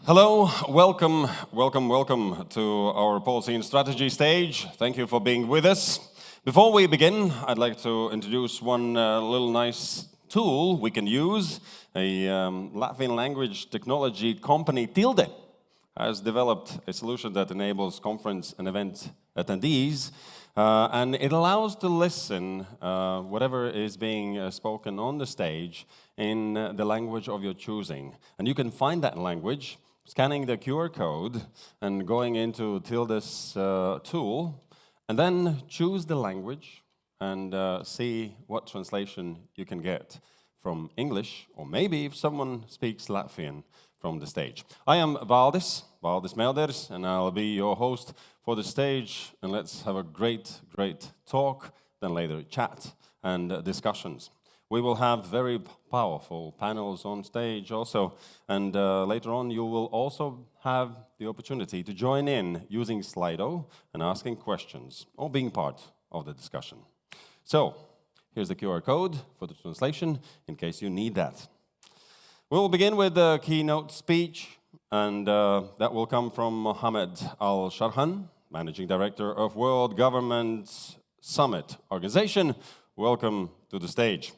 Hello, welcome to our policy and strategy stage. Thank you for being with us. Before we begin, I'd like to introduce one little nice tool we can use. A Latvian language technology company, Tilde, has developed a solution that enables conference and event attendees, and it allows to listen whatever is being spoken on the stage in the language of your choosing. And you can find that language scanning the QR code and going into Tilde's tool, and then choose the language and see what translation you can get from English, or maybe if someone speaks Latvian from the stage. I am Valdis Melders, and I'll be your host for the stage, and let's have a great talk, then later chat and discussions. We will have very powerful panels on stage also, and later on you will also have the opportunity to join in using Slido and asking questions or being part of the discussion. So, here's the QR code for the translation in case you need that. We will begin with the keynote speech, and that will come from Mohammed Al-Sharhan, Managing Director of World Government Summit Organization. Welcome to the stage.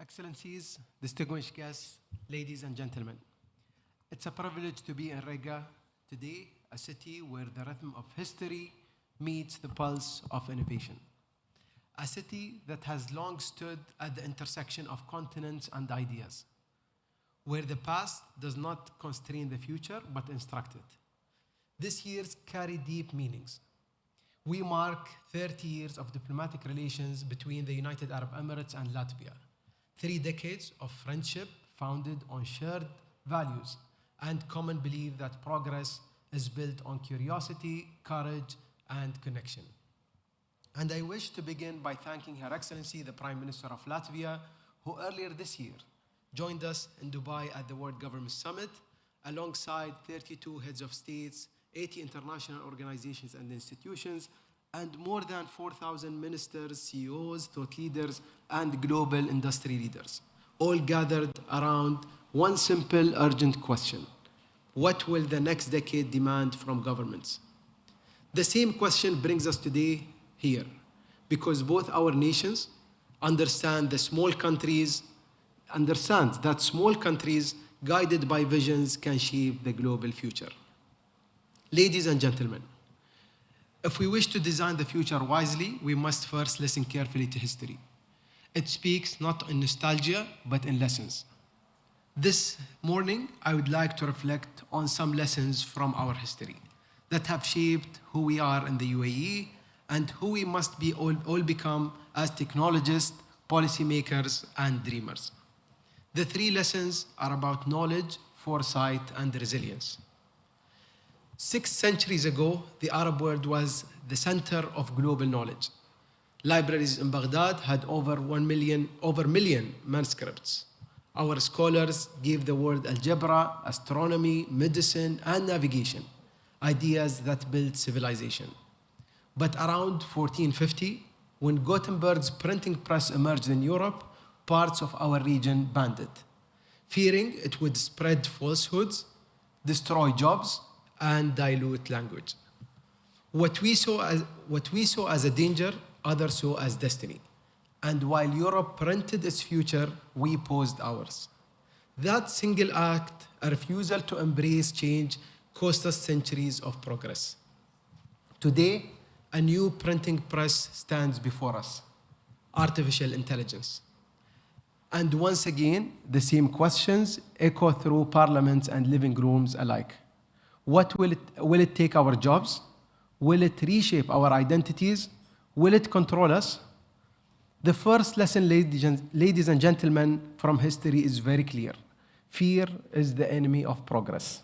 Excellencies, distinguished guests, ladies and gentlemen. It's a privilege to be in Riga today, a city where the rhythm of history meets the pulse of innovation. A city that has long stood at the intersection of continents and ideas, where the past does not constrain the future but instruct it. This year's carry deep meanings. We mark 30 years of diplomatic relations between the United Arab Emirates and Latvia. 3 decades of friendship founded on shared values and common belief that progress is built on curiosity, courage, and connection. And I wish to begin by thanking Her Excellency, the Prime Minister of Latvia, who earlier this year joined us in Dubai at the World Government Summit, alongside 32 heads of states, 80 international organizations and institutions, and more than 4,000 ministers, CEOs, thought leaders, and global industry leaders, all gathered around one simple, urgent question: what will the next decade demand from governments? The same question brings us today here, because both our nations understand that small countries, guided by visions, can shape the global future. Ladies and gentlemen, if we wish to design the future wisely, we must first listen carefully to history. It speaks not in nostalgia, but in lessons. This morning, I would like to reflect on some lessons from our history that have shaped who we are in the UAE and who we must be all become as technologists, policymakers, and dreamers. The 3 lessons are about knowledge, foresight, and resilience. 6 centuries ago, the Arab world was the center of global knowledge. Libraries in Baghdad had over million manuscripts. Our scholars gave the world algebra, astronomy, medicine, and navigation, ideas that built civilization. But around 1450, when Gutenberg's printing press emerged in Europe, parts of our region banned it, fearing it would spread falsehoods, destroy jobs, and dilute language. What we saw as a danger, others saw as destiny. And while Europe printed its future, we posed ours. That single act, a refusal to embrace change, cost us centuries of progress. Today, a new printing press stands before us: artificial intelligence. And once again, the same questions echo through parliaments and living rooms alike. What will it take our jobs? Will it reshape our identities? Will it control us? The first lesson, ladies and gentlemen, from history is very clear. Fear is the enemy of progress.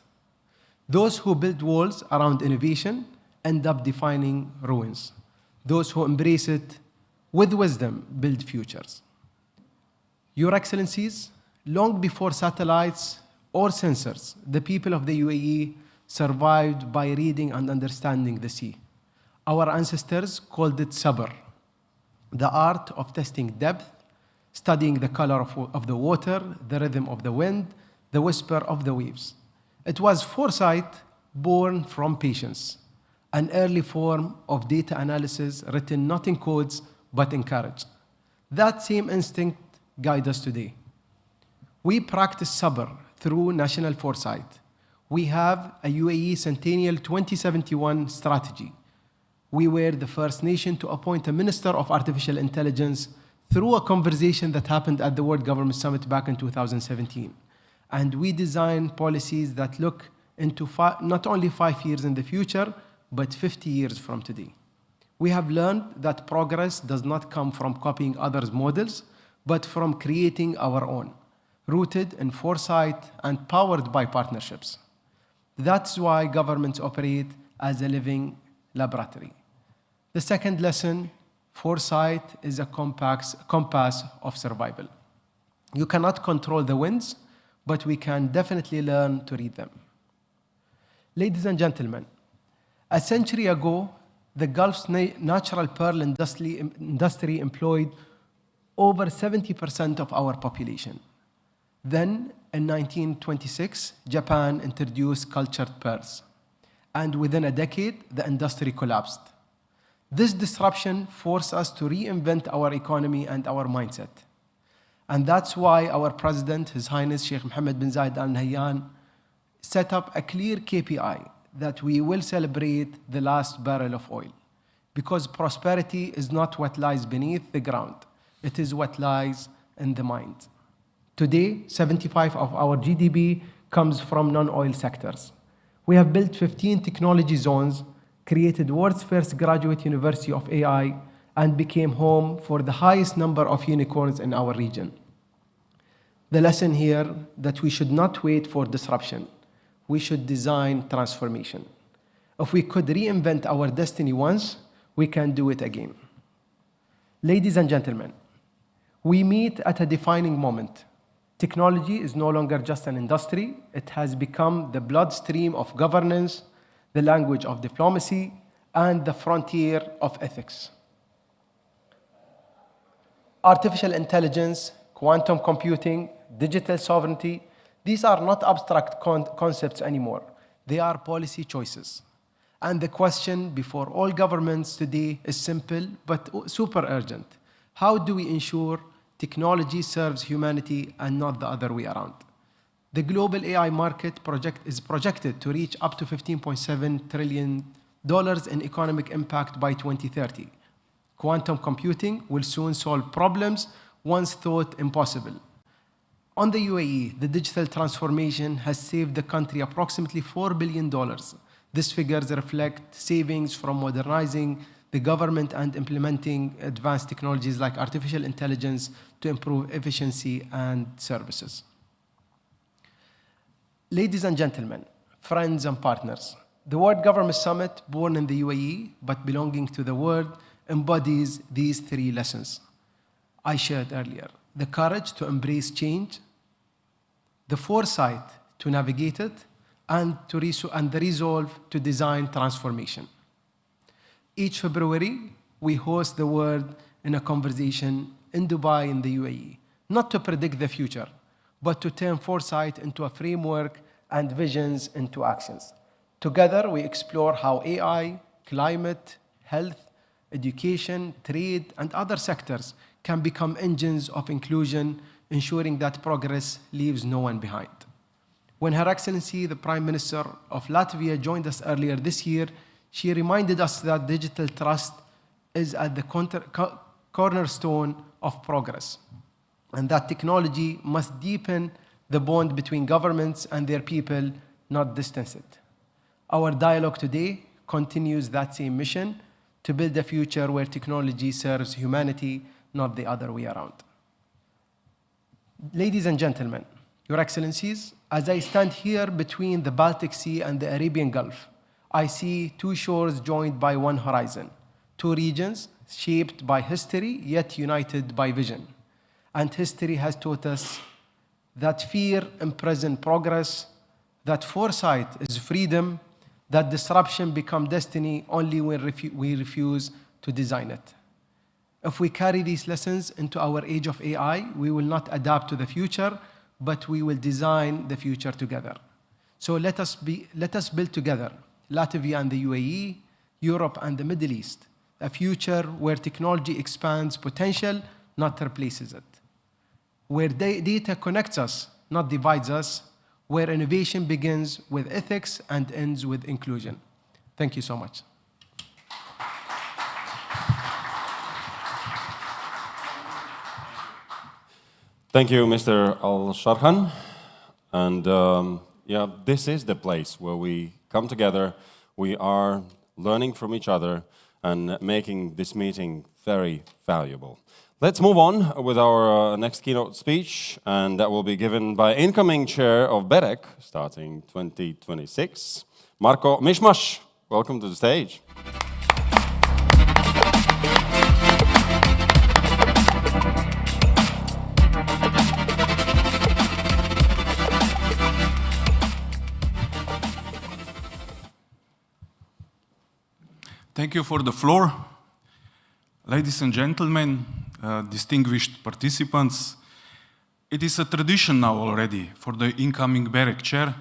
Those who build walls around innovation end up defining ruins. Those who embrace it with wisdom build futures. Your Excellencies, long before satellites or sensors, the people of the UAE survived by reading and understanding the sea. Our ancestors called it sabr, the art of testing depth, studying the color of the water, the rhythm of the wind, the whisper of the waves. It was foresight born from patience, an early form of data analysis written not in codes but in courage. That same instinct guides us today. We practice sabr through national foresight. We have a UAE Centennial 2071 strategy. We were the first nation to appoint a Minister of Artificial Intelligence through a conversation that happened at the World Government Summit back in 2017. And we design policies that look into not only 5 years in the future, but 50 years from today. We have learned that progress does not come from copying others' models, but from creating our own, rooted in foresight and powered by partnerships. That's why governments operate as a living laboratory. The second lesson, foresight is a compass of survival. You cannot control the winds, but we can definitely learn to read them. Ladies and gentlemen, a century ago, the Gulf's natural pearl industry employed over 70% of our population. Then, in 1926, Japan introduced cultured pearls. And within a decade, the industry collapsed. This disruption forced us to reinvent our economy and our mindset. And that's why our president, His Highness Sheikh Mohammed bin Zayed Al Nahyan, set up a clear KPI that we will celebrate the last barrel of oil. Because prosperity is not what lies beneath the ground, it is what lies in the mind. Today, 75% of our GDP comes from non-oil sectors. We have built 15 technology zones, created world's first graduate university of AI, and became home for the highest number of unicorns in our region. The lesson here that we should not wait for disruption. We should design transformation. If we could reinvent our destiny once, we can do it again. Ladies and gentlemen, we meet at a defining moment. Technology is no longer just an industry. It has become the bloodstream of governance, the language of diplomacy, and the frontier of ethics. Artificial intelligence, quantum computing, digital sovereignty, these are not abstract concepts anymore. They are policy choices. And the question before all governments today is simple but super urgent. How do we ensure technology serves humanity and not the other way around? The global AI market is projected to reach up to $15.7 trillion in economic impact by 2030. Quantum computing will soon solve problems once thought impossible. On the UAE, the digital transformation has saved the country approximately $4 billion. These figures reflect savings from modernizing the government and implementing advanced technologies like artificial intelligence to improve efficiency and services. Ladies and gentlemen, friends and partners, the World Government Summit, born in the UAE but belonging to the world, embodies these 3 lessons I shared earlier. The courage to embrace change, the foresight to navigate it, and the resolve to design transformation. Each February, we host the world in a conversation in Dubai in the UAE, not to predict the future, but to turn foresight into a framework and visions into actions. Together, we explore how AI, climate, health, education, trade, and other sectors can become engines of inclusion, ensuring that progress leaves no one behind. When Her Excellency, the Prime Minister of Latvia, joined us earlier this year, she reminded us that digital trust is at the cornerstone of progress, and that technology must deepen the bond between governments and their people, not distance it. Our dialogue today continues that same mission to build a future where technology serves humanity, not the other way around. Ladies and gentlemen, Your Excellencies, as I stand here between the Baltic Sea and the Arabian Gulf, I see 2 shores joined by one horizon, 2 regions shaped by history yet united by vision. And history has taught us that fear imprisons progress, that foresight is freedom, that disruption becomes destiny only when we refuse to design it. If we carry these lessons into our age of AI, we will not adapt to the future, but we will design the future together. So let us build together, Latvia and the UAE, Europe and the Middle East, a future where technology expands potential, not replaces it. Where data connects us, not divides us, where innovation begins with ethics and ends with inclusion. Thank you so much. Thank you, Mr. Al-Sharhan. And yeah, this is the place where we come together. We are learning from each other and making this meeting very valuable. Let's move on with our next keynote speech, and that will be given by incoming chair of BEREC, starting 2026, Marko Mišmaš. Welcome to the stage. Thank you for the floor. Ladies and gentlemen, distinguished participants, it is a tradition now already for the incoming BEREC chair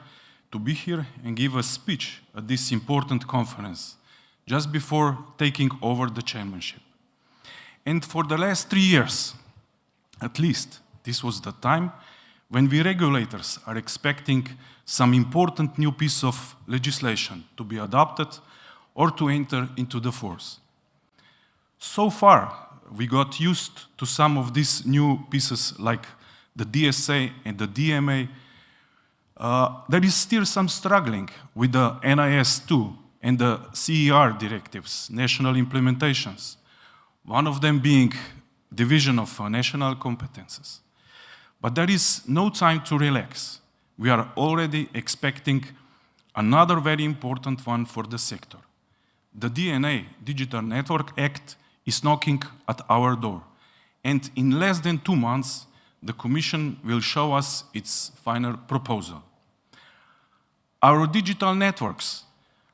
to be here and give a speech at this important conference, just before taking over the chairmanship. And for the last 3 years, at least, this was the time when we regulators are expecting some important new piece of legislation to be adopted or to enter into the force. So far, we got used to some of these new pieces like the DSA and the DMA. There is still some struggling with the NIS2 and the CER directives, national implementations, one of them being division of national competences. But there is no time to relax. We are already expecting another very important one for the sector. The DNA, Digital Network Act, is knocking at our door. And in less than 2 months, the Commission will show us its final proposal. Our digital networks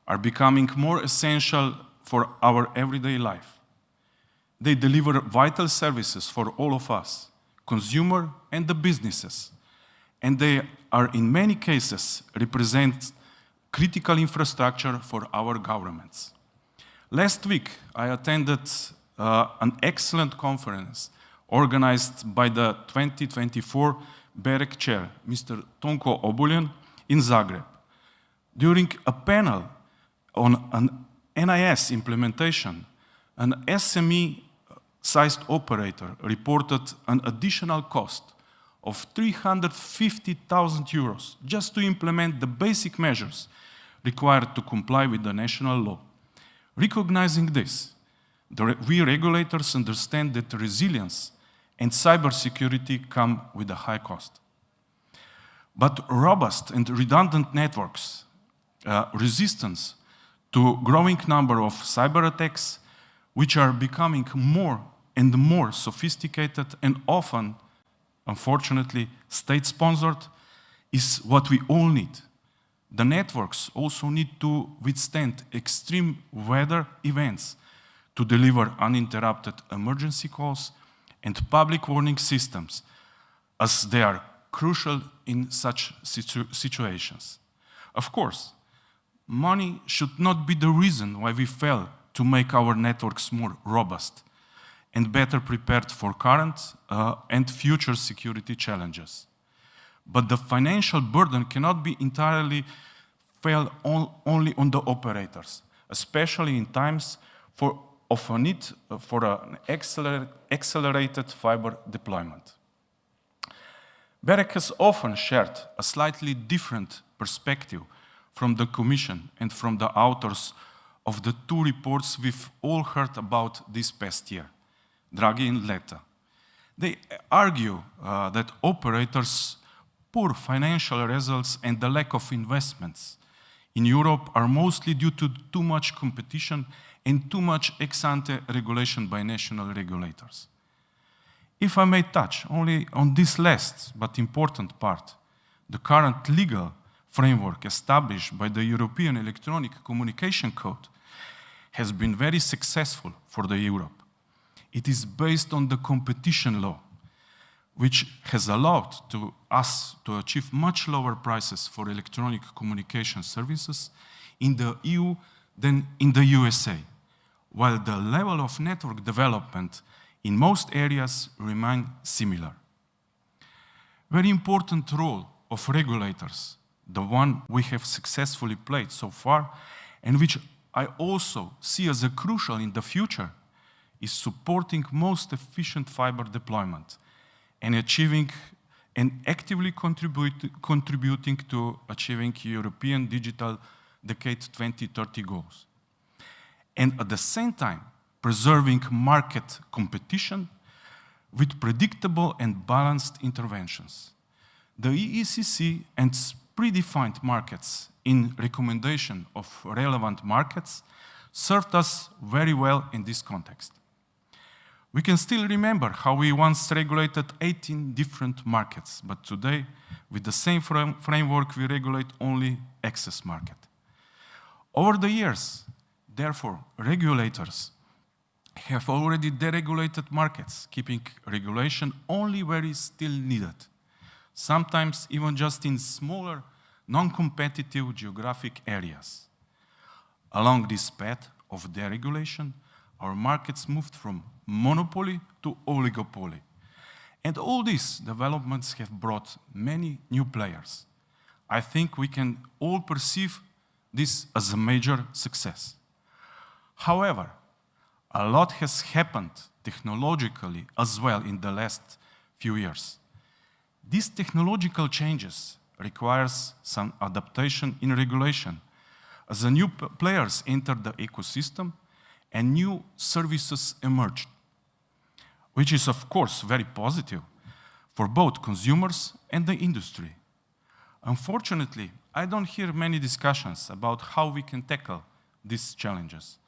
are becoming more essential for our everyday life. They deliver vital services for all of us, consumer and the businesses. And they are in many cases represent critical infrastructure for our governments. Last week, I attended an excellent conference organized by the 2024 BEREC chair, Mr. Tonko Obuljen, in Zagreb. During a panel on an NIS implementation, an SME-sized operator reported an additional cost of 350,000 euros just to implement the basic measures required to comply with the national law. Recognizing this, we regulators understand that resilience and cybersecurity come with a high cost. But robust and redundant networks, resistance to growing number of cyber attacks, which are becoming more and more sophisticated and often, unfortunately, state-sponsored, is what we all need. The networks also need to withstand extreme weather events to deliver uninterrupted emergency calls and public warning systems, as they are crucial in such situations. Of course, money should not be the reason why we fail to make our networks more robust and better prepared for current and future security challenges. But the financial burden cannot be entirely fell only on the operators, especially in times of a need for an accelerated fiber deployment. BEREC has often shared a slightly different perspective from the Commission and from the authors of the 2 reports we've all heard about this past year, Draghi and Letta. They argue that operators' poor financial results and the lack of investments in Europe are mostly due to too much competition and too much ex-ante regulation by national regulators. If I may touch only on this last but important part, the current legal framework established by the European Electronic Communication Code has been very successful for Europe. It is based on the competition law, which has allowed us to achieve much lower prices for electronic communication services in the EU than in the USA, while the level of network development in most areas remain similar. Very important role of regulators, the one we have successfully played so far, and which I also see as a crucial in the future, is supporting most efficient fiber deployment and achieving and actively contributing to achieving European Digital Decade 2030 goals. And at the same time, preserving market competition with predictable and balanced interventions. The EECC and predefined markets in recommendation of relevant markets served us very well in this context. We can still remember how we once regulated 18 different markets, but today, with the same framework, we regulate only access market. Over the years, therefore, regulators have already deregulated markets, keeping regulation only where it's still needed, sometimes even just in smaller, non-competitive geographic areas. Along this path of deregulation, our markets moved from monopoly to oligopoly. And all these developments have brought many new players. I think we can all perceive this as a major success. However, a lot has happened technologically as well in the last few years. These technological changes requires some adaptation in regulation as the new players entered the ecosystem and new services emerged, which is of course very positive for both consumers and the industry. Unfortunately, I don't hear many discussions about how we can tackle these challenges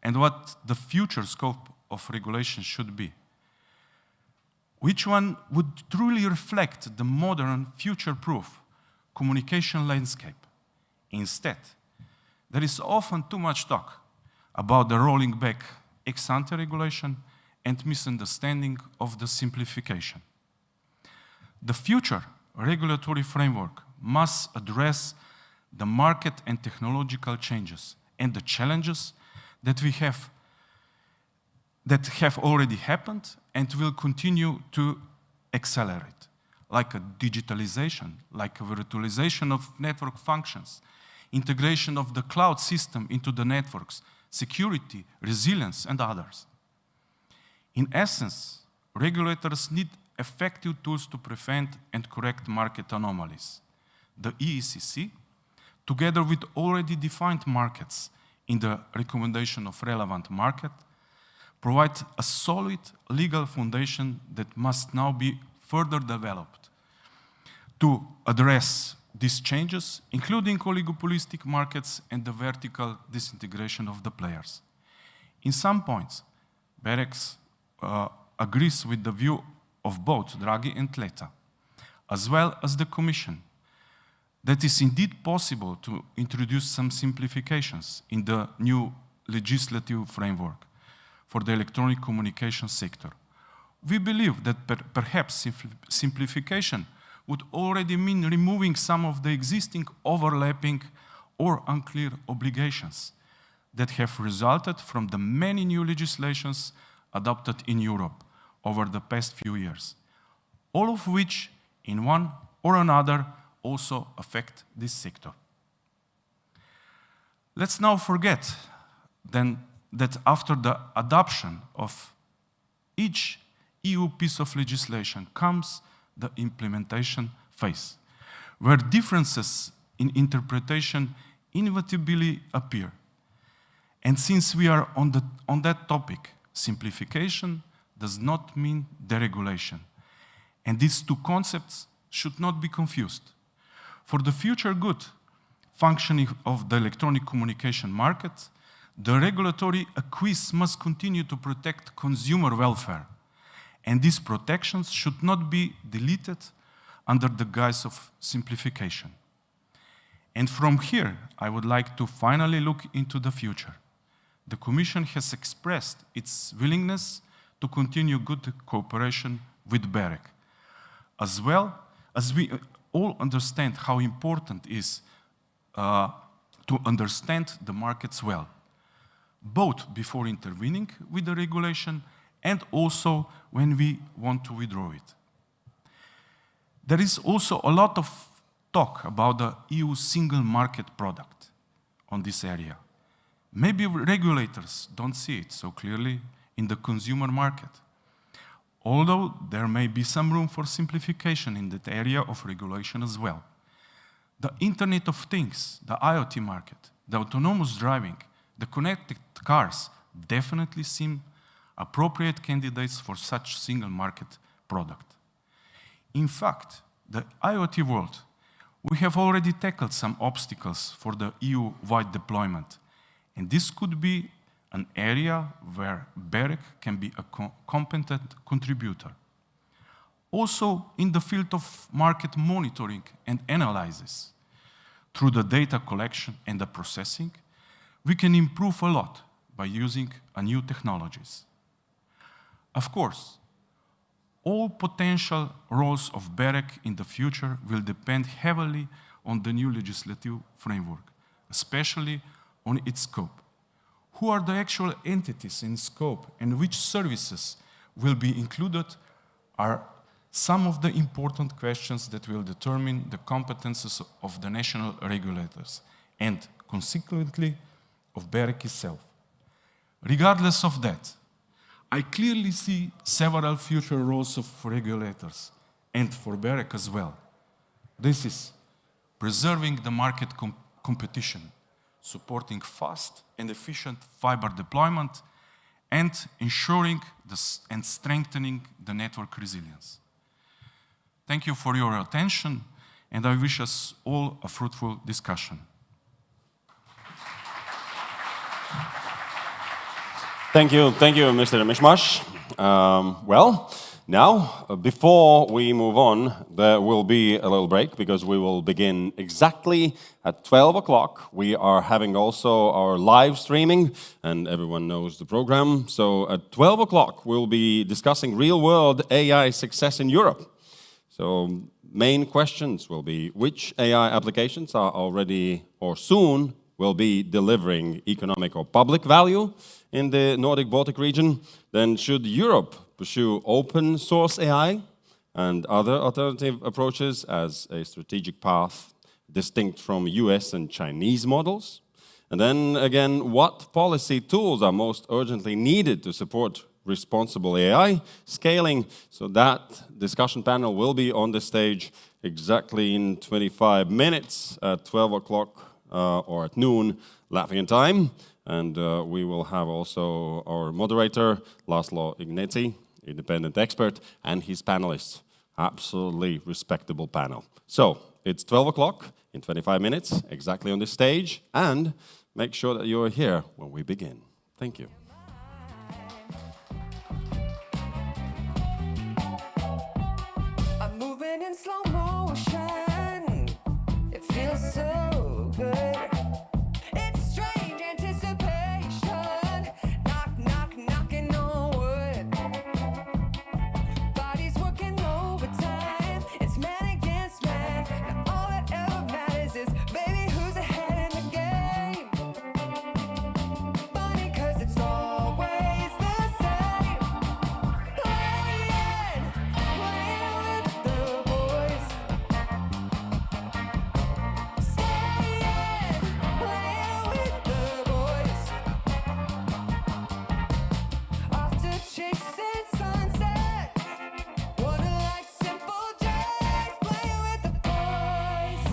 and what the future scope of regulation should be. Which one would truly reflect the modern, future-proof communication landscape? Instead, there is often too much talk about the rolling back ex-ante regulation and misunderstanding of the simplification. The future regulatory framework must address the market and technological changes and the challenges that have already happened and will continue to accelerate, like a digitalization, like a virtualization of network functions, integration of the cloud system into the networks, security, resilience, and others. In essence, regulators need effective tools to prevent and correct market anomalies. The EECC, together with already defined markets in the recommendation of relevant market, provide a solid legal foundation that must now be further developed to address these changes, including oligopolistic markets and the vertical disintegration of the players. In some points, BEREC agrees with the view of both Draghi and Letta, as well as the Commission, that is indeed possible to introduce some simplifications in the new legislative framework for the electronic communication sector. We believe that perhaps simplification would already mean removing some of the existing overlapping or unclear obligations that have resulted from the many new legislations adopted in Europe over the past few years, all of which, in one or another, also affect this sector. Let's now forget then that after the adoption of each EU piece of legislation comes the implementation phase, where differences in interpretation inevitably appear. And since we are on that topic, simplification does not mean deregulation. And these two concepts should not be confused. For the future good functioning of the electronic communication market, the regulatory acquis must continue to protect consumer welfare, and these protections should not be deleted under the guise of simplification. And from here, I would like to finally look into the future. The Commission has expressed its willingness to continue good cooperation with BEREC, as well as we all understand how important it is to understand the markets well, both before intervening with the regulation and also when we want to withdraw it. There is also a lot of talk about the EU single market product on this area. Maybe regulators don't see it so clearly in the consumer market, although there may be some room for simplification in that area of regulation as well. The Internet of Things, the IoT market, the autonomous driving, the connected cars definitely seem appropriate candidates for such single market product. In fact, the IoT world, we have already tackled some obstacles for the EU-wide deployment, and this could be an area where BEREC can be a competent contributor. Also, in the field of market monitoring and analysis, through the data collection and the processing, we can improve a lot by using new technologies. Of course, all potential roles of BEREC in the future will depend heavily on the new legislative framework, especially on its scope. Who are the actual entities in scope and which services will be included are some of the important questions that will determine the competences of the national regulators and, consequently, of BEREC itself. Regardless of that, I clearly see several future roles of regulators and for BEREC as well. This is preserving the market competition, supporting fast and efficient fiber deployment, and ensuring and strengthening the network resilience. Thank you for your attention, and I wish us all a fruitful discussion. Thank you, Mr. Mishmash. Now, before we move on, there will be a little break because we will begin exactly at 12 o'clock. We are having also our live streaming, and everyone knows the program. So at 12 o'clock, we'll be discussing real-world AI success in Europe. So main questions will be which AI applications are already or soon will be delivering economic or public value in the Nordic-Baltic region. Then should Europe pursue open source AI and other alternative approaches as a strategic path distinct from US and Chinese models? And then again, what policy tools are most urgently needed to support responsible AI scaling? So that discussion panel will be on the stage exactly in 25 minutes at 12 o'clock or at noon Latvian time. And we will have also our moderator, Laszlo Ignatzi, independent expert, and his panelists. Absolutely respectable panel. So it's 12 o'clock in 25 minutes, exactly on this stage, and make sure that you're here when we begin. Thank you. I'm moving in slow motion. It feels so good. It's strange anticipation. Knock, knock, knocking on wood. Body's working overtime. It's man against man. Now all that ever matters is, baby, who's ahead in the game? Funny 'cause it's always the same. Playing with the boys. Staying, playing with the boys. Off to chasing sunsets. Wanna like simple joys. Playing with the boys.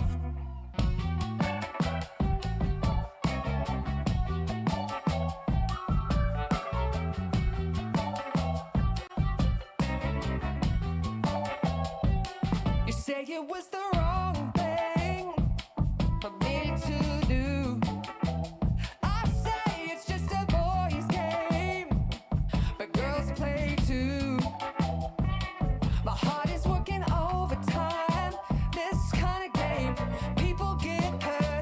You say it was the wrong thing for me to do. I say it's just a boy's game, but girls play too. My heart is working overtime. This kind of game, people get hurt.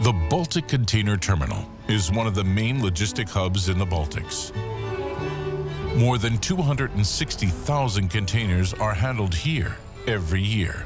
The Baltic Container Terminal is one of the main logistic hubs in the Baltics. More than 260,000 containers are handled here every year.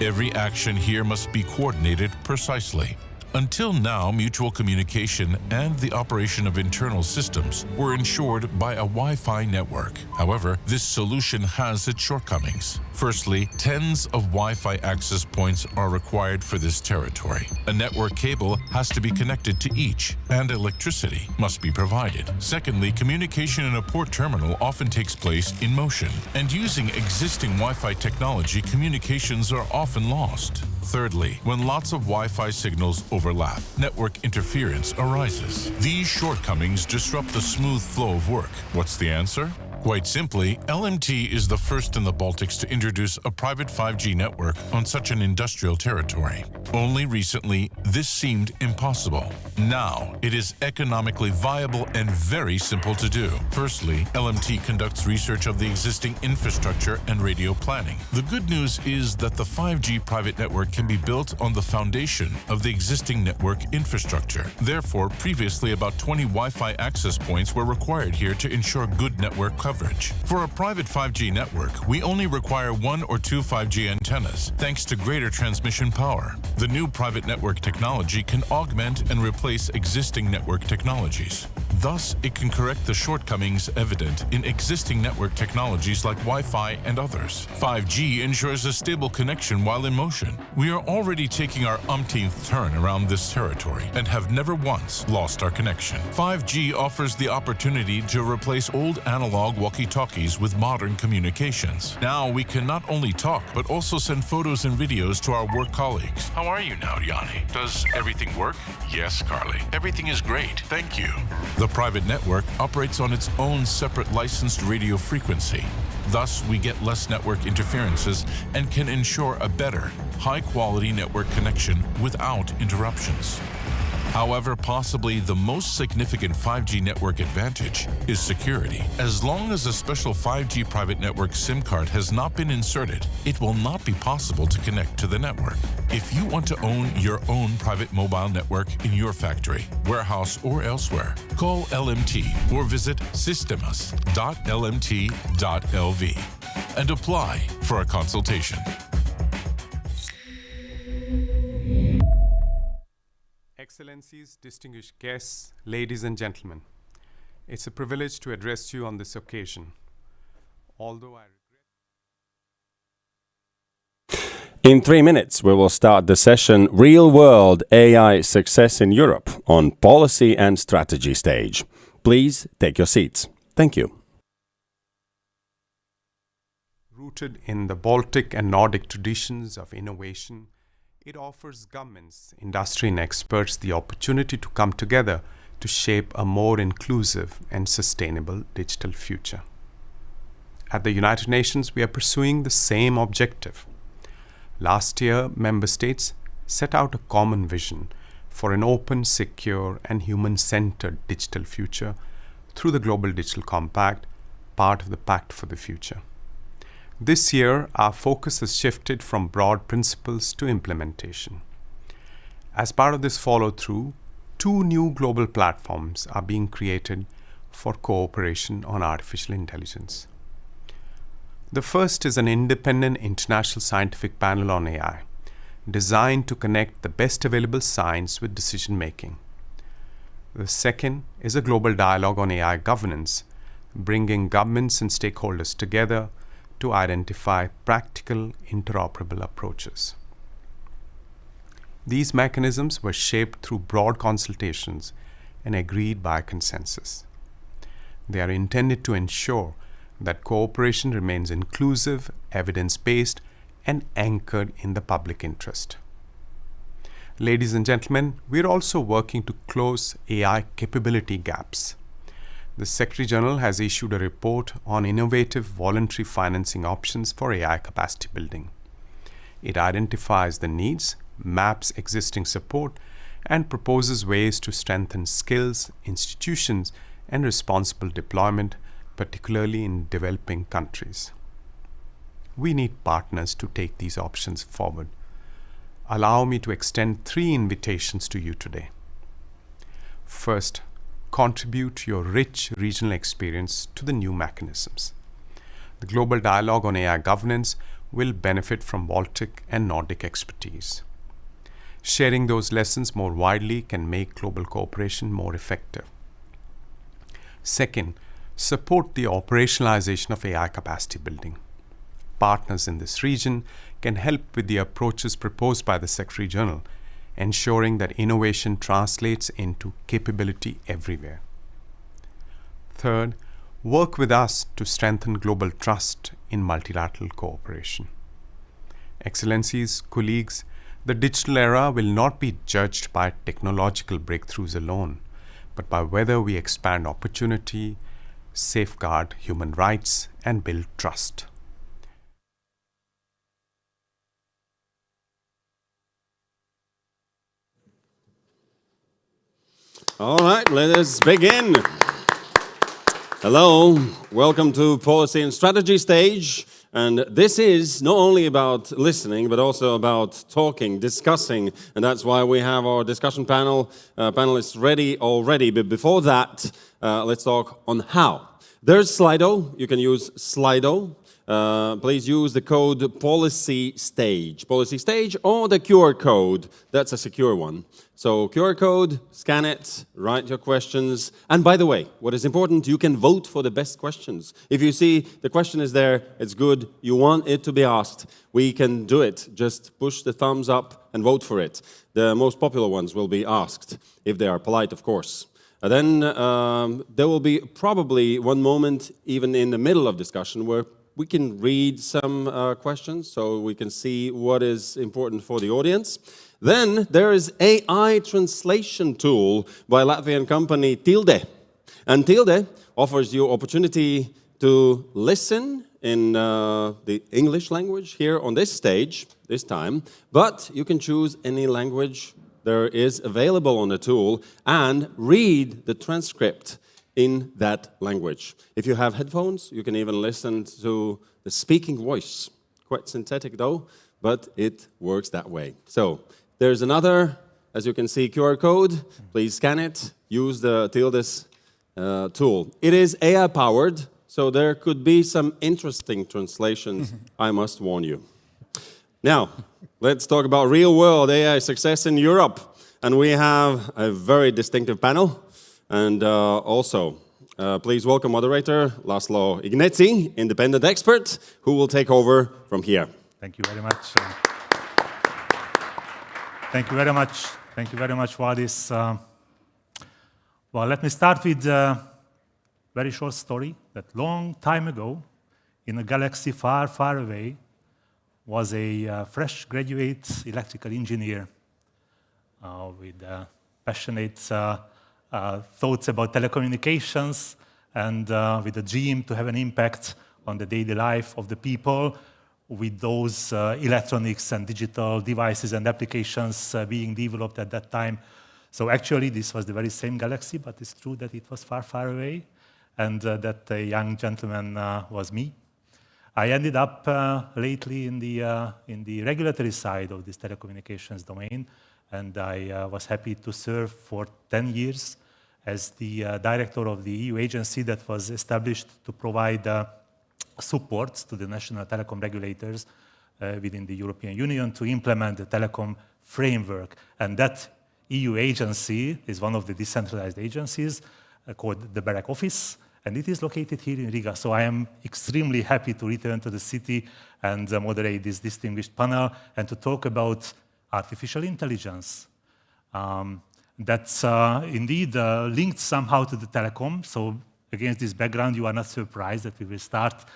Every action here must be coordinated precisely. Until now, mutual communication and the operation of internal systems were ensured by a Wi-Fi network. However, this solution has its shortcomings. Firstly, tens of Wi-Fi access points are required for this territory. A network cable has to be connected to each, and electricity must be provided. Secondly, communication in a port terminal often takes place in motion, and using existing Wi-Fi technology, communications are often lost. Thirdly, when lots of Wi-Fi signals overlap, network interference arises. These shortcomings disrupt the smooth flow of work. What's the answer? Quite simply, LMT is the first in the Baltics to introduce a private 5G network on such an industrial territory. Only recently, this seemed impossible. Now, it is economically viable and very simple to do. Firstly, LMT conducts research of the existing infrastructure and radio planning. The good news is that the 5G private network can be built on the foundation of the existing network infrastructure. Therefore, previously about 20 Wi-Fi access points were required here to ensure good network coverage. For a private 5G network, we only require 1 or 2 5G antennas, thanks to greater transmission power. The new private network technology can augment and replace existing network technologies. Thus, it can correct the shortcomings evident in existing network technologies like Wi-Fi and others. 5G ensures a stable connection while in motion. We are already taking our umpteenth turn around this territory and have never once lost our connection. 5G offers the opportunity to replace old analog walkie-talkies with modern communications. Now we can not only talk, but also send photos and videos to our work colleagues. How are you now, Yanni? Does everything work? Yes, Carly. Everything is great. Thank you. The private network operates on its own separate licensed radio frequency. Thus, we get less network interferences and can ensure a better, high-quality network connection without interruptions. However, possibly the most significant 5G network advantage is security. As long as a special 5G private network SIM card has not been inserted, it will not be possible to connect to the network. If you want to own your own private mobile network in your factory, warehouse, or elsewhere, call LMT or visit systemas.lmt.lv and apply for a consultation. Excellencies, distinguished guests, ladies and gentlemen, it's a privilege to address you on this occasion. Although I regret... In 3 minutes, we will start the session Real World AI Success in Europe on Policy and Strategy Stage. Please take your seats. Thank you. Rooted in the Baltic and Nordic traditions of innovation, it offers governments, industry and experts the opportunity to come together to shape a more inclusive and sustainable digital future. At the United Nations, we are pursuing the same objective. Last year, member states set out a common vision for an open, secure, and human-centered digital future through the Global Digital Compact, part of the Pact for the Future. This year, our focus has shifted from broad principles to implementation. As part of this follow-through, 2 new global platforms are being created for cooperation on artificial intelligence. The first is an independent international scientific panel on AI, designed to connect the best available science with decision-making. The second is a global dialogue on AI governance, bringing governments and stakeholders together to identify practical, interoperable approaches. These mechanisms were shaped through broad consultations and agreed by consensus. They are intended to ensure that cooperation remains inclusive, evidence-based, and anchored in the public interest. Ladies and gentlemen, we are also working to close AI capability gaps. The Secretary General has issued a report on innovative voluntary financing options for AI capacity building. It identifies the needs, maps existing support, and proposes ways to strengthen skills, institutions, and responsible deployment, particularly in developing countries. We need partners to take these options forward. allow me to extend 3 invitations to you today. First, contribute your rich regional experience to the new mechanisms. The global dialogue on AI governance will benefit from Baltic and Nordic expertise. Sharing those lessons more widely can make global cooperation more effective. Second, support the operationalization of AI capacity building. Partners in this region can help with the approaches proposed by the Secretary General, ensuring that innovation translates into capability everywhere. Third, work with us to strengthen global trust in multilateral cooperation. Excellencies, colleagues, the digital era will not be judged by technological breakthroughs alone, but by whether we expand opportunity, safeguard human rights, and build trust. All right, let us begin. Hello, welcome to Policy and Strategy Stage. And this is not only about listening, but also about talking, discussing. And that's why we have our discussion panelists ready already. But before that, let's talk on how. There's Slido. You can use Slido. Please use the code Policy Stage, or the QR code. That's a secure one. So QR code, scan it, write your questions. And by the way, what is important, you can vote for the best questions. If you see the question is there, it's good, you want it to be asked, we can do it. Just push the thumbs up and vote for it. The most popular ones will be asked, if they are polite, of course. And then there will be probably one moment, even in the middle of discussion, where we can read some questions so we can see what is important for the audience. Then there is AI translation tool by Latvian company Tilde. And Tilde offers you opportunity to listen in the English language here on this stage, this time, but you can choose any language there is available on the tool and read the transcript in that language. If you have headphones, you can even listen to the speaking voice. Quite synthetic though, but it works that way. So there's another, as you can see, QR code. Please scan it, use the Tildes tool. It is AI powered, so there could be some interesting translations, I must warn you. Now, let's talk about real-world AI success in Europe. And we have a very distinctive panel. And also, please welcome moderator Laszlo Ignetzi, independent expert, who will take over from here. Thank you very much. Thank you very much. Thank you very much, Valdis. Well, let me start with a very short story that long time ago, in a galaxy far, far away, was a fresh graduate electrical engineer with passionate thoughts about telecommunications and with a dream to have an impact on the daily life of the people with those electronics and digital devices and applications being developed at that time. So actually, this was the very same galaxy, but it's true that it was far, far away, and that young gentleman was me. I ended up lately in the regulatory side of this telecommunications domain, and I was happy to serve for 10 years as the director of the EU agency that was established to provide support to the national telecom regulators within the European Union to implement the telecom framework. And that EU agency is one of the decentralized agencies called the BEREC office, and it is located here in Riga. So I am extremely happy to return to the city and moderate this distinguished panel and to talk about artificial intelligence. That's indeed linked somehow to the telecom. So against this background, you are not surprised that we will start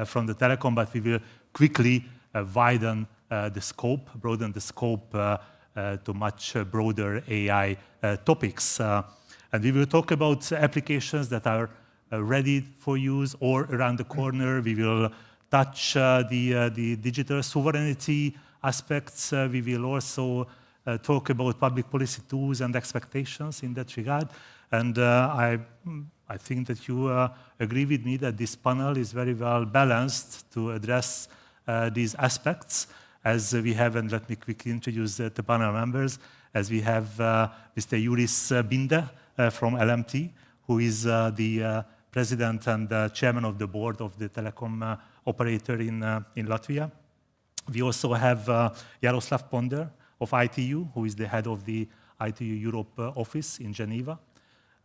from the telecom, but we will quickly broaden the scope to much broader AI topics. And we will talk about applications that are ready for use or around the corner. We will touch the digital sovereignty aspects. We will also talk about public policy tools and expectations in that regard. And I think that you agree with me that this panel is very well balanced to address these aspects. as we have, and let me quickly introduce the panel members, as we have Mr. Juris Binde from LMT, who is the president and chairman of the board of the telecom operator in Latvia. We also have Jaroslav Ponder of ITU, who is the head of the ITU Europe office in Geneva.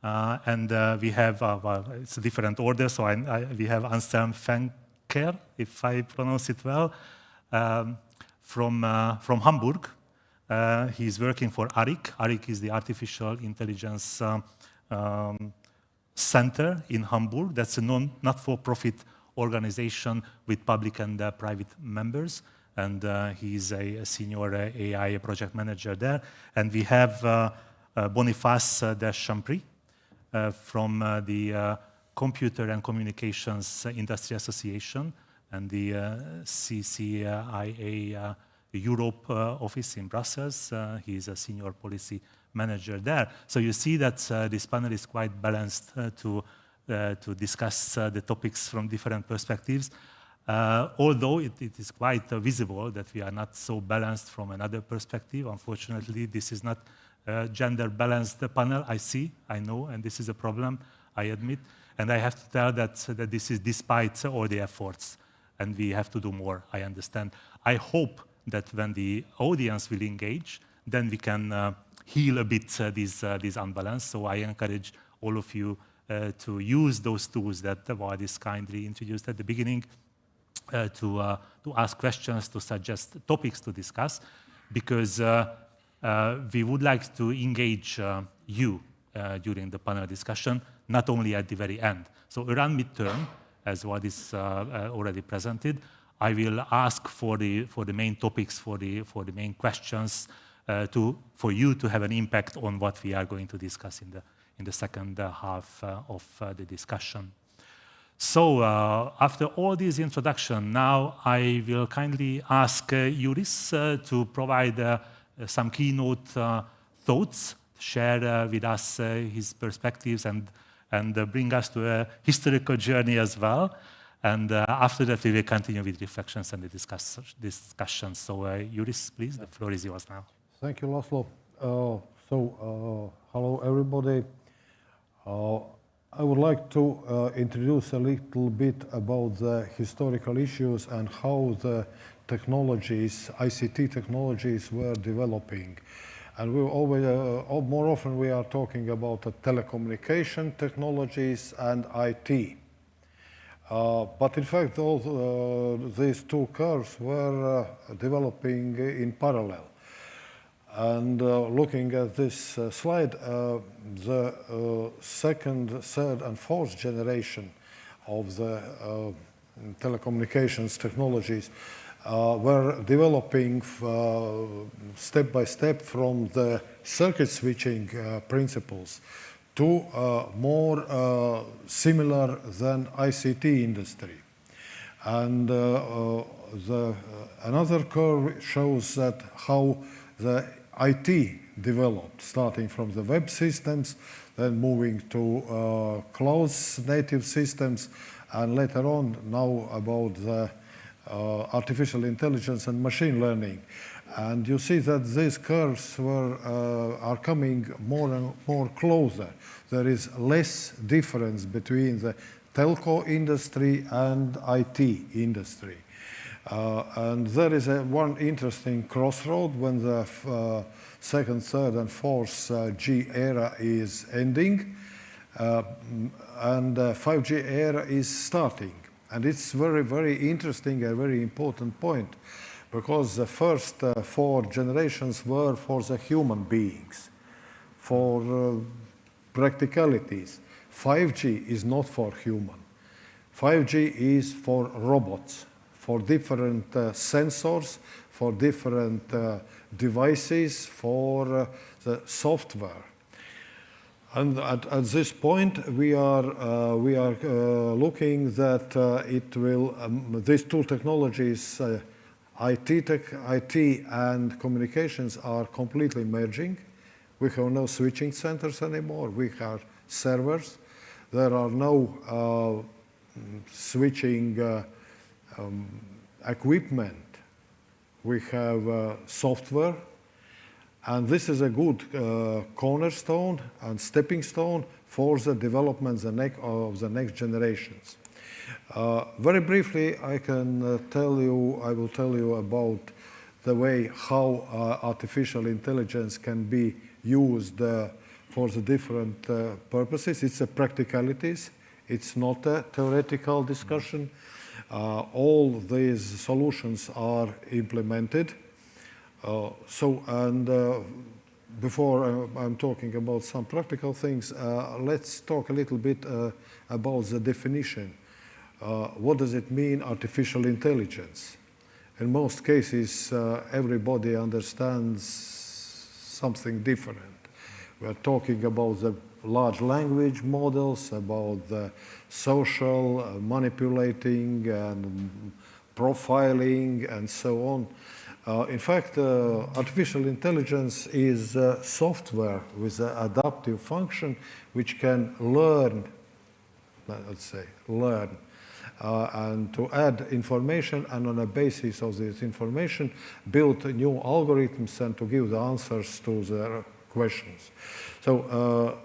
And we have, well, it's a different order, so we have Anselm Fenker, if I pronounce it well, from Hamburg. He's working for ARIC. ARIC is the Artificial Intelligence Center in Hamburg. That's a not-for-profit organization with public and private members. And he's a senior AI project manager there. And we have Boniface Deschamps from the Computer and Communications Industry Association and the CCIA Europe office in Brussels. He's a senior policy manager there. So you see that this panel is quite balanced to discuss the topics from different perspectives. Although it is quite visible that we are not so balanced from another perspective. Unfortunately, this is not a gender-balanced panel. I know, and this is a problem, I admit. And I have to tell that this is despite all the efforts, and we have to do more, I understand. I hope that when the audience will engage, then we can heal a bit this unbalance. So I encourage all of you to use those tools that Valdis kindly introduced at the beginning, to ask questions, to suggest topics to discuss, because we would like to engage you during the panel discussion, not only at the very end. So around midterm, as what is already presented, I will ask for the main topics, for the main questions, for you to have an impact on what we are going to discuss in the second half of the discussion. So after all this introduction, now I will kindly ask Juris to provide some keynote thoughts, share with us his perspectives, and bring us to a historical journey as well. And after that, we will continue with reflections and the discussions. So Juris, please, the floor is yours now. Thank you, Laszlo. Hello, everybody. I would like to introduce a little bit about the historical issues and how the technologies, ICT technologies, were developing. And we always, more often we are talking about the telecommunication technologies and IT. But in fact, these two curves were developing in parallel. And looking at this slide, the second, third, and fourth generation of the telecommunications technologies were developing step by step from the circuit switching principles to more similar than ICT industry. And another curve shows that how the IT developed, starting from the web systems, then moving to cloud native systems, and later on now about the artificial intelligence and machine learning. And you see that these curves are coming more and more closer. There is less difference between the telco industry and IT industry. And there is one interesting crossroad when the second, third, and fourth G era is ending, and 5G era is starting. And it's very, very interesting, a very important point, because the first four generations were for the human beings, for practicalities. 5G is not for human. 5G is for robots, for different sensors, for different devices, for the software. And at this point, we are looking that it will these two technologies, IT and communications, are completely merging. We have no switching centers anymore. We have servers. There are no switching equipment we have software, and this is a good cornerstone and stepping stone for the development of the next generations. Very briefly, I will tell you about the way how artificial intelligence can be used for the different purposes. It's a practicalities. It's not a theoretical discussion. All these solutions are implemented. Before I'm talking about some practical things, let's talk a little bit about the definition. What does it mean, artificial intelligence? In most cases, everybody understands something different. We're talking about the large language models, about the social manipulating and profiling and so on. In fact, artificial intelligence is software with an adaptive function which can learn, let's say, and to add information, and on the basis of this information build new algorithms and to give the answers to the questions. So,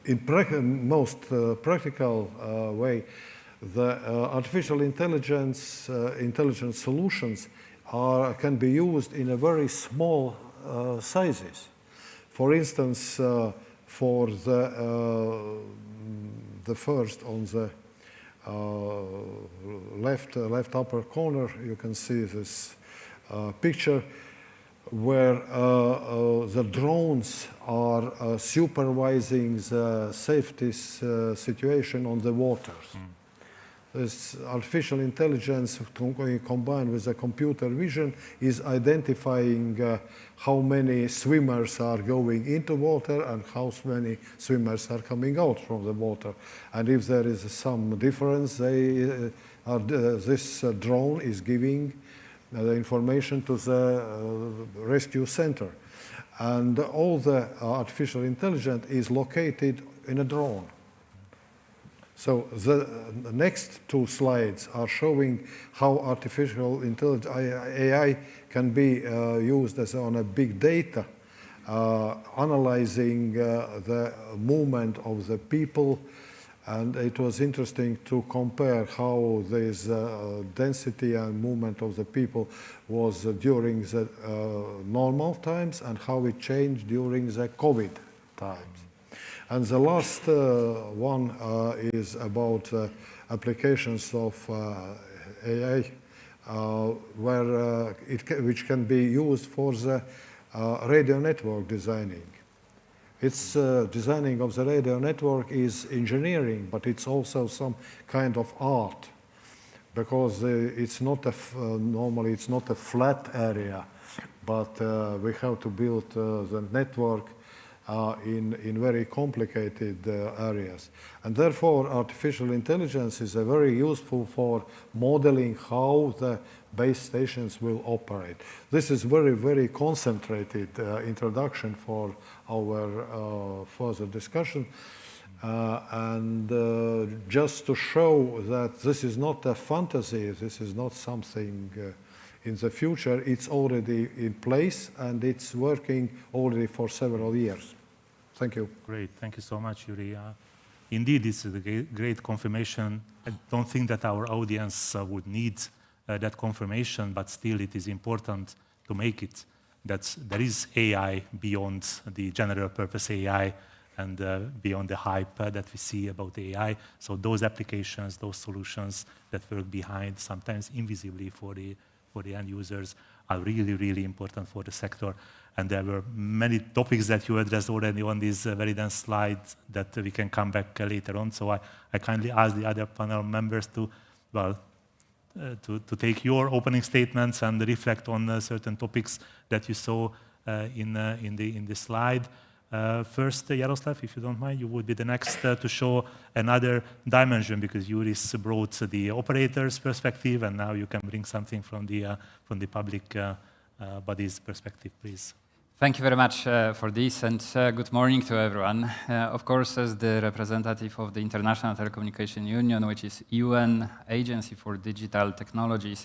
in most practical way, the artificial intelligence solutions can be used in a very small sizes. For instance, for the first on the left upper corner, you can see this picture where the drones are supervising the safety situation on the waters. This artificial intelligence combined with the computer vision is identifying how many swimmers are going into water and how many swimmers are coming out from the water. And if there is some difference, this drone is giving the information to the rescue center. And all the artificial intelligence is located in a drone. So the next two slides are showing how artificial intelligence, AI, can be used as on a big data, analyzing the movement of the people. And it was interesting to compare how this density and movement of the people was during the normal times and how it changed during the COVID times. And the last one is about applications of AI, which can be used for the radio network designing. It's designing of the radio network is engineering, but it's also some kind of art, because it's not normally it's not a flat area, but we have to build the network in very complicated areas. And therefore, artificial intelligence is very useful for modeling how the base stations will operate. This is very, very concentrated introduction for our further discussion. Just to show that this is not a fantasy, this is not something in the future, it's already in place and it's working already for several years. Thank you. Great, thank you so much, Yuri. Indeed, this is a great confirmation. I don't think that our audience would need that confirmation, but still it is important to make it that there is AI beyond the general purpose AI and beyond the hype that we see about AI. So those applications, those solutions that work behind, sometimes invisibly for the end users, are really, really important for the sector. And there were many topics that you addressed already on these very dense slides that we can come back later on. So I kindly ask the other panel members to take your opening statements and reflect on certain topics that you saw in the slide. First, Jaroslav, if you don't mind, you would be the next to show another dimension, because Juris brought the operator's perspective, and now you can bring something from the public body's perspective, please. Thank you very much for this, and good morning to everyone. Of course, as the representative of the International Telecommunication Union, which is UN Agency for Digital Technologies,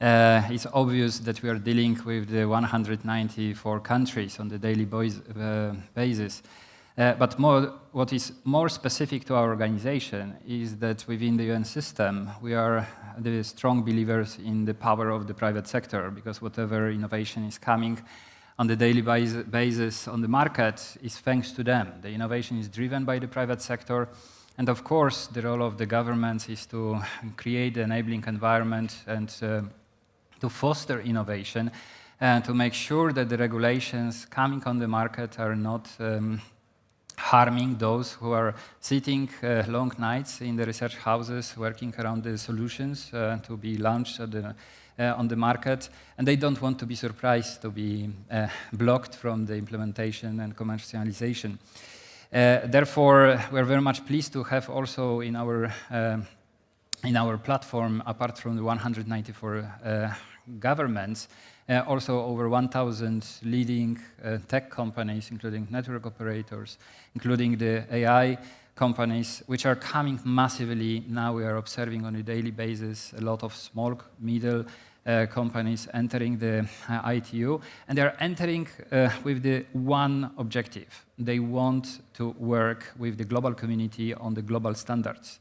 it's obvious that we are dealing with the 194 countries on the daily basis. But what is more specific to our organization is that within the UN system, we are the strong believers in the power of the private sector, because whatever innovation is coming on the daily basis on the market is thanks to them. The innovation is driven by the private sector. And of course, the role of the governments is to create the enabling environment and to foster innovation and to make sure that the regulations coming on the market are not harming those who are sitting long nights in the research houses working around the solutions to be launched on the market, and they don't want to be surprised to be blocked from the implementation and commercialization. Therefore, we're very much pleased to have also in our platform, apart from the 194 governments, also over 1,000 leading tech companies, including network operators, including the AI companies, which are coming massively. Now we are observing on a daily basis a lot of small, middle companies entering the ITU, and they are entering with the one objective. They want to work with the global community on the global standards.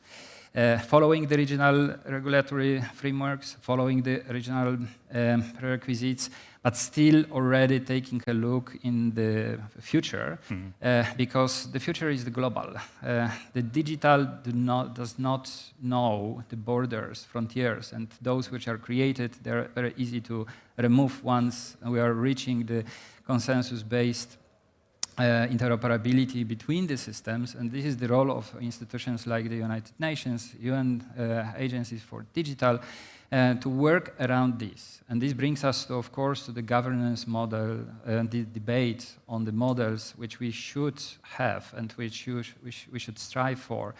Following the regional regulatory frameworks, following the regional prerequisites, but still already taking a look in the future, because the future is the global. The digital does not know the borders, frontiers, and those which are created, they're very easy to remove once we are reaching the consensus-based interoperability between the systems, and this is the role of institutions like the United Nations, UN agencies for digital, to work around this. And this brings us, to, of course, to the governance model, the debate on the models which we should have and which we should strive for,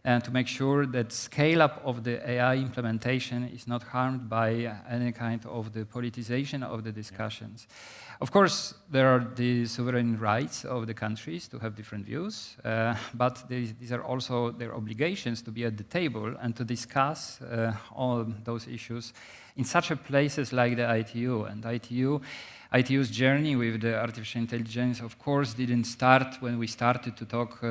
and to make sure that scale-up of the AI implementation is not harmed by any kind of the politicization of the discussions. Of course, there are the sovereign rights of the countries to have different views, but these are also their obligations to be at the table and to discuss all those issues in such a places like the ITU. And ITU's journey with the artificial intelligence, of course, didn't start when we started to talk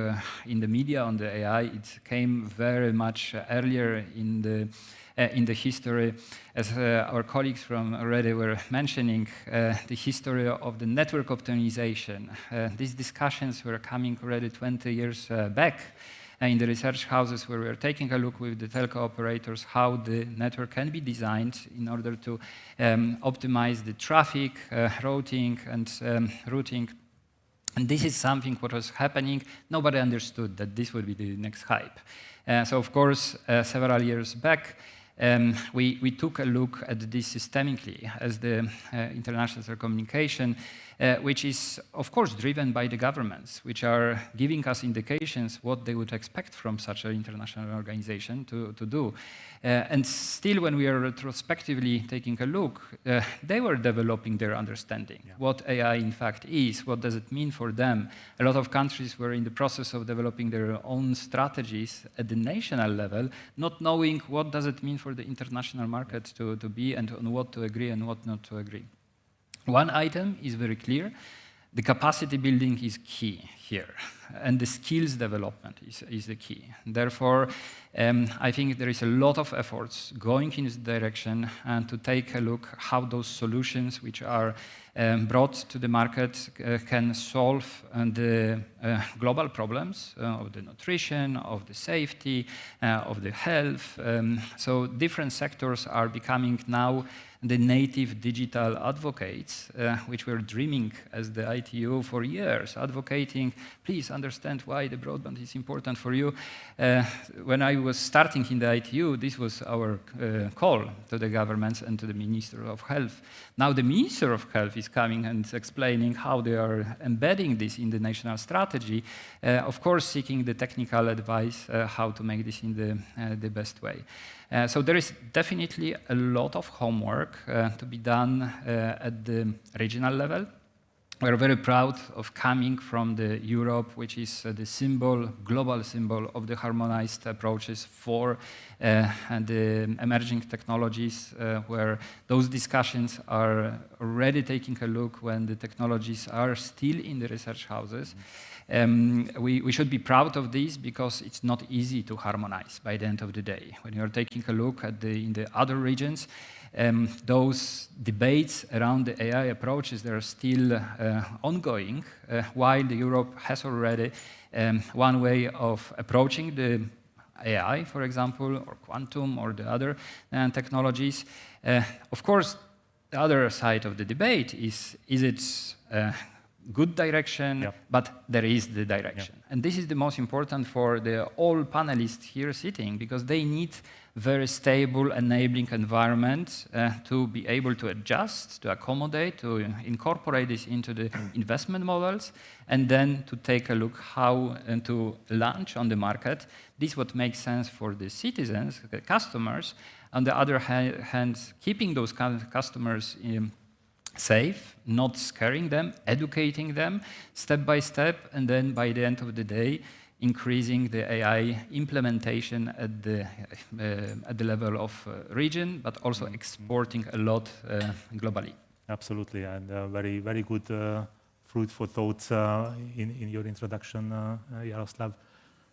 in the media on the AI. It came very much earlier in the history, as our colleagues from already were mentioning, the history of the network optimization. These discussions were coming already 20 years back in the research houses, where we are taking a look with the telco operators how the network can be designed in order to optimize the traffic, routing, and routing. And this is something what was happening. Nobody understood that this would be the next hype. So of course, several years back, we took a look at this systemically as the international telecommunication, which is, of course, driven by the governments, which are giving us indications what they would expect from such an international organization to do. And still, when we are retrospectively taking a look, they were developing their understanding, what AI in fact is, what does it mean for them. A lot of countries were in the process of developing their own strategies at the national level, not knowing what does it mean for the international market to be, and on what to agree and what not to agree. One item is very clear. The capacity building is key here, and the skills development is the key. Therefore, I think there is a lot of efforts going in this direction, and to take a look how those solutions which are brought to the market can solve the global problems of the nutrition, of the safety, of the health. So different sectors are becoming now the native digital advocates, which were dreaming as the ITU for years, advocating, please understand why the broadband is important for you. When I was starting in the ITU, this was our call to the governments and to the Minister of Health. Now the Minister of Health is coming and explaining how they are embedding this in the national strategy, of course seeking the technical advice how to make this in the best way. So there is definitely a lot of homework to be done at the regional level. we're very proud of coming from the Europe, which is the symbol, global symbol of the harmonized approaches for the emerging technologies, where those discussions are already taking a look when the technologies are still in the research houses. We should be proud of this because it's not easy to harmonize by the end of the day. When you're taking a look at in the other regions, those debates around the AI approaches, they are still ongoing, while Europe has already one way of approaching the AI, for example, or quantum, or the other technologies. Of course, the other side of the debate is it good direction, but there is the direction. And this is the most important for all panelists here sitting, because they need very stable, enabling environment to be able to adjust, to accommodate, to incorporate this into the investment models, and then to take a look how and to launch on the market. This is what makes sense for the citizens, the customers. On the other hand, keeping those customers safe, not scaring them, educating them step by step, and then by the end of the day, increasing the AI implementation at the level of region, but also exporting a lot globally. Absolutely, and very, very good, fruitful thoughts in your introduction, Jaroslav.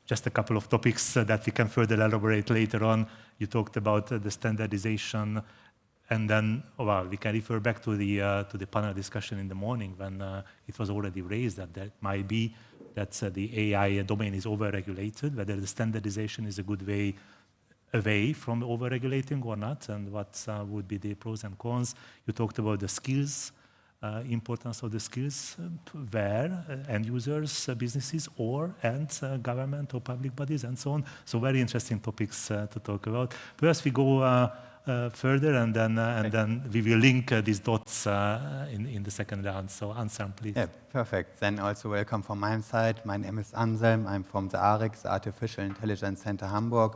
Just a couple of topics that we can further elaborate later on. You talked about the standardization. And then, well, we can refer back to the panel discussion in the morning when it was already raised that might be that the AI domain is over-regulated, whether the standardization is a good way away from over-regulating or not, and what would be the pros and cons. You talked about the skills, importance of the skills, where end users, businesses, and government or public bodies, and so on. So very interesting topics to talk about. First, we go further, and then we will link these dots in the second round. So Anselm, please. Yeah, perfect. Then also welcome from my side. My name is Anselm. I'm from the ARIX, Artificial Intelligence Center Hamburg.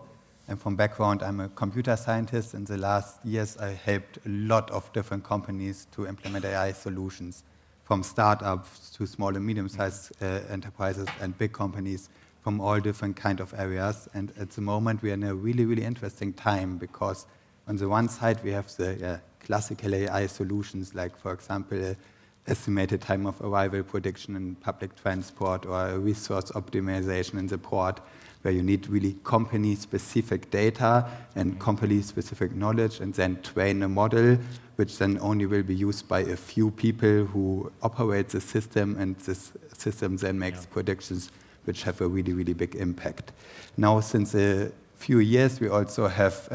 And from background, I'm a computer scientist. In the last years, I helped a lot of different companies to implement AI solutions, from startups to small and medium-sized enterprises and big companies from all different kind of areas. And at the moment, we are in a really, really interesting time, because on the one side, we have the classical AI solutions, like, for example, estimated time of arrival prediction in public transport, or resource optimization in the port, where you need really company-specific data and company-specific knowledge, and then train a model, which then only will be used by a few people who operate the system, and this system then makes predictions which have a really, really big impact. Now, since a few years, we also have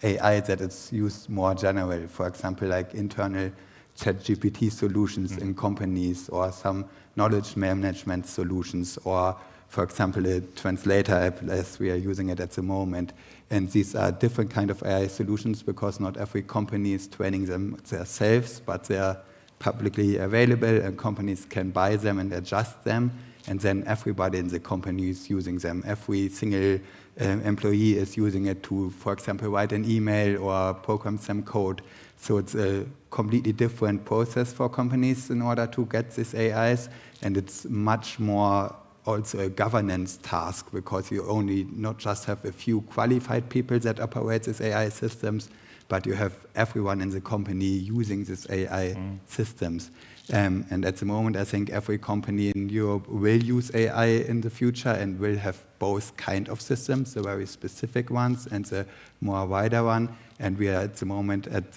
AI that is used more general, for example, like internal ChatGPT solutions in companies, or some knowledge management solutions, or, for example, a translator app as we are using it at the moment. And these are different kind of AI solutions, because not every company is training them themselves, but they are publicly available, and companies can buy them and adjust them. And then everybody in the company is using them. Every single employee is using it to, for example, write an email or program some code. So it's a completely different process for companies in order to get these AIs. And it's much more also a governance task, because you only not just have a few qualified people that operate these AI systems, but you have everyone in the company using these AI systems. And at the moment, I think every company in Europe will use AI in the future, and will have both kind of systems, the very specific ones and the more wider one. And we are at the moment at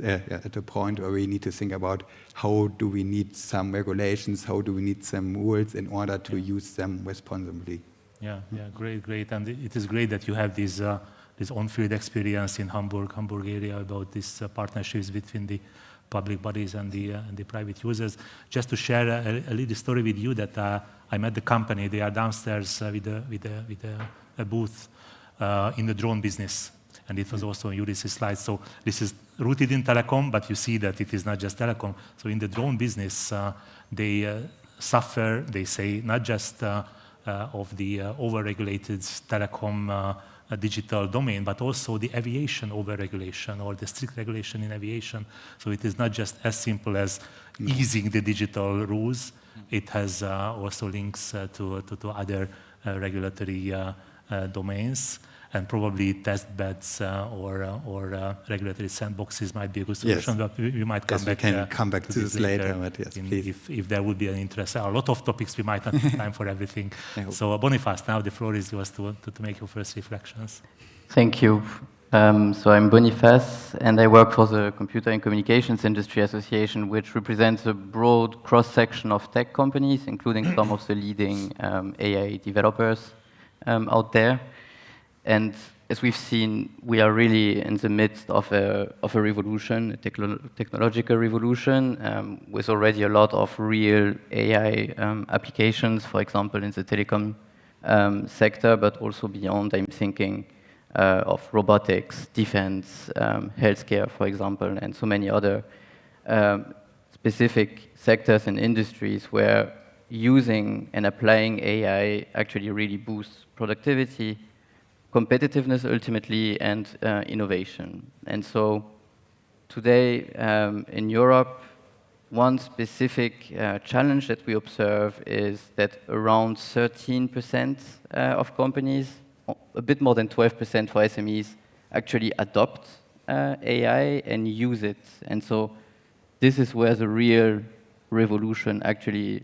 a point where we need to think about how do we need some regulations, how do we need some rules in order to use them responsibly. Yeah, great. And it is great that you have this on-field experience in Hamburg area about these partnerships between the public bodies and the private users. Just to share a little story with you, that I met the company. They are downstairs with a booth in the drone business. And it was also on Juris' slide. So this is rooted in telecom, but you see that it is not just telecom. So in the drone business, they suffer, they say, not just of the over-regulated telecom digital domain, but also the aviation over-regulation or the strict regulation in aviation. So it is not just as simple as easing the digital rules. It has also links to other regulatory domains. And probably test beds or regulatory sandboxes might be a good solution. Yes. But we might come Yes, back. we can come back to this later, but yes, please. If there would be an interest. A lot of topics, we might not have time for everything. So Boniface, now the floor is yours to make your first reflections. Thank you. So I'm Boniface, and I work for the Computer and Communications Industry Association, which represents a broad cross-section of tech companies, including some of the leading AI developers out there. And as we've seen, we are really in the midst of a revolution, a technological revolution, with already a lot of real AI applications, for example, in the telecom sector, but also beyond. I'm thinking of robotics, defense, healthcare, for example, and so many other specific sectors and industries where using and applying AI actually really boosts productivity, competitiveness ultimately, and innovation. And so today in Europe, one specific challenge that we observe is that around 13% of companies, a bit more than 12% for SMEs, actually adopt AI and use it. And so this is where the real revolution actually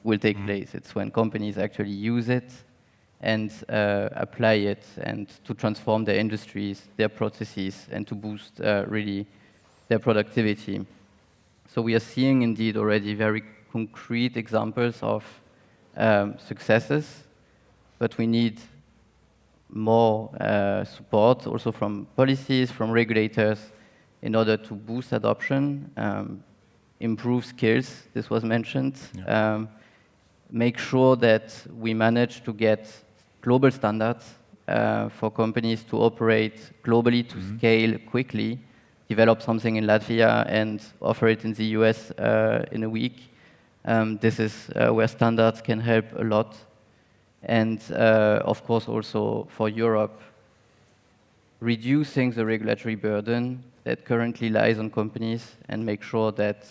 will take place. It's when companies actually use it and apply it, and to transform their industries, their processes, and to boost really their productivity. So we are seeing indeed already very concrete examples of successes, but we need more support also from policies, from regulators, in order to boost adoption, improve skills, this was mentioned, make sure that we manage to get global standards for companies to operate globally, to scale quickly, develop something in Latvia and offer it in the US in a week. This is where standards can help a lot. And of course also for Europe, reducing the regulatory burden that currently lies on companies and make sure that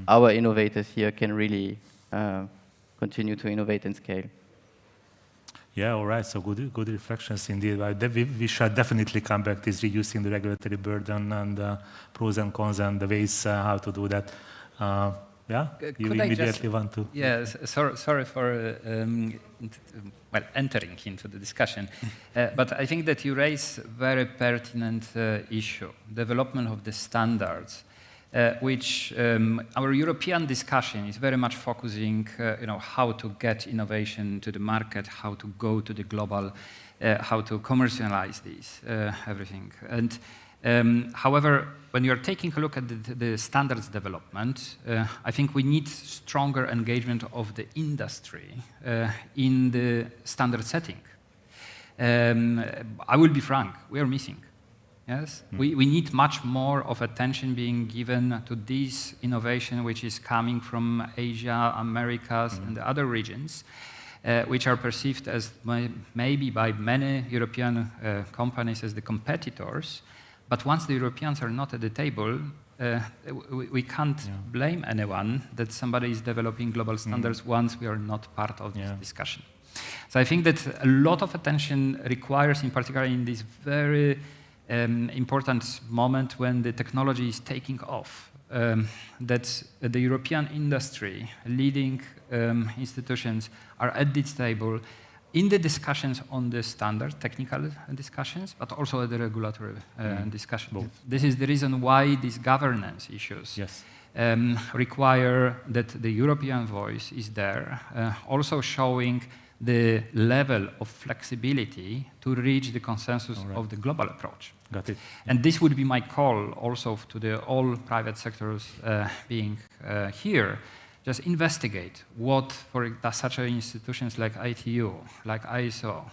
our innovators here can really continue to innovate and scale. Yeah, all right, so good reflections indeed. We shall definitely come back to this reducing the regulatory burden and pros and cons and the ways how to do that. Yeah, you immediately want to? Yes, sorry for entering into the discussion, but I think that you raise a very pertinent issue, development of the standards. Which our European discussion is very much focusing, how to get innovation to the market, how to go to the global, how to commercialize this, everything. And however, when you're taking a look at the standards development, I think we need stronger engagement of the industry in the standard setting. I will be frank, we are missing. Yes, we need much more of attention being given to this innovation which is coming from Asia, Americas, and the other regions, which are perceived as maybe by many European companies as the competitors. But once the Europeans are not at the table, we can't blame anyone that somebody is developing global standards once we are not part of this discussion. So I think that a lot of attention requires, in particular in this very important moment when the technology is taking off, that the European industry, leading institutions are at this table in the discussions on the standard, technical discussions, but also at the regulatory discussions. This is the reason why these governance issues require that the European voice is there, also showing the level of flexibility to reach the consensus of the global approach. Got it. And this would be my call also to all private sectors being here. Just investigate what, for such institutions like ITU, like ISO,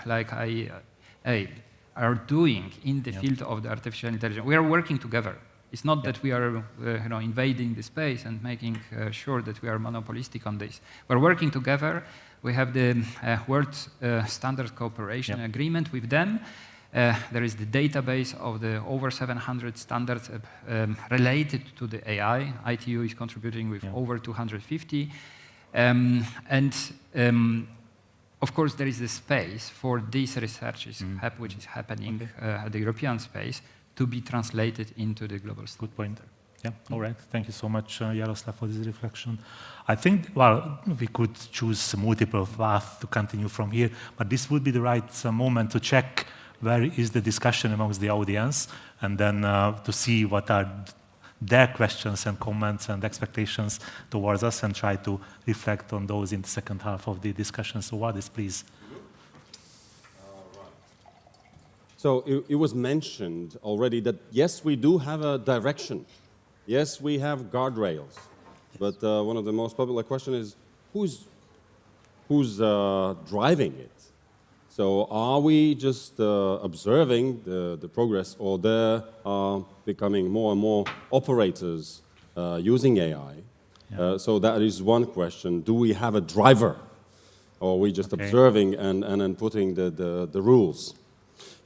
like IEA are doing in the field of the artificial intelligence. We are working together. It's not that we are invading the space and making sure that we are monopolistic on this. We're working together. We have the World Standard Cooperation Agreement with them. There is the database of the over 700 standards related to the AI. ITU is contributing with over 250. Of course, there is the space for these researches, which is happening at the European space, to be translated into the global standard. Good point. Yeah, all right. Thank you so much, Jaroslav, for this reflection. I think, well, we could choose multiple paths to continue from here, but this would be the right moment to check where is the discussion amongst the audience, and then to see what are their questions and comments and expectations towards us, and try to reflect on those in the second half of the discussion. So, Wadis, please. So it was mentioned already that yes, we do have a direction. Yes, we have guardrails. But one of the most popular questions is who's driving it? So are we just observing the progress, or there are becoming more and more operators using AI? So that is one question. Do we have a driver? Or are we just observing and putting the rules?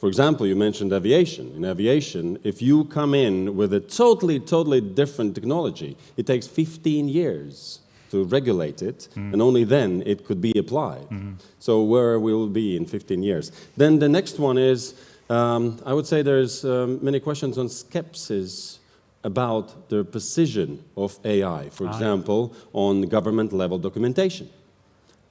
For example, you mentioned aviation. In aviation, if you come in with a totally different technology, it takes 15 years to regulate it, and only then it could be applied. So where will we be in 15 years? Then the next one is, I would say there's many questions on skepsis about the precision of AI, for example, on government-level documentation.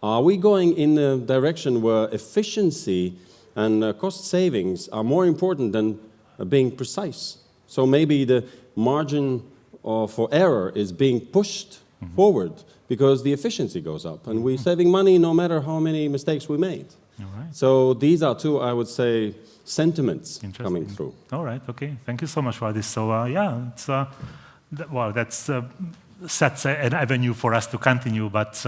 Are we going in a direction where efficiency and cost savings are more important than being precise? So maybe the margin for error is being pushed forward because the efficiency goes up, and we're saving money no matter how many mistakes we made. So these are two, I would say, sentiments coming through. All right, okay. Thank you so much for this. So yeah, it's, well, that's sets an avenue for us to continue, but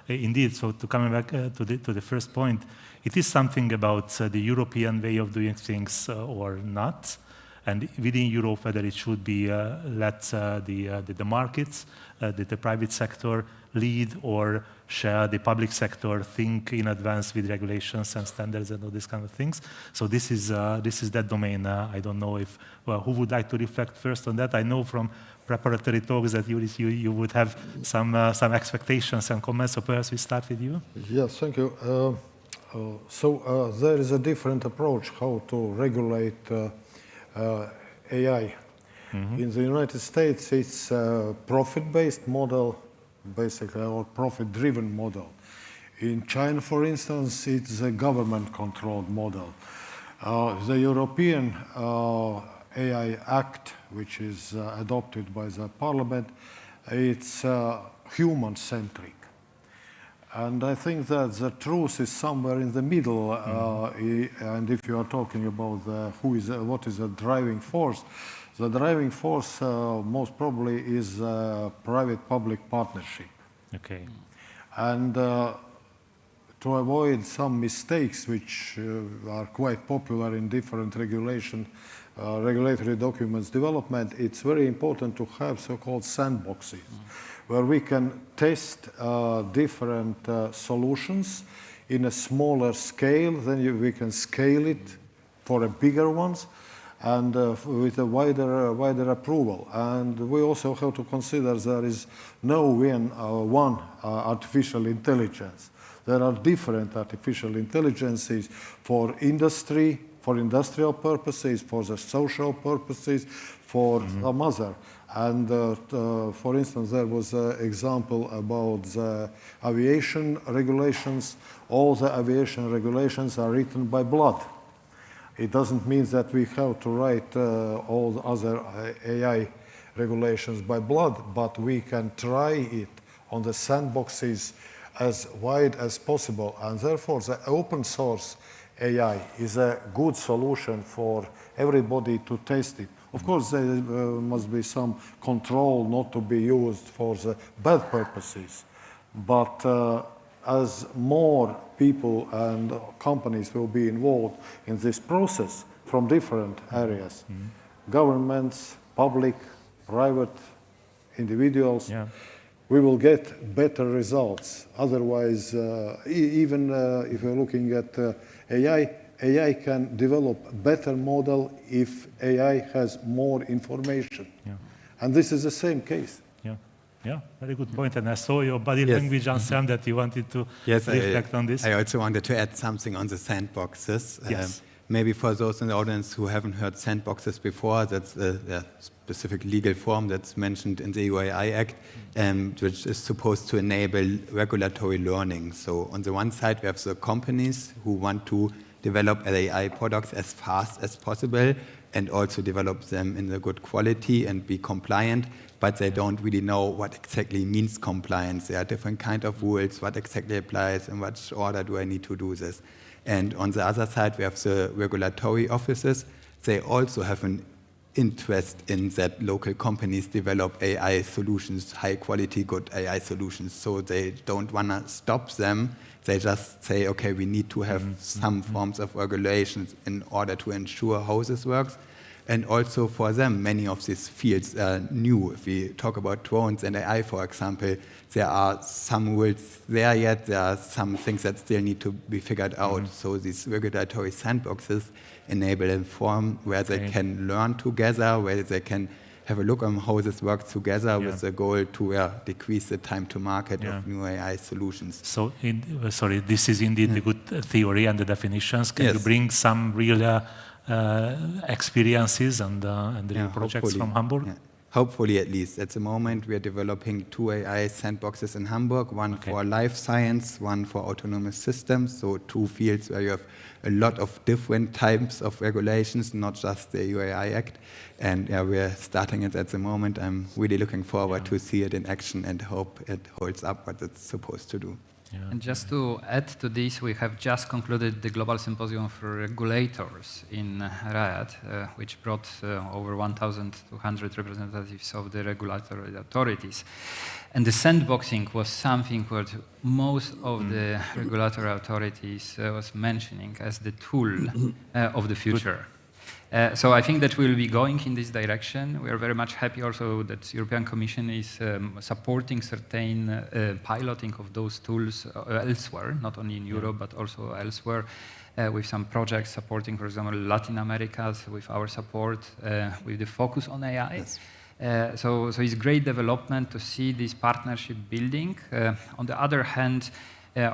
indeed, so to coming back to the first point, it is something about the European way of doing things or not, and within Europe, whether it should be let the markets, the private sector lead, or share the public sector think in advance with regulations and standards and all these kind of things. So this is that domain. I don't know if who would like to reflect first on that. I know from preparatory talks that you would have some expectations and comments. So perhaps we start with you. Yes, thank you. So there is a different approach how to regulate AI. In the United States, it's a profit-based model, basically, or profit-driven model. In China, for instance, it's a government-controlled model. The European AI Act, which is adopted by the Parliament, it's human-centric. And I think that the truth is somewhere in the middle. And if you are talking about what is the driving force, the driving force most probably is private-public partnership. Okay. And to avoid some mistakes, which are quite popular in different regulatory documents development, it's very important to have so-called sandboxes, where we can test different solutions in a smaller scale, then we can scale it for a bigger ones, and with a wider approval. And we also have to consider there is no one artificial intelligence. There are different artificial intelligences for industry, for industrial purposes, for the social purposes, for some other. And for instance, there was an example about the aviation regulations. All the aviation regulations are written by blood. It doesn't mean that we have to write all the other AI regulations by blood, but we can try it on the sandboxes as wide as possible. And therefore, the open source AI is a good solution for everybody to test it. Of course, there must be some control not to be used for the bad purposes. But as more people and companies will be involved in this process from different areas, governments, public, private, individuals, we will get better results. Otherwise, even if we're looking at AI, AI can develop a better model if AI has more information. Yeah. And this is the same case. Yeah, yeah, very good point. And I saw your body Yes. language, Anselm, that you wanted to reflect on this. I also wanted to add something on the sandboxes. Yes. Maybe for those in the audience who haven't heard sandboxes before, that's a specific legal form that's mentioned in the UAI Act, which is supposed to enable regulatory learning. So on the one side, we have the companies who want to develop AI products as fast as possible and also develop them in a good quality and be compliant, but they don't really know what exactly means compliance. There are different kind of rules, what exactly applies, in which order do I need to do this. And on the other side, we have the regulatory offices. They also have an interest in that local companies develop AI solutions, high quality, good AI solutions. So they don't want to stop them. They just say, okay, we need to have some forms of regulations in order to ensure how this works. And also for them, many of these fields are new. If we talk about drones and AI, for example, there are some rules there yet. There are some things that still need to be figured out. So these regulatory sandboxes enable a form where they can learn together, where they can have a look on how this works together with the goal to decrease the time to market of new AI solutions. So, sorry, this is indeed a good theory and the definitions. Can you bring some real experiences and real projects from Hamburg? Yeah. Hopefully, at least. At the moment, we are developing 2 AI sandboxes in Hamburg, one for life science, one for autonomous systems, so 2 fields where you have a lot of different types of regulations, not just the UAI Act. And we're starting it at the moment. I'm really looking forward to see it in action and hope it holds up what it's supposed to do. And just to add to this, we have just concluded the Global Symposium for Regulators in Riyadh, which brought over 1,200 representatives of the regulatory authorities. And the sandboxing was something what most of the regulatory authorities was mentioning as the tool of the future. So I think that we'll be going in this direction. We are very much happy also that the European Commission is supporting certain piloting of those tools elsewhere, not only in Europe, but also elsewhere, with some projects supporting, for example, Latin America with our support, with the focus on AI. Yes. So it's great development to see this partnership building. On the other hand,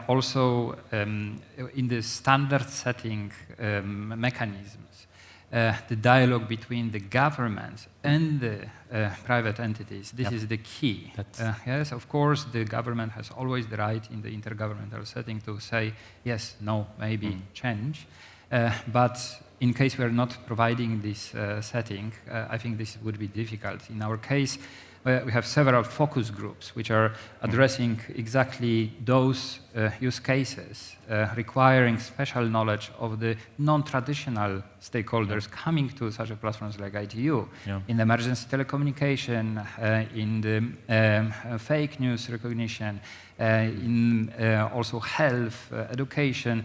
also in the standard setting mechanisms, the dialogue between the governments and the private entities, this is the key. Yes, of course, the government has always the right in the intergovernmental setting to say, yes, no, maybe change. But in case we are not providing this setting, I think this would be difficult. In our case, we have several focus groups which are addressing exactly those use cases requiring special knowledge of the non-traditional stakeholders coming to such a platforms like ITU, in emergency telecommunication, in the fake news recognition, in also health, education.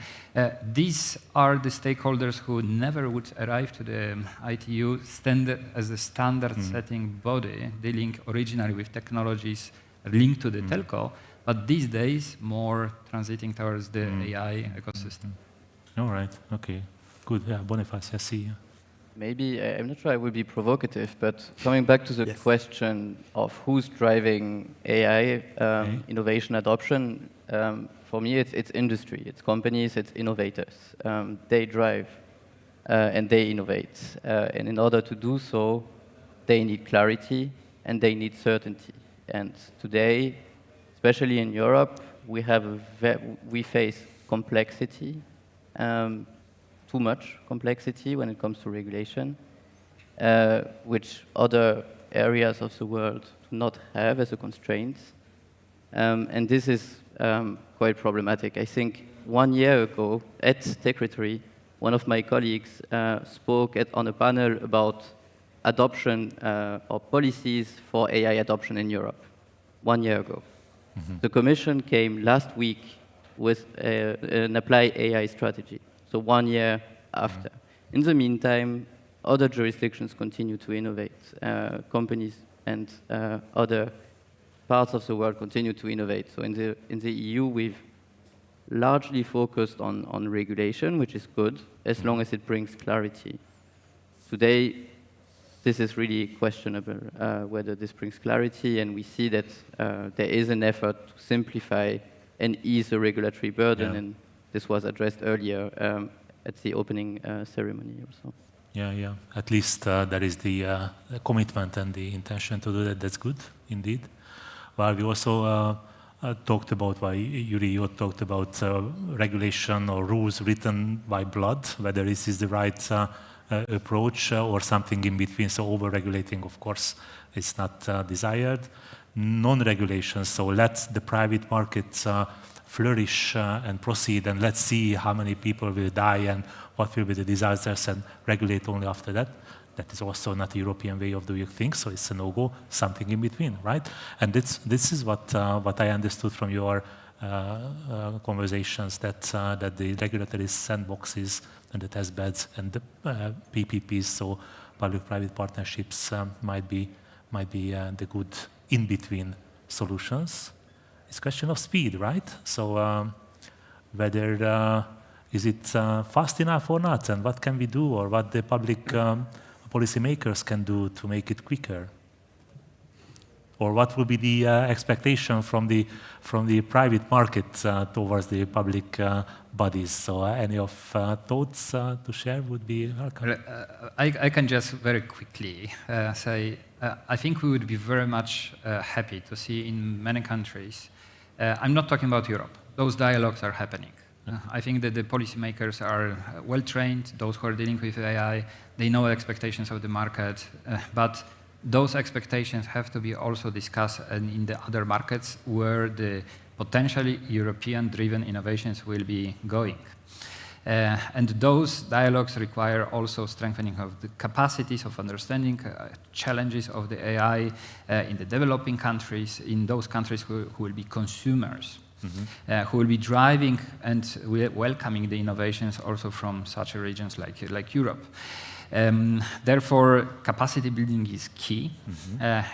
These are the stakeholders who never would arrive to the ITU as a standard setting body dealing originally with technologies linked to the telco, but these days more transiting towards the AI ecosystem. All right, okay, good. Yeah, Boniface, I see. Maybe, I'm not sure I will be provocative, but coming back to the question of who's driving AI innovation adoption, for me it's industry, it's companies, it's innovators. They drive and they innovate. And in order to do so, they need clarity and they need certainty. And today, especially in Europe, we face complexity, too much complexity when it comes to regulation, which other areas of the world do not have as a constraint. And this is quite problematic. I think 1 year ago at Secretary, one of my colleagues spoke on a panel about adoption or policies for AI adoption in Europe 1 year ago. The Commission came last week with an Apply AI strategy, so 1 year after. In the meantime, other jurisdictions continue to innovate, companies and other parts of the world continue to innovate. So in the EU, we've largely focused on regulation, which is good, as long as it brings clarity. Today, this is really questionable, whether this brings clarity, and we see that there is an effort to simplify and ease the regulatory burden, and this was addressed earlier at the opening ceremony also. Yeah. At least there is the commitment and the intention to do that. That's good, indeed. Well, we also talked about, Yuri, you talked about regulation or rules written by blood, whether this is the right approach or something in between. So over-regulating, of course, is not desired. Non-regulation, so let the private markets flourish and proceed, and let's see how many people will die and what will be the disasters, and regulate only after that. That is also not a European way of doing things, so it's a no-go, something in between, right? And this is what I understood from your conversations, that the regulatory sandboxes and the test beds and the PPPs, so public-private partnerships, might be the good in-between solutions. It's a question of speed, right? So whether is it fast enough or not, and what can we do, or what the public policymakers can do to make it quicker? Or what will be the expectation from the private market towards the public bodies? So any of thoughts to share would be welcome. I can just very quickly say, I think we would be very much happy to see in many countries, I'm not talking about Europe, those dialogues are happening. I think that the policymakers are well trained, those who are dealing with AI, they know the expectations of the market, but those expectations have to be also discussed in the other markets where the potentially European-driven innovations will be going. And those dialogues require also strengthening of the capacities of understanding challenges of the AI in the developing countries, in those countries who will be consumers, who will be driving and welcoming the innovations also from such regions like Europe. Therefore, capacity building is key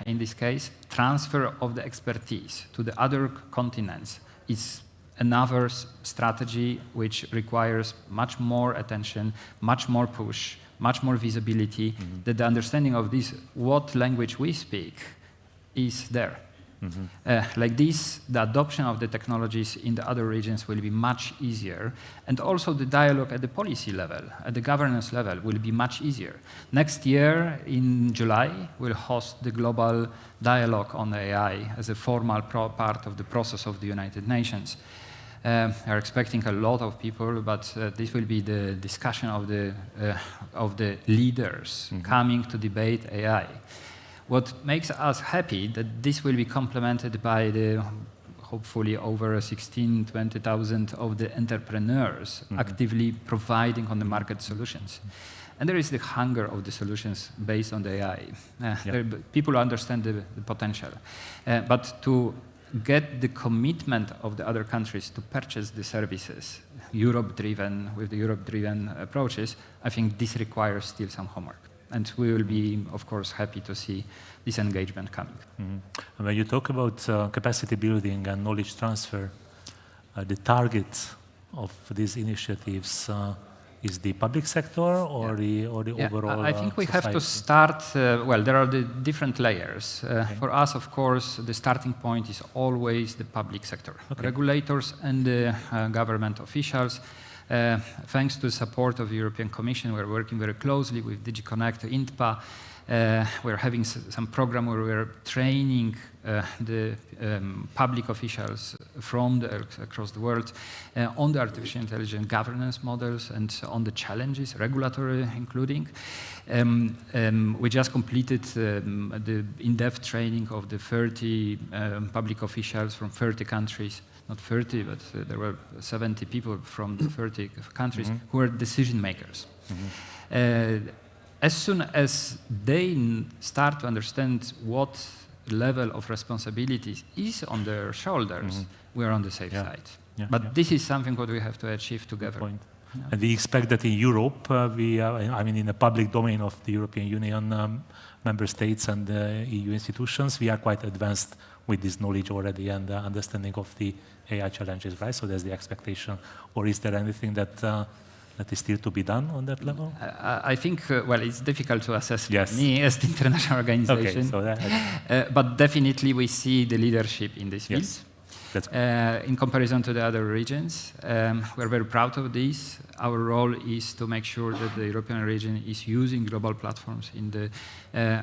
in this case. Transfer of the expertise to the other continents is another strategy which requires much more attention, much more push, much more visibility, that the understanding of this, what language we speak, is there. Like this, the adoption of the technologies in the other regions will be much easier, and also the dialogue at the policy level, at the governance level, will be much easier. Next year, in July, we'll host the Global Dialogue on AI as a formal part of the process of the United Nations. Are expecting a lot of people, but this will be the discussion of the leaders coming to debate AI. What makes us happy that this will be complemented by the hopefully over 20,000 of the entrepreneurs actively providing on the market solutions. And there is the hunger of the solutions based on the AI. People understand the potential. But to get the commitment of the other countries to purchase the services, Europe-driven, with the Europe-driven approaches, I think this requires still some homework. And we will be, of course, happy to see this engagement coming. And when you talk about capacity building and knowledge transfer, the target of these initiatives is the public sector or the overall I think we society? have to start, well, there are the different layers. For us, of course, the starting point is always the public sector. Regulators and the government officials. Thanks to the support of the European Commission, we're working very closely with DigiConnect, INTPA. We're having some program where we're training the public officials from across the world on the artificial intelligence governance models and on the challenges, regulatory including. We just completed the in-depth training of the 30 public officials from 30 countries. Not 30, but there were 70 people from the 30 countries who are decision makers. As soon as they start to understand what level of responsibilities is on their shoulders, we are on the safe side. But this is something what we have to achieve together. And we expect that in Europe, in the public domain of the European Union member states and EU institutions, we are quite advanced with this knowledge already and understanding of the AI challenges, right? So there's the expectation. Or is there anything that is still to be done on that level? I think, it's difficult to assess Yes. me as the international organization. Okay, so but definitely we see the leadership in this field. Yes. That's good. In comparison to the other regions, we're very proud of this. Our role is to make sure that the European region is using global platforms in the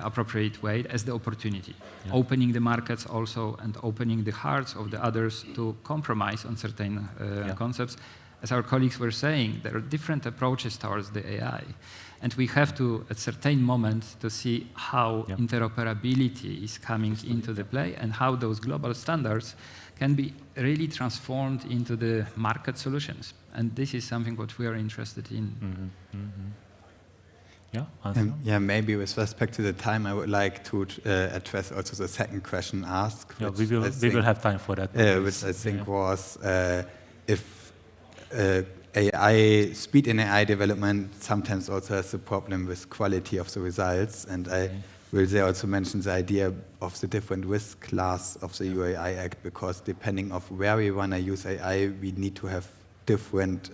appropriate way as the opportunity, opening the markets also and opening the hearts of the others to compromise on certain concepts. As our colleagues were saying, there are different approaches towards the AI. And we have to, at certain moment, to see how interoperability is coming into the play and how those global standards can be really transformed into the market solutions. And this is something what we are interested in. Yeah, maybe with respect to the time, I would like to address also the second question asked. Yeah, we will have time for that. Which I think was if speed in AI development sometimes also has a problem with quality of the results. And I will there also mention the idea of the different risk class of the EU AI Act, because depending on where we want to use AI, we need to have different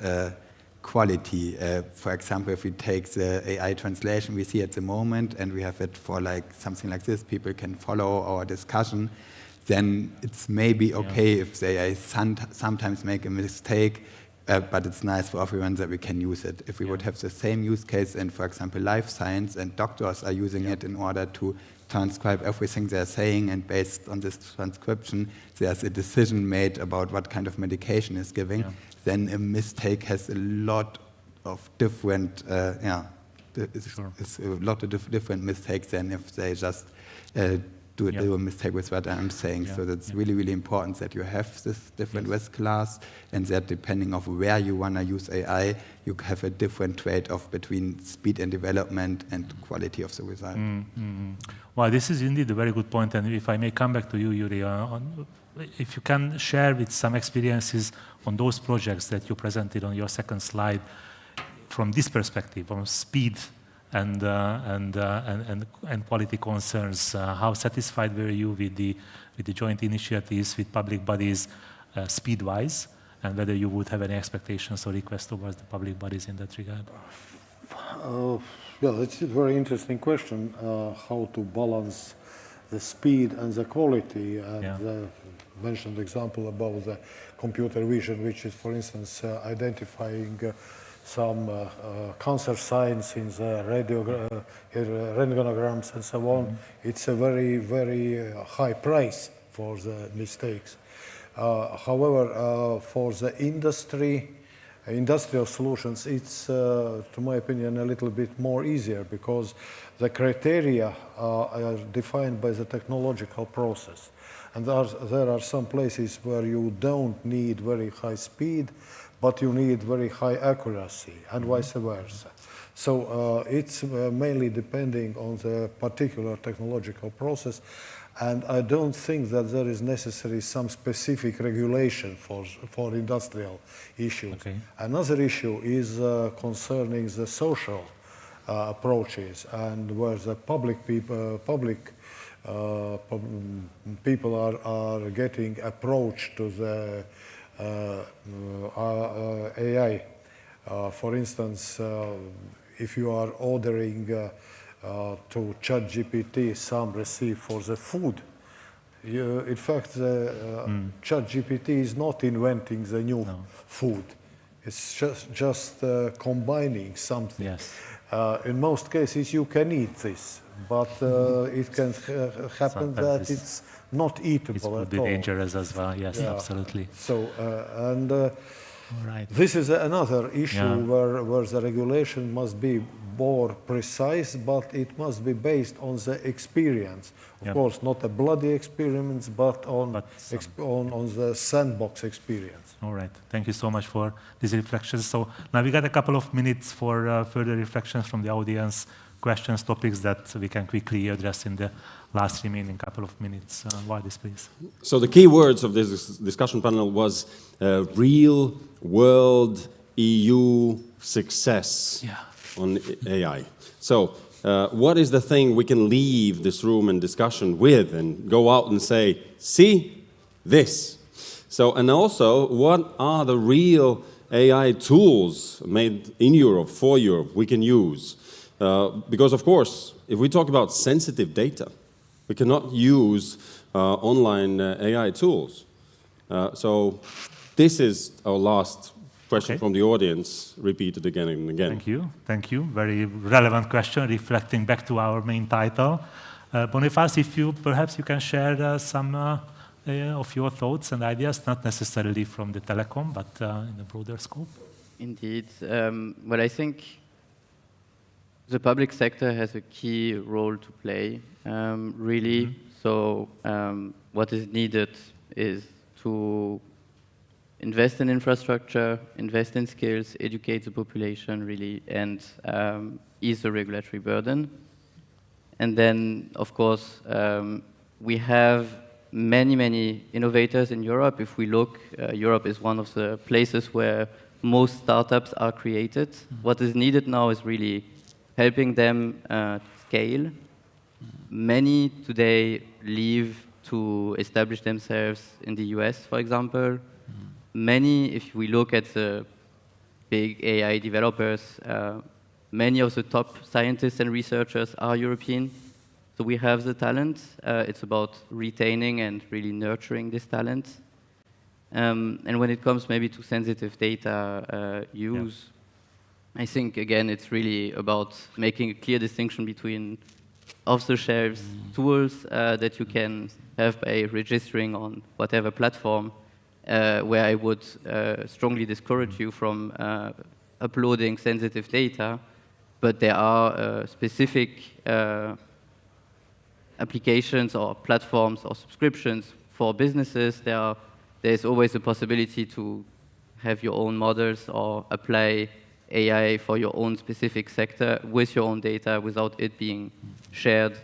quality. For example, if we take the AI translation we see at the moment and we have it for like something like this, people can follow our discussion, then it's maybe okay if the AI sometimes make a mistake, but it's nice for everyone that we can use it. If we would have the same use case in, for example, life science, and doctors are using it in order to transcribe everything they're saying, and based on this transcription, there's a decision made about what kind of medication is giving, then a mistake has a lot of different, it's a lot of different mistakes than if they just do a mistake with what I'm saying. So that's really, really important that you have this different risk class, and that depending on where you want to use AI, you have a different trade-off between speed and development and quality of the result. Well, this is indeed a very good point. And if I may come back to you, Yuri, if you can share with some experiences on those projects that you presented on your second slide from this perspective, on speed and quality concerns. How satisfied were you with the joint initiatives with public bodies, speed-wise, and whether you would have any expectations or requests towards the public bodies in that regard? It's a very interesting question, how to balance the speed and the quality. And mentioned example about the computer vision, which is, for instance, identifying some cancer signs in the radiograms and so on. It's a very, very high price for the mistakes. However, for the industrial solutions, it's, to my opinion, a little bit more easier, because the criteria are defined by the technological process. And there are some places where you don't need very high speed, but you need very high accuracy, and vice versa. So it's mainly depending on the particular technological process, and I don't think that there is necessary some specific regulation for industrial issues. Okay. Another issue is concerning the social approaches, and where the public people are getting approach to the AI. For instance, if you are ordering to ChatGPT some receipt for the food, in fact, ChatGPT is not inventing the new food. It's just combining something. Yes. In most cases, you can eat this, but it can happen that it's not eatable at all. It could be dangerous as well. Yes, absolutely. So, this is another issue where the regulation must be more precise, but it must be based on the experience. Of course, not a bloody experiments, but on the sandbox experience. All right. Thank you so much for these reflections. So now we got a couple of minutes for further reflections from the audience, questions, topics that we can quickly address in the last remaining couple of minutes. Valdis, please. So the key words of this discussion panel was real world EU success on AI. So, what is the thing we can leave this room and discussion with and go out and say, see, this. So, and also, what are the real AI tools made in Europe, for Europe, we can use? Because, of course, if we talk about sensitive data, we cannot use online AI tools. So this is our last question from the audience, repeated again and again. Thank you. Thank you. Very relevant question, reflecting back to our main title. Boniface, if you perhaps you can share some of your thoughts and ideas, not necessarily from the telecom, but in a broader scope. Indeed. Well, I think the public sector has a key role to play, really. So what is needed is to invest in infrastructure, invest in skills, educate the population, really, and ease the regulatory burden. And then, of course, we have many, many innovators in Europe. If we look, Europe is one of the places where most startups are created. What is needed now is really helping them scale. Many today leave to establish themselves in the US, for example. Many, if we look at the big AI developers, many of the top scientists and researchers are European. So we have the talent. It's about retaining and really nurturing this talent. And when it comes maybe to sensitive data use, I think, again, it's really about making a clear distinction between off-the-shelf tools that you can have by registering on whatever platform, where I would strongly discourage you from uploading sensitive data, but there are specific applications or platforms or subscriptions for businesses. There's always a possibility to have your own models or apply AI for your own specific sector with your own data without it being shared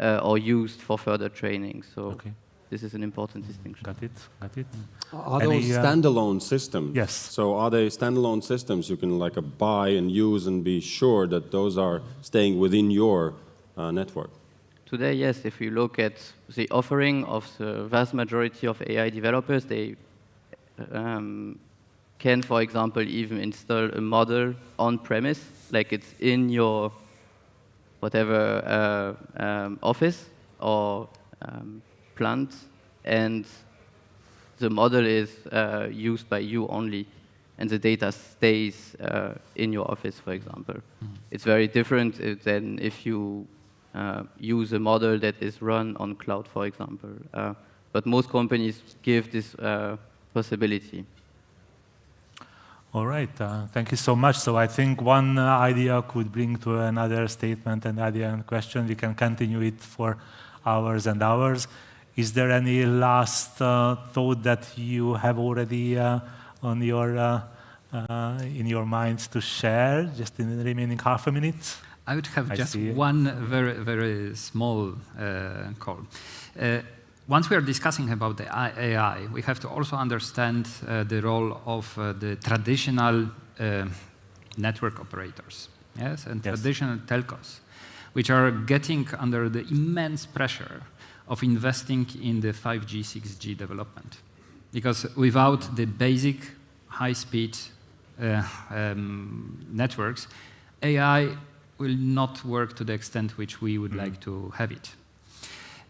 or used for further training. So this is an important distinction. Got it, got it. Are those standalone systems? Yes. So are they standalone systems you can like buy and use and be sure that those are staying within your network? Today, yes, if you look at the offering of the vast majority of AI developers, they can, for example, even install a model on-premise, like it's in your whatever office or plant, and the model is used by you only, and the data stays in your office, for example. It's very different than if you use a model that is run on cloud, for example. But most companies give this possibility. All right, thank you so much. So I think one idea could bring to another statement and idea and question. We can continue it for hours and hours. Is there any last thought that you have already on your in your mind to share, just in the remaining half a minute? I would have just one very, very small call. Once we are discussing about the AI, we have to also understand the role of the traditional network operators, yes, and traditional telcos, which are getting under the immense pressure of investing in the 5G, 6G development. Because without the basic high-speed networks, AI will not work to the extent which we would like to have it.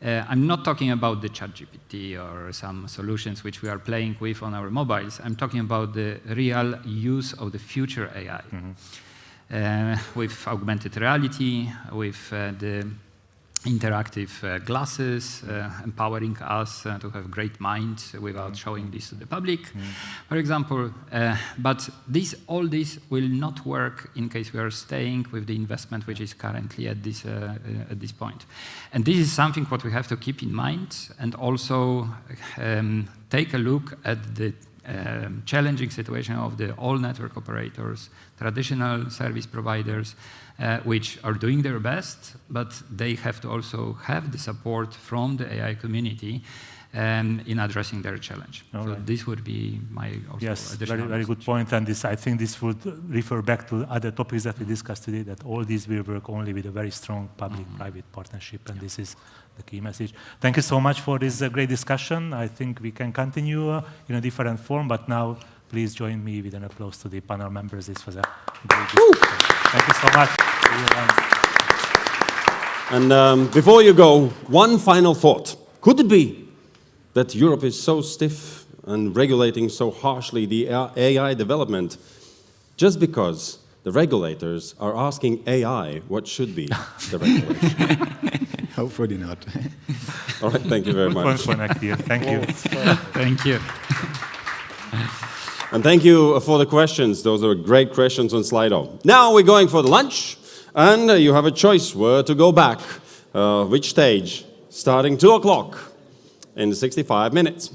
I'm not talking about the ChatGPT or some solutions which we are playing with on our mobiles. I'm talking about the real use of the future AI. With augmented reality, with the interactive glasses, empowering us to have great minds without showing this to the public, for example. But all this will not work in case we are staying with the investment which is currently at this point. And this is something what we have to keep in mind, and also take a look at the challenging situation of the all network operators, traditional service providers, which are doing their best, but they have to also have the support from the AI community in addressing their challenge. All So right. this would be my also Yes, additional very good message. point. And this, I think this would refer back to other topics that we discussed today, that all these will work only with a very strong public-private partnership, and this is the key message. Thank you so much for this great discussion. I think we can continue in a different form, but now please join me with an applause to the panel members. This was a great discussion. Thank you so much. And before you go, one final thought. Could it be that Europe is so stiff and regulating so harshly the AI development just because the regulators are asking AI what should be the regulation? Hopefully not. All right, thank you very Good much. point for next year. Thank you. Thank you. And thank you for the questions. Those are great questions on Slido. Now we're going for the lunch, and you have a choice where to go back, which stage, starting 2 o'clock in 65 minutes.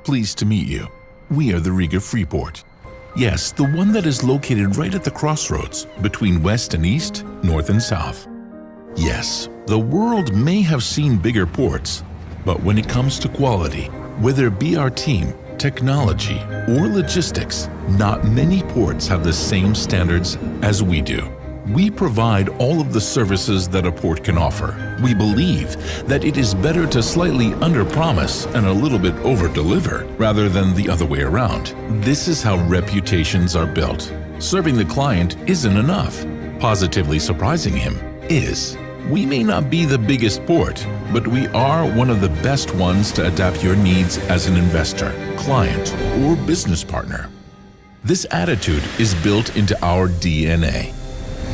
Pleased to meet you. We are the Riga Freeport. Yes, the one that is located right at the crossroads between west and east, north and south. Yes, the world may have seen bigger ports, but when it comes to quality, whether it be our team, technology, or logistics, not many ports have the same standards as we do. We provide all of the services that a port can offer. We believe that it is better to slightly under-promise and a little bit over-deliver rather than the other way around. This is how reputations are built. Serving the client isn't enough. Positively surprising him is. We may not be the biggest port, but we are one of the best ones to adapt your needs as an investor, client, or business partner. This attitude is built into our DNA.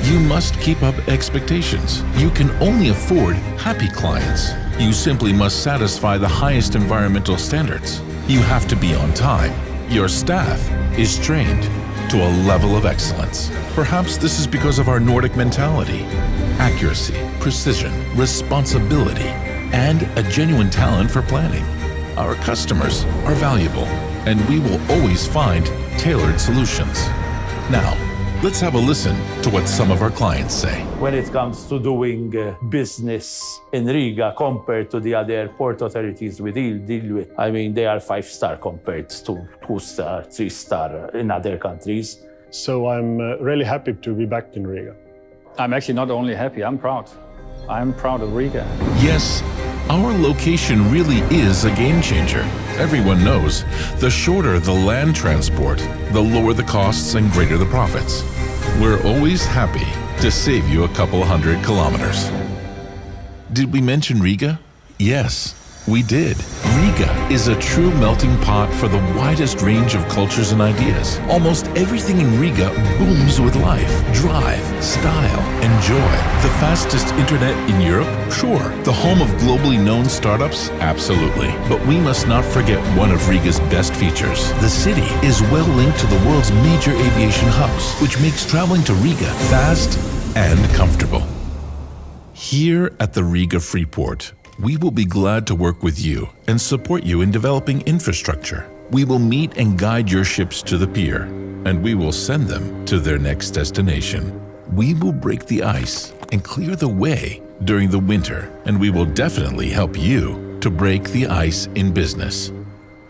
You must keep up expectations. You can only afford happy clients. You simply must satisfy the highest environmental standards. You have to be on time. Your staff is trained to a level of excellence. Perhaps this is because of our Nordic mentality. Accuracy, precision, responsibility, and a genuine talent for planning. Our customers are valuable, and we will always find tailored solutions. Now, let's have a listen to what some of our clients say. When it comes to doing business in Riga compared to the other port authorities we deal with, I mean, they are 5-star compared to 2-star, 3-star in other countries. So I'm really happy to be back in Riga. I'm actually not only happy, I'm proud. I'm proud of Riga. Yes, our location really is a game changer. Everyone knows the shorter the land transport, the lower the costs and greater the profits. We're always happy to save you a couple 100 kilometers. Did we mention Riga? Yes, we did. Riga is a true melting pot for the widest range of cultures and ideas. Almost everything in Riga booms with life, drive, style, and joy. The fastest internet in Europe? Sure. The home of globally known startups? Absolutely. But we must not forget one of Riga's best features. The city is well linked to the world's major aviation hubs, which makes traveling to Riga fast and comfortable. Here at the Riga Freeport, we will be glad to work with you and support you in developing infrastructure. We will meet and guide your ships to the pier, and we will send them to their next destination. We will break the ice and clear the way during the winter, and we will definitely help you to break the ice in business.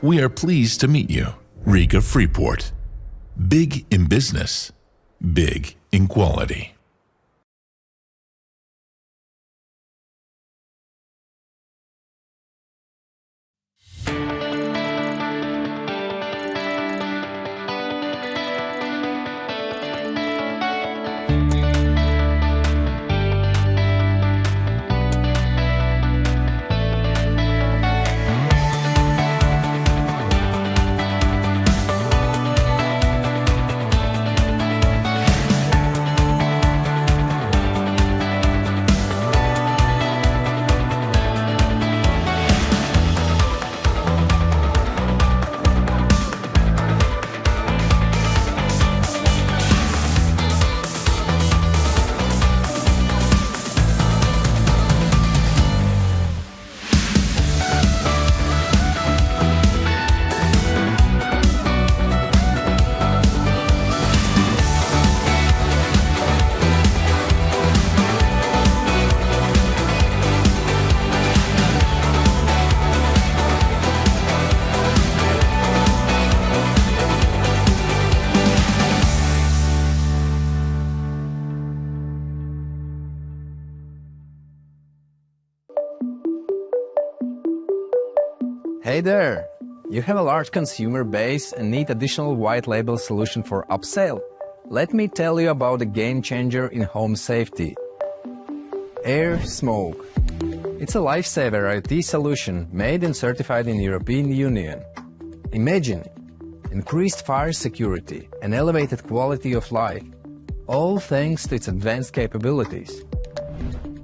We are pleased to meet you, Riga Freeport. Big in business, big in quality. Hey there! You have a large consumer base and need additional white label solution for upsell? Let me tell you about a game changer in home safety. Air Smoke. It's a lifesaver IT solution made and certified in European Union. Imagine increased fire security and elevated quality of life, all thanks to its advanced capabilities.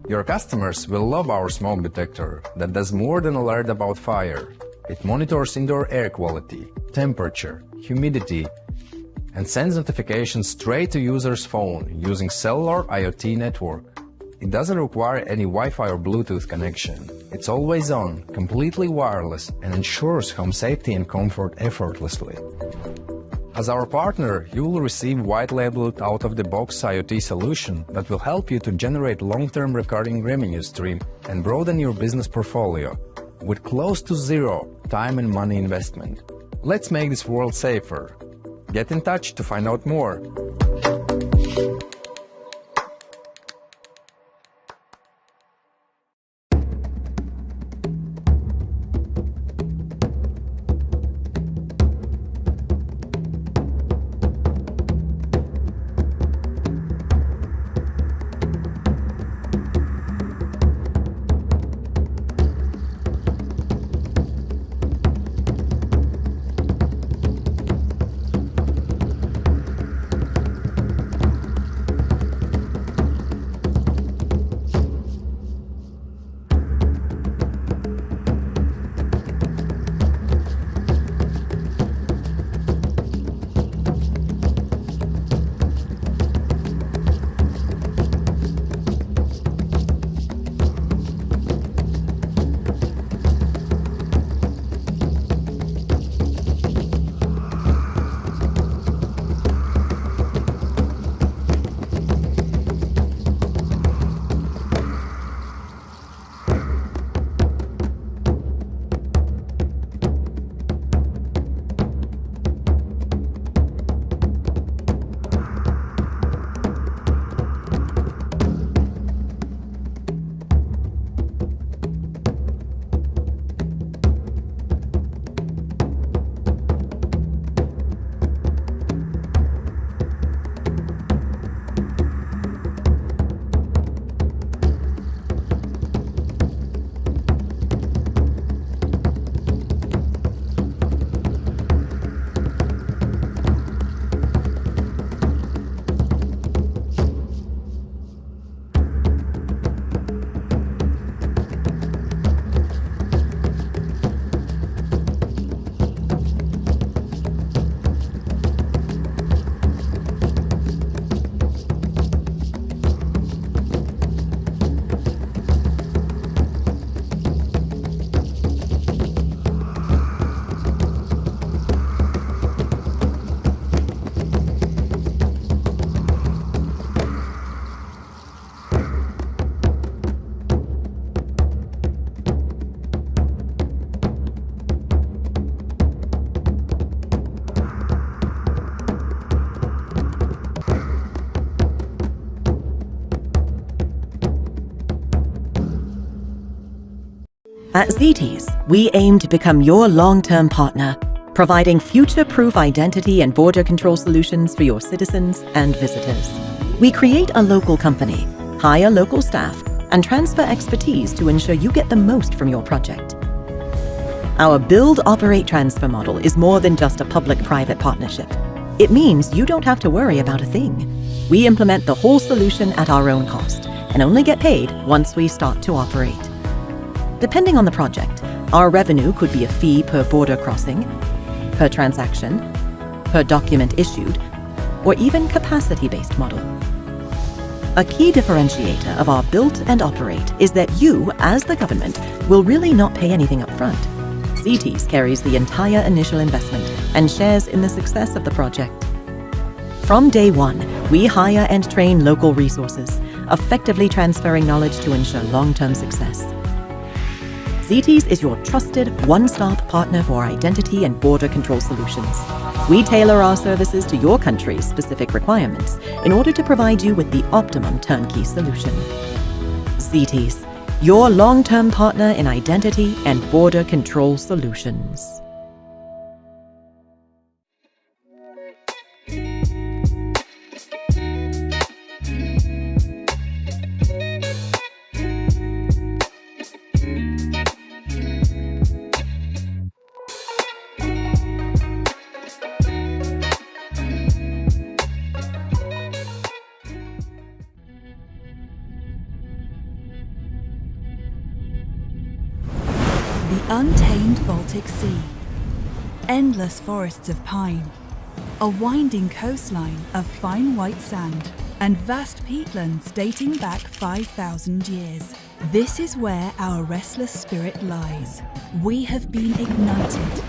Your customers will love our smoke detector that does more than alert about fire. It monitors indoor air quality, temperature, humidity, and sends notifications straight to user's phone using cellular IoT network. It doesn't require any Wi-Fi or Bluetooth connection. It's always on, completely wireless, and ensures home safety and comfort effortlessly. As our partner, you will receive white-labeled out-of-the-box IoT solution that will help you to generate long-term recurring revenue stream and broaden your business portfolio with close to zero time and money investment. Let's make this world safer. Get in touch to find out more. At ZTES, we aim to become your long-term partner, providing future-proof identity and border control solutions for your citizens and visitors. We create a local company, hire local staff, and transfer expertise to ensure you get the most from your project. Our build, operate, transfer model is more than just a public-private partnership. It means you don't have to worry about a thing. We implement the whole solution at our own cost and only get paid once we start to operate. Depending on the project, our revenue could be a fee per border crossing, per transaction, per document issued, or even capacity-based model. A key differentiator of our build and operate is that you, as the government, will really not pay anything up front. ZTES carries the entire initial investment and shares in the success of the project. From day one, we hire and train local resources, effectively transferring knowledge to ensure long-term success. ZTES is your trusted one-stop partner for identity and border control solutions. We tailor our services to your country's specific requirements in order to provide you with the optimum turnkey solution. ZTES, your long-term partner in identity and border control solutions. The untamed Baltic Sea, endless forests of pine, a winding coastline of fine white sand, and vast peatlands dating back 5,000 years. This is where our restless spirit lies. We have been ignited.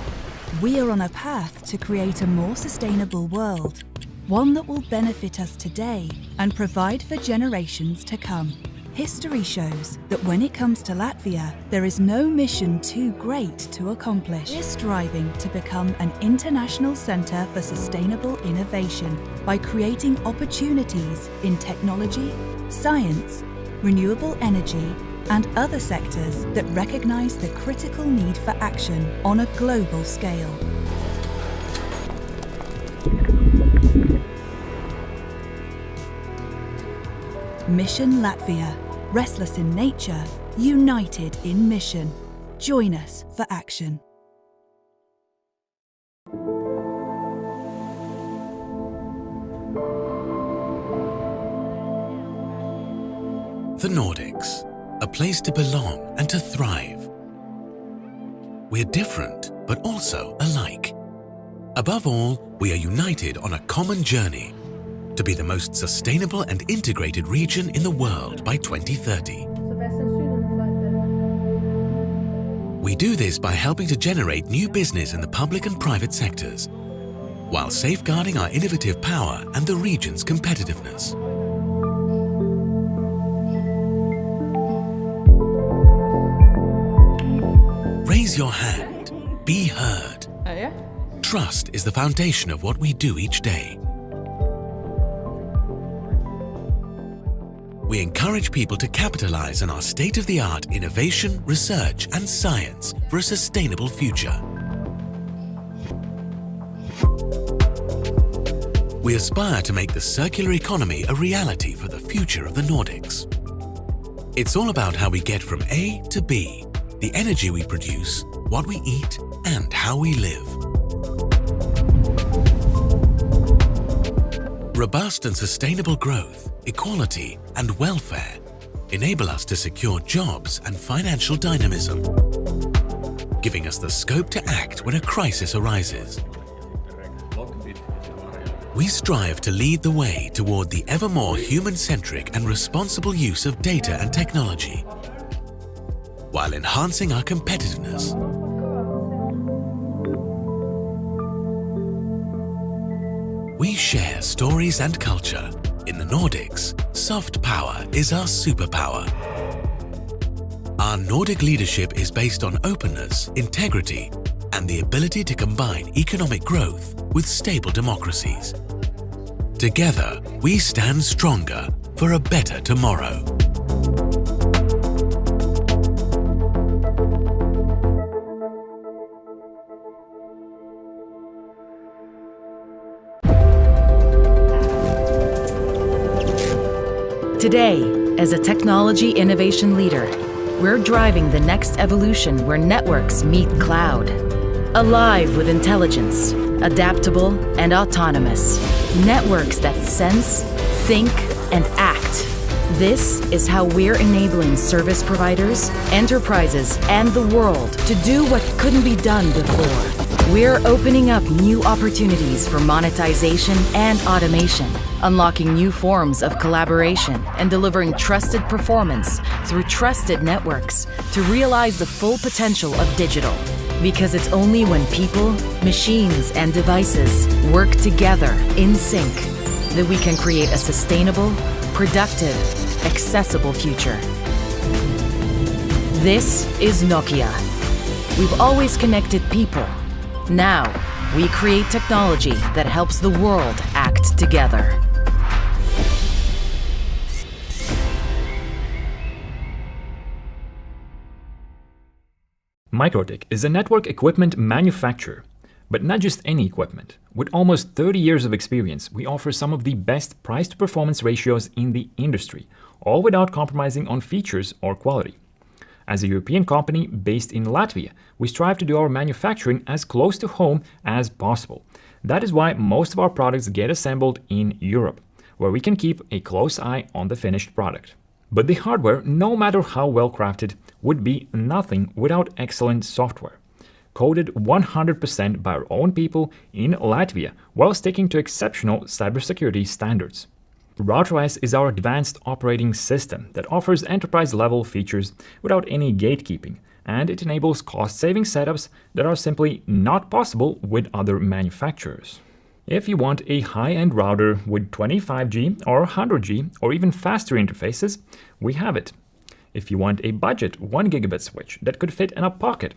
We are on a path to create a more sustainable world, one that will benefit us today and provide for generations to come. History shows that when it comes to Latvia, there is no mission too great to accomplish. We're striving to become an international centre for sustainable innovation by creating opportunities in technology, science, renewable energy, and other sectors that recognise the critical need for action on a global scale. Mission Latvia. Restless in nature, united in mission. Join us for action. The Nordics, a place to belong and to thrive. We're different, but also alike. Above all, we are united on a common journey to be the most sustainable and integrated region in the world by 2030. We do this by helping to generate new business in the public and private sectors, while safeguarding our innovative power and the region's competitiveness. Raise your hand. Be heard. Trust is the foundation of what we do each day. We encourage people to capitalize on our state-of-the-art innovation, research, and science for a sustainable future. We aspire to make the circular economy a reality for the future of the Nordics. It's all about how we get from A to B, the energy we produce, what we eat, and how we live. Robust and sustainable growth, equality, and welfare enable us to secure jobs and financial dynamism, giving us the scope to act when a crisis arises. We strive to lead the way toward the ever more human-centric and responsible use of data and technology, while enhancing our competitiveness. We share stories and culture. In the Nordics, soft power is our superpower. Our Nordic leadership is based on openness, integrity, and the ability to combine economic growth with stable democracies. Together, we stand stronger for a better tomorrow. Today, as a technology innovation leader, we're driving the next evolution where networks meet cloud. Alive with intelligence, adaptable and autonomous. Networks that sense, think, and act. This is how we're enabling service providers, enterprises, and the world to do what couldn't be done before. We're opening up new opportunities for monetization and automation, unlocking new forms of collaboration and delivering trusted performance through trusted networks to realize the full potential of digital. Because it's only when people, machines, and devices work together in sync that we can create a sustainable, productive, accessible future. This is Nokia. We've always connected people. Now, we create technology that helps the world act together. Microtik is a network equipment manufacturer, but not just any equipment. With almost 30 years of experience, we offer some of the best price-to-performance ratios in the industry, all without compromising on features or quality. As a European company based in Latvia, we strive to do our manufacturing as close to home as possible. That is why most of our products get assembled in Europe, where we can keep a close eye on the finished product. But the hardware, no matter how well crafted, would be nothing without excellent software. Coded 100% by our own people in Latvia while sticking to exceptional cybersecurity standards. RouterOS is our advanced operating system that offers enterprise-level features without any gatekeeping, and it enables cost-saving setups that are simply not possible with other manufacturers. If you want a high-end router with 25G or 100G or even faster interfaces, we have it. If you want a budget 1 gigabit switch that could fit in a pocket,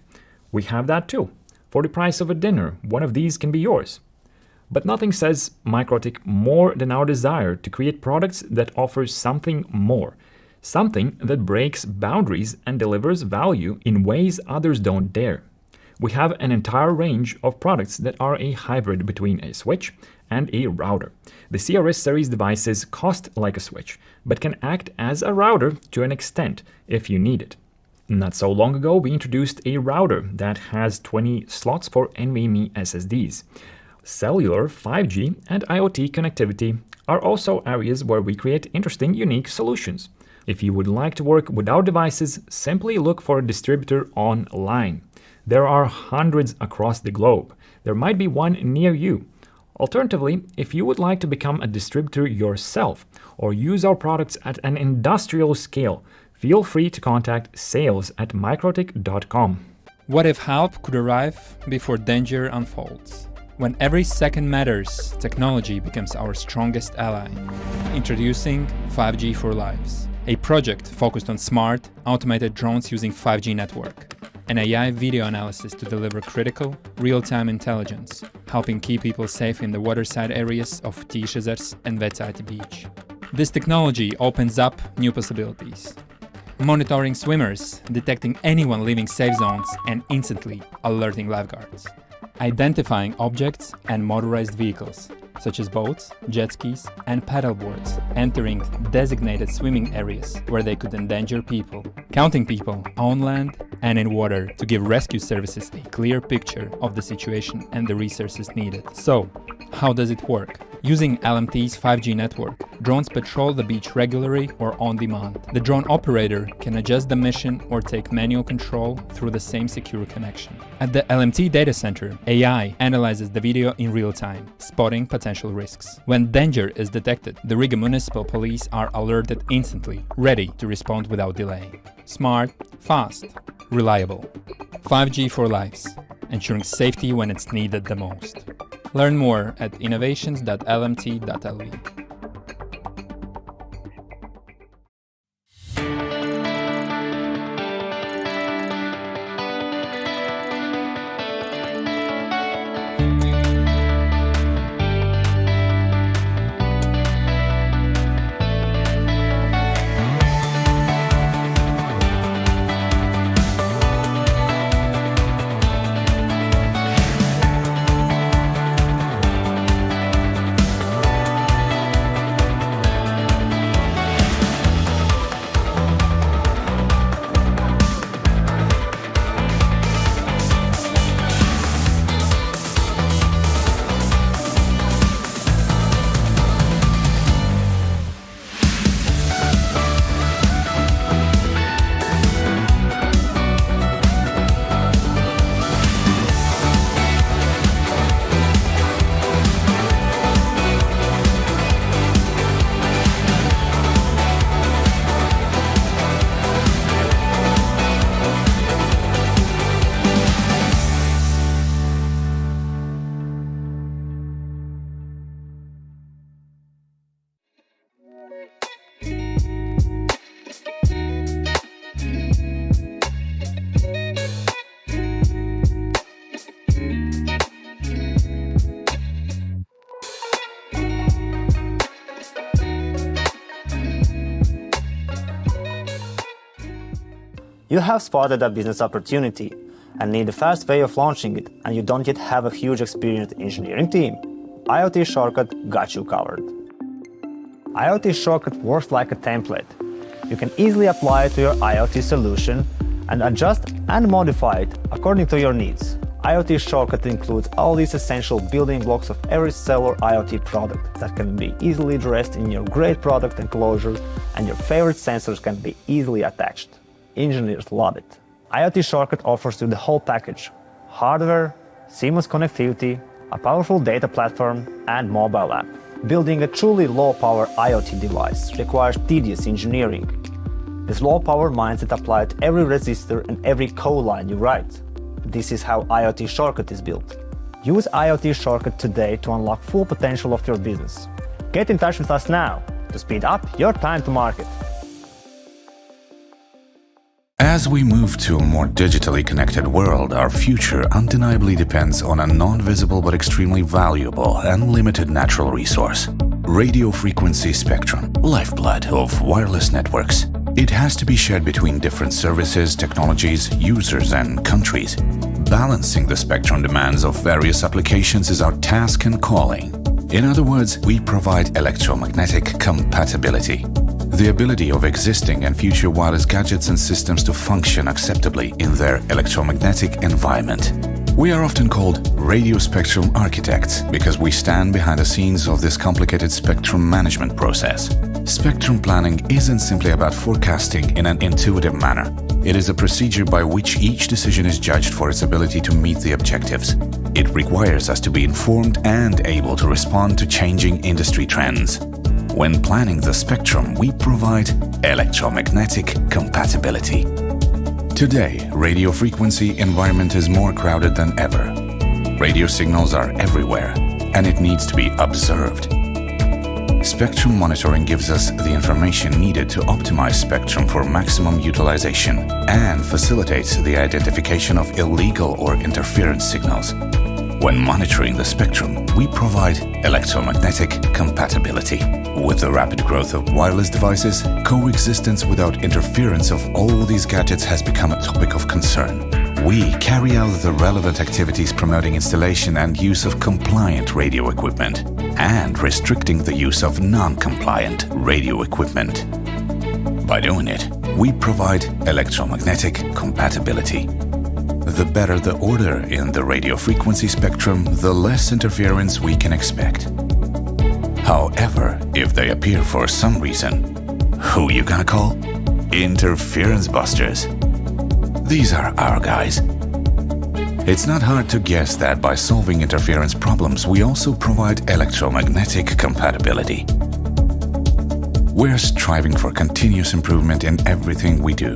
we have that too. For the price of a dinner, one of these can be yours. But nothing says Microtik more than our desire to create products that offer something more, something that breaks boundaries and delivers value in ways others don't dare. We have an entire range of products that are a hybrid between a switch and a router. The CRS series devices cost like a switch, but can act as a router to an extent if you need it. Not so long ago, we introduced a router that has 20 slots for NVMe SSDs. Cellular, 5G, and IoT connectivity are also areas where we create interesting, unique solutions. If you would like to work without devices, simply look for a distributor online. There are hundreds across the globe. There might be one near you. Alternatively, if you would like to become a distributor yourself or use our products at an industrial scale, feel free to contact sales@microtik.com. What if help could arrive before danger unfolds? When every second matters, technology becomes our strongest ally. Introducing 5G for Lives, a project focused on smart, automated drones using 5G network. An AI video analysis to deliver critical, real-time intelligence, helping keep people safe in the waterside areas of Tīšezers and Vecāti Beach. This technology opens up new possibilities. Monitoring swimmers, detecting anyone leaving safe zones and instantly alerting lifeguards. Identifying objects and motorized vehicles, such as boats, jet skis, and paddleboards, entering designated swimming areas where they could endanger people. Counting people on land and in water to give rescue services a clear picture of the situation and the resources needed. So, how does it work? Using LMT's 5G network, drones patrol the beach regularly or on demand. The drone operator can adjust the mission or take manual control through the same secure connection. At the LMT data center, AI analyzes the video in real time, spotting potential risks. When danger is detected, the Riga Municipal Police are alerted instantly, ready to respond without delay. Smart, fast, reliable. 5G for lives, ensuring safety when it's needed the most. Learn more at innovations.lmt.lv. You have spotted a business opportunity and need a fast way of launching it, and you don't yet have a huge experienced engineering team. IoT Shortcut got you covered. IoT Shortcut works like a template. You can easily apply it to your IoT solution and adjust and modify it according to your needs. IoT Shortcut includes all these essential building blocks of every cellular IoT product that can be easily dressed in your great product enclosure, and your favorite sensors can be easily attached. Engineers love it. IoT Shortcut offers you the whole package: hardware, seamless connectivity, a powerful data platform, and mobile app. Building a truly low-power IoT device requires tedious engineering. This low-power mindset applied to every resistor and every code line you write. This is how IoT Shortcut is built. Use IoT Shortcut today to unlock full potential of your business. Get in touch with us now to speed up your time to market. As we move to a more digitally connected world, our future undeniably depends on a non-visible but extremely valuable and limited natural resource: radio frequency spectrum, lifeblood of wireless networks. It has to be shared between different services, technologies, users, and countries. Balancing the spectrum demands of various applications is our task and calling. In other words, we provide electromagnetic compatibility, the ability of existing and future wireless gadgets and systems to function acceptably in their electromagnetic environment. We are often called radio spectrum architects because we stand behind the scenes of this complicated spectrum management process. Spectrum planning isn't simply about forecasting in an intuitive manner. It is a procedure by which each decision is judged for its ability to meet the objectives. It requires us to be informed and able to respond to changing industry trends. When planning the spectrum, we provide electromagnetic compatibility. Today, radio frequency environment is more crowded than ever. Radio signals are everywhere, and it needs to be observed. Spectrum monitoring gives us the information needed to optimize spectrum for maximum utilization and facilitates the identification of illegal or interference signals. When monitoring the spectrum, we provide electromagnetic compatibility. With the rapid growth of wireless devices, coexistence without interference of all these gadgets has become a topic of concern. We carry out the relevant activities promoting installation and use of compliant radio equipment and restricting the use of non-compliant radio equipment. By doing it, we provide electromagnetic compatibility. The better the order in the radio frequency spectrum, the less interference we can expect. However, if they appear for some reason, who you gonna call? Interference busters. These are our guys. It's not hard to guess that by solving interference problems, we also provide electromagnetic compatibility. We're striving for continuous improvement in everything we do.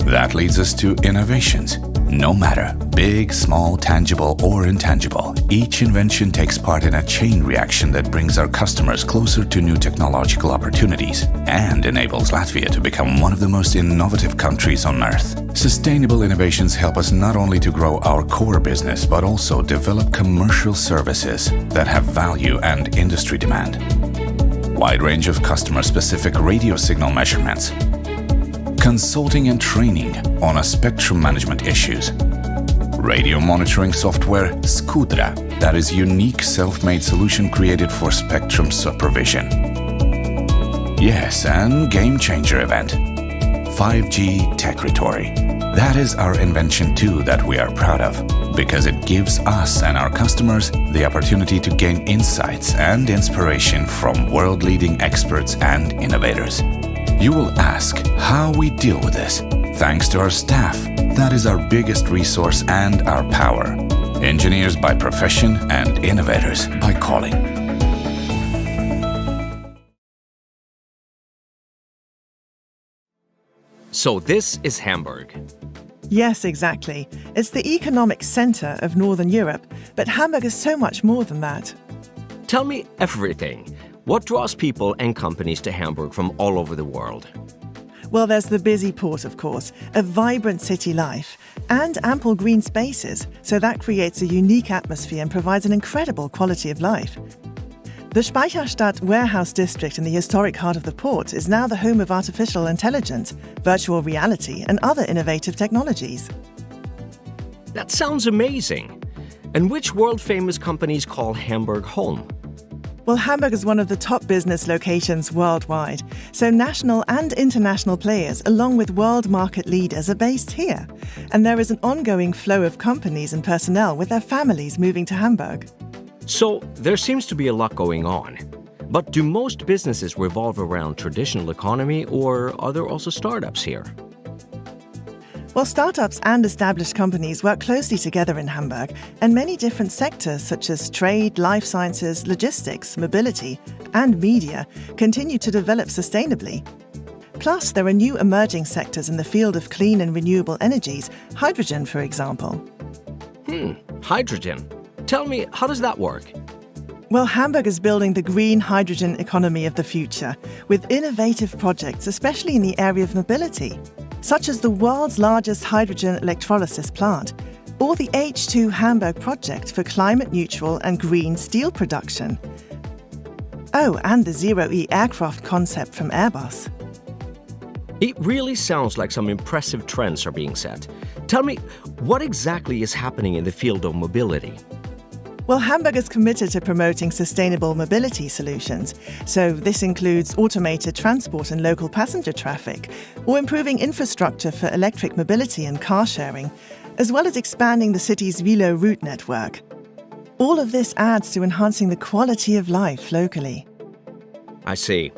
That leads us to innovations. No matter big, small, tangible, or intangible, each invention takes part in a chain reaction that brings our customers closer to new technological opportunities and enables Latvia to become one of the most innovative countries on Earth. Sustainable innovations help us not only to grow our core business, but also develop commercial services that have value and industry demand. Wide range of customer-specific radio signal measurements, consulting and training on a spectrum management issues, radio monitoring software Skudra, that is unique self-made solution created for spectrum supervision. Yes, and game changer event, 5G Techritory. That is our invention too that we are proud of, because it gives us and our customers the opportunity to gain insights and inspiration from world-leading experts and innovators. You will ask how we deal with this. Thanks to our staff, that is our biggest resource and our power. Engineers by profession and innovators by calling. So this is Hamburg. Yes, exactly. It's the economic centre of Northern Europe, but Hamburg is so much more than that. Tell me everything. What draws people and companies to Hamburg from all over the world? Well, there's the busy port, of course, a vibrant city life, and ample green spaces, so that creates a unique atmosphere and provides an incredible quality of life. The Speicherstadt warehouse district in the historic heart of the port is now the home of artificial intelligence, virtual reality, and other innovative technologies. That sounds amazing. And which world-famous companies call Hamburg home? Well, Hamburg is one of the top business locations worldwide, so national and international players, along with world market leaders, are based here. And there is an ongoing flow of companies and personnel with their families moving to Hamburg. So, there seems to be a lot going on. But do most businesses revolve around traditional economy, or are there also startups here? Well, startups and established companies work closely together in Hamburg, and many different sectors such as trade, life sciences, logistics, mobility, and media continue to develop sustainably. Plus, there are new emerging sectors in the field of clean and renewable energies, hydrogen, for example. Hydrogen. Tell me, how does that work? Well, Hamburg is building the green hydrogen economy of the future with innovative projects, especially in the area of mobility, such as the world's largest hydrogen electrolysis plant, or the H2 Hamburg project for climate-neutral and green steel production. Oh, and the Zero-E aircraft concept from Airbus. It really sounds like some impressive trends are being set. Tell me, what exactly is happening in the field of mobility? Well, Hamburg is committed to promoting sustainable mobility solutions. So this includes automated transport and local passenger traffic, or improving infrastructure for electric mobility and car sharing, as well as expanding the city's Velo route network. All of this adds to enhancing the quality of life locally. I see.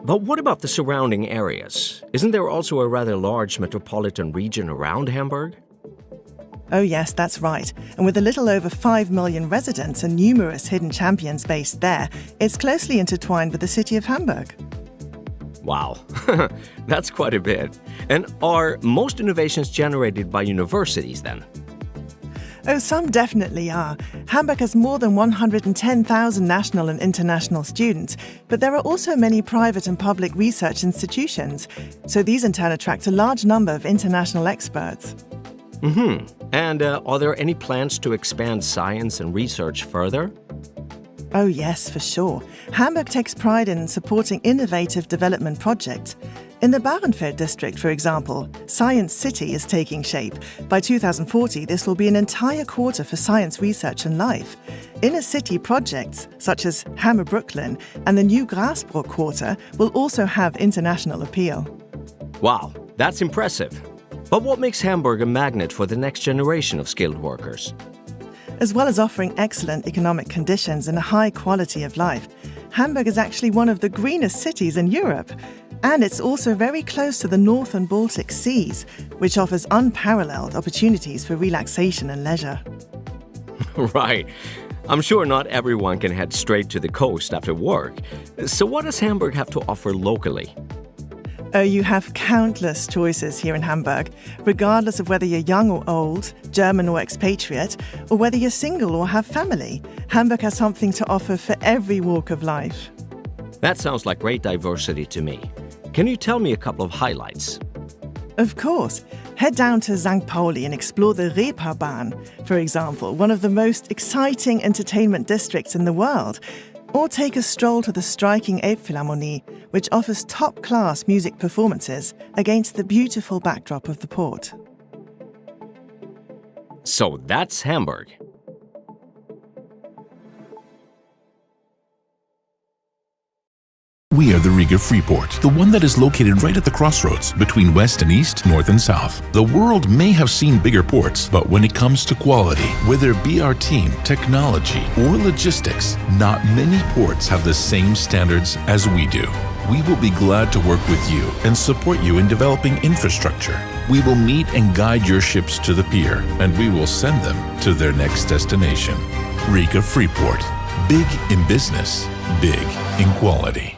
But what about the surrounding areas? Isn't there also a rather large metropolitan region around Hamburg? Oh yes, that's right. And with a little over 5 million residents and numerous hidden champions based there, it's closely intertwined with the city of Hamburg. Wow, that's quite a bit. And are most innovations generated by universities then? Oh, some definitely are. Hamburg has more than 110,000 national and international students, but there are also many private and public research institutions. So these in turn attract a large number of international experts. And are there any plans to expand science and research further? Oh yes, for sure. Hamburg takes pride in supporting innovative development projects. In the Bahrenfeld district, for example, Science City is taking shape. By 2040, this will be an entire quarter for science research and life. Inner city projects, such as Hammer Brooklyn and the new Grasbrook quarter, will also have international appeal. Wow, that's impressive. But what makes Hamburg a magnet for the next generation of skilled workers? As well as offering excellent economic conditions and a high quality of life, Hamburg is actually one of the greenest cities in Europe. And it's also very close to the North and Baltic Seas, which offers unparalleled opportunities for relaxation and leisure. Right. I'm sure not everyone can head straight to the coast after work. So what does Hamburg have to offer locally? Oh, you have countless choices here in Hamburg, regardless of whether you're young or old, German or expatriate, or whether you're single or have family. Hamburg has something to offer for every walk of life. That sounds like great diversity to me. Can you tell me a couple of highlights? Of course. Head down to St. Pauli and explore the Reeperbahn, for example, one of the most exciting entertainment districts in the world. Or take a stroll to the striking Elbphilharmonie, which offers top-class music performances against the beautiful backdrop of the port. So that's Hamburg. We are the Riga Freeport, the one that is located right at the crossroads between west and east, north and south. The world may have seen bigger ports, but when it comes to quality, whether it be our team, technology, or logistics, not many ports have the same standards as we do. We will be glad to work with you and support you in developing infrastructure. We will meet and guide your ships to the pier, and we will send them to their next destination. Riga Freeport. Big in business, big in quality.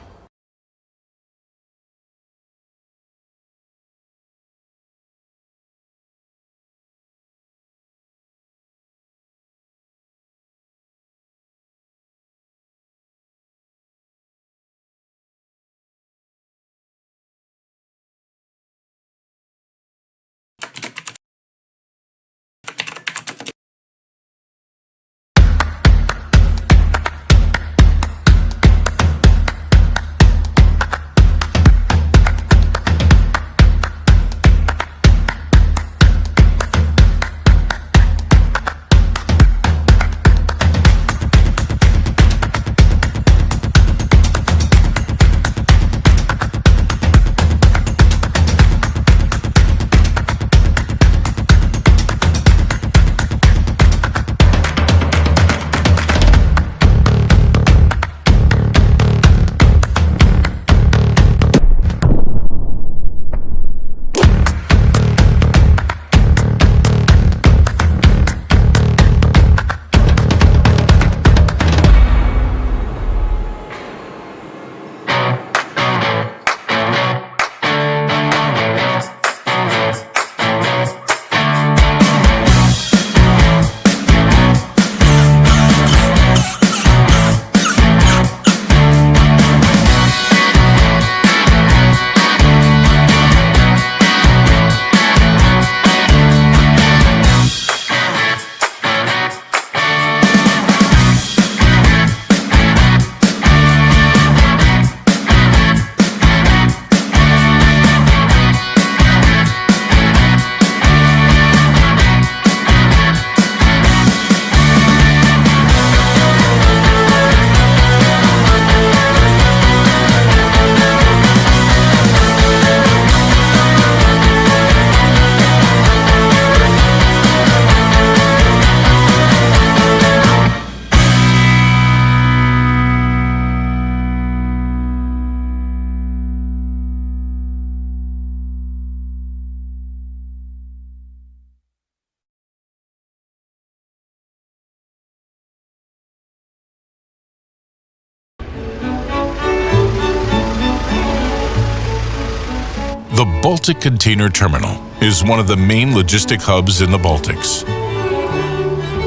Baltic Container Terminal is one of the main logistic hubs in the Baltics.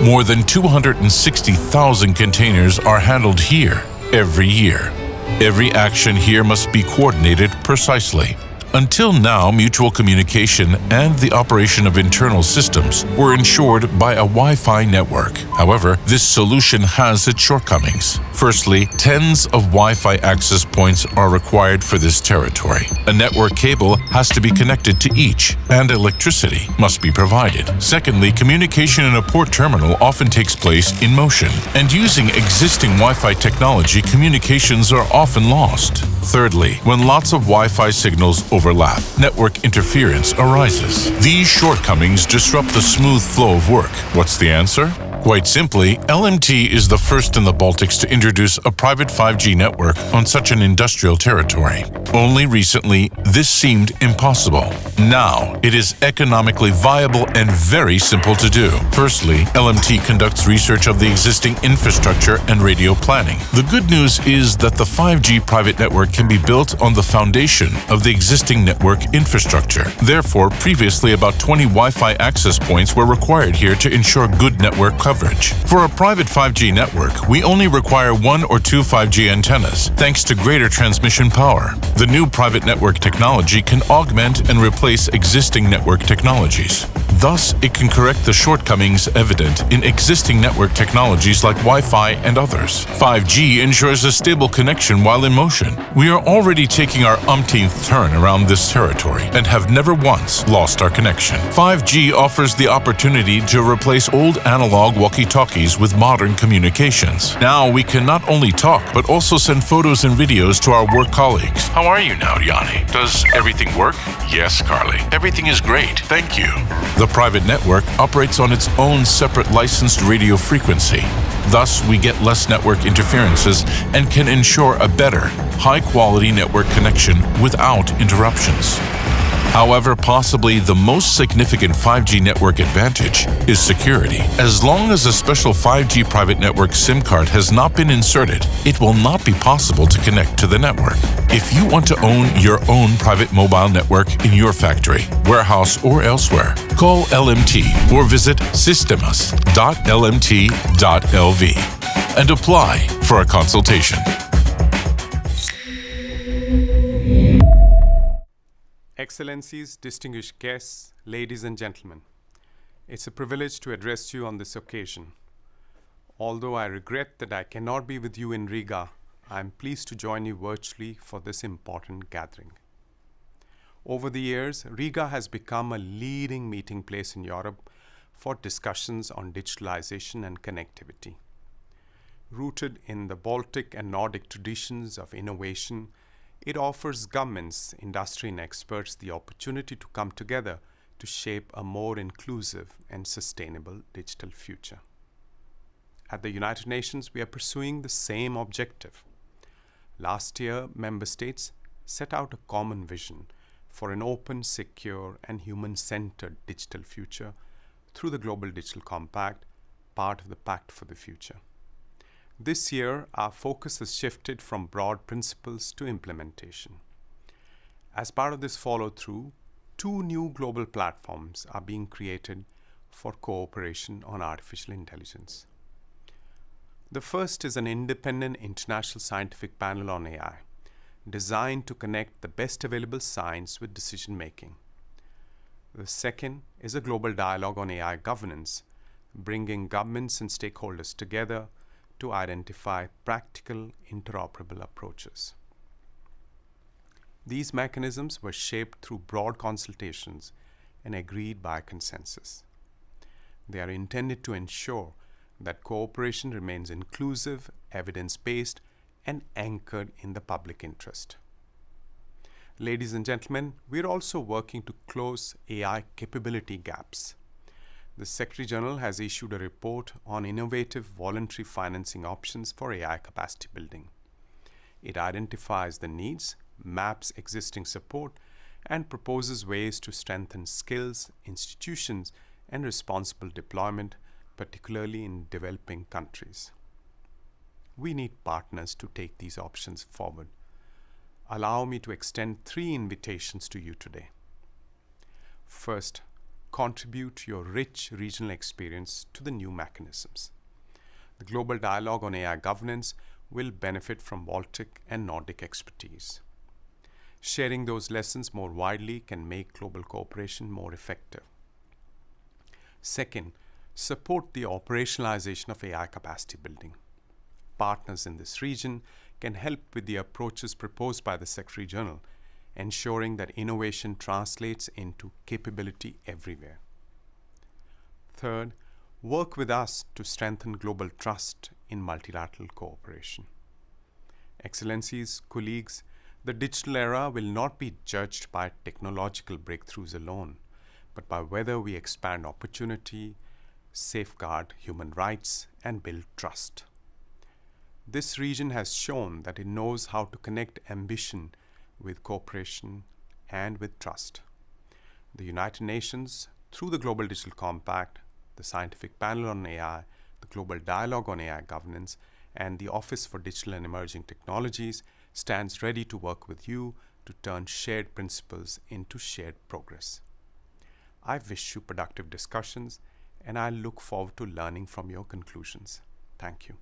More than 260,000 containers are handled here every year. Every action here must be coordinated precisely. Until now, mutual communication and the operation of internal systems were ensured by a Wi-Fi network. However, this solution has its shortcomings. Firstly, tens of Wi-Fi access points are required for this territory. A network cable has to be connected to each, and electricity must be provided. Secondly, communication in a port terminal often takes place in motion, and using existing Wi-Fi technology, communications are often lost. Thirdly, when lots of Wi-Fi signals overlap, network interference arises. These shortcomings disrupt the smooth flow of work. What's the answer? Quite simply, LMT is the first in the Baltics to introduce a private 5G network on such an industrial territory. Only recently, this seemed impossible. Now, it is economically viable and very simple to do. Firstly, LMT conducts research of the existing infrastructure and radio planning. The good news is that the 5G private network can be built on the foundation of the existing network infrastructure. Therefore, previously about 20 Wi-Fi access points were required here to ensure good network coverage. For a private 5G network, we only require 1 or 2 5G antennas, thanks to greater transmission power. The new private network technology can augment and replace existing network technologies. Thus, it can correct the shortcomings evident in existing network technologies like Wi-Fi and others. 5G ensures a stable connection while in motion. We are already taking our umpteenth turn around this territory and have never once lost our connection. 5G offers the opportunity to replace old analog walkie-talkies with modern communications. Now we can not only talk, but also send photos and videos to our work colleagues. How are you now, Yanni? Does everything work? Yes, Carly. Everything is great. Thank you. The private network operates on its own separate licensed radio frequency. Thus, we get less network interferences and can ensure a better, high-quality network connection without interruptions. However, possibly the most significant 5G network advantage is security. As long as a special 5G private network SIM card has not been inserted, it will not be possible to connect to the network. If you want to own your own private mobile network in your factory, warehouse, or elsewhere, call LMT or visit systemas.lmt.lv and apply for a consultation. Excellencies, distinguished guests, ladies and gentlemen, it's a privilege to address you on this occasion. Although I regret that I cannot be with you in Riga, I am pleased to join you virtually for this important gathering. Over the years, Riga has become a leading meeting place in Europe for discussions on digitalization and connectivity. Rooted in the Baltic and Nordic traditions of innovation, it offers governments, industry, and experts the opportunity to come together to shape a more inclusive and sustainable digital future. At the United Nations, we are pursuing the same objective. Last year, member states set out a common vision for an open, secure, and human-centered digital future through the Global Digital Compact, part of the Pact for the Future. This year, our focus has shifted from broad principles to implementation. As part of this follow-through, 2 new global platforms are being created for cooperation on artificial intelligence. The first is an independent international scientific panel on AI, designed to connect the best available science with decision-making. The second is a global dialogue on AI governance, bringing governments and stakeholders together to identify practical, interoperable approaches. These mechanisms were shaped through broad consultations and agreed by consensus. They are intended to ensure that cooperation remains inclusive, evidence-based, and anchored in the public interest. Ladies and gentlemen, we're also working to close AI capability gaps. The Secretary General has issued a report on innovative voluntary financing options for AI capacity building. It identifies the needs, maps existing support, and proposes ways to strengthen skills, institutions, and responsible deployment, particularly in developing countries. We need partners to take these options forward. Allow me to extend 3 invitations to you today. First, contribute your rich regional experience to the new mechanisms. The global dialogue on AI governance will benefit from Baltic and Nordic expertise. Sharing those lessons more widely can make global cooperation more effective. Second, support the operationalization of AI capacity building. Partners in this region can help with the approaches proposed by the Secretary General, ensuring that innovation translates into capability everywhere. Third, work with us to strengthen global trust in multilateral cooperation. Excellencies, colleagues, the digital era will not be judged by technological breakthroughs alone, but by whether we expand opportunity, safeguard human rights, and build trust. This region has shown that it knows how to connect ambition with cooperation and with trust. The United Nations, through the Global Digital Compact, the Scientific Panel on AI, the Global Dialogue on AI Governance, and the Office for Digital and Emerging Technologies, stands ready to work with you to turn shared principles into shared progress. I wish you productive discussions, and I look forward to learning from your conclusions. Thank you.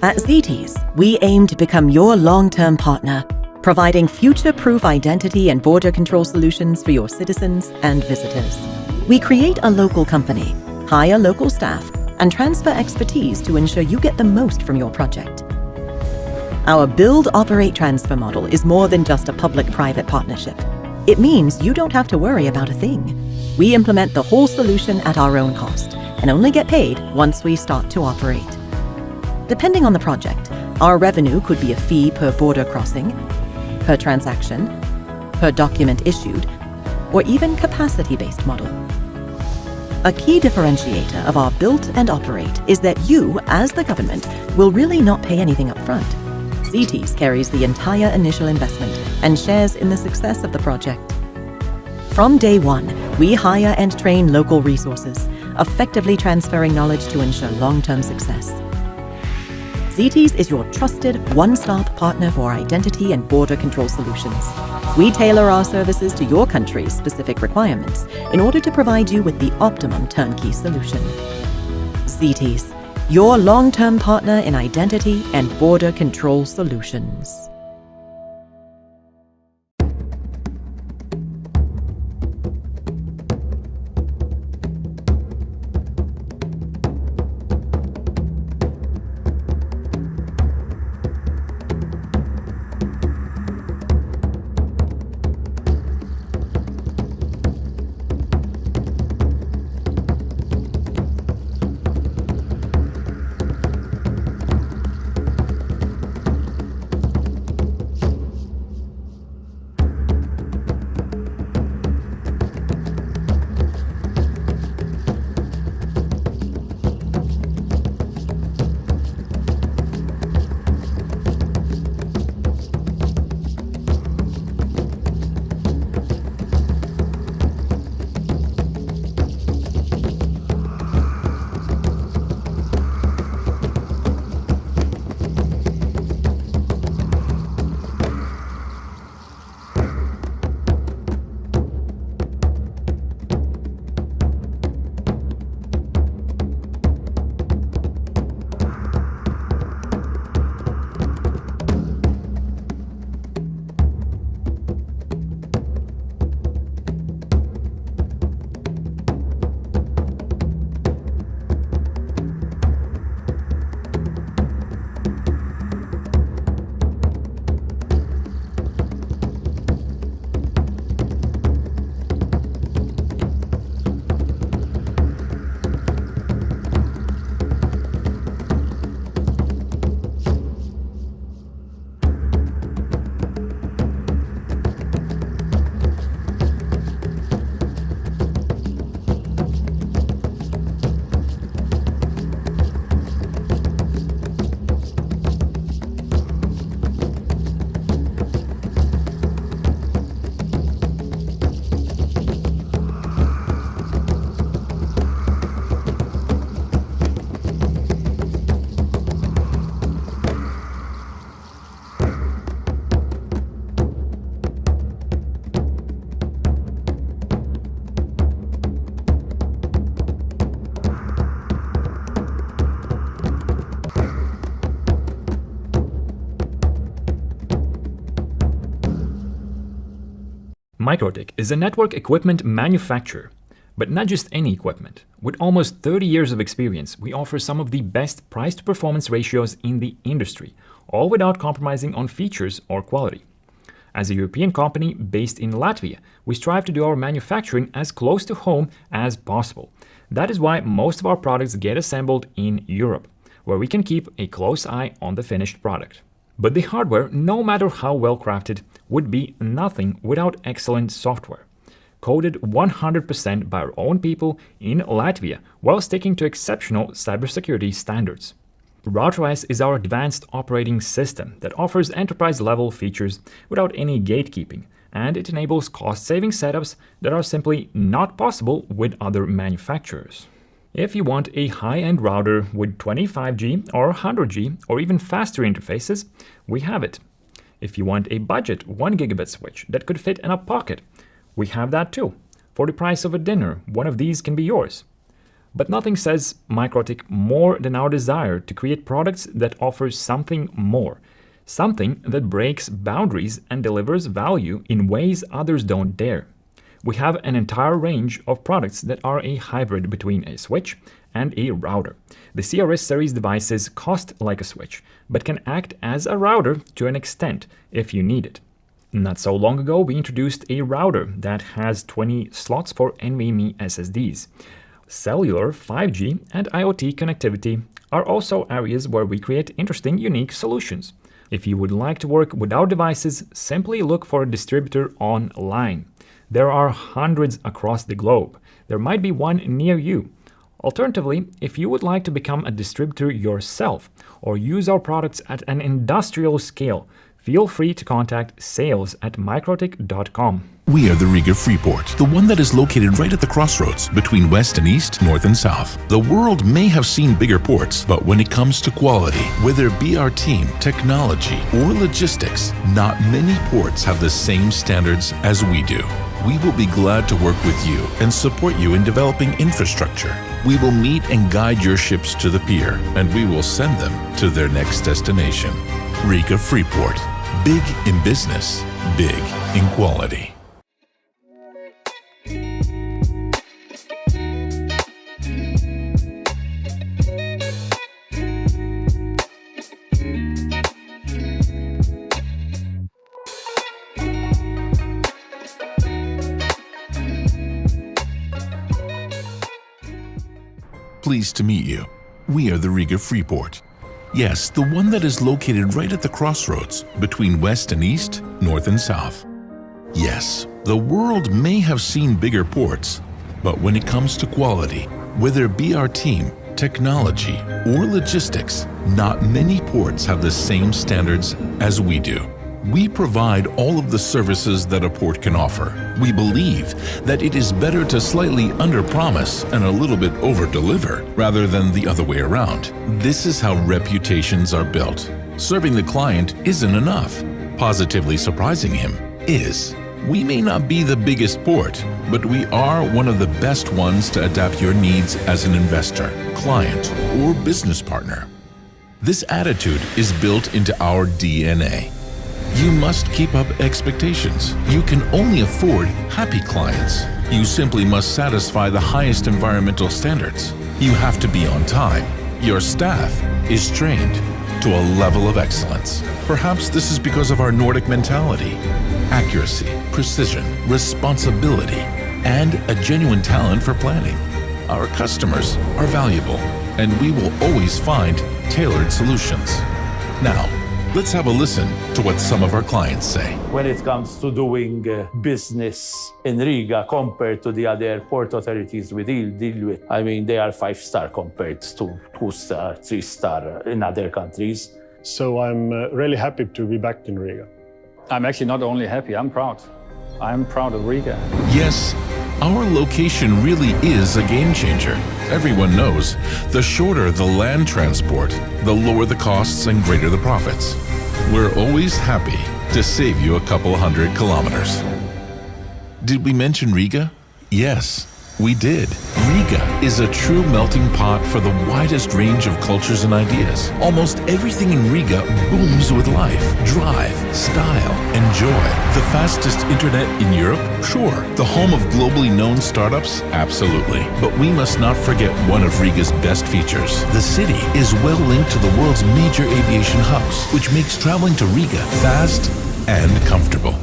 At ZTEs, we aim to become your long-term partner, providing future-proof identity and border control solutions for your citizens and visitors. We create a local company, hire local staff, and transfer expertise to ensure you get the most from your project. Our Build, Operate, Transfer model is more than just a public-private partnership. It means you don't have to worry about a thing. We implement the whole solution at our own cost and only get paid once we start to operate. Depending on the project, our revenue could be a fee per border crossing, per transaction, per document issued, or even capacity-based model. A key differentiator of our Build and Operate is that you, as the government, will really not pay anything up front. ZTEs carries the entire initial investment and shares in the success of the project. From day one, we hire and train local resources, effectively transferring knowledge to ensure long-term success. ZTEs is your trusted one-stop partner for identity and border control solutions. We tailor our services to your country's specific requirements in order to provide you with the optimum turnkey solution. ZTEs, your long-term partner in identity and border control solutions. Microtech is a network equipment manufacturer, but not just any equipment. With almost 30 years of experience, we offer some of the best price-to-performance ratios in the industry, all without compromising on features or quality. As a European company based in Latvia, we strive to do our manufacturing as close to home as possible. That is why most of our products get assembled in Europe, where we can keep a close eye on the finished product. But the hardware, no matter how well crafted, would be nothing without excellent software, coded 100% by our own people in Latvia while sticking to exceptional cybersecurity standards. RouterOS is our advanced operating system that offers enterprise-level features without any gatekeeping, and it enables cost-saving setups that are simply not possible with other manufacturers. If you want a high-end router with 25G or 100G or even faster interfaces, we have it. If you want a budget 1 gigabit switch that could fit in a pocket, we have that too. For the price of a dinner, one of these can be yours. But nothing says Microtik more than our desire to create products that offer something more, something that breaks boundaries and delivers value in ways others don't dare. We have an entire range of products that are a hybrid between a switch and a router. The CRS series devices cost like a switch, but can act as a router to an extent if you need it. Not so long ago, we introduced a router that has 20 slots for NVMe SSDs. Cellular, 5G, and IoT connectivity are also areas where we create interesting, unique solutions. If you would like to work with our devices, simply look for a distributor online. There are hundreds across the globe. There might be one near you. Alternatively, if you would like to become a distributor yourself or use our products at an industrial scale, feel free to contact sales@microtik.com. We are the Riga Freeport, the one that is located right at the crossroads between west and east, north and south. The world may have seen bigger ports, but when it comes to quality, whether it be our team, technology, or logistics, not many ports have the same standards as we do. We will be glad to work with you and support you in developing infrastructure. We will meet and guide your ships to the pier, and we will send them to their next destination. Riga Freeport. Big in business, big in quality. Pleased to meet you. We are the Riga Freeport. Yes, the one that is located right at the crossroads between west and east, north and south. Yes, the world may have seen bigger ports, but when it comes to quality, whether it be our team, technology, or logistics, not many ports have the same standards as we do. We provide all of the services that a port can offer. We believe that it is better to slightly under-promise and a little bit over-deliver rather than the other way around. This is how reputations are built. Serving the client isn't enough. Positively surprising him is. We may not be the biggest port, but we are one of the best ones to adapt your needs as an investor, client, or business partner. This attitude is built into our DNA. You must keep up expectations. You can only afford happy clients. You simply must satisfy the highest environmental standards. You have to be on time. Your staff is trained to a level of excellence. Perhaps this is because of our Nordic mentality. Accuracy, precision, responsibility, and a genuine talent for planning. Our customers are valuable, and we will always find tailored solutions. Now, let's have a listen to what some of our clients say. When it comes to doing business in Riga compared to the other port authorities we deal with, I mean, they are 5-star compared to 2-star, 3-star in other countries. So I'm really happy to be back in Riga. I'm actually not only happy, I'm proud. I'm proud of Riga. Yes, our location really is a game changer. Everyone knows the shorter the land transport, the lower the costs and greater the profits. We're always happy to save you a couple 100 kilometers. Did we mention Riga? Yes, we did. Riga is a true melting pot for the widest range of cultures and ideas. Almost everything in Riga booms with life, drive, style, and joy. The fastest internet in Europe? Sure. The home of globally known startups? Absolutely. But we must not forget one of Riga's best features. The city is well linked to the world's major aviation hubs, which makes traveling to Riga fast and comfortable.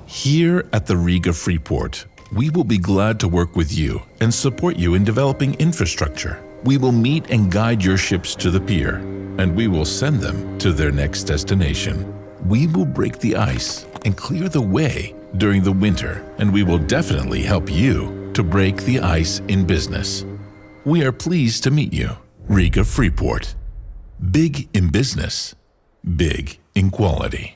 Here at the Riga Freeport, we will be glad to work with you and support you in developing infrastructure. We will meet and guide your ships to the pier, and we will send them to their next destination. We will break the ice and clear the way during the winter, and we will definitely help you to break the ice in business. We are pleased to meet you, Riga Freeport. Big in business, big in quality.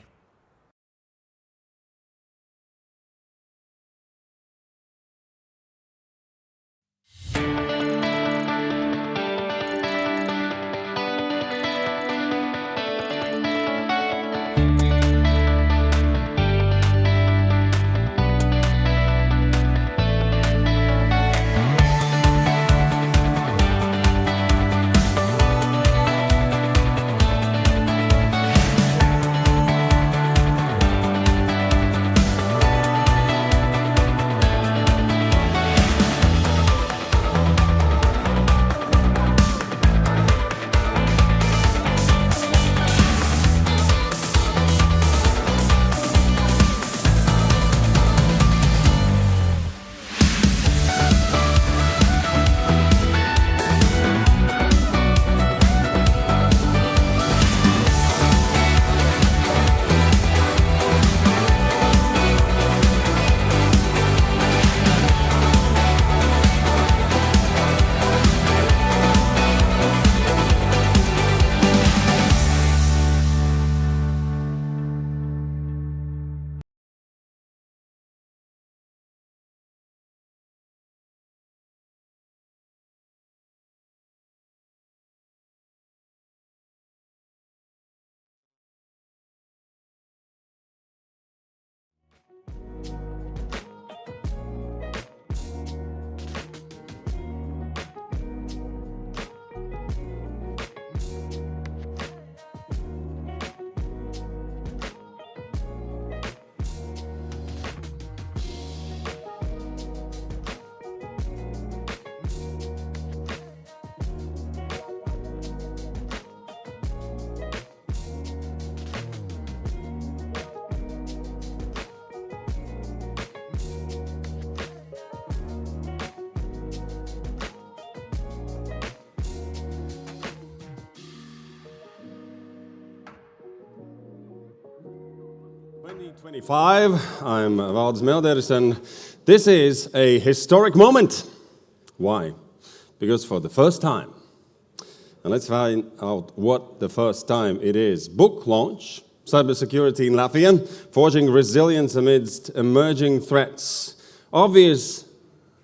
2025. I'm Valdis Melders, and this is a historic moment. Why? Because for the first time, and let's find out what the first time it is. Book launch, Cybersecurity in Latvia, Forging Resilience Amidst Emerging Threats. Obvious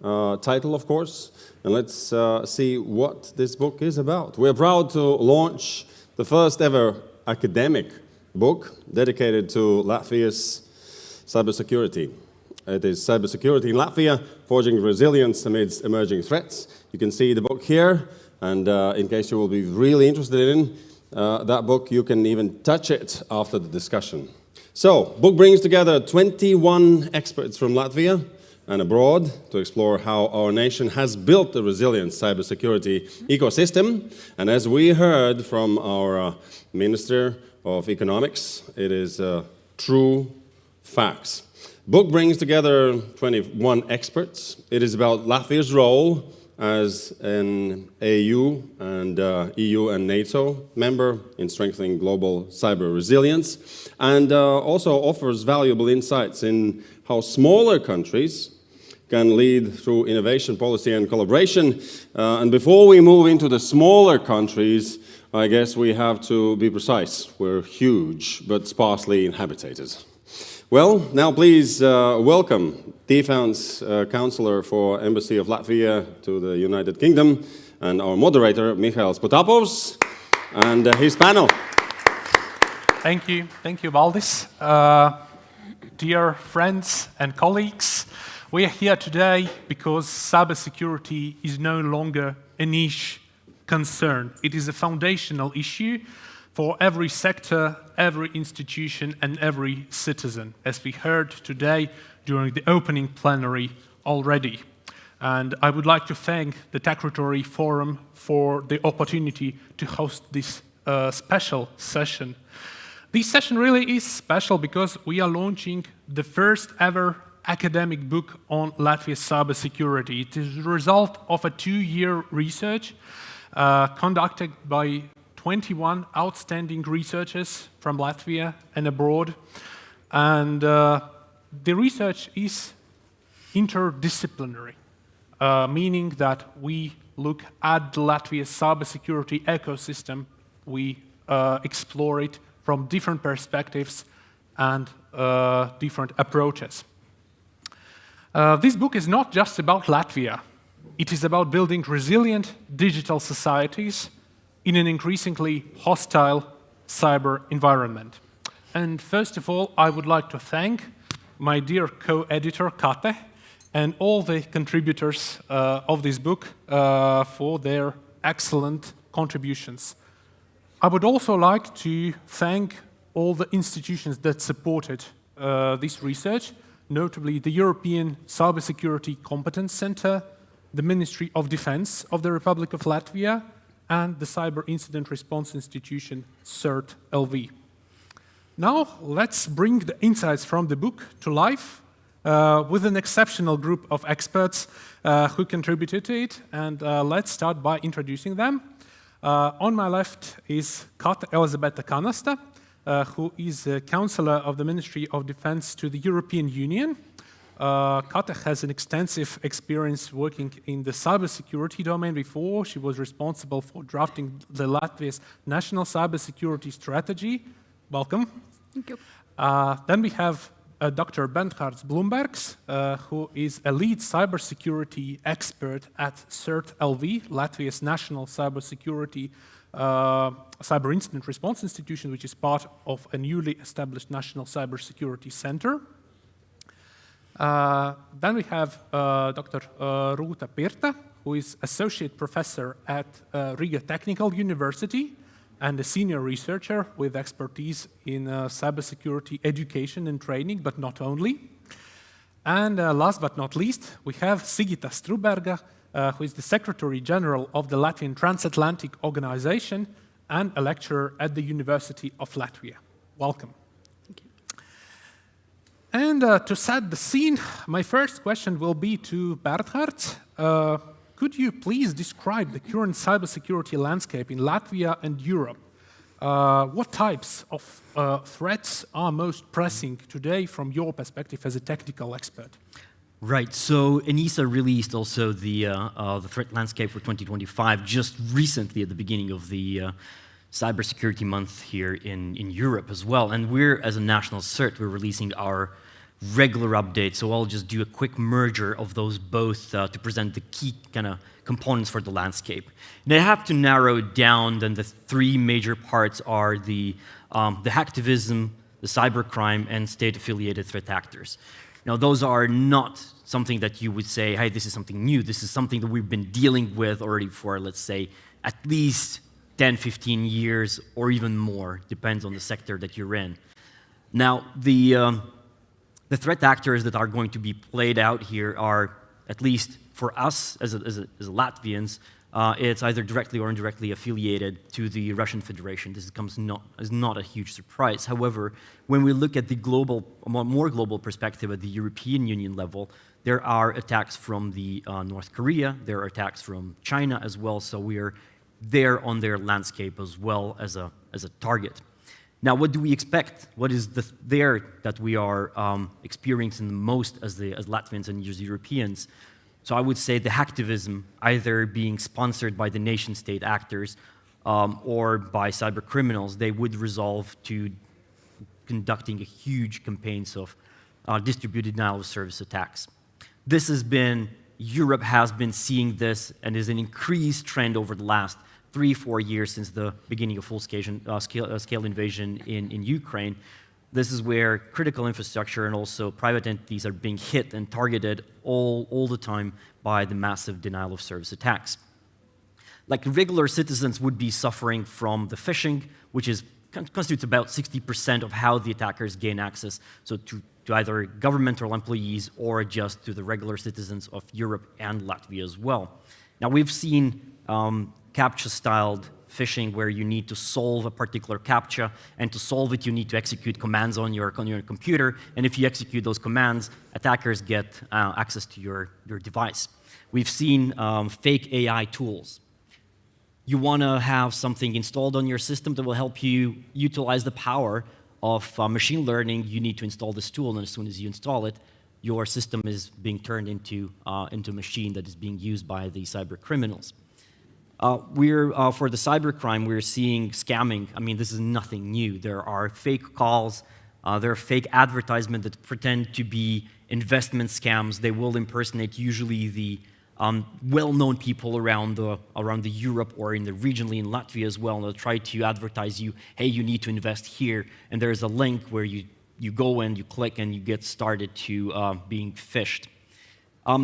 title, of course, and let's see what this book is about. We're proud to launch the first ever academic book dedicated to Latvia's cybersecurity. It is Cybersecurity in Latvia, Forging Resilience Amidst Emerging Threats. You can see the book here, and in case you will be really interested in that book, you can even touch it after the discussion. So, book brings together 21 experts from Latvia and abroad to explore how our nation has built a resilient cybersecurity ecosystem. And as we heard from our Minister of Economics, it is true facts. Book brings together 21 experts. It is about Latvia's role as an AU and EU and NATO member in strengthening global cyber resilience, and also offers valuable insights in how smaller countries can lead through innovation, policy, and collaboration. And before we move into the smaller countries, I guess we have to be precise. We're huge, but sparsely inhabited. Well, now please welcome Defense Counselor for Embassy of Latvia to the United Kingdom, and our moderator, Mihails Potapovs, and his panel. Thank you, Valdis. Dear friends and colleagues, we are here today because cybersecurity is no longer a niche concern. It is a foundational issue for every sector, every institution, and every citizen, as we heard today during the opening plenary already. And I would like to thank the Techratory Forum for the opportunity to host this special session. This session really is special because we are launching the first ever academic book on Latvia's cybersecurity. It is the result of a 2-year research conducted by 21 outstanding researchers from Latvia and abroad. And the research is interdisciplinary, meaning that we look at the Latvia's cybersecurity ecosystem, we explore it from different perspectives and different approaches. This book is not just about Latvia. It is about building resilient digital societies in an increasingly hostile cyber environment. And first of all, I would like to thank my dear co-editor, Kate, and all the contributors of this book for their excellent contributions. I would also like to thank all the institutions that supported this research, notably the European Cybersecurity Competence Center, the Ministry of Defense of the Republic of Latvia, and the Cyber Incident Response Institution, CERT-LV. Now, let's bring the insights from the book to life with an exceptional group of experts who contributed to it, and let's start by introducing them. On my left is Kata Elizabeta Kanasta, who is a counselor of the Ministry of Defense to the European Union. Kata has an extensive experience working in the cybersecurity domain before. She was responsible for drafting the Latvia's national cybersecurity strategy. Welcome. Thank you. Then we have Dr. Bernhards Blumbergs, who is a lead cybersecurity expert at CERT-LV, Latvia's national cybersecurity Cyber Incident Response Institution, which is part of a newly established National Cybersecurity Center. Then we have Dr. Ruta Pirta, who is Associate Professor at Riga Technical University and a senior researcher with expertise in cybersecurity education and training, but not only. And last but not least, we have Sigita Struberga, who is the Secretary General of the Latvian Transatlantic Organization and a lecturer at the University of Latvia. Welcome. Thank you. And to set the scene, my first question will be to Bernhards. Could you please describe the current cybersecurity landscape in Latvia and Europe? What types of threats are most pressing today from your perspective as a technical expert? Right. So ENISA released also the threat landscape for 2025 just recently at the beginning of the cybersecurity month here in Europe as well. And we're, as a national CERT, we're releasing our regular updates. So I'll just do a quick merger of those both to present the key kind of components for the landscape. And I have to narrow it down. Then the three major parts are the hacktivism, the cybercrime, and state-affiliated threat actors. Now, those are not something that you would say, hey, this is something new. This is something that we've been dealing with already for, let's say, at least 10, 15 years or even more, depends on the sector that you're in. Now, the threat actors that are going to be played out here are, at least for us as Latvians, it's either directly or indirectly affiliated to the Russian Federation. This comes as not a huge surprise. However, when we look at the more global perspective at the European Union level, there are attacks from the North Korea, there are attacks from China as well, so we are there on their landscape as well as a target. Now, what do we expect? What is there that we are experiencing the most as Latvians and as Europeans? So I would say the hacktivism, either being sponsored by the nation-state actors or by cyber criminals, they would resolve to conducting a huge campaigns of distributed denial-of-service attacks. This has been, Europe has been seeing this and is an increased trend over the last 3-4 years since the beginning of full-scale invasion in Ukraine. This is where critical infrastructure and also private entities are being hit and targeted all the time by the massive denial-of-service attacks. Like regular citizens would be suffering from the phishing, which constitutes about 60% of how the attackers gain access, so to either governmental employees or just to the regular citizens of Europe and Latvia as well. Now, we've seen CAPTCHA-styled phishing where you need to solve a particular CAPTCHA, and to solve it you need to execute commands on your computer, and if you execute those commands, attackers get access to your device. We've seen fake AI tools. You want to have something installed on your system that will help you utilize the power of machine learning, you need to install this tool, and as soon as you install it, your system is being turned into a machine that is being used by the cyber criminals. For the cybercrime, we're seeing scamming. I mean, this is nothing new. There are fake calls, there are fake advertisements that pretend to be investment scams. They will impersonate usually the well-known people around the Europe or regionally in Latvia as well, and they'll try to advertise you, hey, you need to invest here, and there's a link where you go and you click and you get started to being phished.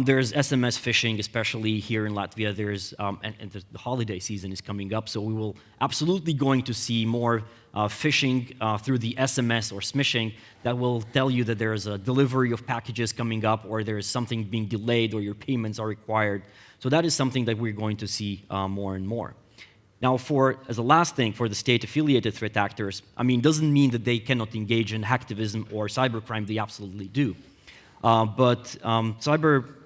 There's SMS phishing, especially here in Latvia. There's and the holiday season is coming up, so we will absolutely going to see more phishing through the SMS or smishing that will tell you that there is a delivery of packages coming up, or there is something being delayed, or your payments are required. So that is something that we're going to see more and more. Now, as a last thing, for the state-affiliated threat actors, I mean, doesn't mean that they cannot engage in hacktivism or cybercrime. They absolutely do.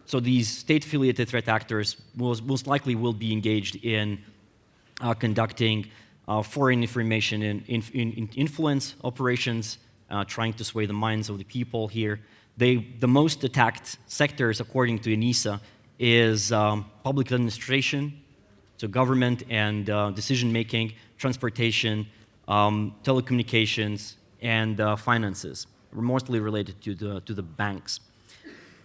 So these state-affiliated threat actors most likely will be engaged in conducting foreign information in influence operations, trying to sway the minds of the people here. The most attacked sectors, according to ENISA, is public administration, so government and decision-making, transportation, telecommunications, and finances, mostly related to the banks.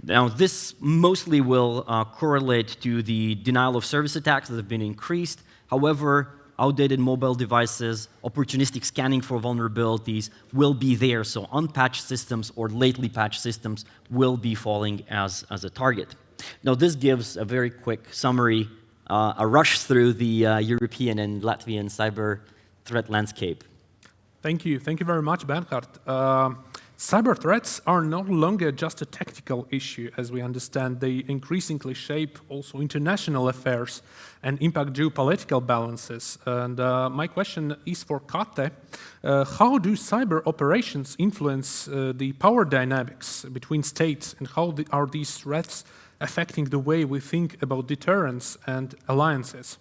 Now, this mostly will correlate to the denial-of-service attacks that have been increased. However, outdated mobile devices, opportunistic scanning for vulnerabilities will be there, so unpatched systems or lately patched systems will be falling as a target. Now, this gives a very quick summary, a rush through the European and Latvian cyber threat landscape. Thank you. Thank you very much, Bernhard. Cyber threats are no longer just a tactical issue, as we understand. They increasingly shape also international affairs and impact geopolitical balances. And my question is for Kate. How do cyber operations influence the power dynamics between states, and how are these threats affecting the way we think about deterrence and alliances?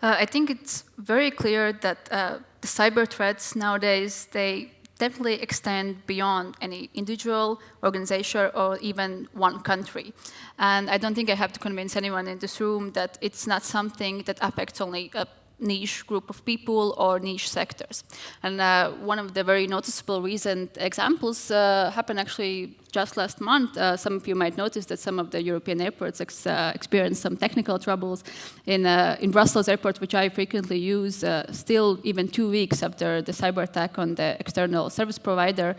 I think it's very clear that the cyber threats nowadays, they definitely extend beyond any individual, organization, or even one country. And I don't think I have to convince anyone in this room that it's not something that affects only a niche group of people or niche sectors. And one of the very noticeable recent examples happened actually just last month. Some of you might notice that some of the European airports experienced some technical troubles. In Brussels airport, which I frequently use, still even 2 weeks after the cyber attack on the external service provider,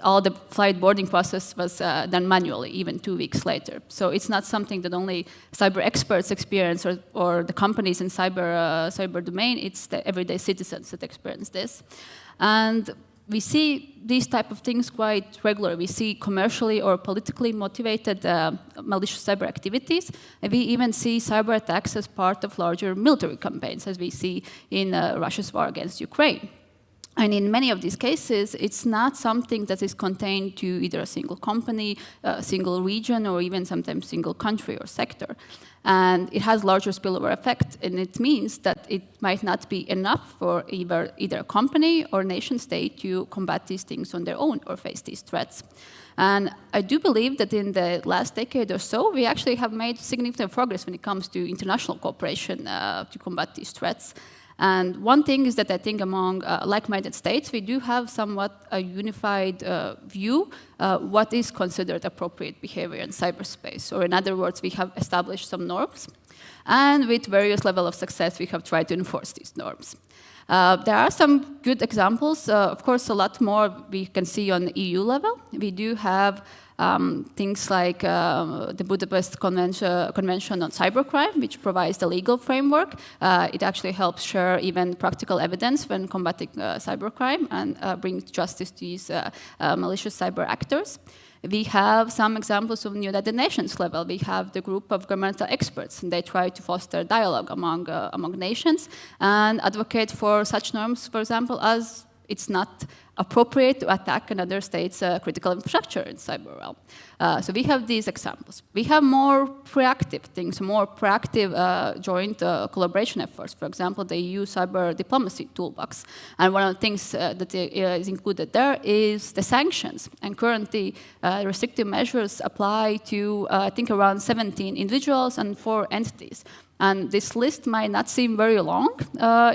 all the flight boarding process was done manually, even 2 weeks later. So it's not something that only cyber experts experience or the companies in cyber domain, it's the everyday citizens that experience this. And we see these type of things quite regularly. We see commercially or politically motivated malicious cyber activities, and we even see cyber attacks as part of larger military campaigns, as we see in Russia's war against Ukraine. And in many of these cases, it's not something that is contained to either a single company, a single region, or even sometimes single country or sector. And it has larger spillover effect, and it means that it might not be enough for either a company or nation state to combat these things on their own or face these threats. And I do believe that in the last decade or so, we actually have made significant progress when it comes to international cooperation to combat these threats. And one thing is that I think among like-minded states, we do have somewhat a unified view what is considered appropriate behavior in cyberspace. Or in other words, we have established some norms. And with various levels of success, we have tried to enforce these norms. There are some good examples. Of course, a lot more we can see on the EU level. We do have things like the Budapest Convention on Cybercrime, which provides the legal framework. It actually helps share even practical evidence when combating cybercrime and bring justice to these malicious cyber actors. We have some examples of the United Nations level. We have the group of governmental experts, and they try to foster dialogue among nations and advocate for such norms, for example, as it's not appropriate to attack another state's critical infrastructure in cyber realm. So we have these examples. We have more proactive things, more proactive joint collaboration efforts. For example, the EU Cyber Diplomacy Toolbox. And one of the things that is included there is the sanctions. And currently, restrictive measures apply to, I think, around 17 individuals and 4 entities. And this list might not seem very long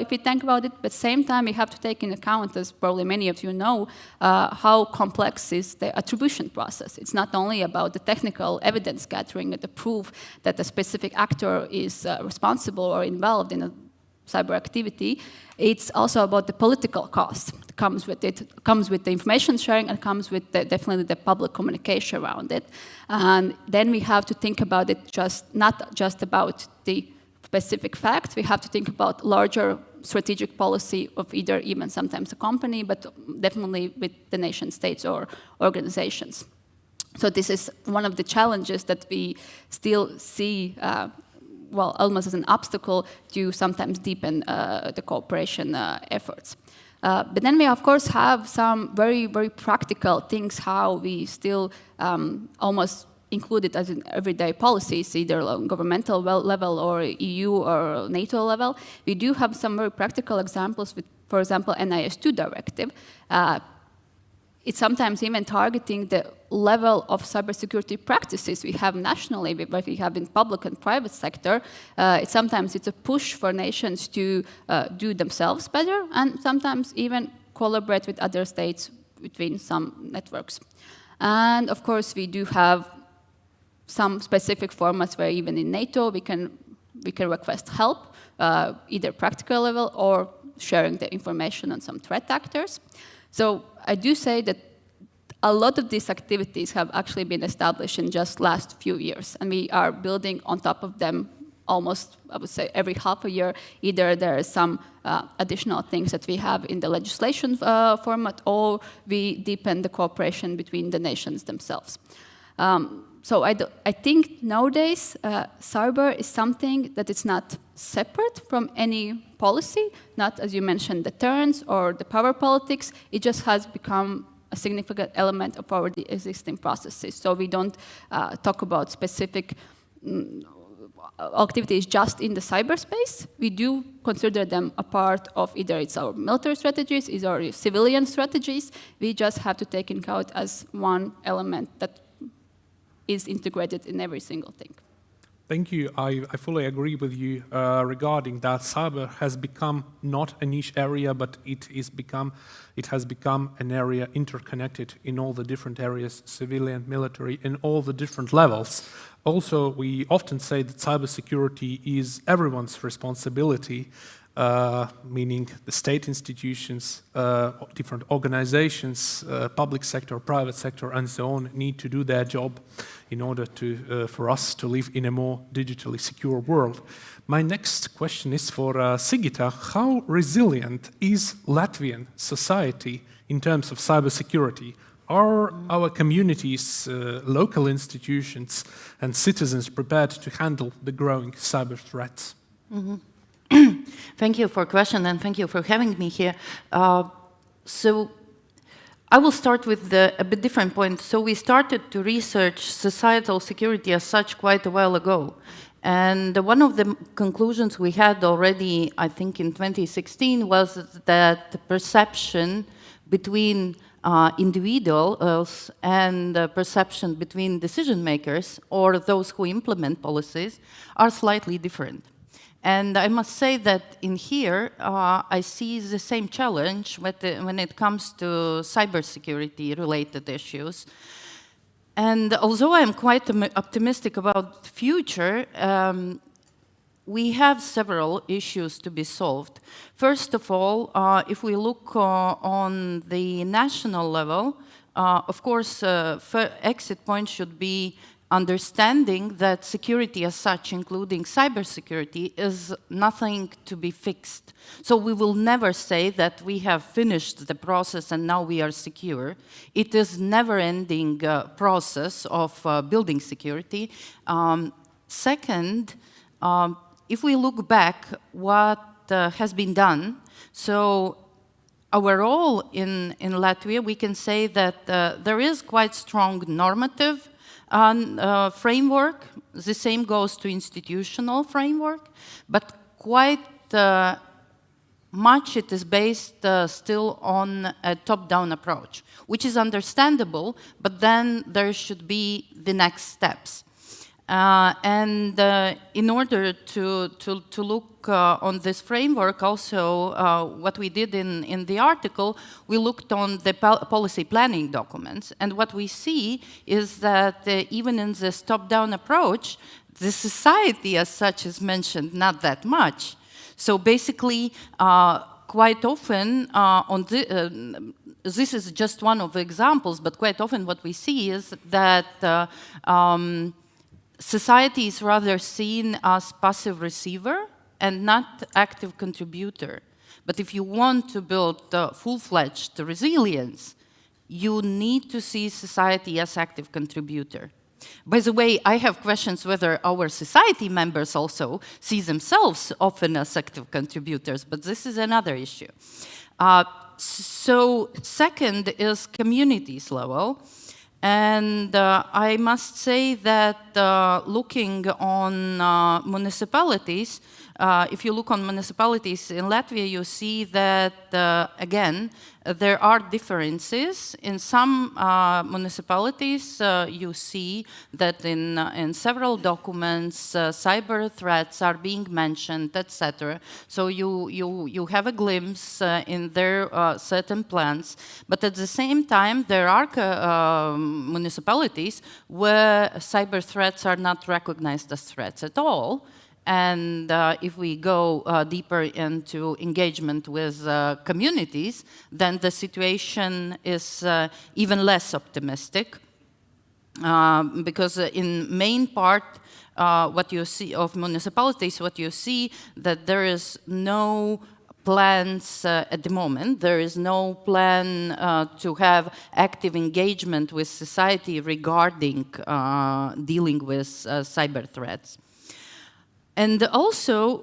if you think about it, but at the same time, we have to take into account, as probably many of you know, how complex is the attribution process. It's not only about the technical evidence gathering and the proof that a specific actor is responsible or involved in a cyber activity. It's also about the political cost that comes with it, comes with the information sharing, and comes with definitely the public communication around it. And then we have to think about it not just about the specific facts. We have to think about larger strategic policy of either even sometimes a company, but definitely with the nation states or organizations. So this is one of the challenges that we still see well, almost as an obstacle to sometimes deepen the cooperation efforts. But then we, of course, have some very, very practical things how we still almost include it as in everyday policies, either on governmental level or EU or NATO level. We do have some very practical examples with, for example, NIS2 directive. It's sometimes even targeting the level of cybersecurity practices we have nationally, but we have in public and private sector. Sometimes it's a push for nations to do themselves better, and sometimes even collaborate with other states between some networks. And of course, we do have some specific formats where even in NATO we can request help, either practical level or sharing the information on some threat actors. So I do say that a lot of these activities have actually been established in just last few years, and we are building on top of them almost, I would say, every half a year. Either there are some additional things that we have in the legislation format, or we deepen the cooperation between the nations themselves. So I think nowadays cyber is something that is not separate from any policy, not, as you mentioned, deterrence or the power politics. It just has become a significant element of our existing processes. So we don't talk about specific activities just in the cyberspace. We do consider them a part of either it's our military strategies, either our civilian strategies. We just have to take into account as one element that is integrated in every single thing. Thank you. I fully agree with you regarding that. Cyber has become not a niche area, but it has become an area interconnected in all the different areas, civilian, military, in all the different levels. Also, we often say that cybersecurity is everyone's responsibility, meaning the state institutions, different organizations, public sector, private sector, and so on, need to do their job in order for us to live in a more digitally secure world. My next question is for Sigita. How resilient is Latvian society in terms of cybersecurity? Are our communities, local institutions, and citizens prepared to handle the growing cyber threats? Thank you for the question, and thank you for having me here. So I will start with a bit different point. So we started to research societal security as such quite a while ago. And one of the conclusions we had already, I think in 2016, was that the perception between individuals and perception between decision makers or those who implement policies are slightly different. And I must say that in here, I see the same challenge when it comes to cybersecurity-related issues. And although I'm quite optimistic about the future, we have several issues to be solved. First of all, if we look on the national level, of course, exit point should be understanding that security as such, including cybersecurity, is nothing to be fixed. So we will never say that we have finished the process and now we are secure. It is never-ending process of building security. Second, if we look back what has been done, so overall in Latvia, we can say that there is quite strong normative framework. The same goes to institutional framework, but quite much it is based still on a top-down approach, which is understandable, but then there should be the next steps. And in order to look on this framework, also what we did in the article, we looked on the policy planning documents. And what we see is that even in this top-down approach, the society as such is mentioned not that much. So basically, quite often, this is just one of the examples, but quite often what we see is that society is rather seen as passive receiver and not active contributor. But if you want to build full-fledged resilience, you need to see society as active contributor. By the way, I have questions whether our society members also see themselves often as active contributors, but this is another issue. So second is communities level. And I must say that looking on municipalities, if you look on municipalities in Latvia, you see that, again, there are differences. In some municipalities, you see that in several documents, cyber threats are being mentioned, etc. So you have a glimpse in their certain plans. But at the same time, there are municipalities where cyber threats are not recognized as threats at all. And if we go deeper into engagement with communities, then the situation is even less optimistic. Because in main part, what you see of municipalities, what you see that there is no plans at the moment. There is no plan to have active engagement with society regarding dealing with cyber threats. And also,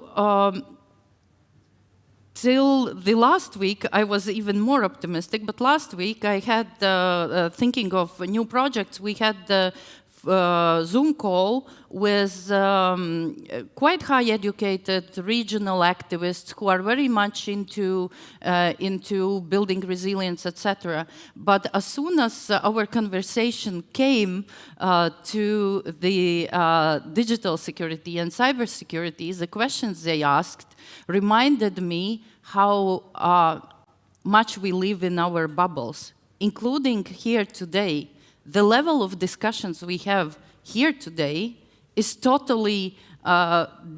till the last week, I was even more optimistic, but last week I had, thinking of new projects, we had Zoom call with quite high educated regional activists who are very much into building resilience, etc. But as soon as our conversation came to the digital security and cybersecurity, the questions they asked reminded me how much we live in our bubbles, including here today. The level of discussions we have here today is totally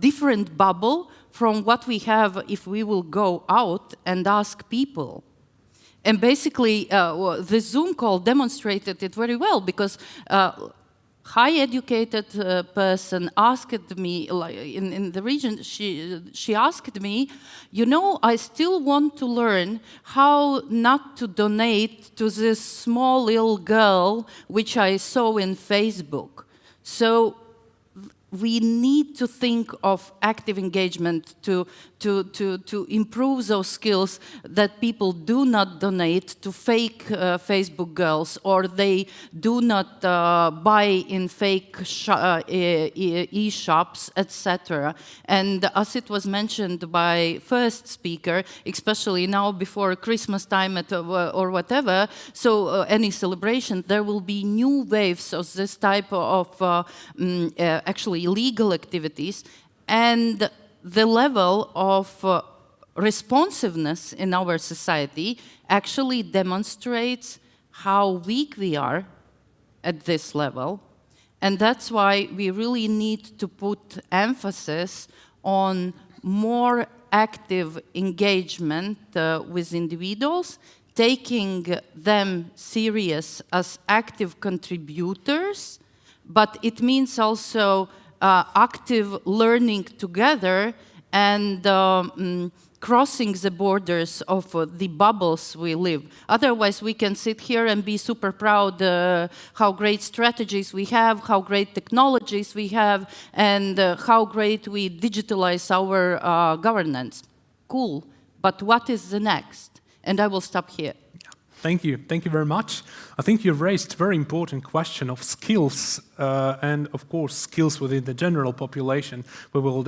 different bubble from what we have if we will go out and ask people. And basically, the Zoom call demonstrated it very well, because high educated person asked me, like in the region, she asked me, you know, I still want to learn how not to donate to this small little girl which I saw in Facebook. So we need to think of active engagement to improve those skills, that people do not donate to fake Facebook girls, or they do not buy in fake e-shops, etc. And as it was mentioned by first speaker, especially now before Christmas time or whatever, so any celebration, there will be new waves of this type of actually illegal activities, and the level of responsiveness in our society actually demonstrates how weak we are at this level. And that's why we really need to put emphasis on more active engagement with individuals, taking them serious as active contributors, but it means also active learning together and crossing the borders of the bubbles we live. Otherwise, we can sit here and be super proud how great strategies we have, how great technologies we have, and how great we digitalize our governance. Cool, but what is the next? And I will stop here. Thank you very much. I think you've raised a very important question of skills and of course skills within the general population. We will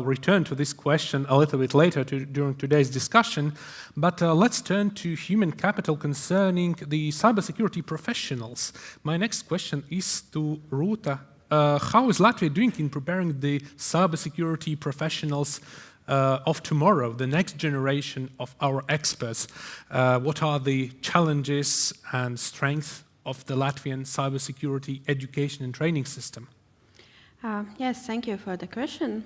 return to this question a little bit later during today's discussion, but let's turn to human capital concerning the cybersecurity professionals. My next question is to Ruta. How is Latvia doing in preparing the cybersecurity professionals of tomorrow, the next generation of our experts? What are the challenges and strengths of the Latvian cybersecurity education and training system? Yes, thank you for the question.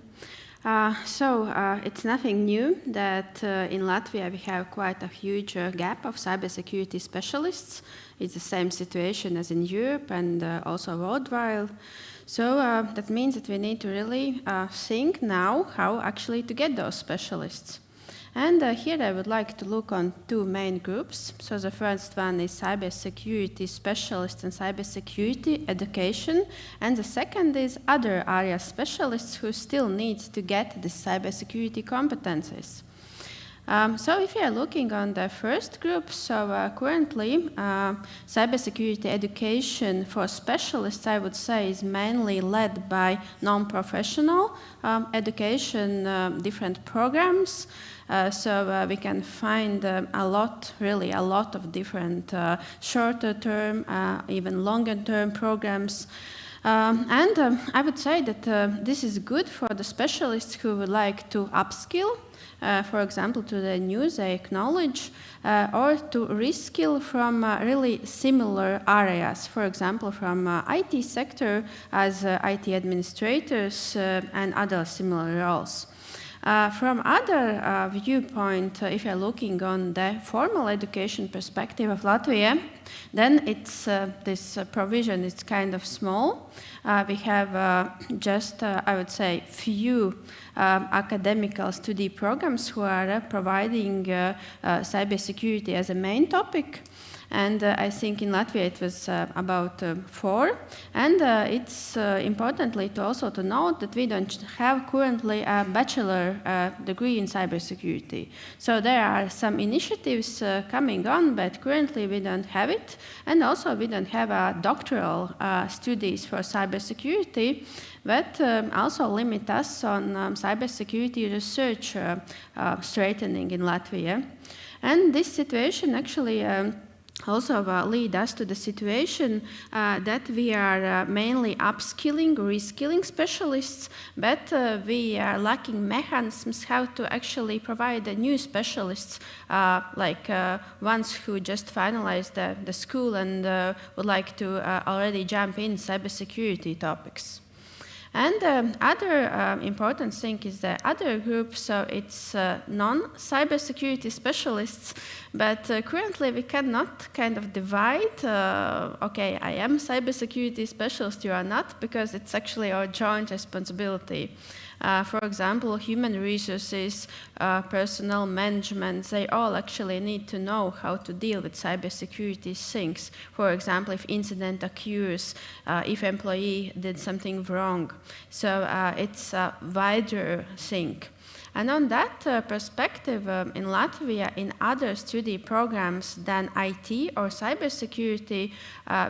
It's nothing new that in Latvia we have quite a huge gap of cybersecurity specialists. It's the same situation as in Europe and also worldwide. So that means that we need to really think now how actually to get those specialists. And here I would like to look on two main groups. So the first one is cybersecurity specialists and cybersecurity education. And the second is other area specialists who still need to get the cybersecurity competencies. So if you are looking on the first group, so currently cybersecurity education for specialists, I would say, is mainly led by non-professional education, different programs. So we can find a lot of different shorter term, even longer term programs. And I would say that this is good for the specialists who would like to upskill, for example, to the new knowledge, or to reskill from really similar areas, for example, from IT sector as IT administrators and other similar roles. From other viewpoint, if you're looking on the formal education perspective of Latvia, then it's this provision is kind of small. We have just, I would say, few academical study programs who are providing cybersecurity as a main topic. And I think in Latvia it was about 4. And it's importantly to also to note that we don't have currently a bachelor degree in cybersecurity. So there are some initiatives coming on, but currently we don't have it. And also we don't have doctoral studies for cybersecurity, that also limit us on cybersecurity research strengthening in Latvia. And this situation actually also lead us to the situation that we are mainly upskilling, reskilling specialists, but we are lacking mechanisms how to actually provide the new specialists, like ones who just finalized the school and would like to already jump in cybersecurity topics. And other important thing is the other group, so it's non-cybersecurity specialists, but currently we cannot kind of divide, okay, I am cybersecurity specialist, you are not, because it's actually our joint responsibility. For example, human resources, personnel management, they all actually need to know how to deal with cybersecurity things. For example, if incident occurs, if employee did something wrong. So it's a wider thing. And on that perspective, in Latvia, in other study programs than IT or cybersecurity,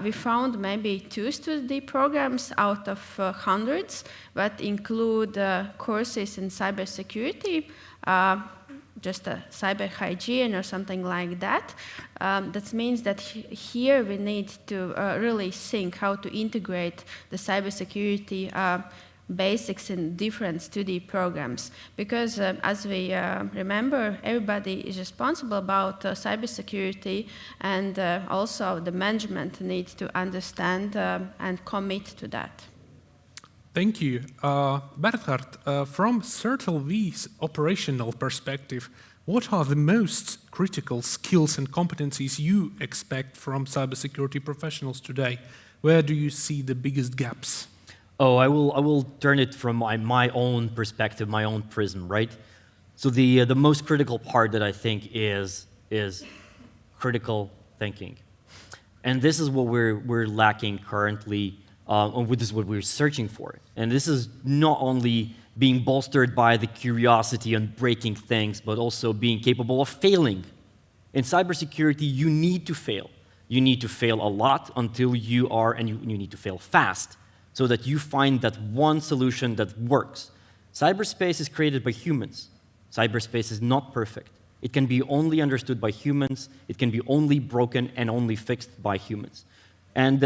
we found maybe 2 study programs out of hundreds that include courses in cybersecurity, just a cyber hygiene or something like that. That means that here we need to really think how to integrate the cybersecurity basics in different study programs, because as we remember, everybody is responsible about cybersecurity, and also the management needs to understand and commit to that. Thank you. Bernhard, from CERTLV's operational perspective, what are the most critical skills and competencies you expect from cybersecurity professionals today? Where do you see the biggest gaps? Oh, I will turn it from my own perspective, my own prism, right? So the most critical part that I think is critical thinking, and this is what we're lacking currently, and this is what we're searching for. And this is not only being bolstered by the curiosity and breaking things, but also being capable of failing. In cybersecurity, you need to fail. You need to fail a lot until you are, and you need to fail fast, so that you find that one solution that works. Cyberspace is created by humans. Cyberspace is not perfect. It can be only understood by humans. It can be only broken and only fixed by humans. And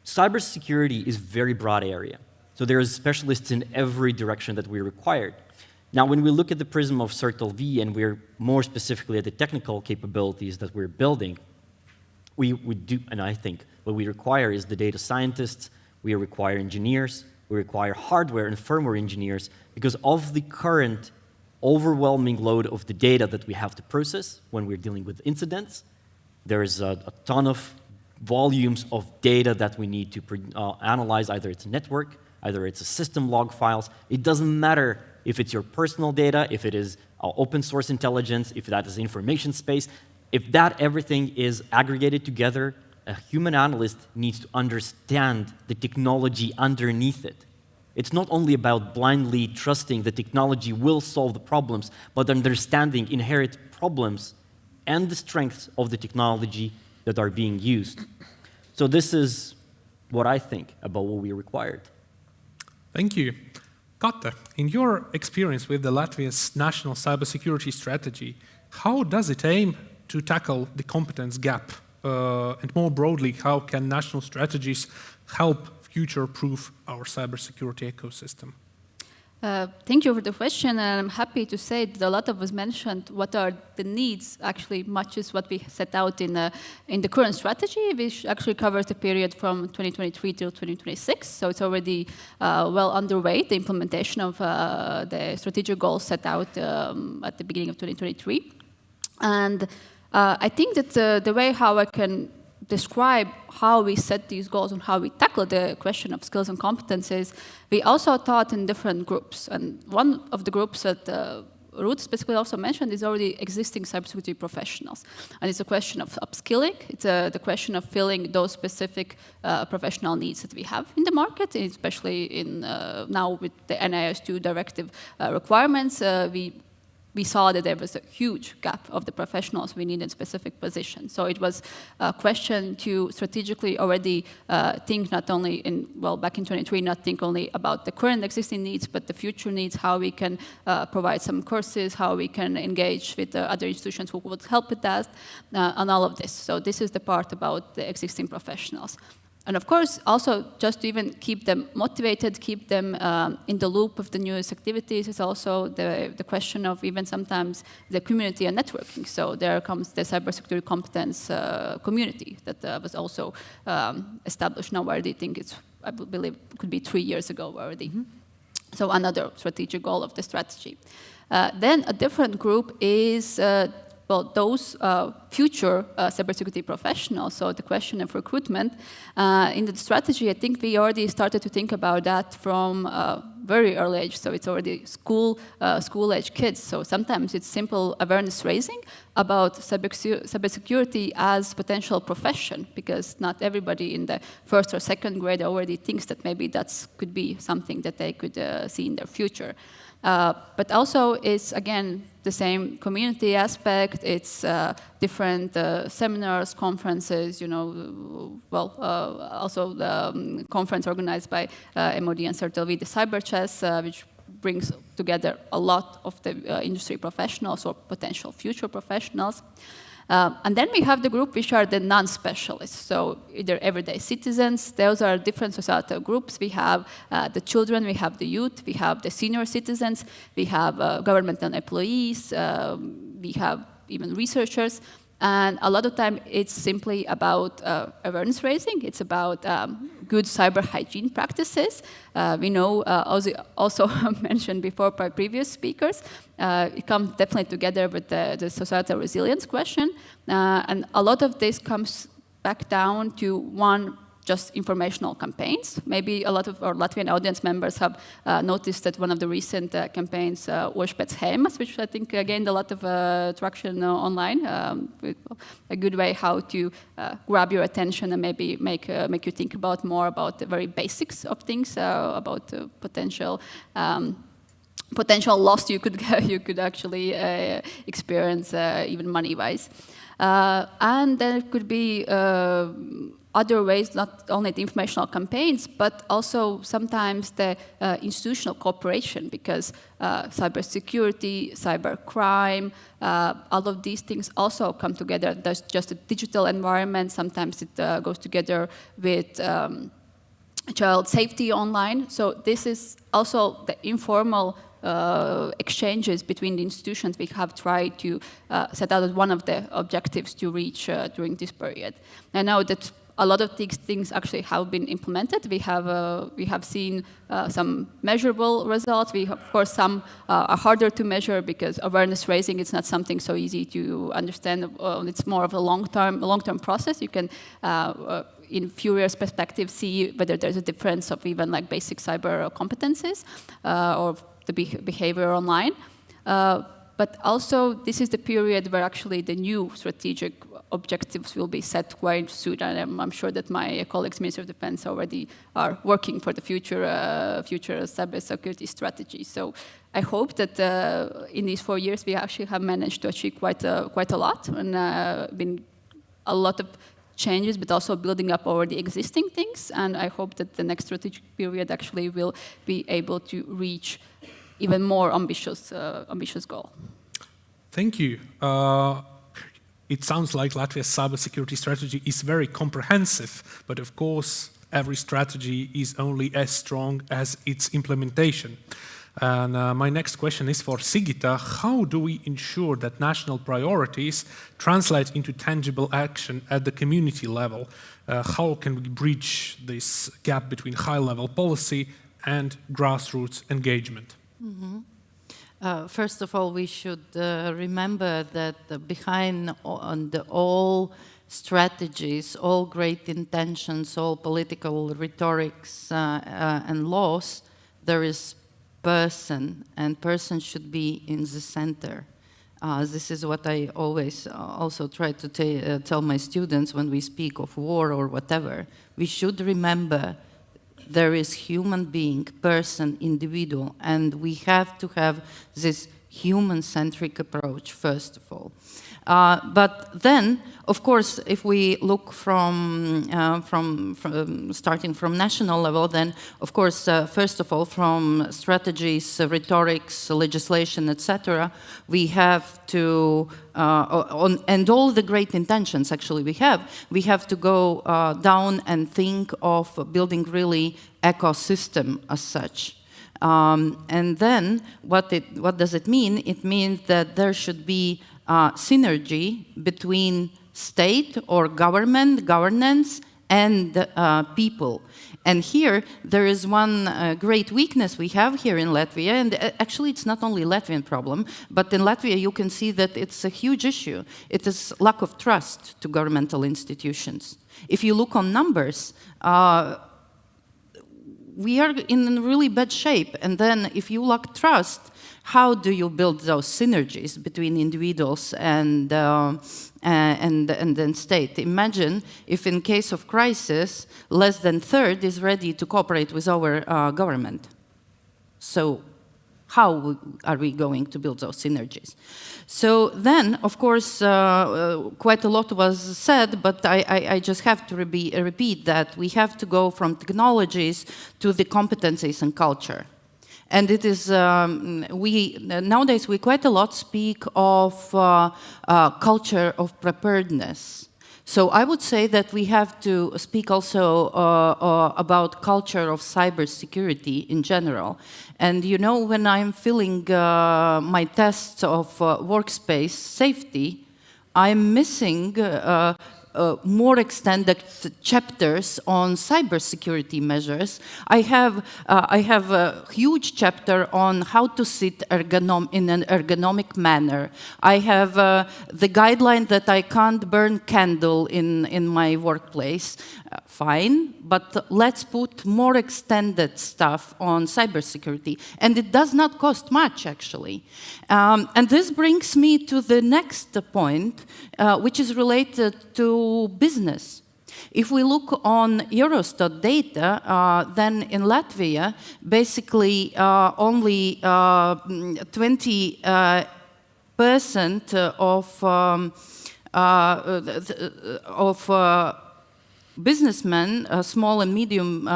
cybersecurity is a very broad area. So there are specialists in every direction that we require. Now, when we look at the prism of CERTLV, and we're more specifically at the technical capabilities that we're building, we do, and I think what we require is the data scientists. We require engineers, we require hardware and firmware engineers, because of the current overwhelming load of the data that we have to process when we're dealing with incidents. There is a ton of volumes of data that we need to analyze. Either it's a network, either it's a system log files. It doesn't matter if it's your personal data, if it is open source intelligence, if that is information space. If that everything is aggregated together, a human analyst needs to understand the technology underneath it. It's not only about blindly trusting the technology will solve the problems, but understanding inherent problems and the strengths of the technology that are being used. So this is what I think about what we required. Thank you. Kate, in your experience with the Latvia's national cybersecurity strategy, how does it aim to tackle the competence gap? And more broadly, how can national strategies help future-proof our cybersecurity ecosystem? Thank you for the question, and I'm happy to say that a lot of us mentioned what are the needs, actually much as what we set out in the current strategy, which actually covers the period from 2023 till 2026. So it's already well underway, the implementation of the strategic goals set out at the beginning of 2023. And I think that the way how I can describe how we set these goals and how we tackle the question of skills and competencies, we also thought in different groups. And one of the groups that Ruth specifically also mentioned, is already existing cybersecurity professionals. And it's a question of upskilling. It's the question of filling those specific professional needs that we have in the market, especially in now with the NIS2 directive requirements. We saw that there was a huge gap of the professionals we need in specific positions. So it was a question to strategically already think not only in, well, back in 2023, not think only about the current existing needs, but the future needs, how we can provide some courses, how we can engage with other institutions who would help with that, and all of this. So this is the part about the existing professionals. And of course, also just to even keep them motivated, keep them in the loop of the newest activities is also the question of even sometimes the community and networking. So there comes the cybersecurity competence community that was also established now. I think it's, I believe, it could be 3 years ago already. So another strategic goal of the strategy. Then a different group is well, those future cybersecurity professionals, so the question of recruitment. In the strategy, I think we already started to think about that from a very early age, so it's already school-age kids. So sometimes it's simple awareness raising about cybersecurity as potential profession, because not everybody in the first or second grade already thinks that maybe that could be something that they could see in their future. But also it's, again, the same community aspect. It's different seminars, conferences, you know, well, also the conference organized by MOD and CERT-LV, the Cyber Chess, which brings together a lot of the industry professionals or potential future professionals. And then we have the group which are the non-specialists, so either everyday citizens. Those are different societal groups. We have the children, we have the youth, we have the senior citizens, we have governmental employees, we have even researchers. And a lot of time it's simply about awareness raising. It's about good cyber hygiene practices. We know, also mentioned before by previous speakers, it comes definitely together with the societal resilience question. And a lot of this comes back down to one, just informational campaigns. Maybe a lot of our Latvian audience members have noticed that one of the recent campaigns, Ošpēc Hēmas, which I think gained a lot of traction online, a good way how to grab your attention and maybe make you think about more about the very basics of things, about potential loss you could actually experience, even money-wise. And then it could be other ways, not only the informational campaigns, but also sometimes the institutional cooperation, because cybersecurity, cybercrime, all of these things also come together. There's just a digital environment. Sometimes it goes together with child safety online. So this is also the informal exchanges between the institutions we have tried to set out as one of the objectives to reach during this period. I know that a lot of these things actually have been implemented. We have seen some measurable results. Of course, some are harder to measure because awareness raising is not something so easy to understand. It's more of a long-term process. You can, in few years' perspective, see whether there's a difference of even like basic cyber competencies or the behavior online. But also, this is the period where actually the new strategic objectives will be set quite soon, and I'm sure that my colleagues, Ministry of Defense, already are working for the future cybersecurity strategy. So I hope that in these 4 years we actually have managed to achieve quite a lot, and been a lot of changes, but also building up already existing things. And I hope that the next strategic period actually will be able to reach even more ambitious goal. Thank you. It sounds like Latvia's cybersecurity strategy is very comprehensive, but of course, every strategy is only as strong as its implementation. And my next question is for Sigita. How do we ensure that national priorities translate into tangible action at the community level? How can we bridge this gap between high-level policy and grassroots engagement? Mm-hmm. First of all, we should remember that behind all strategies, all great intentions, all political rhetorics and laws, there is person, and person should be in the center. This is what I always also try to tell my students when we speak of war or whatever. We should remember there is human being, person, individual, and we have to have this human-centric approach, first of all. But then, of course, if we look from starting from national level, then, of course, first of all, from strategies, rhetorics, legislation, etc., we have to, and all the great intentions actually we have to go down and think of building really ecosystem as such. And then, what does it mean? It means that there should be synergy between state or government, governance, and people. And here, there is one great weakness we have here in Latvia, and actually it's not only a Latvian problem, but in Latvia you can see that it's a huge issue. It is lack of trust to governmental institutions. If you look on numbers, we are in really bad shape, and then if you lack trust, how do you build those synergies between individuals and then state? Imagine if in case of crisis, less than a third is ready to cooperate with our government. So how are we going to build those synergies? So then, of course, quite a lot was said, but I just have to repeat that we have to go from technologies to the competencies and culture. And it is, nowadays we quite a lot speak of culture of preparedness. So I would say that we have to speak also about culture of cybersecurity in general. And you know, when I'm filling my tests of workspace safety, I'm missing more extended chapters on cybersecurity measures. I have a huge chapter on how to sit in an ergonomic manner. I have the guideline that I can't burn candle in my workplace. Fine, but let's put more extended stuff on cybersecurity. And it does not cost much, actually. And this brings me to the next point, which is related to business. If we look on Eurostat data, then in Latvia, basically only 20% of businessmen, small and medium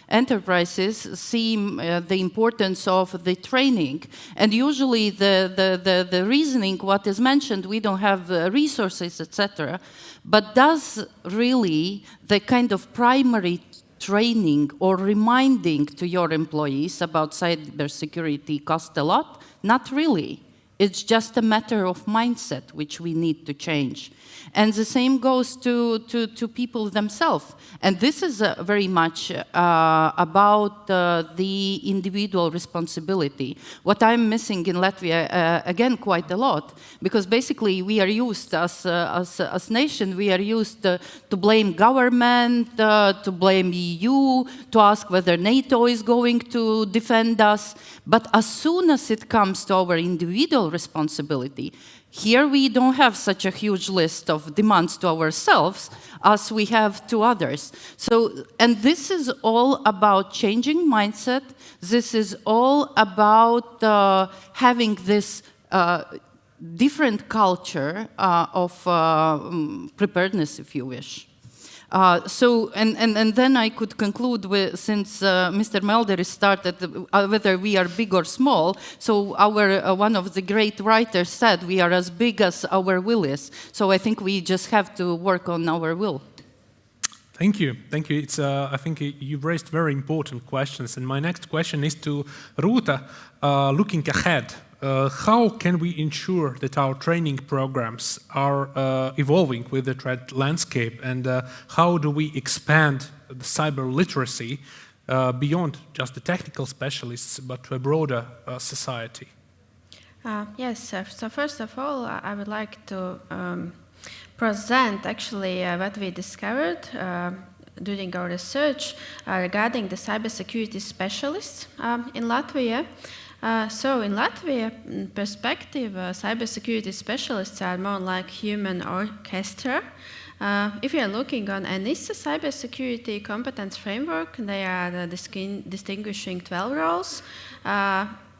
enterprises, see the importance of the training. And usually the reasoning, what is mentioned, we don't have resources, etc. But does really the kind of primary training or reminding to your employees about cybersecurity cost a lot? Not really. It's just a matter of mindset which we need to change. And the same goes to people themselves. And this is very much about the individual responsibility. What I'm missing in Latvia, again, quite a lot, because basically we are used, as nation, we are used to blame government, to blame EU, to ask whether NATO is going to defend us. But as soon as it comes to our individual responsibility, here we don't have such a huge list of demands to ourselves as we have to others. So, and this is all about changing mindset. This is all about having this different culture of preparedness, if you wish. So, and then I could conclude with, since Mr. Melder started, whether we are big or small, so our, one of the great writers said, we are as big as our will is. So I think we just have to work on our will. Thank you. Thank you. It's, I think you've raised very important questions. And my next question is to Ruta, looking ahead. How can we ensure that our training programs are evolving with the threat landscape, and how do we expand the cyber literacy beyond just the technical specialists, but to a broader society? Yes, so first of all, I would like to present actually what we discovered during our research regarding the cybersecurity specialists in Latvia. So in Latvia perspective, cybersecurity specialists are more like human orchestra. If you are looking on ENISA cybersecurity competence framework, they are distinguishing 12 roles.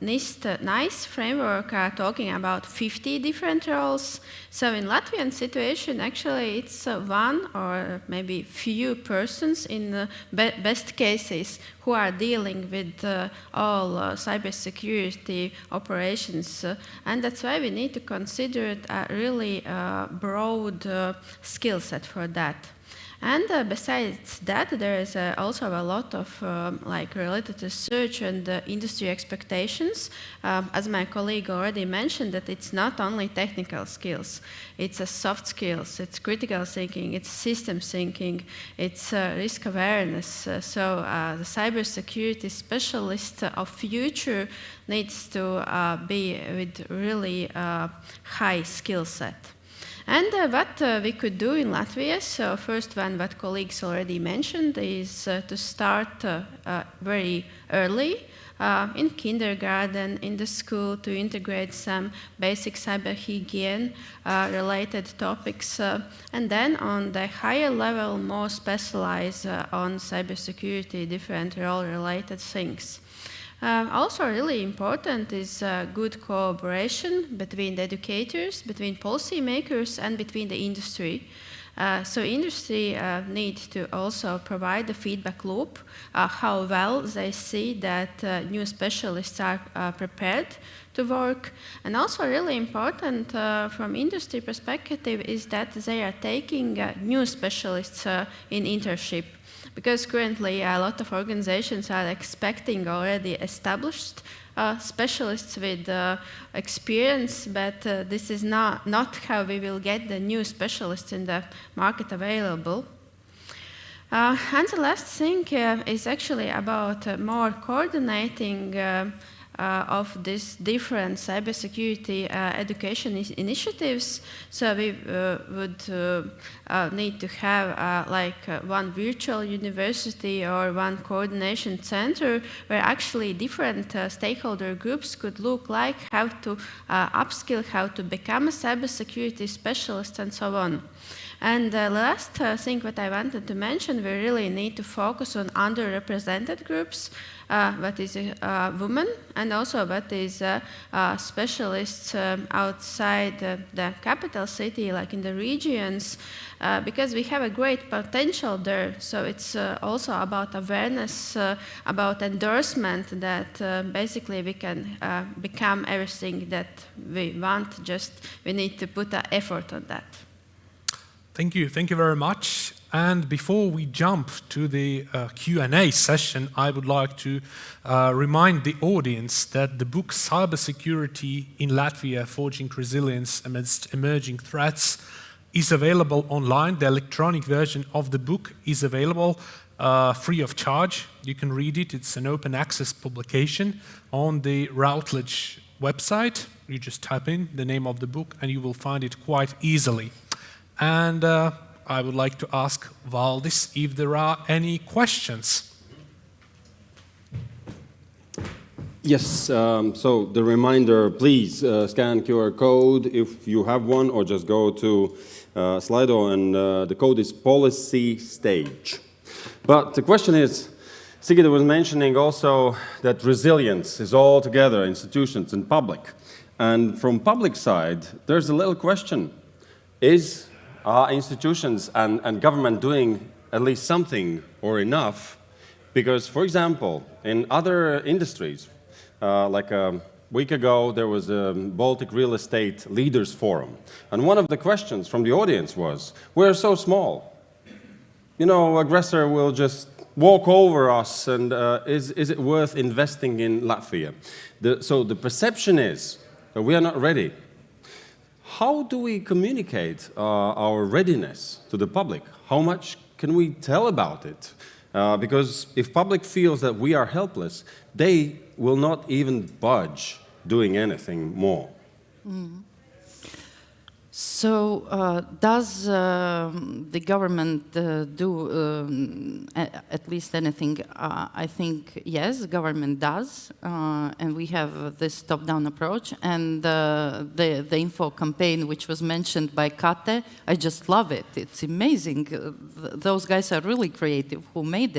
NICE framework are talking about 50 different roles. So in Latvian situation, actually, it's one or maybe few persons in the best cases who are dealing with all cybersecurity operations. And that's why we need to consider it a really broad skill set for that. And besides that, there is also a lot of related research and industry expectations. As my colleague already mentioned, that it's not only technical skills, it's soft skills, it's critical thinking, it's system thinking, it's risk awareness. So the cybersecurity specialist of future needs to be with really high skill set. And what we could do in Latvia, so first one, what colleagues already mentioned, is to start very early in kindergarten, in the school, to integrate some basic cyber hygiene related topics, and then on the higher level, more specialize on cybersecurity, different role-related things. Also really important is good cooperation between the educators, between policymakers, and between the industry. So industry needs to also provide the feedback loop, how well they see that new specialists are prepared to work. And also really important from industry perspective is that they are taking new specialists in internship. Because currently a lot of organizations are expecting already established specialists with experience, but this is not how we will get the new specialists in the market available. And the last thing is actually about more coordinating of these different cybersecurity education initiatives. So we would need to have one virtual university or one coordination center where actually different stakeholder groups could look like how to upskill, how to become a cybersecurity specialist, and so on. And the last thing that I wanted to mention, we really need to focus on underrepresented groups, what is women, and also what is specialists outside the capital city, like in the regions, because we have a great potential there. So it's also about awareness, about endorsement, that basically we can become everything that we want, just we need to put an effort on that. Thank you very much. And before we jump to the Q&A session, I would like to remind the audience that the book Cybersecurity in Latvia, Forging Resilience Amidst Emerging Threats is available online. The electronic version of the book is available free of charge. You can read it. It's an open access publication on the Routledge website. You just type in the name of the book and you will find it quite easily. And I would like to ask Valdis if there are any questions. Yes, so the reminder, please scan QR code if you have one, or just go to Slido, and the code is policy stage. But the question is, Sigita was mentioning also that resilience is all together, institutions and public. And from public side, there's a little question. Is are institutions and government doing at least something or enough? Because, for example, in other industries, like a week ago, there was a Baltic Real Estate Leaders Forum. And one of the questions from the audience was, we're so small. You know, aggressor will just walk over us, and is it worth investing in Latvia? So the perception is that we are not ready. How do we communicate our readiness to the public? How much can we tell about it? Because if public feels that we are helpless, they will not even budge doing anything more. So, does the government do at least anything? I think yes, the government does, and we have this top-down approach. And the info campaign, which was mentioned by Kate, I just love it. It's amazing. Those guys are really creative who made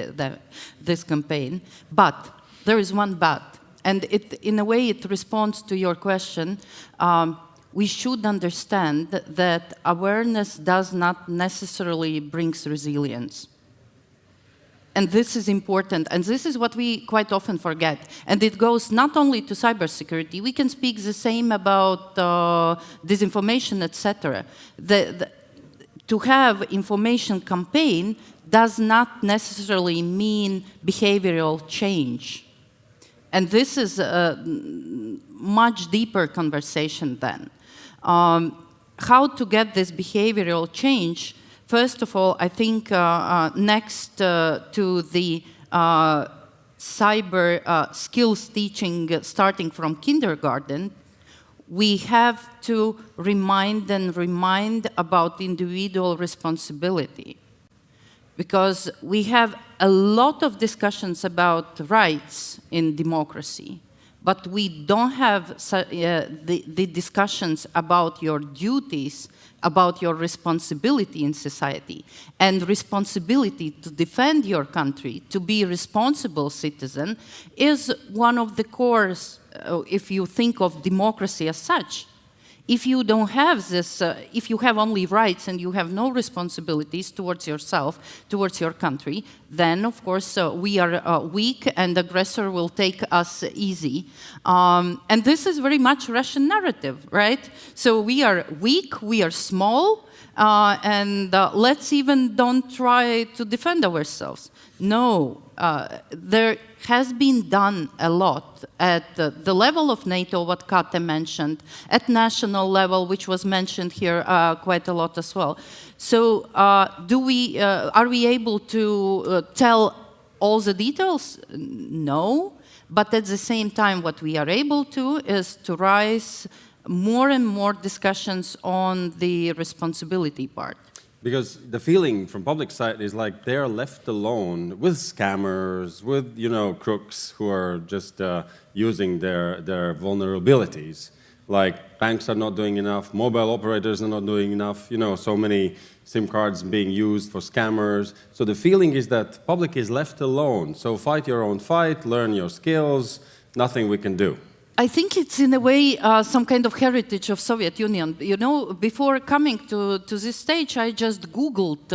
this campaign. But there is one but, and in a way it responds to your question. We should understand that awareness does not necessarily bring resilience. And this is important, and this is what we quite often forget. And it goes not only to cybersecurity, we can speak the same about disinformation, etc. To have information campaign does not necessarily mean behavioral change. And this is a much deeper conversation then. How to get this behavioral change? First of all, I think next to the cyber skills teaching starting from kindergarten, we have to remind about individual responsibility. Because we have a lot of discussions about rights in democracy, but we don't have the discussions about your duties, about your responsibility in society, and responsibility to defend your country, to be a responsible citizen, is one of the cores, if you think of democracy as such. If you don't have this, if you have only rights and you have no responsibilities towards yourself, towards your country, then of course we are weak and the aggressor will take us easy. And this is very much Russian narrative, right? So we are weak, we are small, and let's even don't try to defend ourselves. No, there has been done a lot at the level of NATO, what Kate mentioned, at national level, which was mentioned here quite a lot as well. So are we able to tell all the details? No, but at the same time, what we are able to is to raise more and more discussions on the responsibility part. Because the feeling from public side is like they're left alone with scammers, with crooks who are just using their vulnerabilities. Like banks are not doing enough, mobile operators are not doing enough. So many SIM cards being used for scammers. So the feeling is that public is left alone. So fight your own fight, learn your skills. Nothing we can do. I think it's in a way some kind of heritage of Soviet Union. Before coming to this stage, I just Googled.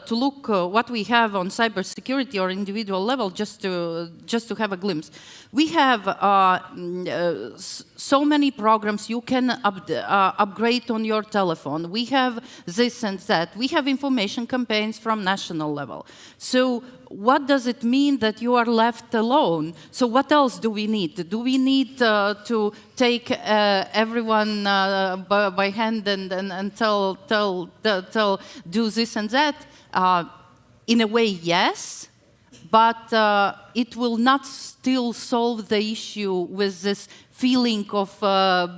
To look what we have on cybersecurity or individual level, just to have a glimpse. We have so many programs you can upgrade on your telephone. We have this and that. We have information campaigns from national level. So what does it mean that you are left alone? So what else do we need? Do we need to take everyone by hand and do this and that? In a way, yes, but it will not still solve the issue with this feeling of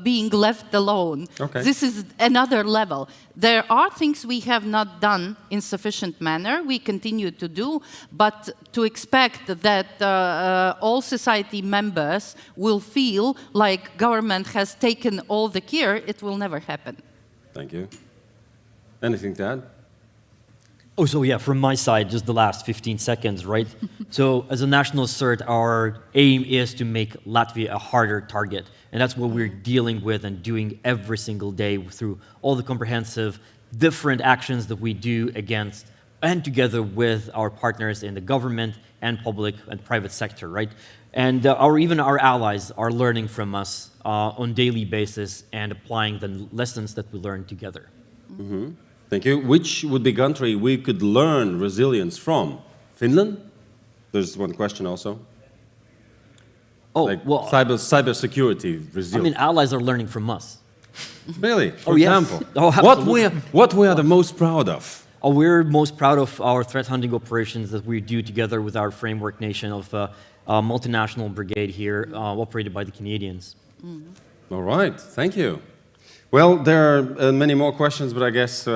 being left alone. Okay. This is another level. There are things we have not done in sufficient manner, we continue to do, but to expect that all society members will feel like government has taken all the care, it will never happen. Thank you. Anything to add? Oh, so yeah, from my side, just the last 15 seconds, right? So as a national cert, our aim is to make Latvia a harder target. And that's what we're dealing with and doing every single day through all the comprehensive different actions that we do against and together with our partners in the government and public and private sector, right? And even our allies are learning from us on a daily basis and applying the lessons that we learn together. Mm-hmm. Thank you. Which would be country we could learn resilience from? Finland? There's one question also. Oh, like well, cybersecurity resilience. I mean, allies are learning from us. Really? For yes. example, Oh, what we are the most proud of? Oh, we're most proud of our threat hunting operations that we do together with our framework nation of multinational brigade here, operated by the Canadians. Mm-hmm. All right, thank you. Well, there are many more questions, but I guess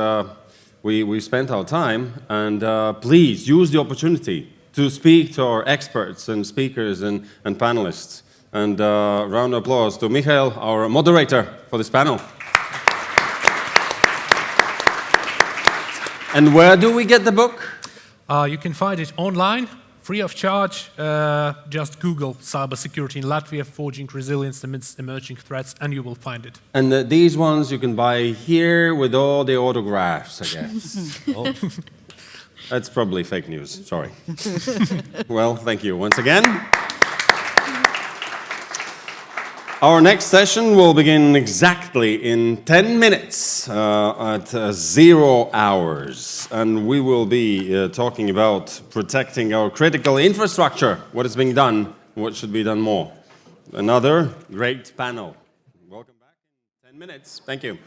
we spent our time. And please use the opportunity to speak to our experts and speakers and panelists. And round of applause to Michael, our moderator for this panel. And where do we get the book? You can find it online, free of charge. Just Google cybersecurity in Latvia, forging resilience amidst emerging threats, and you will find it. And these ones you can buy here with all the autographs, I guess. Oh. That's probably fake news, sorry. Well, thank you once again. Our next session will begin exactly in 10 minutes at 0 hours. And we will be talking about protecting our critical infrastructure, what is being done, what should be done more. Another great panel. Welcome back in 10 minutes. Thank you.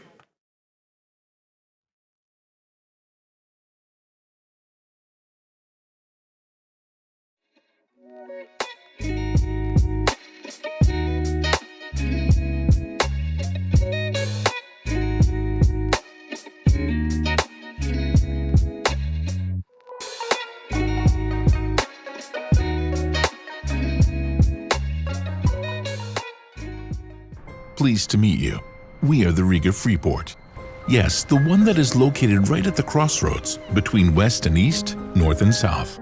Pleased to meet you. We are the Riga Freeport. Yes, the one that is located right at the crossroads between west and east, north and south.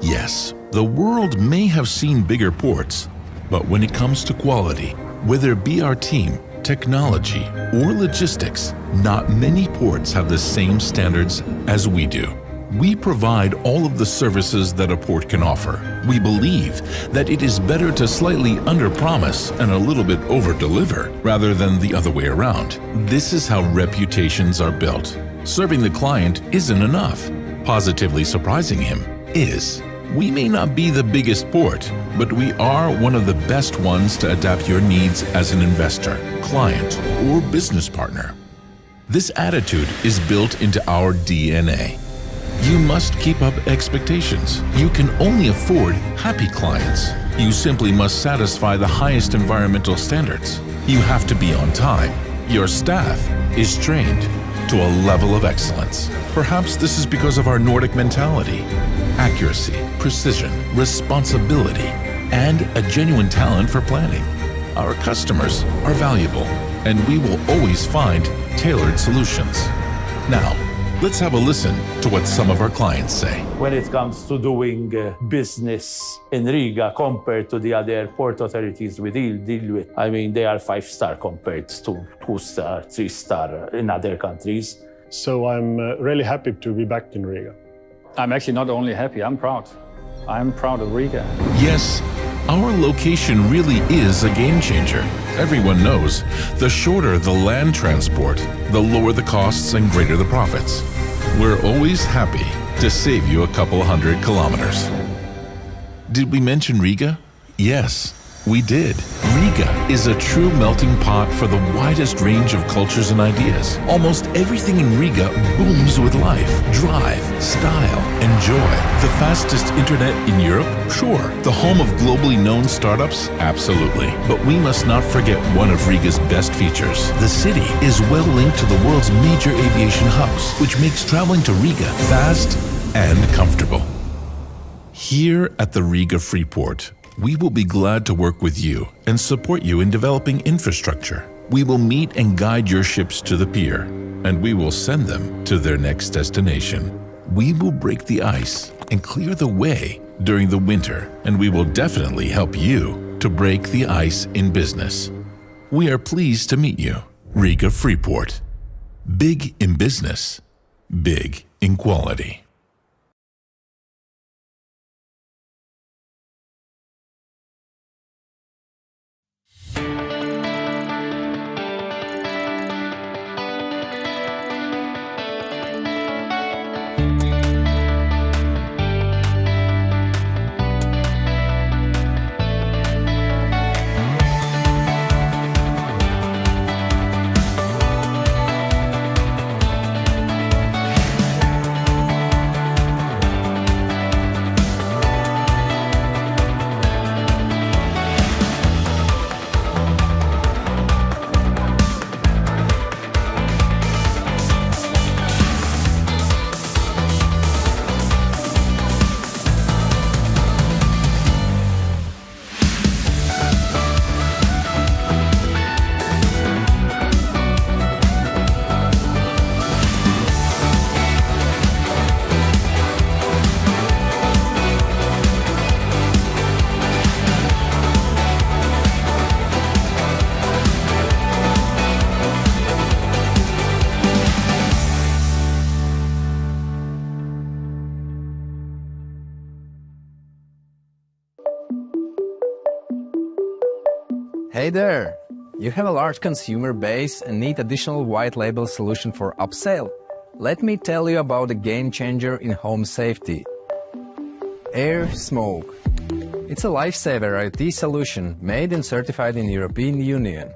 Yes, the world may have seen bigger ports, but when it comes to quality, whether it be our team, technology, or logistics, not many ports have the same standards as we do. We provide all of the services that a port can offer. We believe that it is better to slightly under-promise and a little bit over-deliver rather than the other way around. This is how reputations are built. Serving the client isn't enough. Positively surprising him is. We may not be the biggest port, but we are one of the best ones to adapt your needs as an investor, client, or business partner. This attitude is built into our DNA. You must keep up expectations. You can only afford happy clients. You simply must satisfy the highest environmental standards. You have to be on time. Your staff is trained to a level of excellence. Perhaps this is because of our Nordic mentality. Accuracy, precision, responsibility, and a genuine talent for planning. Our customers are valuable, and we will always find tailored solutions. Now, let's have a listen to what some of our clients say. When it comes to doing business in Riga compared to the other port authorities we deal with, I mean, they are 5-star compared to 2-star, 3-star in other countries. So I'm really happy to be back in Riga. I'm actually not only happy, I'm proud. I'm proud of Riga. Yes, our location really is a game changer. Everyone knows the shorter the land transport, the lower the costs and greater the profits. We're always happy to save you a couple 100 kilometers. Did we mention Riga? Yes, we did. Riga is a true melting pot for the widest range of cultures and ideas. Almost everything in Riga booms with life, drive, style, and joy. The fastest internet in Europe? Sure. The home of globally known startups? Absolutely. But we must not forget one of Riga's best features. The city is well linked to the world's major aviation hubs, which makes traveling to Riga fast and comfortable. Here at the Riga Freeport, we will be glad to work with you and support you in developing infrastructure. We will meet and guide your ships to the pier, and we will send them to their next destination. We will break the ice and clear the way during the winter, and we will definitely help you to break the ice in business. We are pleased to meet you, Riga Freeport. Big in business, big in quality. Hey there! You have a large consumer base and need additional white label solution for upsell? Let me tell you about a game changer in home safety. Air Smoke. It's a lifesaver IoT solution made and certified in European Union.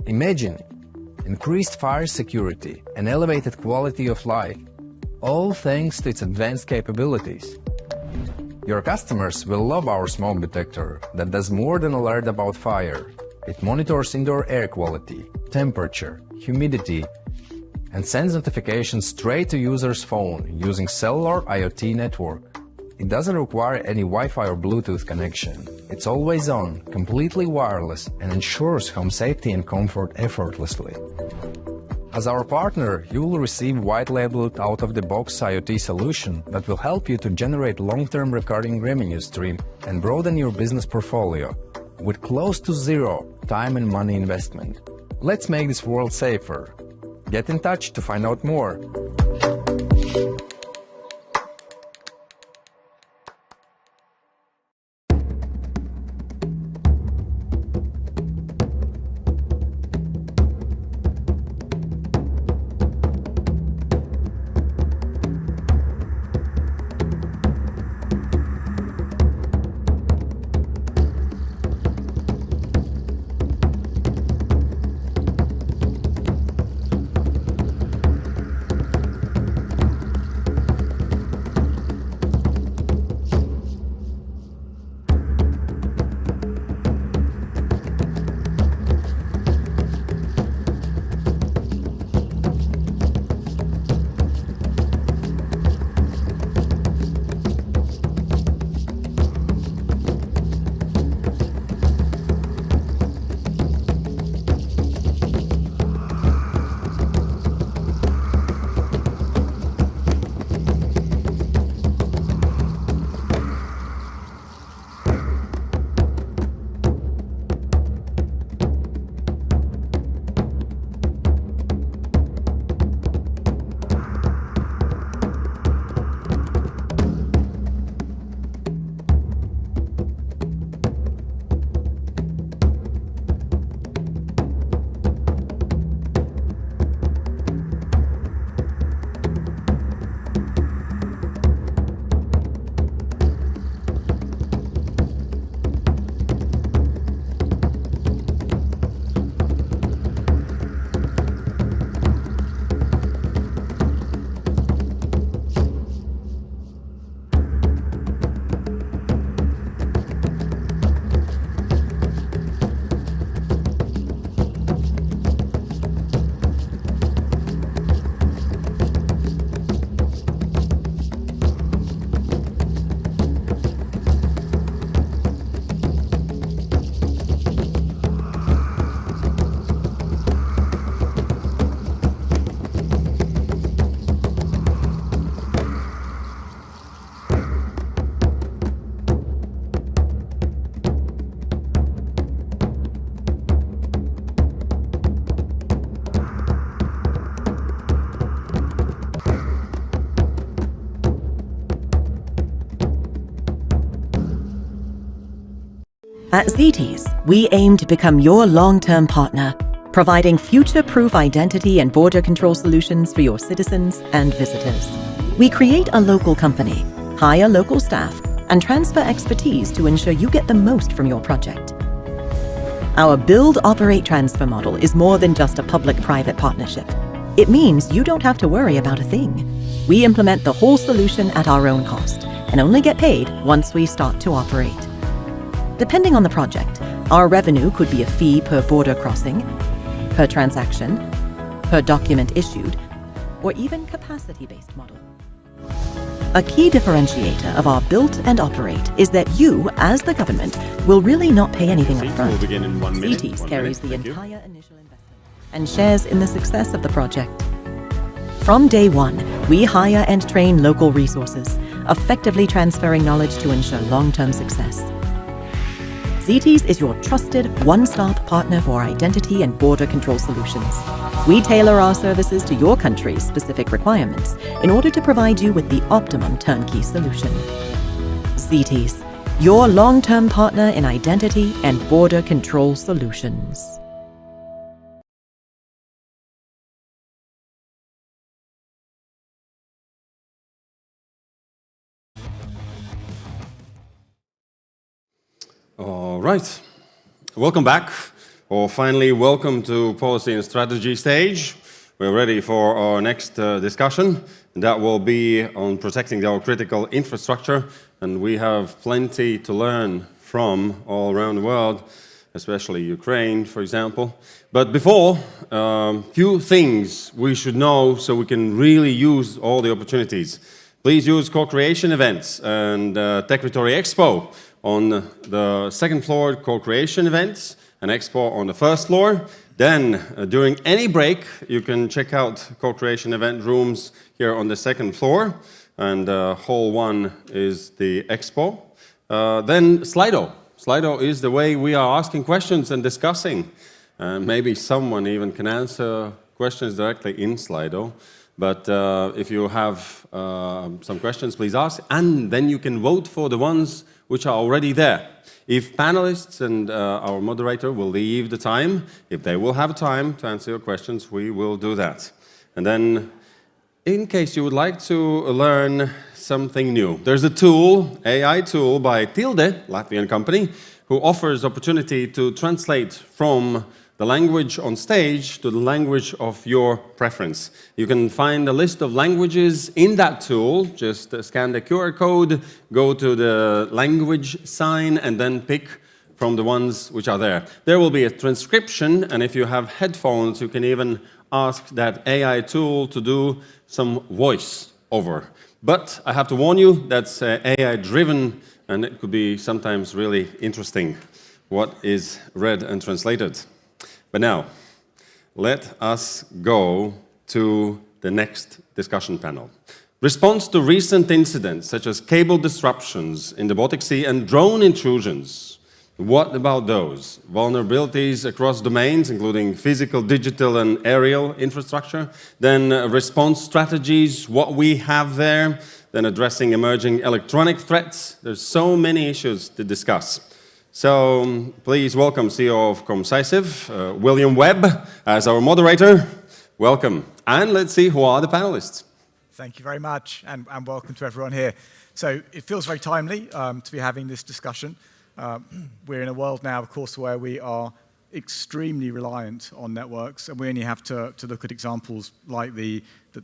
Imagine increased fire security and elevated quality of life, all thanks to its advanced capabilities. Your customers will love our smoke detector that does more than alert about fire. It monitors indoor air quality, temperature, humidity, and sends notifications straight to user's phone using cellular IoT network. It doesn't require any Wi-Fi or Bluetooth connection. It's always on, completely wireless, and ensures home safety and comfort effortlessly. As our partner, you will receive white-labeled out-of-the-box IoT solution that will help you to generate long-term recurring revenue stream and broaden your business portfolio with close to zero time and money investment. Let's make this world safer. Get in touch to find out more. At Zetes, we aim to become your long-term partner, providing future-proof identity and border control solutions for your citizens and visitors. We create a local company, hire local staff, and transfer expertise to ensure you get the most from your project. Our Build, Operate, Transfer model is more than just a public-private partnership. It means you don't have to worry about a thing. We implement the whole solution at our own cost and only get paid once we start to operate. Depending on the project, our revenue could be a fee per border crossing, per transaction, per document issued, or even capacity-based model. A key differentiator of our Build and Operate is that you, as the government, will really not pay anything up front. We'll begin in 1 minute. Zetes 1 carries minute. the entire initial investment and shares in the success of the project. From day one, we hire and train local resources, effectively transferring knowledge to ensure long-term success. Zetes is your trusted one-stop partner for identity and border control solutions. We tailor our services to your country's specific requirements in order to provide you with the optimum turnkey solution. Zetes, your long-term partner in identity and border control solutions. All right. Welcome back, or finally, welcome to Policy and Strategy stage. We're ready for our next discussion, and that will be on protecting our critical infrastructure. And we have plenty to learn from all around the world, especially Ukraine, for example. But before, few things we should know so we can really use all the opportunities. Please use co-creation events and Techritory Expo on the second floor, co-creation events, and Expo on the first floor. Then, during any break, you can check out co-creation event rooms here on the second floor, and hall 1 is the Expo. Then Slido. Slido is the way we are asking questions and discussing. Maybe someone even can answer questions directly in Slido. But if you have some questions, please ask, and then you can vote for the ones which are already there. If panelists and our moderator will leave the time, if they will have time to answer your questions, we will do that. And then, in case you would like to learn something new, there's a tool, AI tool by Tilde, Latvian company, who offers opportunity to translate from the language on stage to the language of your preference. You can find a list of languages in that tool. Just scan the QR code, go to the language sign, and then pick from the ones which are there. There will be a transcription, and if you have headphones, you can even ask that AI tool to do some voice over. But I have to warn you, that's AI-driven, and it could be sometimes really interesting what is read and translated. But now, let us go to the next discussion panel. Response to recent incidents such as cable disruptions in the Baltic Sea and drone intrusions. What about those? Vulnerabilities across domains, including physical, digital, and aerial infrastructure. Then response strategies, what we have there. Then addressing emerging electronic threats. There's so many issues to discuss. So please welcome CEO of Comsive, William Webb, as our moderator. Welcome. And let's see who are the panelists. Thank you very much, and welcome to everyone here. So it feels very timely to be having this discussion. We're in a world now, of course, where we are extremely reliant on networks, and we only have to look at examples like the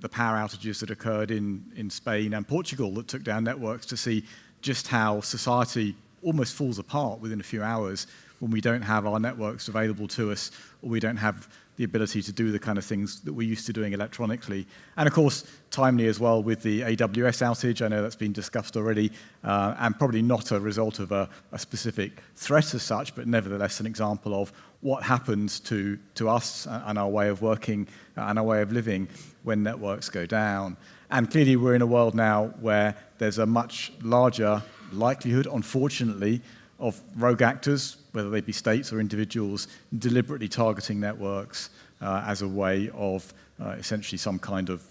power outages that occurred in Spain and Portugal that took down networks to see just how society almost falls apart within a few hours when we don't have our networks available to us, or we don't have the ability to do the kind of things that we're used to doing electronically. And of course, timely as well with the AWS outage. I know that's been discussed already, and probably not a result of a specific threat as such, but nevertheless an example of what happens to us and our way of working and our way of living when networks go down. And clearly we're in a world now where there's a much larger likelihood, unfortunately, of rogue actors, whether they be states or individuals, deliberately targeting networks as a way of essentially some kind of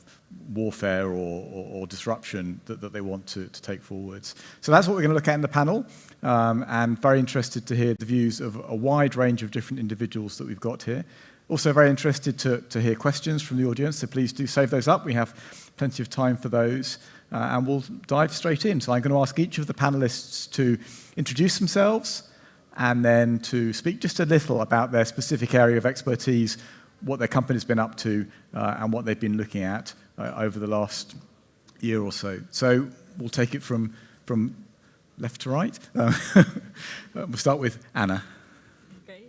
warfare or disruption that they want to take forwards. So that's what we're going to look at in the panel, and very interested to hear the views of a wide range of different individuals that we've got here. Also very interested to hear questions from the audience, so please do save those up. We have plenty of time for those. And we'll dive straight in. So I'm going to ask each of the panelists to introduce themselves and then to speak just a little about their specific area of expertise, what their company's been up to, and what they've been looking at over the last year or so. So we'll take it from left to right. We'll start with Anna. Okay.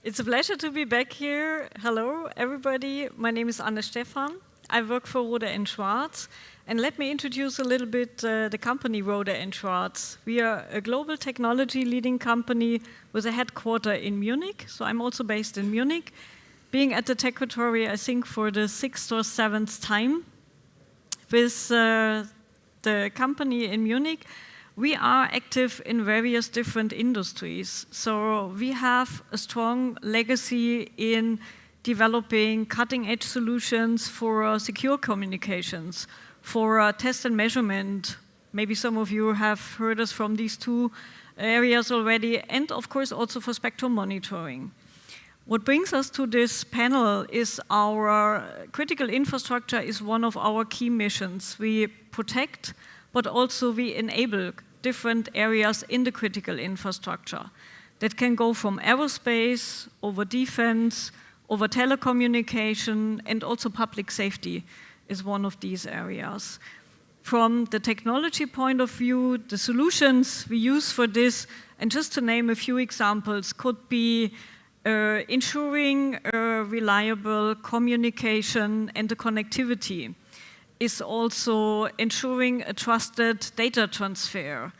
It's a pleasure to be back here. Hello, everybody. My name is Anna Stephan. I work for Rohde & Schwarz. And let me introduce a little bit the company Rohde & Schwarz. We are a global technology leading company with a headquarter in Munich. So I'm also based in Munich, being at the Techritory, I think, for the 6th or 7th time. With the company in Munich, we are active in various different industries. So we have a strong legacy in developing cutting-edge solutions for secure communications, for test and measurement Maybe some of you have heard us from these two areas already, and of course also for spectrum monitoring. What brings us to this panel is our critical infrastructure is one of our key missions. We protect, but also we enable different areas in the critical infrastructure that can go from aerospace, over defense, over telecommunication, and also public safety is one of these areas. From the technology point of view, the solutions we use for this, and just to name a few examples, could be ensuring reliable communication and the connectivity, is also ensuring a trusted data transfer.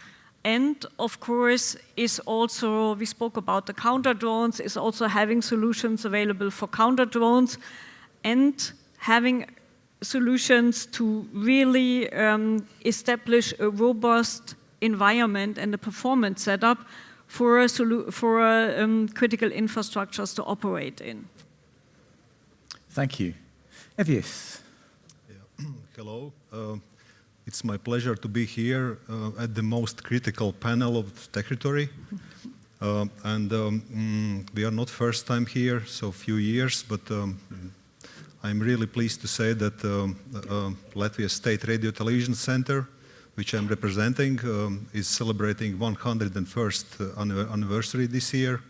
And of course, is also, we spoke about the counter drones, is also having solutions available for counter drones and having solutions to really establish a robust environment and a performance setup for critical infrastructures to operate in. Thank you. Evius. Hello. It's my pleasure to be here at the most critical panel of Techritory. We are not first time here, so few years, but I'm really pleased to say that Latvia State Radio Television Center, which I'm representing, is celebrating 101st anniversary this year,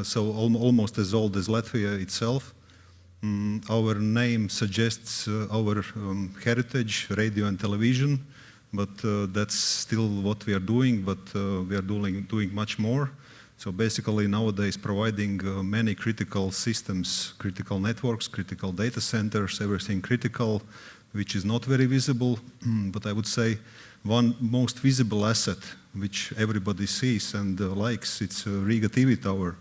so almost as old as Latvia itself. Our name suggests our heritage, radio and television, but that's still what we are doing, but we are doing much more. So basically nowadays providing many critical systems, critical networks, critical data centers, everything critical, which is not very visible, but I would say one most visible asset which everybody sees and likes, it's Riga TV Tower.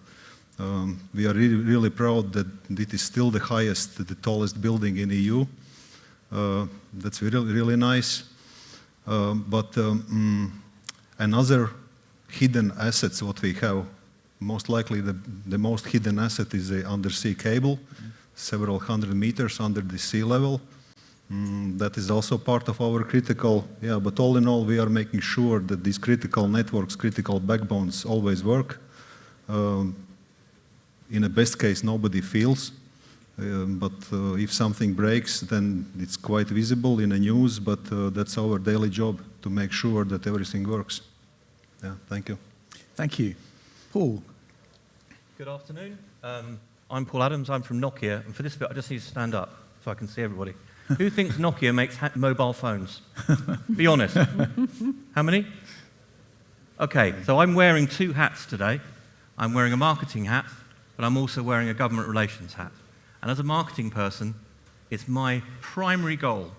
We are really proud that it is still the highest, the tallest building in EU. That's really nice. Another hidden assets what we have, most likely the most hidden asset is the undersea cable, several hundred meters under the sea level. That is also part of our critical, but all in all we are making sure that these critical networks, critical backbones always work. In a best case nobody feels, but if something breaks then it's quite visible in the news, but that's our daily job to make sure that everything works. Thank you. Thank you. Paul. Good afternoon. I'm Paul Adams, I'm from Nokia, and for this bit I just need to stand up so I can see everybody. Who thinks Nokia makes mobile phones? Be honest. How many? Okay, so I'm wearing two hats today. I'm wearing a marketing hat, but I'm also wearing a government relations hat. And as a marketing person, it's my primary goal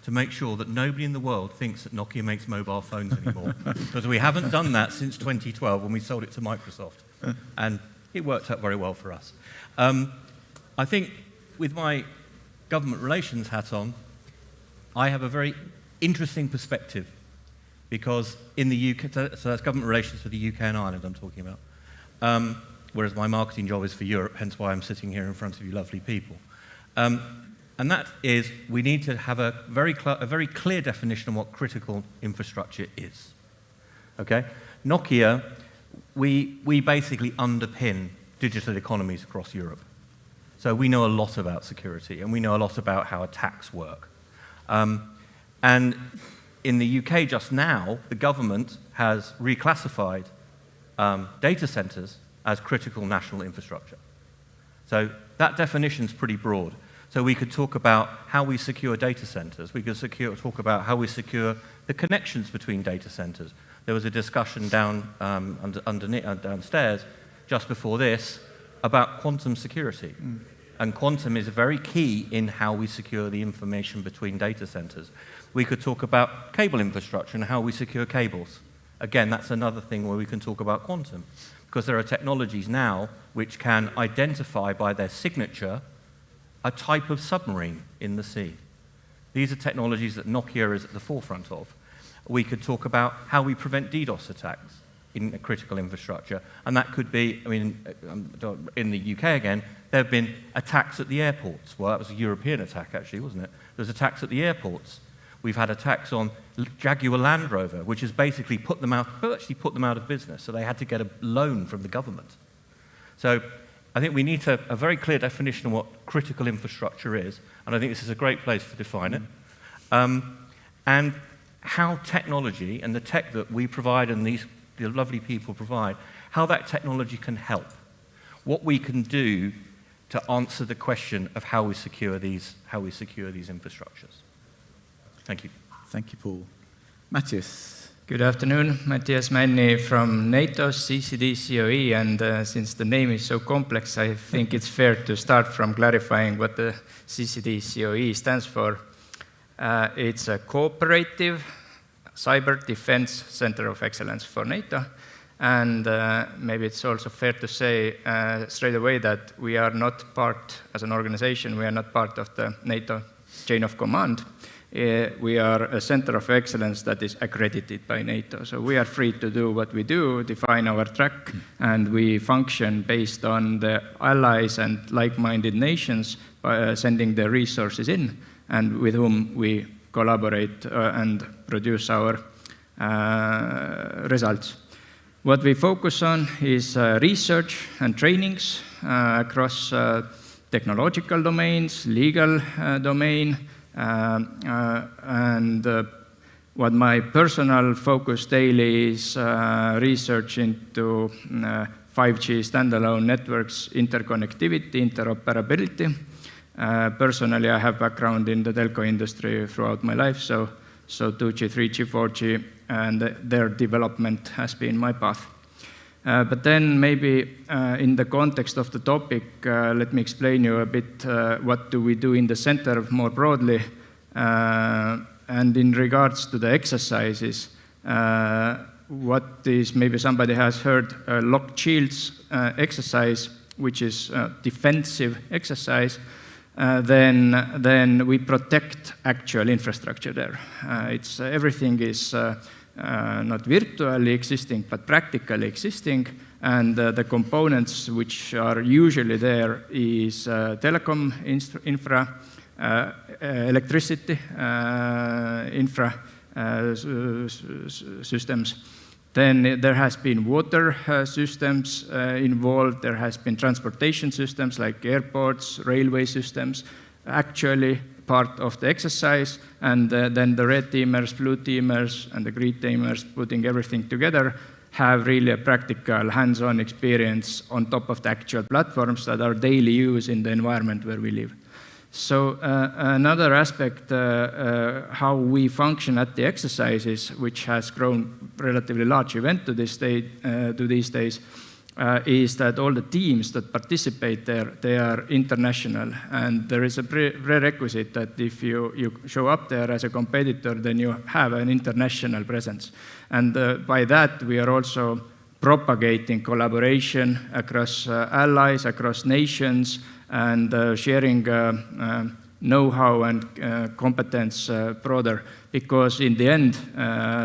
to make sure that nobody in the world thinks that Nokia makes mobile phones anymore. Because we haven't done that since 2012 when we sold it to Microsoft. And it worked out very well for us. I think with my government relations hat on, I have a very interesting perspective. Because in the UK, so that's government relations for the UK and Ireland I'm talking about. Whereas my marketing job is for Europe, hence why I'm sitting here in front of you lovely people. And that is, we need to have a very clear definition of what critical infrastructure is. Okay? Nokia, we basically underpin digital economies across Europe. So we know a lot about security, and we know a lot about how attacks work. And in the UK just now, the government has reclassified data centers as critical national infrastructure. So that definition is pretty broad. So we could talk about how we secure data centers. We could talk about how we secure the connections between data centers. There was a discussion downstairs just before this about quantum security. And quantum is very key in how we secure the information between data centers. We could talk about cable infrastructure and how we secure cables. Again, that's another thing where we can talk about quantum, because there are technologies now which can identify by their signature a type of submarine in the sea. These are technologies that Nokia is at the forefront of. We could talk about how we prevent DDoS attacks in critical infrastructure, and that could be, I mean, in the UK again, there have been attacks at the airports. Well, that was a European attack actually, wasn't it? There was attacks at the airports. We've had attacks on Jaguar Land Rover, which has basically put them out of business. So they had to get a loan from the government. So I think we need a very clear definition of what critical infrastructure is, and I think this is a great place to define it. And how technology and the tech that we provide and the lovely people provide, how that technology can help. What we can do to answer the question of how we secure these infrastructures. Thank you. Thank you, Paul. Matthias. Good afternoon. Matthias Männi from NATO CCD COE, and since the name is so complex, I think it's fair to start from clarifying what the CCD COE stands for. It's a cooperative cyber defense center of excellence for NATO, and maybe it's also fair to say straight away that we are not part, as an organization, we are not part of the NATO chain of command. We are a center of excellence that is accredited by NATO. So we are free to do what we do, define our track, and we function based on the allies and like-minded nations by sending the resources in, and with whom we collaborate and produce our results. What we focus on is research and trainings across technological domains, legal domain, and what my personal focus daily is research into 5G standalone networks, interconnectivity, interoperability. Personally, I have background in the telco industry throughout my life, so 2G, 3G, 4G, and their development has been my path. But then maybe in the context of the topic, let me explain you a bit what do we do in the center more broadly. And in regards to the exercises, what is, maybe somebody has heard, Locked Shields exercise, which is a defensive exercise, then we protect actual infrastructure there. Everything is not virtually existing, but practically existing, and the components which are usually there is telecom infra, electricity infra systems. Then there has been water systems involved. There has been transportation systems like airports, railway systems, actually part of the exercise, and then the red teamers, blue teamers, and the green teamers putting everything together have really a practical hands-on experience on top of the actual platforms that are daily use in the environment where we live. So another aspect how we function at the exercises, which has grown relatively large event to these days, is that all the teams that participate there, they are international, and there is a prerequisite that if you show up there as a competitor, then you have an international presence. And by that, we are also propagating collaboration across allies, across nations, and sharing know-how and competence broader, because in the end,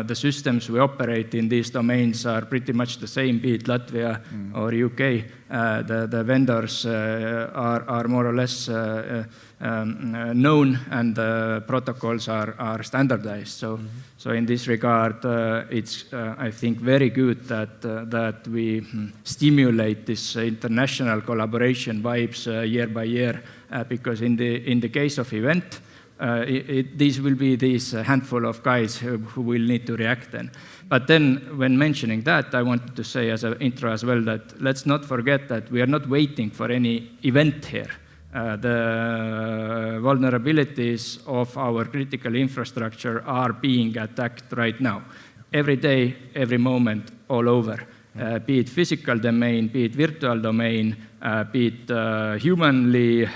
the systems we operate in these domains are pretty much the same, be it Latvia or UK. The vendors are more or less known, and the protocols are standardized. So in this regard, it's, I think, very good that we stimulate this international collaboration vibes year by year, because in the case of event, these will be this handful of guys who will need to react then. But then when mentioning that, I wanted to say as an intro as well that let's not forget that we are not waiting for any event here. The vulnerabilities of our critical infrastructure are being attacked right now. Every day, every moment, all over. Be it physical domain, be it virtual domain, be it humanly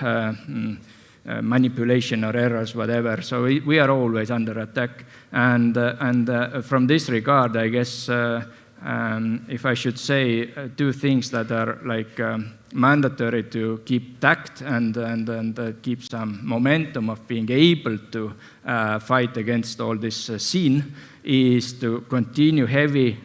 manipulation or errors, whatever. So we are always under attack. And from this regard, I guess, if I should say two things that are like mandatory to keep tact and keep some momentum of being able to fight against all this scene is to continue heavy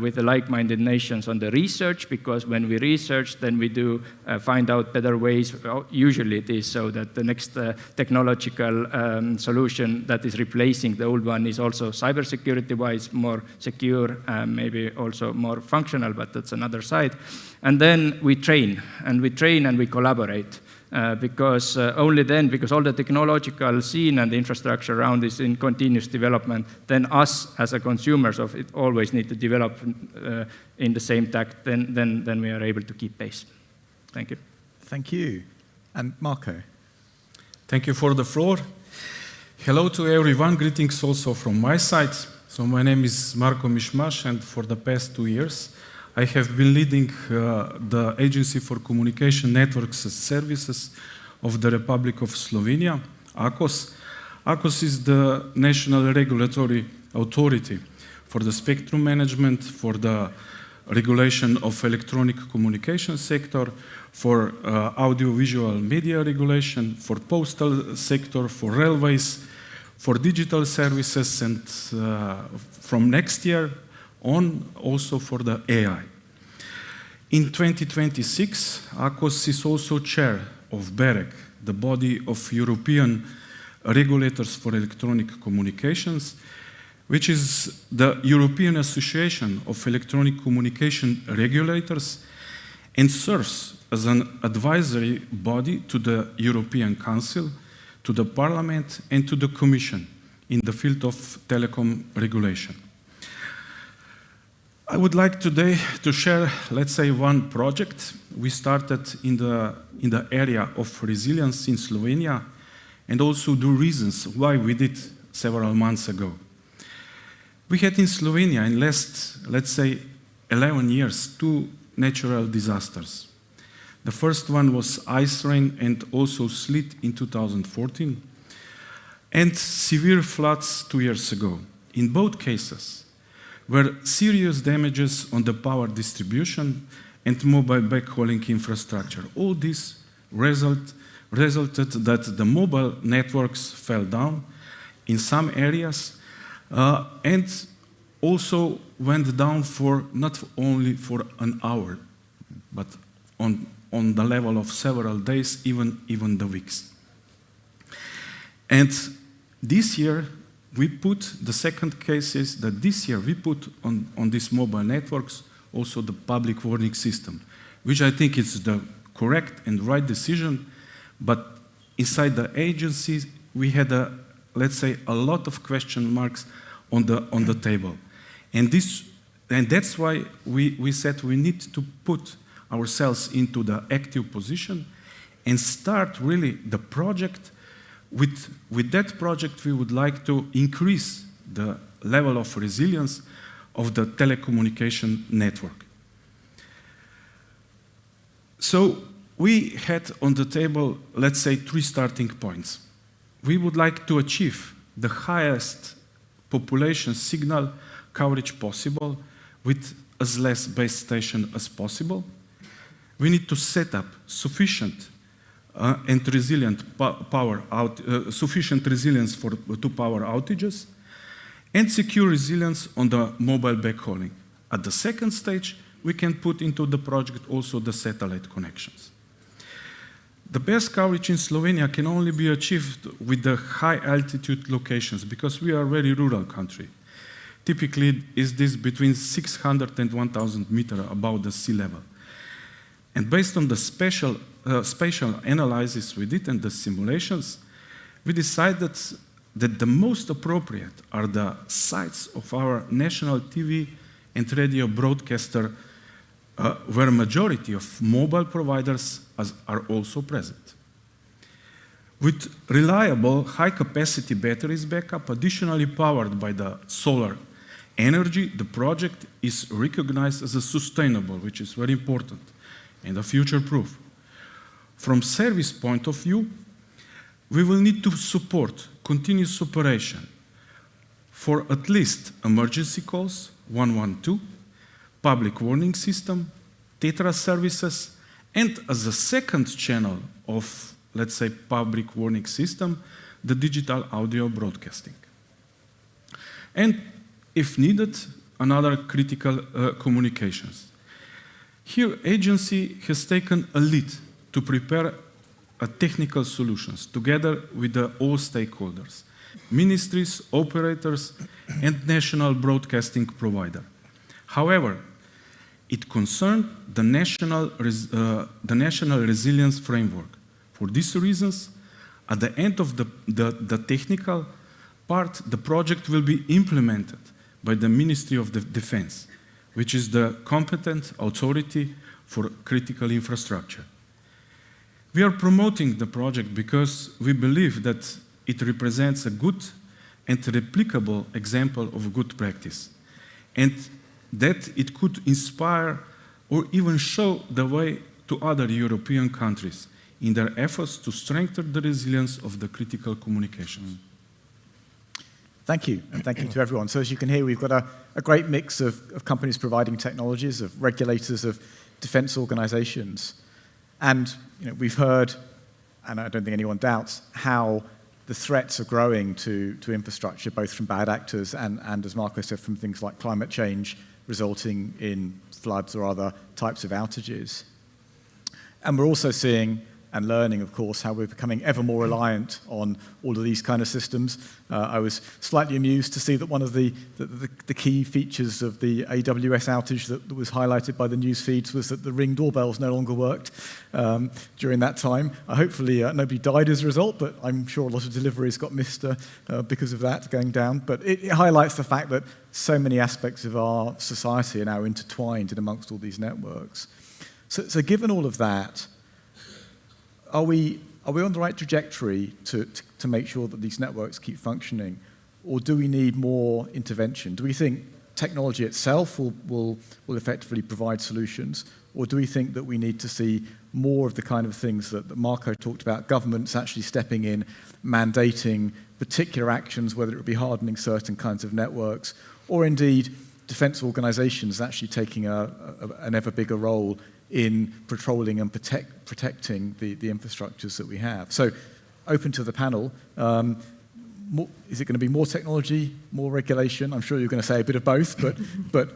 with the like-minded nations on the research, because when we research, then we do find out better ways. Usually it is so that the next technological solution that is replacing the old one is also cybersecurity-wise more secure, maybe also more functional, but that's another side. And then we train and we collaborate. Because only then, because all the technological scene and the infrastructure around is in continuous development, then us as a consumers of it always need to develop in the same tact, then we are able to keep pace. Thank you. Thank you. And Marco. Thank you for the floor. Hello to everyone. Greetings also from my side. So my name is Marko Mišmaš, and for the past 2 years, I have been leading the Agency for Communication Networks and Services of the Republic of Slovenia, AKOS. AKOS is the national regulatory authority for the spectrum management, for the regulation of electronic communication sector, for audiovisual media regulation, for postal sector, for railways, for digital services, and from next year on also for the AI. In 2026, AKOS is also chair of BEREC, the body of European regulators for electronic communications, which is the European Association of Electronic Communication Regulators, and serves as an advisory body to the European Council, to the Parliament, and to the Commission in the field of telecom regulation. I would like today to share, let's say, one project we started in the area of resilience in Slovenia, and also the reasons why we did several months ago. We had in Slovenia in last, let's say, 11 years, 2 natural disasters. The first one was ice rain and also sleet in 2014, and severe floods 2 years ago. In both cases, were serious damages on the power distribution and mobile backhauling infrastructure. All this resulted that the mobile networks fell down in some areas and also went down for not only for an hour, but on the level of several days, even the weeks. And this year, we put, the second case is that this year we put on these mobile networks also the public warning system, which I think is the correct and right decision, but inside the agencies we had let's say, a lot of question marks on the table. And that's why we said we need to put ourselves into the active position and start really the project. With that project, we would like to increase the level of resilience of the telecommunication network. So we had on the table, let's say, 3 starting points. We would like to achieve the highest population signal coverage possible with as less base station as possible. We need to set up sufficient and resilient sufficient resilience to power outages, and secure resilience on the mobile backhauling. At the second stage, we can put into the project also the satellite connections. The best coverage in Slovenia can only be achieved with the high altitude locations, because we are a very rural country. Typically, is this between 600 and 1,000 meters above the sea level. And based on the spatial analysis we did and the simulations, we decided that the most appropriate are the sites of our national TV and radio broadcaster, where a majority of mobile providers are also present. With reliable high-capacity batteries backup, additionally powered by the solar energy, the project is recognized as a sustainable, which is very important, and a future-proof. From service point of view, we will need to support continuous operation for at least emergency calls, 112, public warning system, TETRA services, And as a second channel of, let's say, public warning system, the digital audio broadcasting. And if needed, another critical communications. Here, agency has taken a lead to prepare technical solutions together with all stakeholders, ministries, operators, and national broadcasting provider. However, it concerned the national resilience framework. For these reasons, at the end of the technical part, the project will be implemented by the Ministry of Defense, which is the competent authority for critical infrastructure. We are promoting the project because we believe that it represents a good and replicable example of good practice, and that it could inspire or even show the way to other European countries in their efforts to strengthen the resilience of the critical communications. Thank you, and thank you to everyone. So as you can hear, we've got a great mix of companies providing technologies, of regulators, of defense organizations. And we've heard, and I don't think anyone doubts, how the threats are growing to infrastructure, both from bad actors and, as Marco said, from things like climate change resulting in floods or other types of outages. And we're also seeing and learning, of course, how we're becoming ever more reliant on all of these kind of systems. I was slightly amused to see that one of the key features of the AWS outage that was highlighted by the news feeds was that the Ring doorbells no longer worked during that time. Hopefully nobody died as a result, but I'm sure a lot of deliveries got missed because of that going down. But it highlights the fact that so many aspects of our society are now intertwined in amongst all these networks. So given all of that, are we on the right trajectory to make sure that these networks keep functioning, or do we need more intervention? Do we think technology itself will effectively provide solutions, or do we think that we need to see more of the kind of things that Marco talked about, governments actually stepping in, mandating particular actions, whether it be hardening certain kinds of networks, or indeed defense organizations actually taking an ever bigger role in patrolling and protecting the infrastructures that we have? So, open to the panel. Is it going to be more technology, more regulation? I'm sure you're going to say a bit of both, but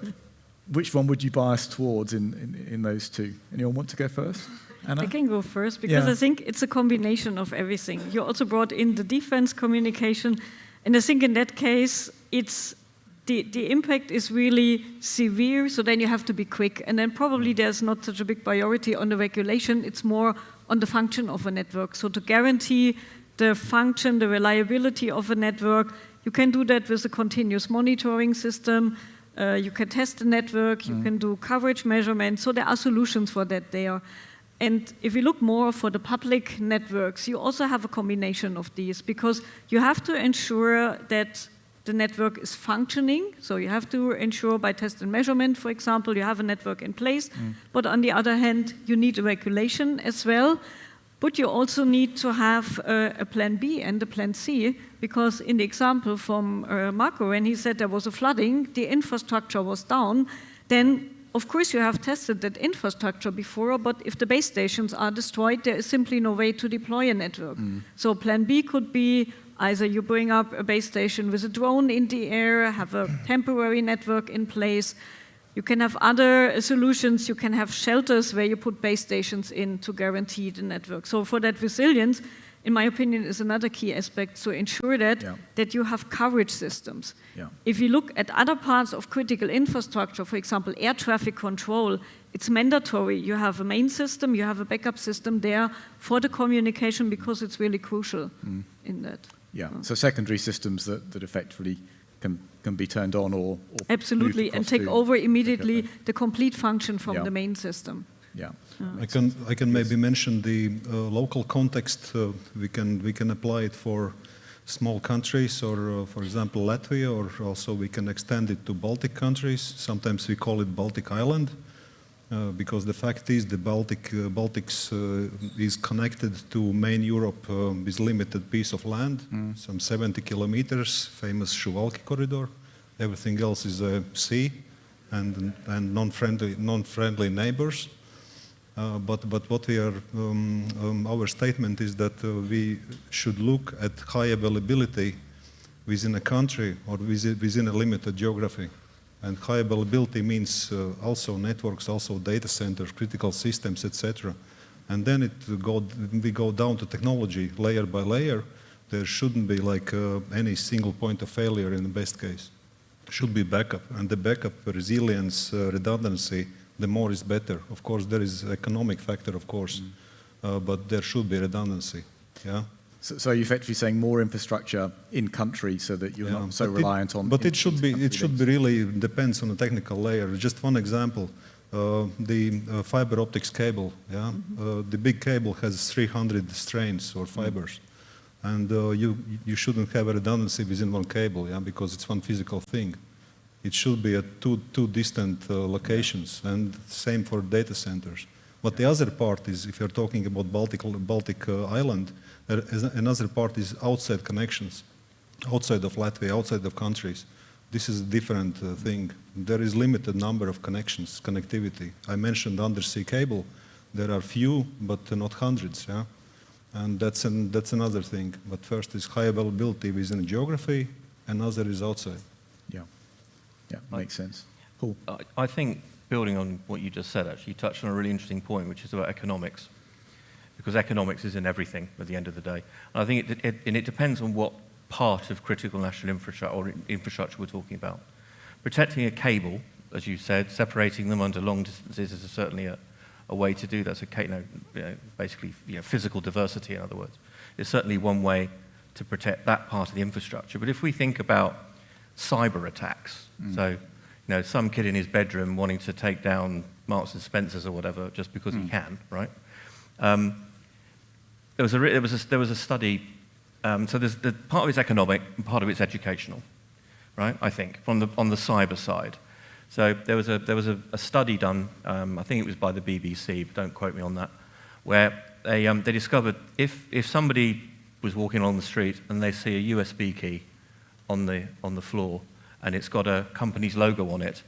which one would you bias towards in those two? Anyone want to go first? Anna? I can go first because I think it's a combination of everything. You also brought in the defense communication, and I think in that case, it's the impact is really severe, so then you have to be quick. And then probably there's not such a big priority on the regulation, it's more on the function of a network. So to guarantee the function, the reliability of a network, you can do that with a continuous monitoring system, you can test the network, you can do coverage measurements, so there are solutions for that there. And if you look more for the public networks, you also have a combination of these, because you have to ensure that the network is functioning, so you have to ensure by test and measurement, for example, you have a network in place, but on the other hand, you need a regulation as well, but you also need to have a plan B and a plan C, because in the example from Marco, when he said there was a flooding, the infrastructure was down, then of course you have tested that infrastructure before, but if the base stations are destroyed, there is simply no way to deploy a network. So plan B could be either you bring up a base station with a drone in the air, have a temporary network in place. You can have other solutions. You can have shelters where you put base stations in to guarantee the network. So for that resilience, in my opinion, is another key aspect to ensure that you have coverage systems. If you look at other parts of critical infrastructure, for example, air traffic control, it's mandatory. You have a main system, you have a backup system there for the communication, because it's really crucial in that. So secondary systems that effectively can be turned on or absolutely, and take over immediately the complete function from the main system. I can maybe mention the local context. We can apply it for small countries, or for example Latvia, or also we can extend it to Baltic countries. Sometimes we call it Baltic Island. Because the fact is the Baltics is connected to main Europe with limited piece of land, some 70 kilometers, famous Suwalki corridor. Everything else is a sea and non-friendly neighbors. But what we are, our statement is that we should look at high availability within a country or within a limited geography. And high availability means also networks, also data centers, critical systems, etc. And then we go down to technology layer by layer. There shouldn't be like any single point of failure in the best case. Should be backup, and the backup resilience, redundancy, the more is better. Of course, there is economic factor, of course, but there should be redundancy. Yeah. So you're effectively saying more infrastructure in country so that you're not so reliant on. But it should be really depends on the technical layer. Just one example, the fiber optics cable. Yeah, the big cable has 300 strands or fibers, and you shouldn't have a redundancy within one cable. Yeah, because it's one physical thing. It should be at two distant locations, and same for data centers. But the other part is, if you're talking about Baltic island, another part is outside connections, outside of Latvia, outside of countries. This is a different thing. There is limited number of connections, connectivity. I mentioned undersea cable. There are few, but not hundreds. Yeah, and that's another thing. But first is high availability within geography, another is outside. Yeah. Yeah, makes sense. Paul? I think, building on what you just said, actually, you touched on a really interesting point, which is about economics. Because economics is in everything at the end of the day. And I think it depends on what part of critical national infrastructure we're talking about. Protecting a cable, as you said, separating them under long distances is certainly a way to do that. So, basically, physical diversity, in other words. It's certainly one way to protect that part of the infrastructure. But if we think about cyber attacks. So, some kid in his bedroom wanting to take down Marks and Spencers or whatever just because he can, right? There was a study. So there's part of it's economic and part of it's educational, right? I think on the cyber side. So there was a study done. I think it was by the BBC. But don't quote me on that. Where they discovered if somebody was walking along the street and they see a USB key on the floor, and it's got a company's logo on it,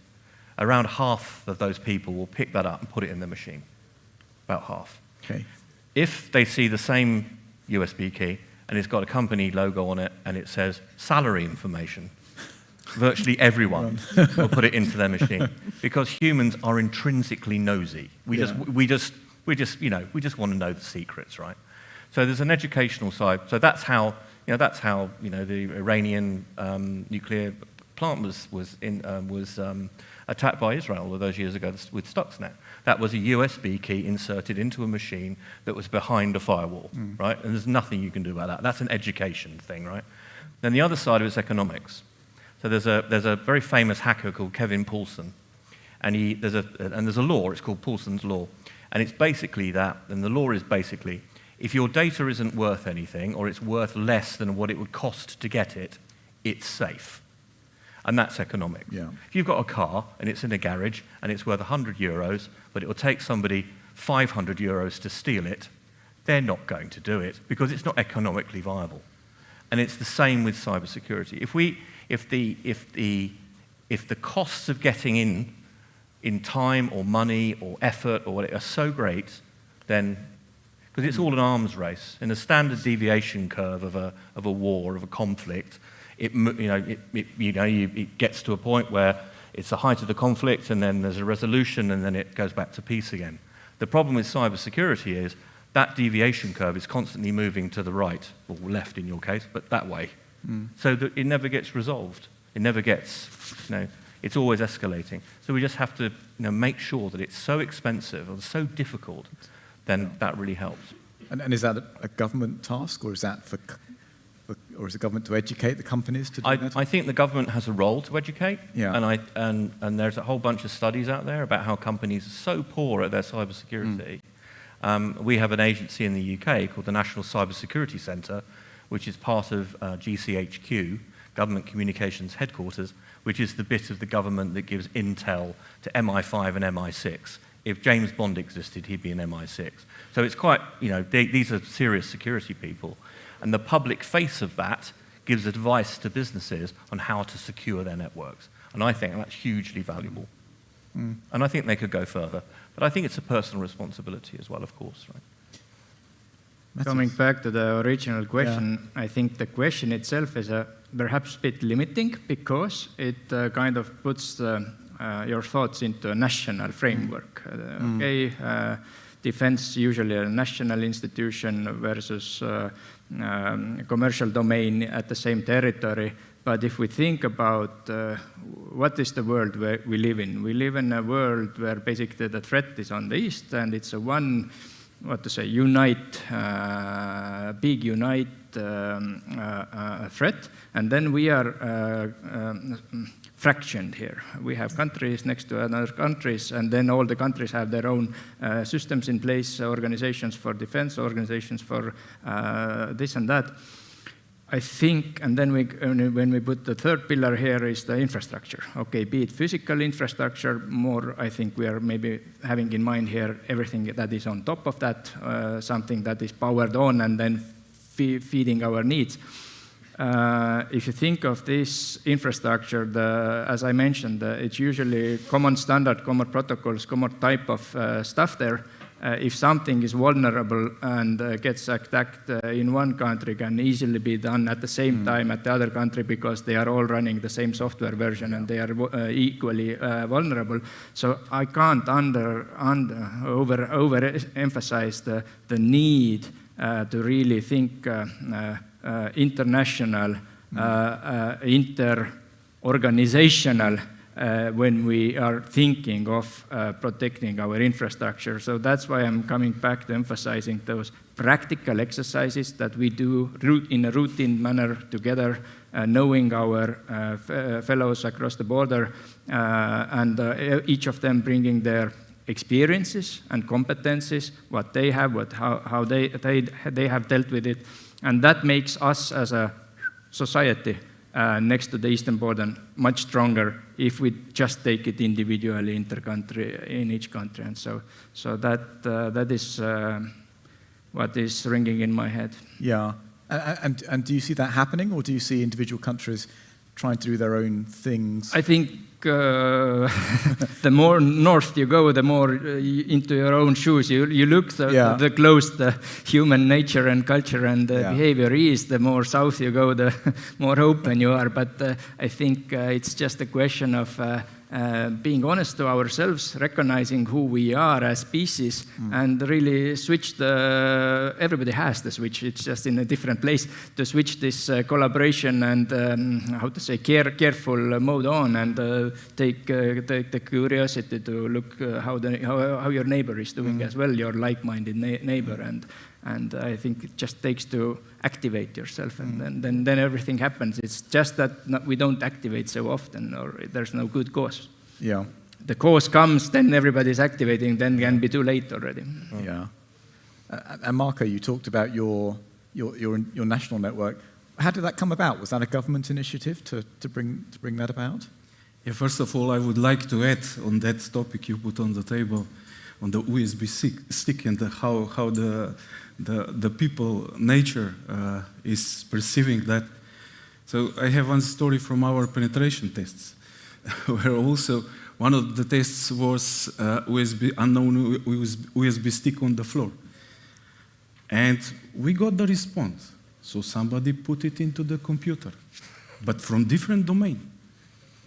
around half of those people will pick that up and put it in their machine. About half. Okay. If they see the same USB key and it's got a company logo on it and it says salary information, virtually everyone will put it into their machine, because humans are intrinsically nosy. We just want to know the secrets, right? So there's an educational side. So that's how the Iranian nuclear plant was attacked by Israel all those years ago with Stuxnet. That was a USB key inserted into a machine that was behind a firewall, right? And there's nothing you can do about that. That's an education thing, right? Then the other side of it is economics. So there's a very famous hacker called Kevin Poulsen, and there's a law. It's called Poulsen's law, and it's basically that. And the law is basically, if your data isn't worth anything, or it's worth less than what it would cost to get it, it's safe. And that's economic. Yeah. If you've got a car and it's in a garage and it's worth €100, but it will take somebody €500 to steal it, they're not going to do it because it's not economically viable. And it's the same with cybersecurity. If the costs of getting in time or money or effort or whatever are so great, then because it's all an arms race. In a standard deviation curve of a war, of a conflict, it gets to a point where it's the height of the conflict, and then there's a resolution, and then it goes back to peace again. The problem with cybersecurity is that deviation curve is constantly moving to the right, or left in your case, but that way. So that it never gets resolved. It never gets, it's always escalating. So we just have to make sure that it's so expensive or so difficult, then that really helps. And is that a government task, or is that or is the government to educate the companies to do that? I think the government has a role to educate, yeah. And there's a whole bunch of studies out there about how companies are so poor at their cybersecurity. We have an agency in the UK called the National Cybersecurity Centre, which is part of GCHQ, Government Communications Headquarters, which is the bit of the government that gives intel to MI5 and MI6. If James Bond existed, he'd be in MI6. So it's quite, these are serious security people. And the public face of that gives advice to businesses on how to secure their networks. And I think that's hugely valuable. And I think they could go further. But I think it's a personal responsibility as well, of course, right? Coming back to the original question, I think the question itself is perhaps a bit limiting because it kind of puts your thoughts into a national framework. Defense usually a national institution versus commercial domain at the same territory. But if we think about what is the world where we live in a world where basically the threat is on the east, and it's a one, big unite threat, and then we are fractioned here. We have countries next to other countries, and then all the countries have their own systems in place, organizations for defense, organizations for this and that. I think, and then when we put the third pillar here is the infrastructure. Okay, be it physical infrastructure, more I think we are maybe having in mind here everything that is on top of that, something that is powered on and then feeding our needs. If you think of this infrastructure, as I mentioned, it's usually common standard, common protocols, common type of stuff there. If something is vulnerable and gets attacked in one country, can easily be done at the same time at the other country because they are all running the same software version and they are equally vulnerable. So I can't overemphasize the need to really think international, inter-organizational when we are thinking of protecting our infrastructure. So that's why I'm coming back to emphasizing those practical exercises that we do in a routine manner together, knowing our fellows across the border, and each of them bringing their experiences and competencies, what they have, how they have dealt with it. And that makes us as a society next to the eastern border much stronger if we just take it individually inter-country in each country. And so that is what is ringing in my head. Yeah, and do you see that happening, or do you see individual countries trying to do their own things? I think the more north you go, the more into your own shoes you look, the close the human nature and culture and behavior is, the more south you go, the more open you are. But I think it's just a question of being honest to ourselves, recognizing who we are as species, and really switch everybody has the switch, it's just in a different place, to switch this collaboration and, careful mode on, and take the curiosity to look how your neighbor is doing as well, your like-minded neighbor, and I think it just takes to activate yourself, and then everything happens. It's just that we don't activate so often, or there's no good cause. Yeah. The cause comes, then everybody's activating, then can be too late already. Yeah. And Marco, you talked about your national network. How did that come about? Was that a government initiative to bring that about? Yeah, first of all, I would like to add on that topic you put on the table, on the USB stick and how the people, nature is perceiving that. So I have one story from our penetration tests, where also one of the tests was unknown USB stick on the floor. And we got the response. So somebody put it into the computer, but from different domain.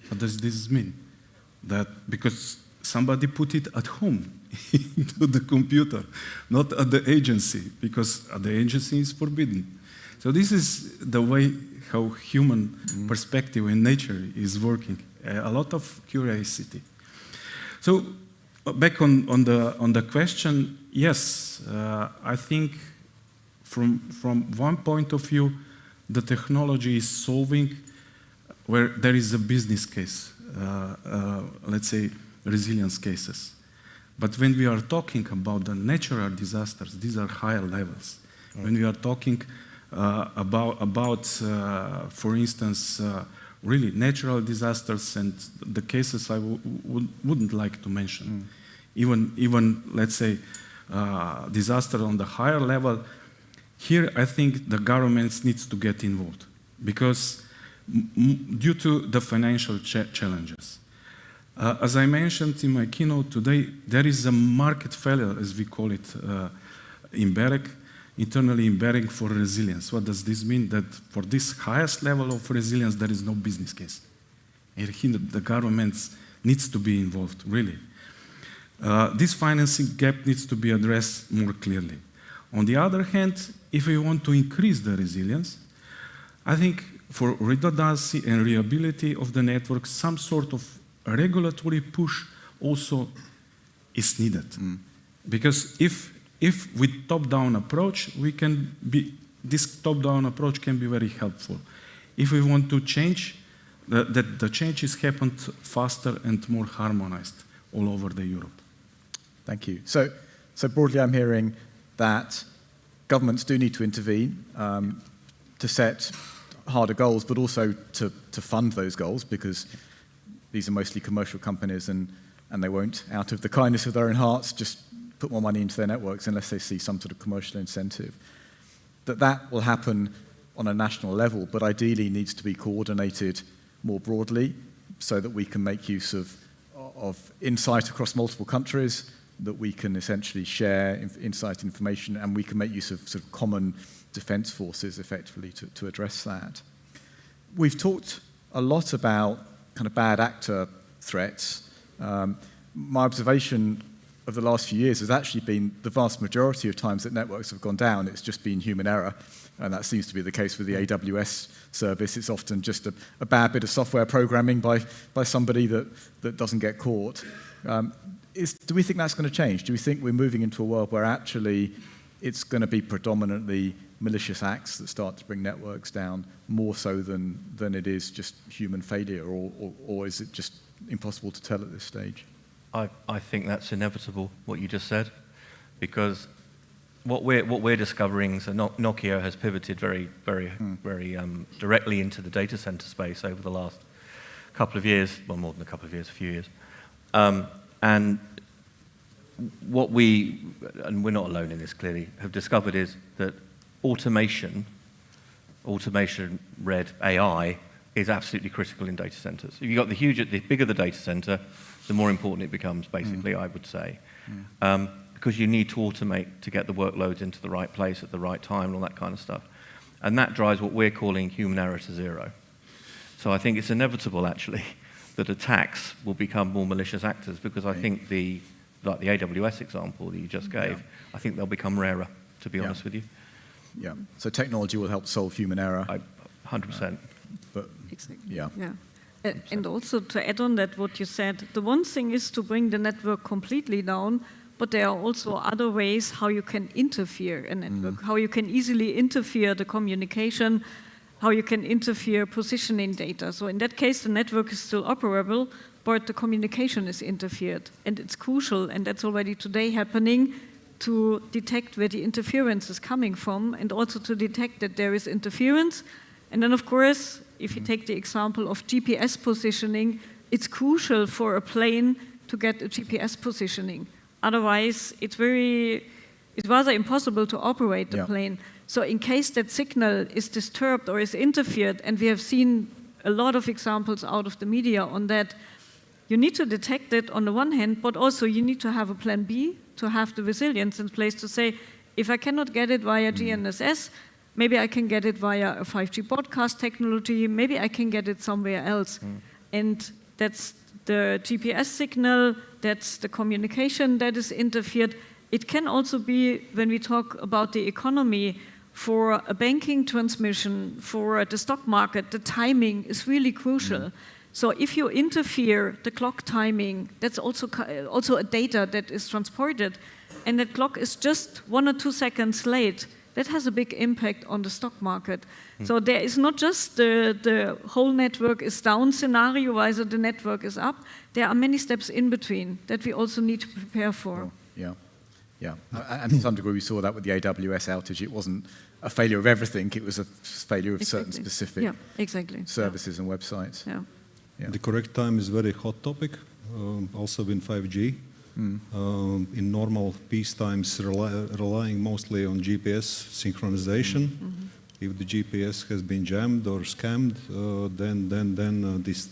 What does this mean? That because somebody put it at home into the computer, not at the agency, because at the agency is forbidden. So this is the way how human perspective in nature is working. A lot of curiosity. So back on the question, yes, I think from one point of view, the technology is solving where there is a business case, let's say resilience cases. But when we are talking about the natural disasters, these are higher levels. When we are talking about for instance, really natural disasters and the cases I wouldn't like to mention. Even let's say, disaster on the higher level, here I think the governments needs to get involved because due to the financial challenges, As I mentioned in my keynote today, there is a market failure, as we call it in BEREC, internally in BEREC for resilience. What does this mean? That for this highest level of resilience, there is no business case. And here the government needs to be involved, really. This financing gap needs to be addressed more clearly. On the other hand, if we want to increase the resilience, I think for redundancy and reliability of the network, some sort of regulatory push also is needed. Because if with top-down approach, this top-down approach can be very helpful. If we want to change, that the changes happened faster and more harmonized all over the Europe. Thank you. So broadly, I'm hearing that governments do need to intervene to set harder goals, but also to fund those goals, because these are mostly commercial companies and they won't, out of the kindness of their own hearts, just put more money into their networks unless they see some sort of commercial incentive. That will happen on a national level, but ideally needs to be coordinated more broadly so that we can make use of insight across multiple countries, that we can essentially share insight information, and we can make use of sort of common defense forces effectively to address that. We've talked a lot about kind of bad actor threats. My observation of the last few years has actually been the vast majority of times that networks have gone down, it's just been human error. And that seems to be the case with the AWS service. It's often just a bad bit of software programming by somebody that doesn't get caught. Do we think that's going to change? Do we think we're moving into a world where actually it's going to be predominantly malicious acts that start to bring networks down, more so than it is just human failure, or is it just impossible to tell at this stage? I think that's inevitable, what you just said, because what we're discovering, so Nokia has pivoted very directly into the data center space over the last couple of years, well, more than a couple of years, a few years. And what and we're not alone in this clearly, have discovered is that automation, red AI, is absolutely critical in data centers. If you've got the bigger the data center, the more important it becomes, basically, I would say. Because you need to automate to get the workloads into the right place at the right time and all that kind of stuff. And that drives what we're calling human error to zero. So I think it's inevitable, actually, that attacks will become more malicious actors, because I think like the AWS example that you just gave, I think they'll become rarer, to be honest with you. Yeah. So technology will help solve human error. 100%. But exactly. Yeah. And also to add on that, what you said, the one thing is to bring the network completely down, but there are also other ways how you can interfere in a network, how you can easily interfere the communication, how you can interfere positioning data. So in that case, the network is still operable, but the communication is interfered. And it's crucial, and that's already today happening, to detect where the interference is coming from, and also to detect that there is interference. And then, of course, if you take the example of GPS positioning, it's crucial for a plane to get a GPS positioning. Otherwise, it's rather impossible to operate the plane. So in case that signal is disturbed or is interfered, and we have seen a lot of examples out of the media on that, you need to detect it on the one hand, but also you need to have a plan B, to have the resilience in place to say, if I cannot get it via GNSS, maybe I can get it via a 5G broadcast technology, maybe I can get it somewhere else. And that's the GPS signal, that's the communication that is interfered. It can also be, when we talk about the economy, for a banking transmission, for the stock market, the timing is really crucial. So if you interfere the clock timing, that's also a data that is transported, and that clock is just 1 or 2 seconds late, that has a big impact on the stock market. So there is not just the whole network is down scenario, either the network is up. There are many steps in between that we also need to prepare for. Yeah. And to some degree, we saw that with the AWS outage. It wasn't a failure of everything, it was a failure of certain specific services and websites. The correct time is a very hot topic, also in 5G. In normal peace times, relying mostly on GPS synchronization. If the GPS has been jammed or scammed, then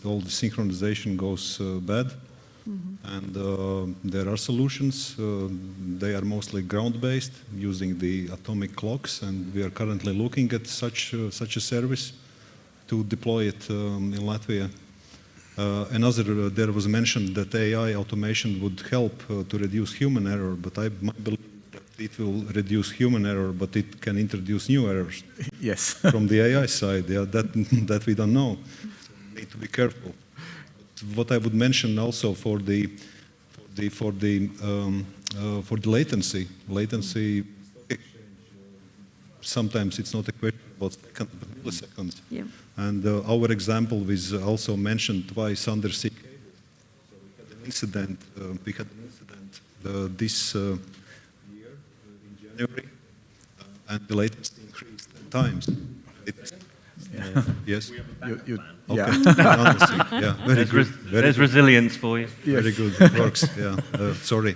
all the synchronization goes bad. And there are solutions. They are mostly ground-based, using the atomic clocks, and we are currently looking at such a service to deploy it in Latvia. There was mentioned that AI automation would help to reduce human error, but I believe that it will reduce human error, but it can introduce new errors. Yes. From the AI side, yeah, that we don't know. So we need to be careful. But what I would mention also for the latency, sometimes it's not a question about seconds, but milliseconds. Yeah. And our example was also mentioned twice under sea cable. So we had an incident this year in January, and the latency increased 10 times. Yes. Yeah. Yeah. Very good. There's resilience for you. Very good. It works. Yeah. Sorry.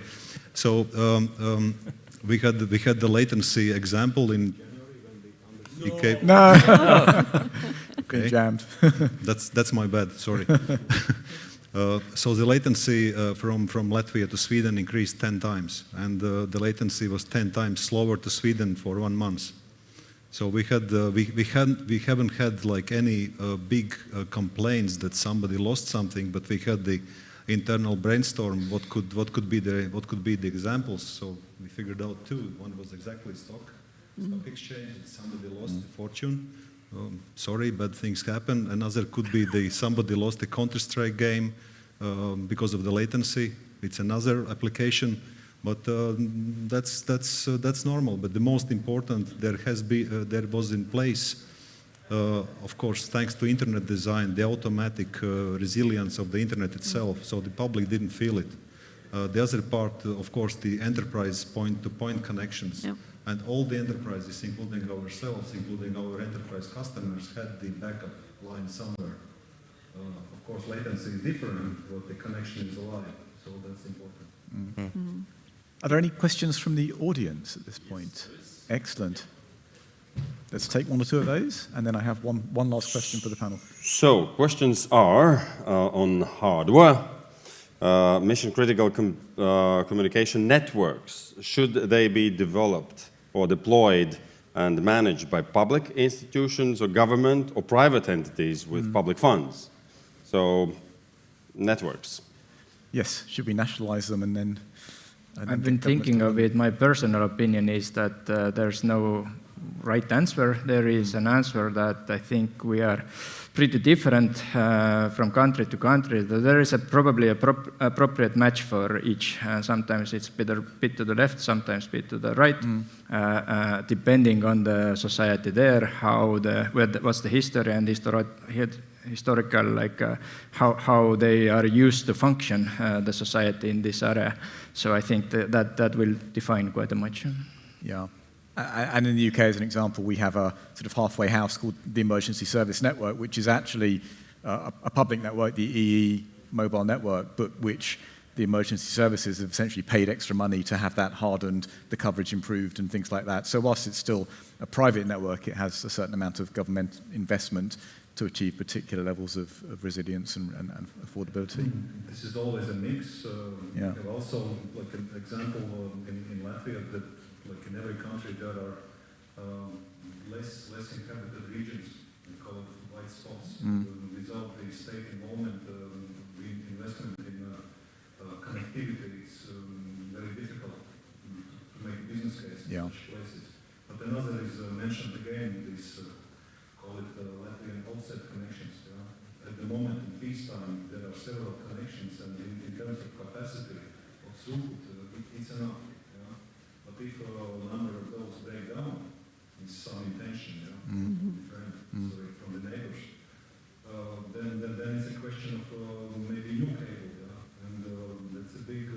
So we had the latency example in January when the No. Okay. Jammed. That's my bad. Sorry. So the latency from Latvia to Sweden increased 10 times, and the latency was 10 times slower to Sweden for 1 month. So we haven't had like any big complaints that somebody lost something, but we had the internal brainstorm. What could be the examples? So we figured out two. One was exactly stock exchange. That somebody lost a fortune. Sorry, bad things happen. Another could be somebody lost a Counter-Strike game because of the latency. It's another application. But that's normal. But the most important, there was in place, of course, thanks to internet design, the automatic resilience of the internet itself, so the public didn't feel it. The other part, of course, the enterprise point-to-point connections. Yep. And all the enterprises, including ourselves, including our enterprise customers, had the backup line somewhere. Of course, latency is different, but the connection is alive, so that's important. Mm-hmm. Are there any questions from the audience at this point? Yes. Excellent. Let's take one or two of those, and then I have one last question for the panel. So, questions are on hardware, mission-critical communication networks. Should they be developed or deployed and managed by public institutions or government or private entities with public funds? So, networks. Yes, should we nationalize them and then... I've been thinking of it. My personal opinion is that there's no right answer. There is an answer that I think we are pretty different from country to country. There is probably an appropriate match for each. Sometimes it's a bit to the left, sometimes a bit to the right, depending on the society there, what's the history and historical, like how they are used to function, the society in this area. So I think that will define quite much. Yeah. And in the UK, as an example, we have a sort of halfway house called the Emergency Service Network, which is actually a public network, the EE mobile network, but which the emergency services have essentially paid extra money to have that hardened, the coverage improved, and things like that. So whilst it's still a private network, it has a certain amount of government investment to achieve particular levels of resilience and affordability. This is always a mix. Yeah. We have also, like an example in Latvia, that like in every country there are less inhabited regions. We call it white spots. Without the state involvement, the investment in connectivity, it's very difficult to make a business case in such places. But another is mentioned again, this call it Latvian offset connections. At the moment in peacetime, there are several connections, and in terms of capacity of throughput, it's enough. But if a number of those break down, it's some intention, from the neighbors, then it's a question of maybe new cable, and that's a big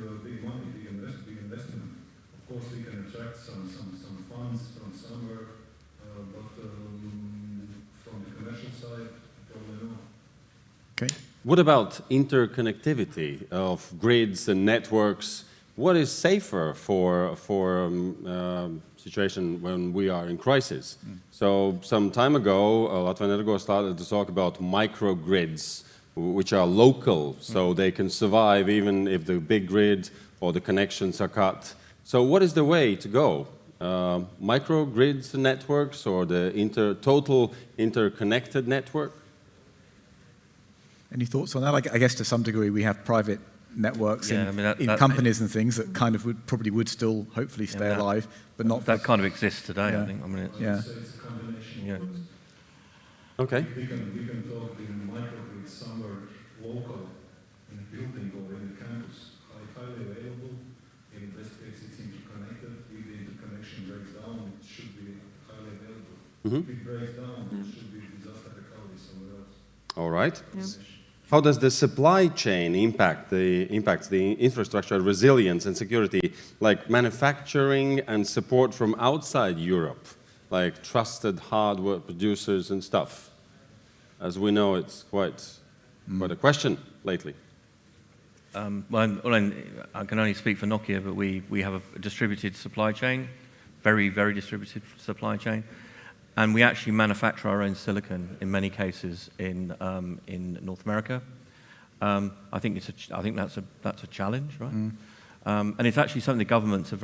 money, big investment. Of course, we can attract some funds from somewhere, but from the commercial side, probably not. Okay. What about interconnectivity of grids and networks? What is safer for situation when we are in crisis? So some time ago, Latvenergo started to talk about microgrids which are local, so they can survive even if the big grid or the connections are cut. So what is the way to go? Microgrids networks or the total interconnected network? Any thoughts on that? I guess to some degree we have private networks in companies and things that kind of probably would still hopefully stay alive, but not that kind of exists today. I think. I mean, it's a combination. Okay. We can talk in microgrids somewhere local in a building or in the campus, highly available. In the best case, it's interconnected. If the interconnection breaks down, it should be highly available. If it breaks down, it should be disaster recovery somewhere else. All right. How does the supply chain impact the infrastructure resilience and security, like manufacturing and support from outside Europe, like trusted hardware producers and stuff? As we know, it's quite a question lately. Well, I can only speak for Nokia, but we have a distributed supply chain, very, very distributed supply chain. And we actually manufacture our own silicon in many cases in North America. I think that's a challenge, right? And it's actually something the governments are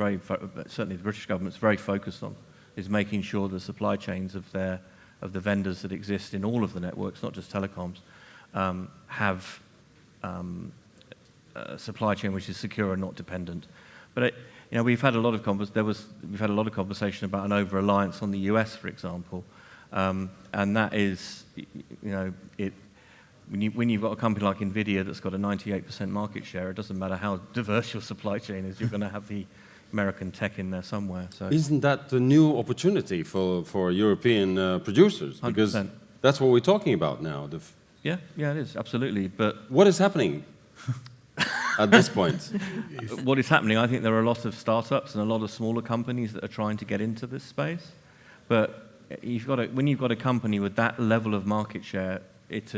certainly the British government's very focused on, is making sure the supply chains of the vendors that exist in all of the networks, not just telecoms, have a supply chain which is secure and not dependent. But we've had a lot of conversation about an over-reliance on the US, for example, and that is, when you've got a company like NVIDIA that's got a 98% market share, it doesn't matter how diverse your supply chain is, you're going to have the American tech in there somewhere. So isn't that the new opportunity for European producers? Because 100%. That's what we're talking about now. Yeah, it is, absolutely. But what is happening at this point? What is happening, I think there are a lot of startups and a lot of smaller companies that are trying to get into this space. But when you've got a company with that level of market share, it's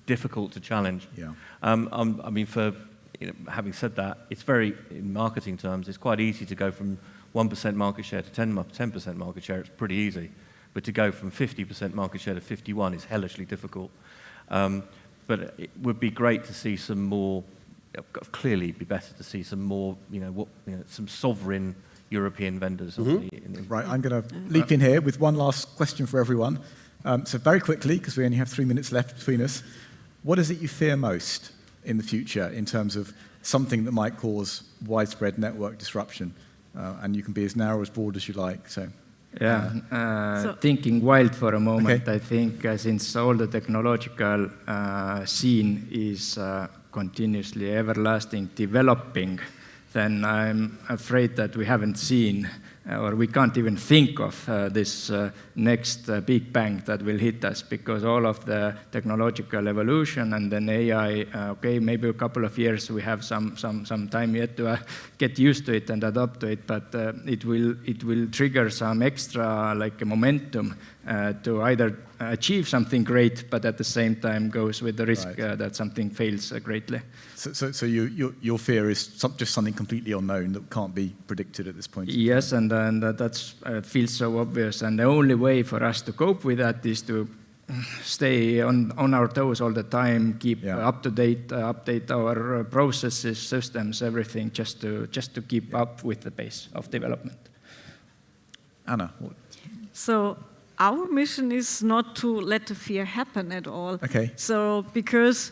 difficult to challenge. Yeah. I mean, having said that, it's in marketing terms, it's quite easy to go from 1% market share to 10% market share. It's pretty easy. But to go from 50% market share to 51% is hellishly difficult. But it would be great to see some more. Clearly, it'd be better to see some more. Some sovereign European vendors. Right, I'm going to leap in here with one last question for everyone. So very quickly, because we only have 3 minutes left between us, what is it you fear most in the future in terms of something that might cause widespread network disruption? And you can be as narrow as broad as you like. So. Thinking wild for a moment, I think since all the technological scene is continuously everlasting developing, then I'm afraid that we haven't seen or we can't even think of this next big bang that will hit us, because all of the technological evolution and then AI, maybe a couple of years we have some time yet to get used to it and adapt to it, but it will trigger some extra momentum to either achieve something great, but at the same time goes with the risk that something fails greatly. So your fear is just something completely unknown that can't be predicted at this point? Yes, and that feels so obvious. And the only way for us to cope with that is to stay on our toes all the time, keep up to date, update our processes, systems, everything, just to keep up with the pace of development. Anna. So our mission is not to let the fear happen at all. Okay. So because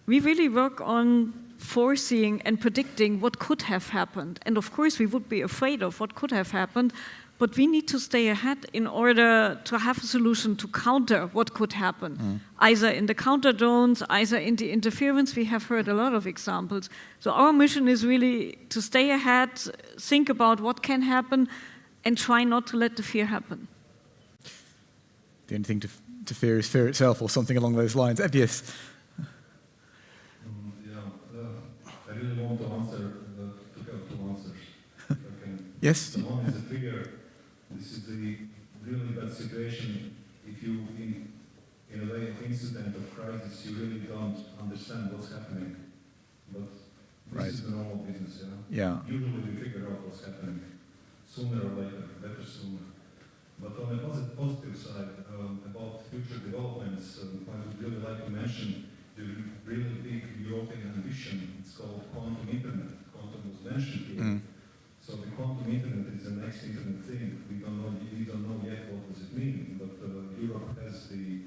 we really work on foreseeing and predicting what could have happened. And of course, we would be afraid of what could have happened, but we need to stay ahead in order to have a solution to counter what could happen, either in the counter drones, either in the interference. We have heard a lot of examples. So our mission is really to stay ahead, think about what can happen, and try not to let the fear happen. The only thing to fear is fear itself, or something along those lines. Yes. I really want to answer two answers. Yes. One is the fear. This is the really bad situation. If you, in a way of incident of crisis, you really don't understand what's happening. But this is the normal business, Yeah. Usually we figure out what's happening sooner or later, better sooner. But on a positive side, about future developments, I would really like to mention the really big European ambition. It's called quantum internet. Quantum was mentioned here. So the quantum internet is the next internet thing. We don't know yet what does it mean, but Europe has the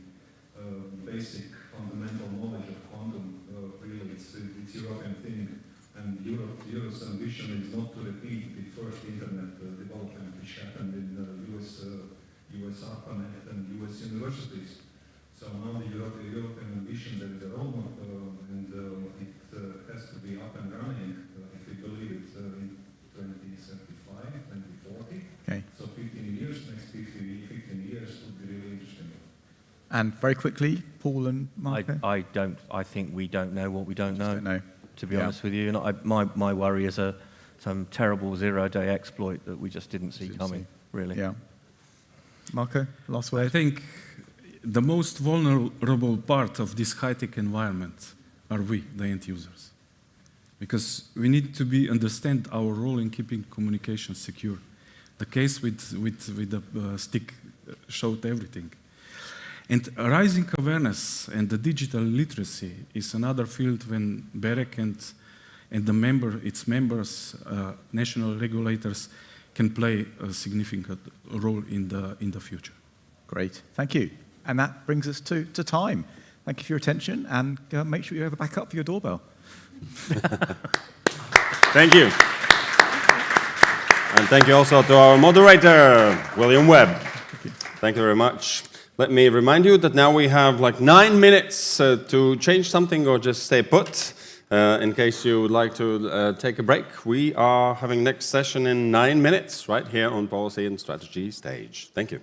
basic fundamental knowledge of quantum. Really, it's European thing, and Europe's ambition is not to repeat the first internet development which happened in US ARPANET and US universities. So now the European ambition, there is a roadmap, and it has to be up and running if we believe it in 2035, 2040. Okay. So 15 years, next 15 years would be really interesting. And very quickly, Paul and Marco? I think we don't know what we don't know. Don't know. To be honest with you, and my worry is some terrible zero-day exploit that we just didn't see coming. Really. Yeah. Marco, last word. I think the most vulnerable part of this high-tech environment are we, the end users, because we need to understand our role in keeping communication secure. The case with the stick showed everything. And rising awareness and the digital literacy is another field when BEREC and its members, national regulators, can play a significant role in the future. Great, thank you. And that brings us to time. Thank you for your attention, and make sure you have a backup for your doorbell. Thank you. And thank you also to our moderator, William Webb. Thank you very much. Let me remind you that now we have like 9 minutes to change something or just stay put. In case you would like to take a break, we are having next session in 9 minutes right here on Policy and Strategy stage. Thank you.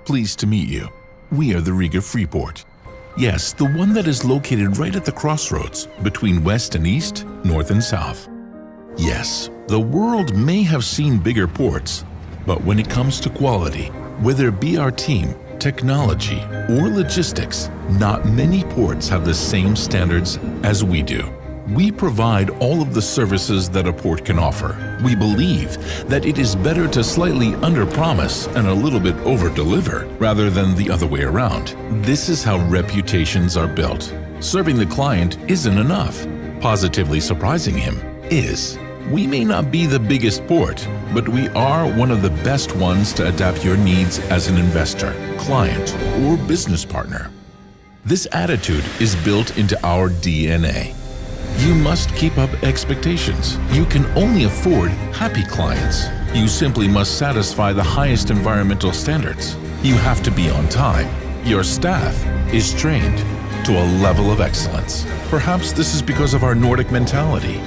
Pleased to meet you. We are the Riga Freeport. Yes, the one that is located right at the crossroads between west and east, north and south. Yes, the world may have seen bigger ports, but when it comes to quality, whether it be our team, technology, or logistics, not many ports have the same standards as we do. We provide all of the services that a port can offer. We believe that it is better to slightly under-promise and a little bit over-deliver rather than the other way around. This is how reputations are built. Serving the client isn't enough. Positively surprising him is. We may not be the biggest port, but we are one of the best ones to adapt your needs as an investor, client, or business partner. This attitude is built into our DNA. You must keep up expectations. You can only afford happy clients. You simply must satisfy the highest environmental standards. You have to be on time. Your staff is trained to a level of excellence. Perhaps this is because of our Nordic mentality.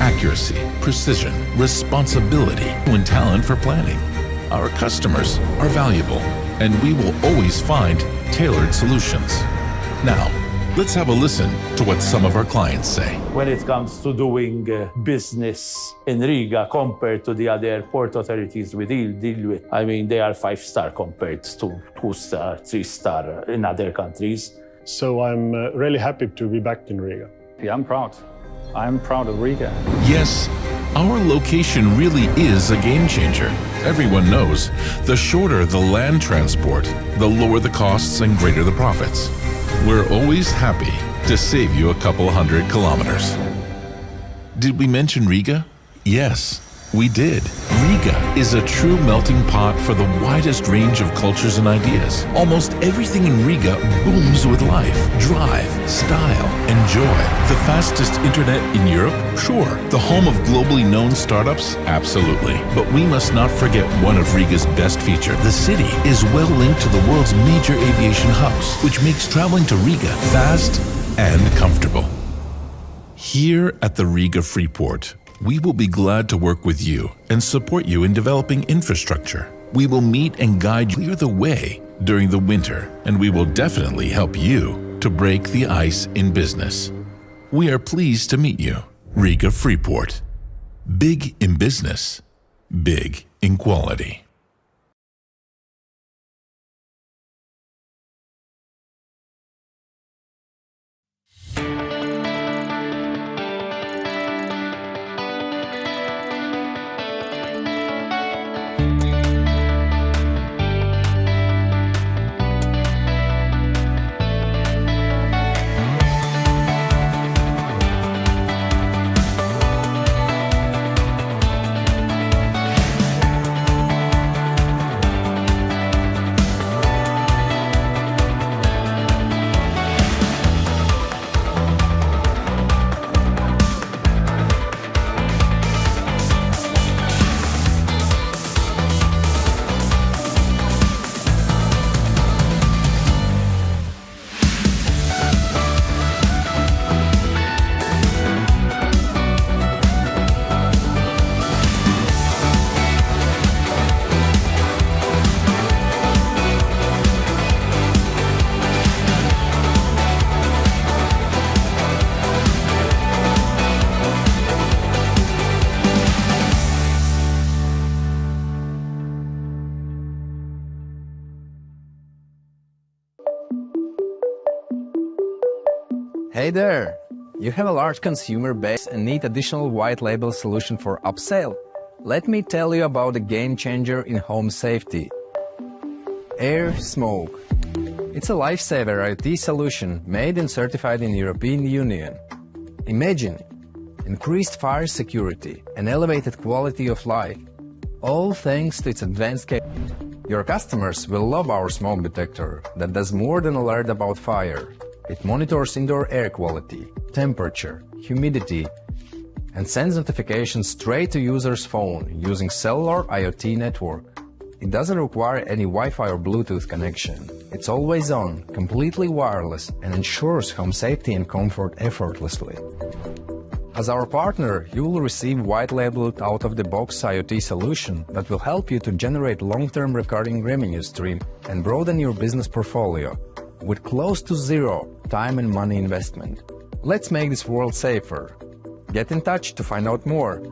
Accuracy, precision, responsibility, and talent for planning. Our customers are valuable, and we will always find tailored solutions. Now, let's have a listen to what some of our clients say. When it comes to doing business in Riga compared to the other port authorities we deal with, I mean, they are 5-star compared to 2-star, 3-star in other countries. So I'm really happy to be back in Riga. Yeah, I'm proud. I'm proud of Riga. Yes, our location really is a game changer. Everyone knows the shorter the land transport, the lower the costs and greater the profits. We're always happy to save you a couple 100 kilometers. Did we mention Riga? Yes, we did. Riga is a true melting pot for the widest range of cultures and ideas. Almost everything in Riga booms with life, drive, style, and joy. The fastest internet in Europe? Sure. The home of globally known startups? Absolutely. But we must not forget one of Riga's best features. The city is well linked to the world's major aviation hubs, which makes traveling to Riga fast and comfortable. Here at the Riga Freeport, We will be glad to work with you and support you in developing infrastructure. We will meet and guide you clear the way during the winter, and we will definitely help you to break the ice in business. We are pleased to meet you. Riga Freeport. Big in business, big in quality. Hey there! You have a large consumer base and need additional white label solution for upsell? Let me tell you about a game changer in home safety. Air Smoke. It's a lifesaver IoT solution made and certified in European Union. Imagine increased fire security and elevated quality of life, all thanks to its advanced capabilities. Your customers will love our smoke detector that does more than alert about fire. It monitors indoor air quality, temperature, humidity, and sends notifications straight to user's phone using cellular IoT network. It doesn't require any Wi-Fi or Bluetooth connection. It's always on, completely wireless, and ensures home safety and comfort effortlessly. As our partner, you will receive white-labeled out-of-the-box IoT solution that will help you to generate long-term recurring revenue stream and broaden your business portfolio with close to zero time and money investment. Let's make this world safer. Get in touch to find out more.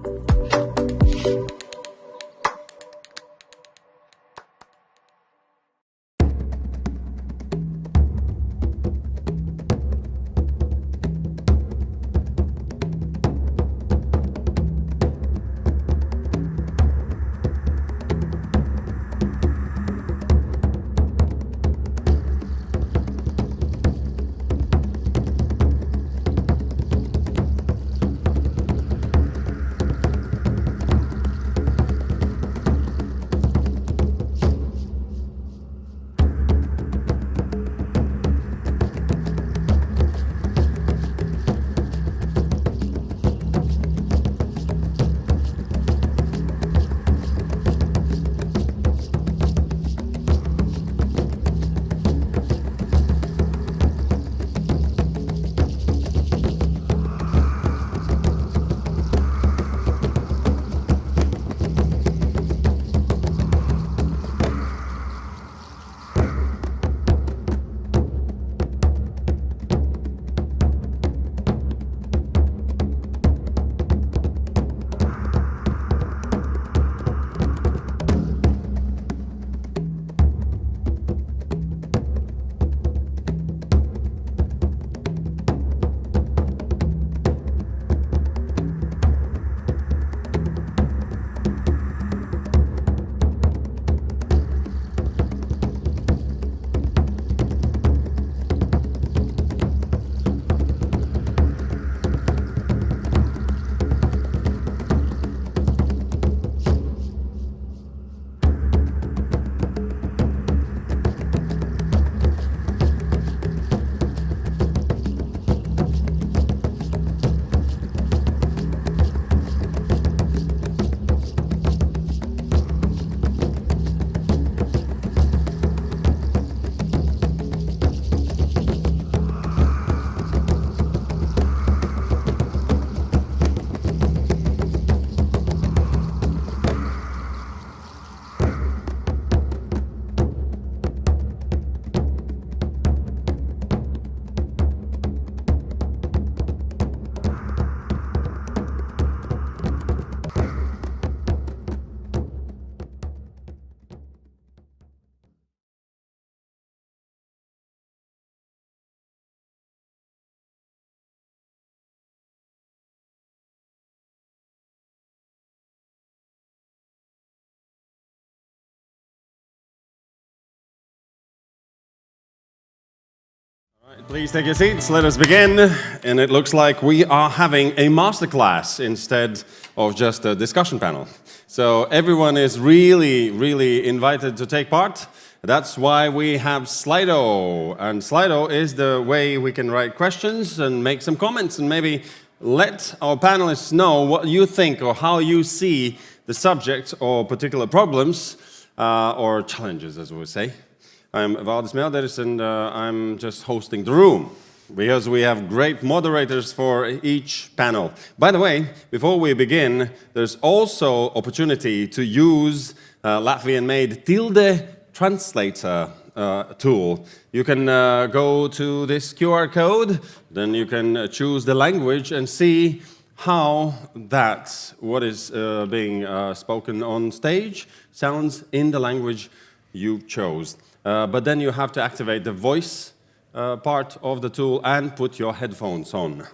Please take your seats, let us begin. And it looks like we are having a masterclass instead of just a discussion panel. So everyone is really invited to take part. That's why we have Slido. And Slido is the way we can write questions and make some comments and maybe let our panelists know what you think or how you see the subject or particular problems or challenges, as we would say. I'm Valdis Melders, and I'm just hosting the room because we have great moderators for each panel. By the way, before we begin, there's also opportunity to use Latvian-made Tilde translator tool. You can go to this QR code, then you can choose the language and see how that, what is being spoken on stage, sounds in the language you chose. But then you have to activate the voice part of the tool and put your headphones on.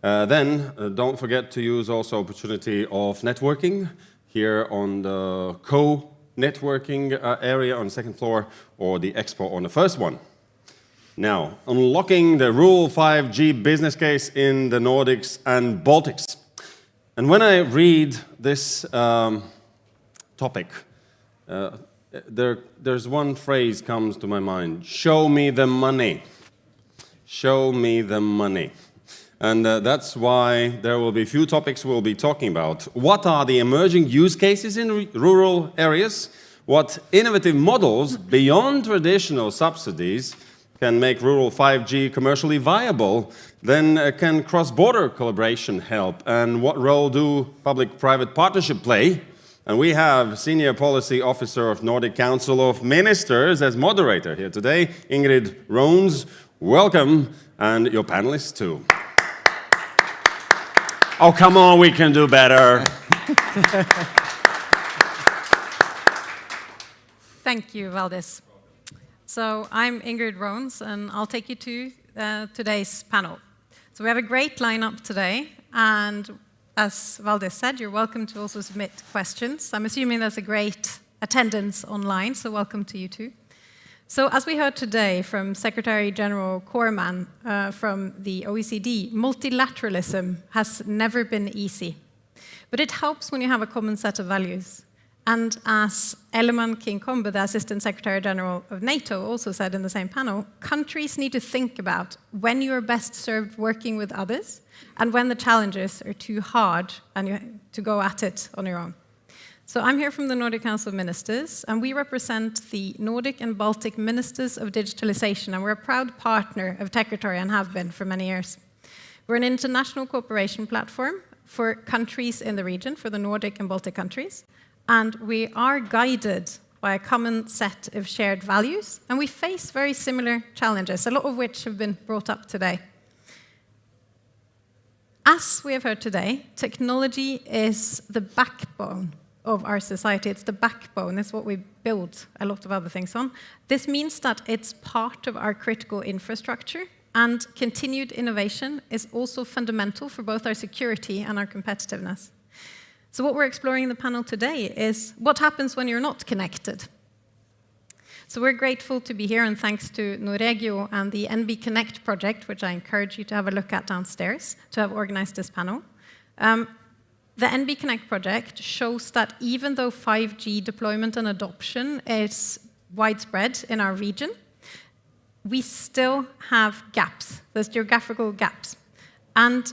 Then don't forget to use also opportunity of networking here on the co-networking area on the second floor or the expo on the first one. Now, unlocking the Rural 5G business case in the Nordics and Baltics. And when I read this topic, there's one phrase comes to my mind: show me the money. Show me the money. And that's why there will be a few topics we'll be talking about. What are the emerging use cases in rural areas? What innovative models beyond traditional subsidies can make rural 5G commercially viable? Then can cross-border collaboration help? And what role do public-private partnership play? And we have Senior Policy Officer of Nordic Council of Ministers as moderator here today, Ingrid Rones. Welcome, and your panelists too. Oh, come on, we can do better. Thank you, Valdis. So I'm Ingrid Rones, and I'll take you to today's panel. So we have a great lineup today, and as Valdis said, you're welcome to also submit questions. I'm assuming there's a great attendance online, so welcome to you too. So as we heard today from Secretary General Corman from the OECD, multilateralism has never been easy. But it helps when you have a common set of values. And as Eleman Kinkombe, the Assistant Secretary General of NATO, also said in the same panel, countries need to think about when you are best served working with others and when the challenges are too hard and you have to go at it on your own. So I'm here from the Nordic Council of Ministers, and we represent the Nordic and Baltic Ministers of Digitalization, and we're a proud partner of Techratory and have been for many years. We're an international cooperation platform for countries in the region, for the Nordic and Baltic countries, and we are guided by a common set of shared values, and we face very similar challenges, a lot of which have been brought up today. As we have heard today, technology is the backbone of our society. It's the backbone. It's what we build a lot of other things on. This means that it's part of our critical infrastructure, and continued innovation is also fundamental for both our security and our competitiveness. So what we're exploring in the panel today is what happens when you're not connected. So we're grateful to be here, and thanks to Noregio and the NB Connect project, which I encourage you to have a look at downstairs, to have organized this panel. The NB Connect project shows that even though 5G deployment and adoption is widespread in our region, we still have gaps. There's geographical gaps. And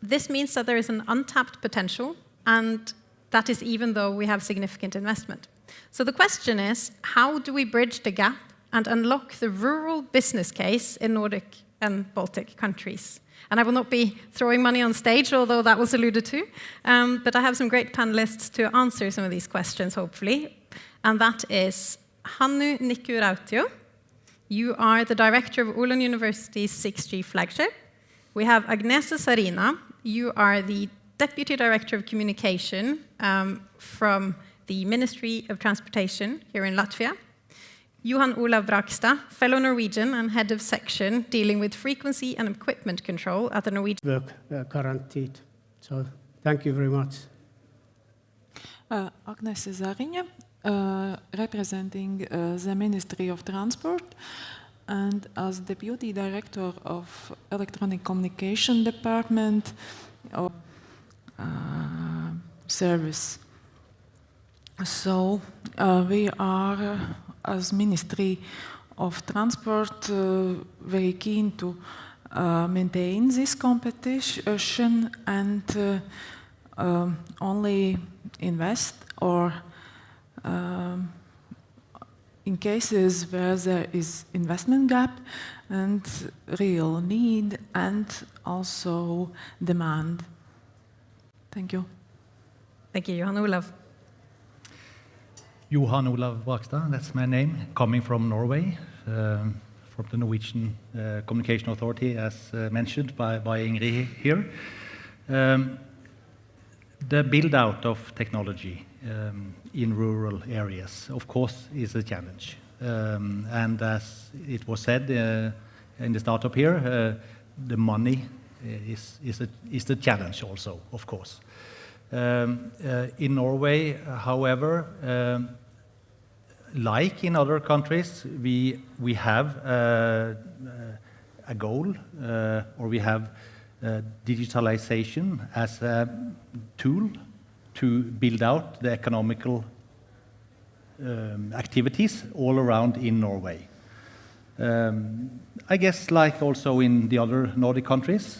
this means that there is an untapped potential, and that is even though we have significant investment. So the question is, how do we bridge the gap and unlock the rural business case in Nordic and Baltic countries? And I will not be throwing money on stage, although that was alluded to. But I have some great panelists to answer some of these questions, hopefully. And that is Hannu Nikkurautio. You are the director of Oulun University's 6G flagship. We have Agnese Sarina. You are the deputy director of communication from the Ministry of Transportation here in Latvia. Johan Olav Brakstad, fellow Norwegian and head of section dealing with frequency and equipment control at the Norwegian work guaranteed. So thank you very much. Agnese Sarina, representing the Ministry of Transport. and as Deputy Director of Electronic Communication Department of Service. So we are, as Ministry of Transport, very keen to maintain this competition and only invest or in cases where there is investment gap and real need and also demand. Thank you. Thank you, Johan Olav. Johan Olav Brakstad, that's my name, coming from Norway, from the Norwegian Communication Authority, as mentioned by Ingrid here. The build-out of technology in rural areas, of course, is a challenge. And as it was said in the startup here, the money is the challenge also, of course. In Norway, however, like in other countries, we have a goal, or we have digitalization as a tool to build out the economical activities all around in Norway. I guess like also in the other Nordic countries,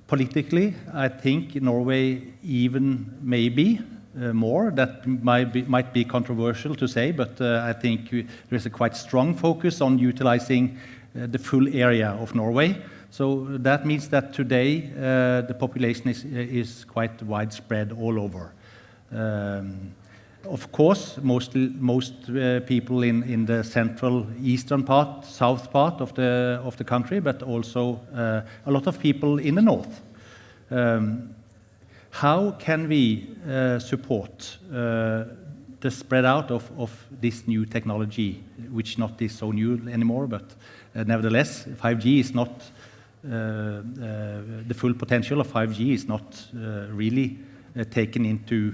politically, I think Norway even maybe more, that might be controversial to say, but I think there is a quite strong focus on utilizing the full area of Norway. So that means that today the population is quite widespread all over. Of course, most people in the central eastern part, south part of the country, but also a lot of people in the north. How can we support the spread out of this new technology, which not is so new anymore, but nevertheless, 5G is not the full potential of 5G is not really taken into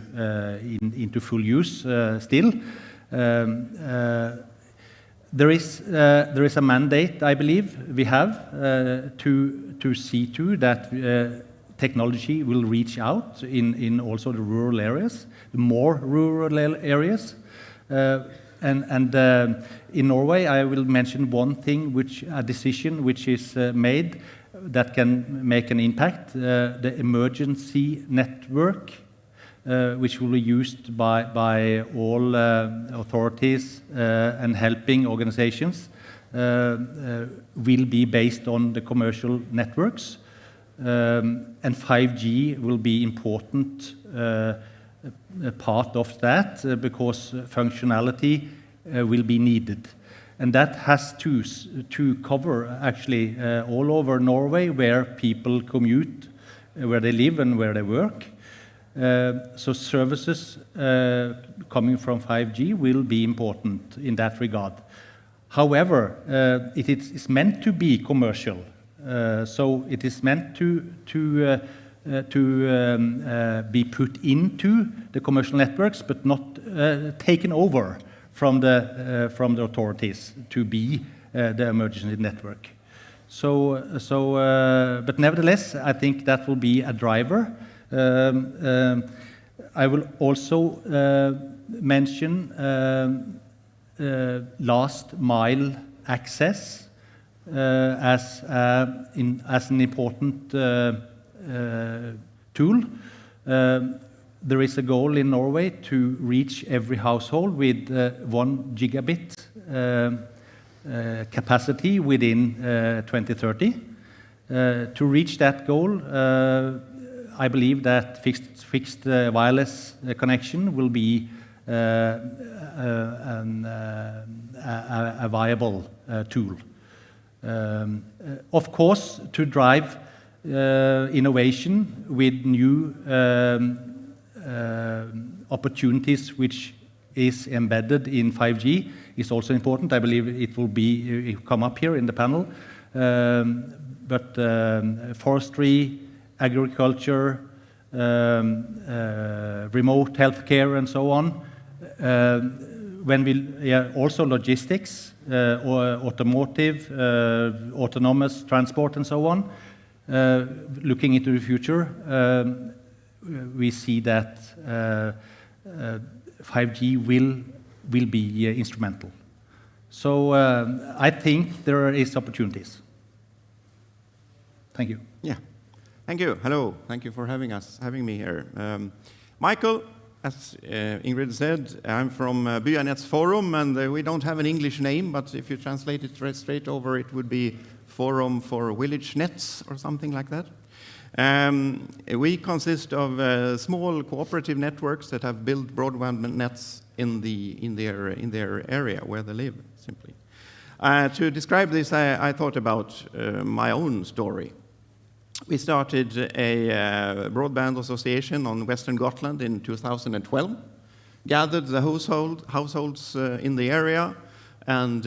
full use still. There is a mandate, I believe, we have to see to that technology will reach out in also the rural areas, more rural areas. And in Norway, I will mention one thing, a decision which is made that can make an impact, the emergency network, which will be used by all authorities and helping organizations, will be based on the commercial networks. And 5G will be important part of that because functionality will be needed. And that has to cover actually all over Norway where people commute, where they live and where they work. So services coming from 5G will be important in that regard. However, it is meant to be commercial. So it is meant to be put into the commercial networks, but not taken over from the authorities to be the emergency network. But nevertheless, I think that will be a driver. I will also mention last mile access as an important tool. There is a goal in Norway to reach every household with 1 gigabit capacity within 2030. To reach that goal, I believe that fixed wireless connection will be a viable tool. Of course, to drive innovation with new opportunities which is embedded in 5G is also important. I believe it will come up here in the panel. But forestry, agriculture, remote healthcare, and so on. Also logistics automotive, autonomous transport, and so on. Looking into the future, we see that 5G will be instrumental. So I think there is opportunities. Thank you. Yeah, thank you. Hello, thank you for having me here. Michael, as Ingrid said, I'm from Byanets Forum, and we don't have an English name, but if you translate it straight over, it would be Forum for Village Nets or something like that. We consist of small cooperative networks that have built broadband nets in their area where they live, simply. To describe this, I thought about my own story. We started a broadband association on Western Gotland in 2012, gathered the households in the area, and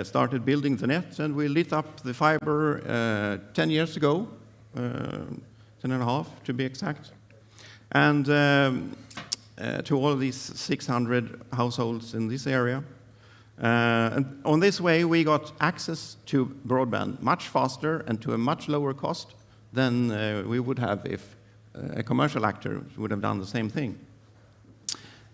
started building the net, and we lit up the fiber 10 years ago, 10 and a half to be exact, and to all these 600 households in this area. And on this way, we got access to broadband much faster and to a much lower cost than we would have if a commercial actor would have done the same thing.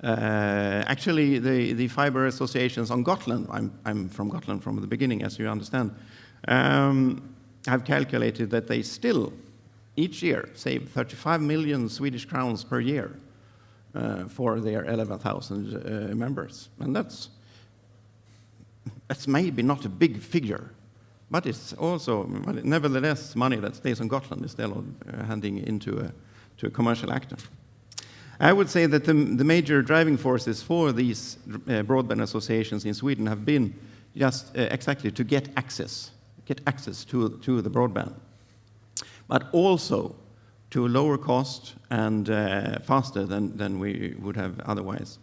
Actually, the fiber associations on Gotland, I'm from Gotland from the beginning, as you understand, have calculated that they still, each year, save 35 million Swedish crowns per year for their 11,000 members. And that's maybe not a big figure, but it's also, nevertheless, money that stays on Gotland instead of handing into a commercial actor. I would say that the major driving forces for these broadband associations in Sweden have been just exactly to get access to the broadband, but also to a lower cost and faster than we would have otherwise.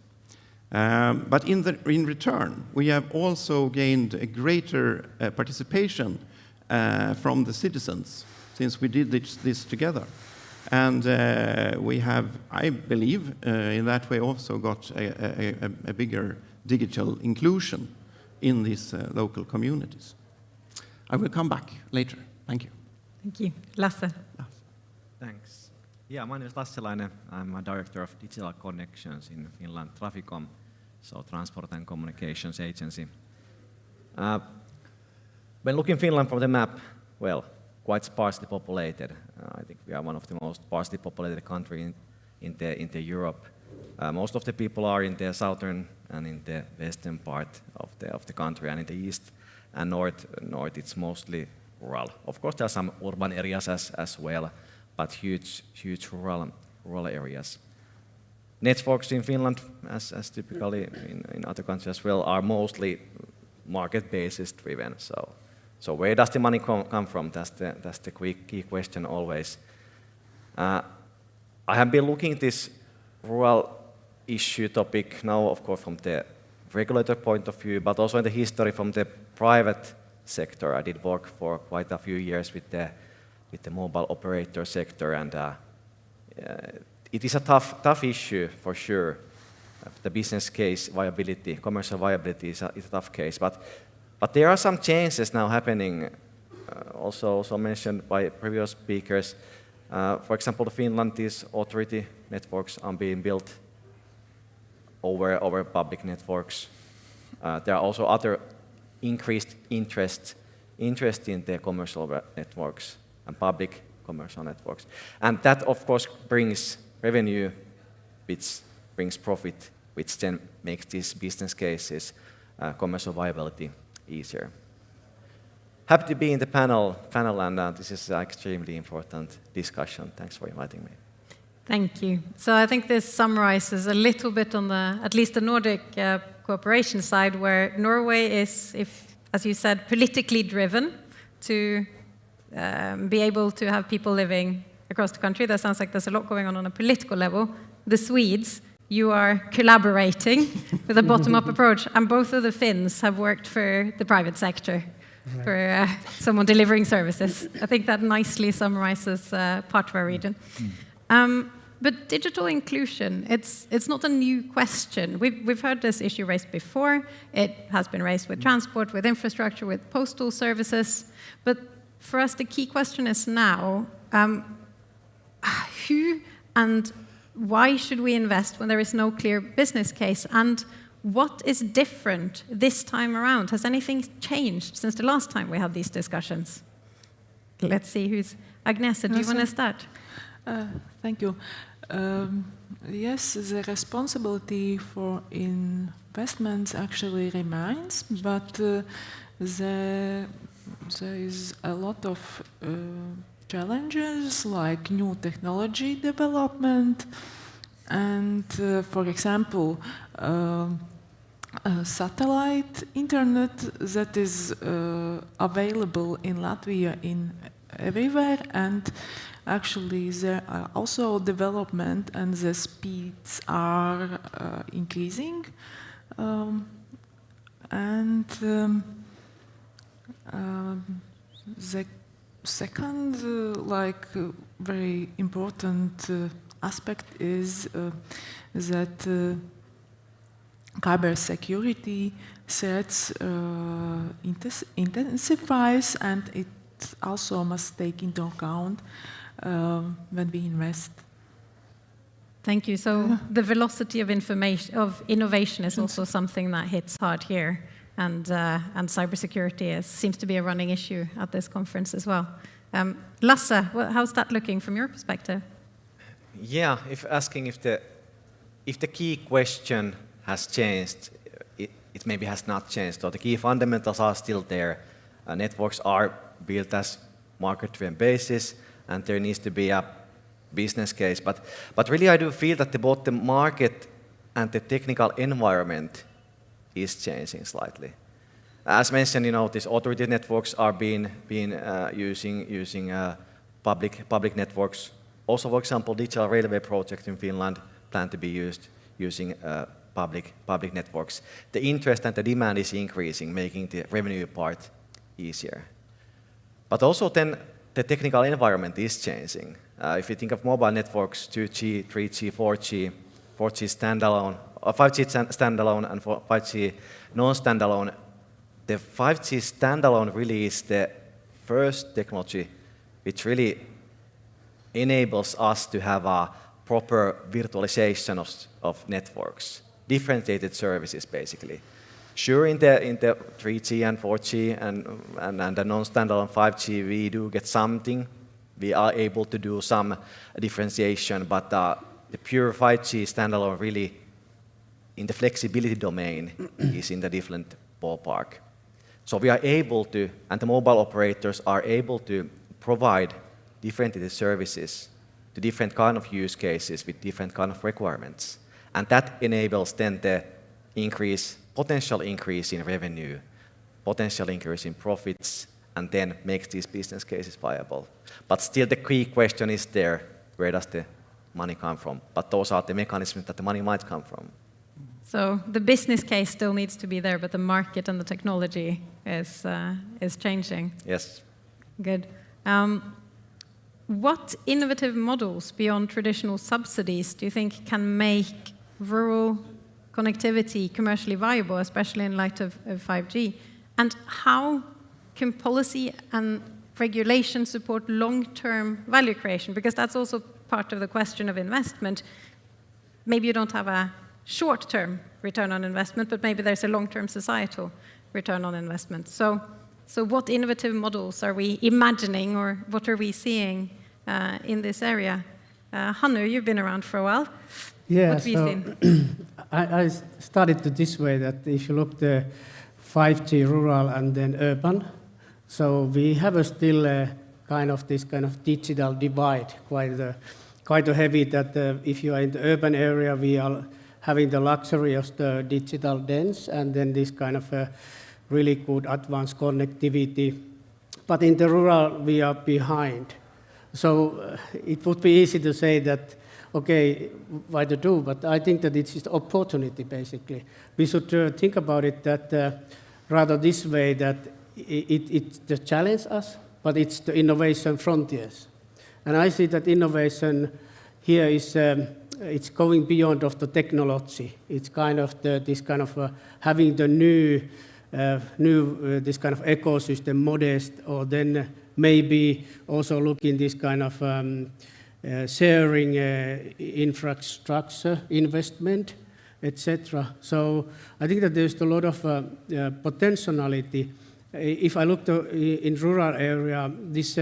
But in return, we have also gained a greater participation from the citizens since we did this together. And we have, I believe, in that way also got a bigger digital inclusion in these local communities. I will come back later. Thank you. Thank you. Lasse. Thanks. Yeah, my name is Lasse Laine. I'm a director of digital connections in Finland Traficom, so Transport and Communications Agency. When looking Finland from the map, well, quite sparsely populated. I think we are one of the most sparsely populated countries in the Europe. Most of the people are in the southern and in the western part of the country, and in the east and north it's mostly rural. Of course, there are some urban areas as well, but huge rural areas. Networks in Finland, as typically in other countries as well, are mostly market-basis driven. So where does the money come from? That's the key question always. I have been looking at this rural issue topic now, of course, from the regulator point of view, but also in the history from the private sector. I did work for quite a few years with the mobile operator sector, and it is a tough issue for sure. The business case viability, commercial viability is a tough case, but there are some changes now happening, also mentioned by previous speakers. For example, in Finland, these authority networks are being built over public networks. There are also other increased interest in the commercial networks and public commercial networks. And that, of course, brings revenue, which brings profit, which then makes these business cases, commercial viability, easier. Happy to be in the panel and this is an extremely important discussion. Thanks for inviting me. Thank you. So I think this summarizes a little bit on at least the Nordic cooperation side, where Norway is, as you said, politically driven to be able to have people living across the country. That sounds like there's a lot going on a political level. The Swedes, you are collaborating with a bottom-up approach, and both of the Finns have worked for the private sector, for someone delivering services. I think that nicely summarizes part of our region. But digital inclusion, it's not a new question. We've heard this issue raised before. It has been raised with transport, with infrastructure, with postal services. But for us, the key question is now, who and why should we invest when there is no clear business case? And what is different this time around? Has anything changed since the last time we had these discussions? Let's see who's... Agnese, do you want to start? Thank you. Yes, the responsibility for investments actually remains, but there is a lot of challenges like new technology development and, for example, satellite internet that is available in Latvia everywhere, and actually there are also development and the speeds are increasing. The second, very important aspect is that cybersecurity threats intensifies, and it also must take into account when we invest. Thank you. So the velocity of innovation is also something that hits hard here, and cybersecurity seems to be a running issue at this conference as well. Lasse, how's that looking from your perspective? Yeah, if the key question has changed, it maybe has not changed. So the key fundamentals are still there. Networks are built as market-driven basis, and there needs to be a business case. But really, I do feel that both the market and the technical environment is changing slightly. As mentioned, these authority networks are being using public networks. Also, for example, digital railway project in Finland plan to be used using public networks. The interest and the demand is increasing, making the revenue part easier. But also then the technical environment is changing. If you think of mobile networks, 2G, 3G, 4G, 4G standalone, 5G standalone and 5G non-standalone, the 5G standalone really is the first technology which really enables us to have a proper virtualization of networks, differentiated services basically. Sure, in the 3G and 4G and the non-standalone 5G, we do get something. We are able to do some differentiation, but the pure 5G standalone really, in the flexibility domain, is in the different ballpark. So we are able to, and the mobile operators are able to provide differentiated services to different kind of use cases with different kind of requirements. And that enables then the potential increase in revenue, potential increase in profits, and then makes these business cases viable. But still the key question is there, where does the money come from? But those are the mechanisms that the money might come from. So the business case still needs to be there, but the market and the technology is changing. Yes. Good. What innovative models beyond traditional subsidies do you think can make rural connectivity commercially viable, especially in light of 5G? And how can policy and regulation support long-term value creation? Because that's also part of the question of investment. Maybe you don't have a short-term return on investment, but maybe there's a long-term societal return on investment. So what innovative models are we imagining, or what are we seeing in this area? Hannu, you've been around for a while. Yeah, what have you seen? I started to this way, that if you look the 5G rural and then urban, so we have still kind of digital divide, quite a heavy, that if you are in the urban area, we are having the luxury of the digital dense, and then this kind of really good advanced connectivity. But in the rural, we are behind. So it would be easy to say that, okay, why to do? But I think that it's an opportunity, basically. We should think about it that rather this way, that it challenges us, but it's the innovation frontiers. And I see that innovation here is it's going beyond of the technology. It's kind of this kind of having the new this kind of ecosystem modest, or then maybe also looking this kind of sharing infrastructure investment, etc. So I think that there's a lot of potentiality. If I look in rural area, this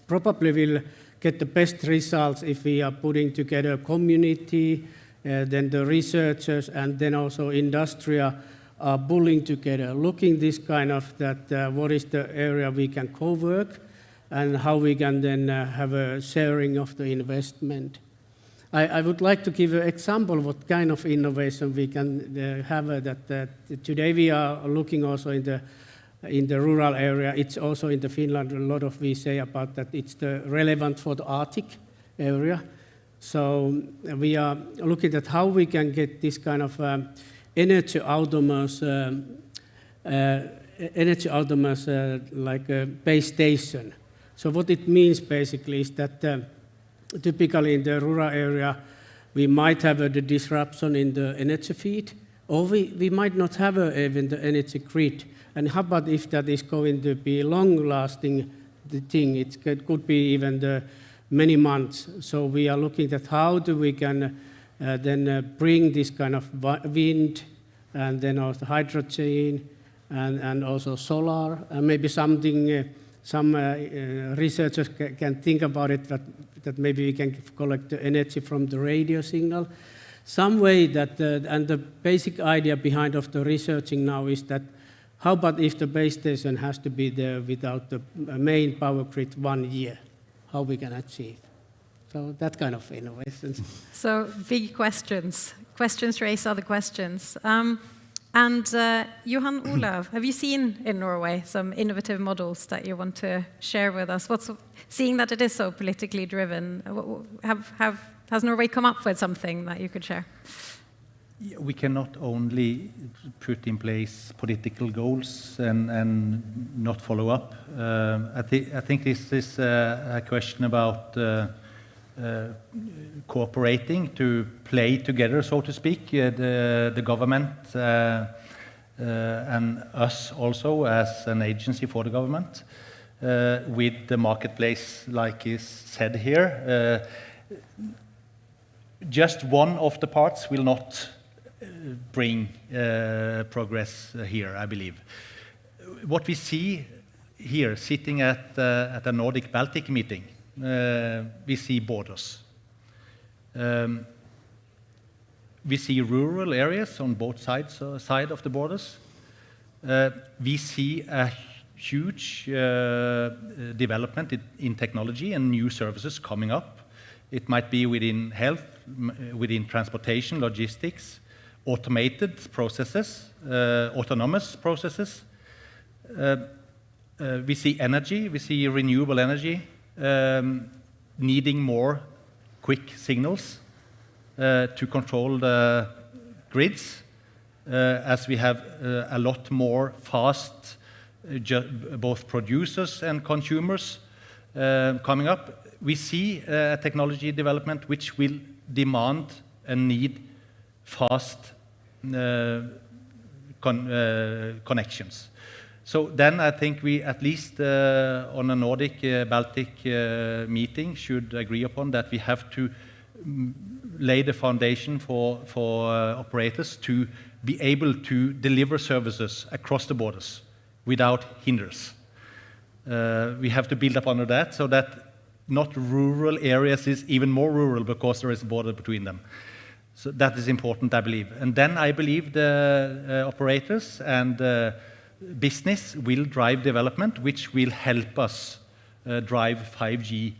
probably will get the best results if we are putting together community, then the researchers, and then also industria are pulling together, looking this kind of that what is the area we can co-work and how we can then have a sharing of the investment. I would like to give an example what kind of innovation we can have. That today we are looking also in the rural area. It's also in the Finland a lot of we say about that it's relevant for the Arctic area. So we are looking at how we can get this kind of energy autonomous like a base station. So what it means basically is that typically in the rural area we might have the disruption in the energy feed, or we might not have even the energy grid. And how about if that is going to be long-lasting thing? It could be even the many months. So we are looking at how do we can then bring this kind of wind, and then also hydrogen, and also solar, and maybe something some researchers can think about it, that maybe we can collect the energy from the radio signal. Some way that, and the basic idea behind of the researching now is that how about if the base station has to be there without the main power grid 1 year? How we can achieve? So that kind of innovations. So big questions. Questions raise other questions. Johan Olav, have you seen in Norway some innovative models that you want to share with us? Seeing that it is so politically driven, has Norway come up with something that you could share? We cannot only put in place political goals and not follow up. I think this is a question about cooperating to play together, so to speak, the government and us also as an agency for the government with the marketplace, like is said here. Just one of the parts will not bring progress here, I believe. What we see here, sitting at the Nordic-Baltic meeting, we see borders. We see rural areas on both sides of the borders. We see a huge development in technology and new services coming up. It might be within health, within transportation, logistics, automated processes, autonomous processes. We see energy, we see renewable energy needing more quick signals to control the grids, as we have a lot more fast both producers and consumers coming up. We see a technology development which will demand and need fast connections. So then I think we, at least on a Nordic-Baltic meeting, should agree upon that we have to lay the foundation for operators to be able to deliver services across the borders without hindrance. We have to build up under that so that not rural areas is even more rural because there is a border between them. So that is important, I believe. And then I believe the operators and business will drive development, which will help us drive 5G,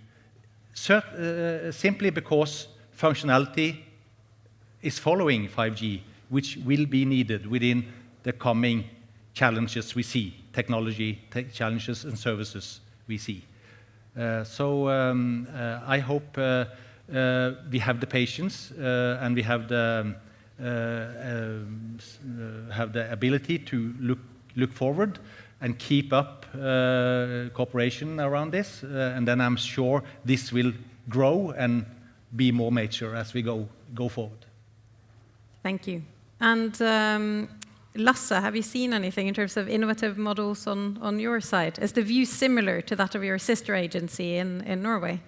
simply because functionality is following 5G, which will be needed within the coming challenges we see, technology challenges and services we see. So I hope we have the patience and we have the ability to look forward and keep up cooperation around this, and then I'm sure this will grow and be more mature as we go forward. Thank you. And Lasse, have you seen anything in terms of innovative models on your side? Is the view similar to that of your sister agency in Norway?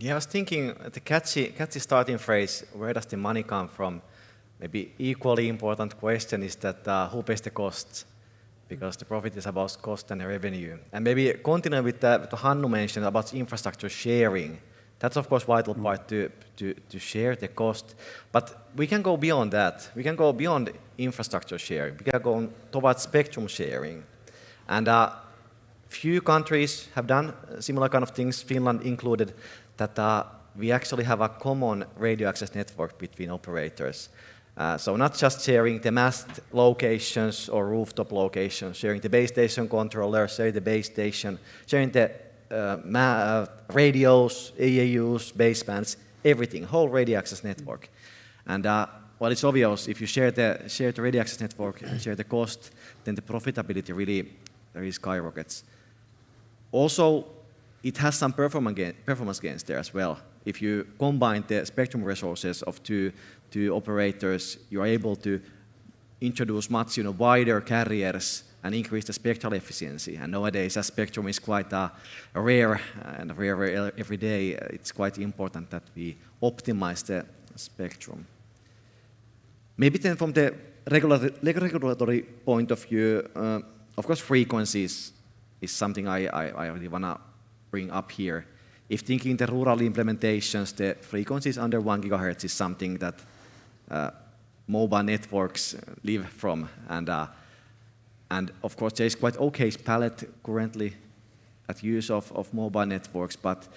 Yeah, I was thinking the catchy starting phrase, where does the money come from? Maybe equally important question is that who pays the costs? Because the profit is about cost and revenue. And maybe continue with what Hannu mentioned about infrastructure sharing. That's of course vital part to share the cost. But we can go beyond that. We can go beyond infrastructure sharing. We can go towards spectrum sharing. And few countries have done similar kind of things, Finland included, that we actually have a common radio access network between operators. So not just sharing the mast locations or rooftop locations, sharing the base station controller, sharing the base station, sharing the radios, AAUs, basebands, everything, whole radio access network. And well, it's obvious if you share the radio access network and share the cost, then the profitability really skyrockets. Also, it has some performance gains there as well. If you combine the spectrum resources of two operators, you are able to introduce much wider carriers and increase the spectral efficiency. And nowadays, as spectrum is quite rare and rarer every day, it's quite important that we optimize the spectrum. Maybe then from the regulatory point of view, of course, frequencies is something I really want to bring up here. If thinking the rural implementations, the frequencies under 1 GHz is something that mobile networks live from. And of course, there is quite okay palette currently at use of mobile networks, but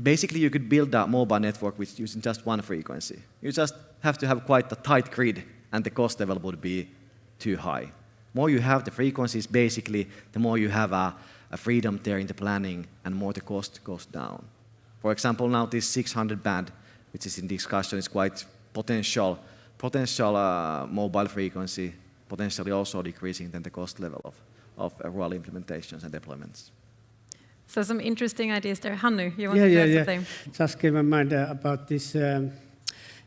basically you could build a mobile network with using just one frequency. You just have to have quite a tight grid, and the cost level would be too high. More you have the frequencies, basically, the more you have a freedom there in the planning, and more the cost goes down. For example, now this 600 band, which is in discussion, is quite potential mobile frequency, potentially also decreasing then the cost level of rural implementations and deployments. So some interesting ideas there. Hannu, you want to say something? Just came to mind about this.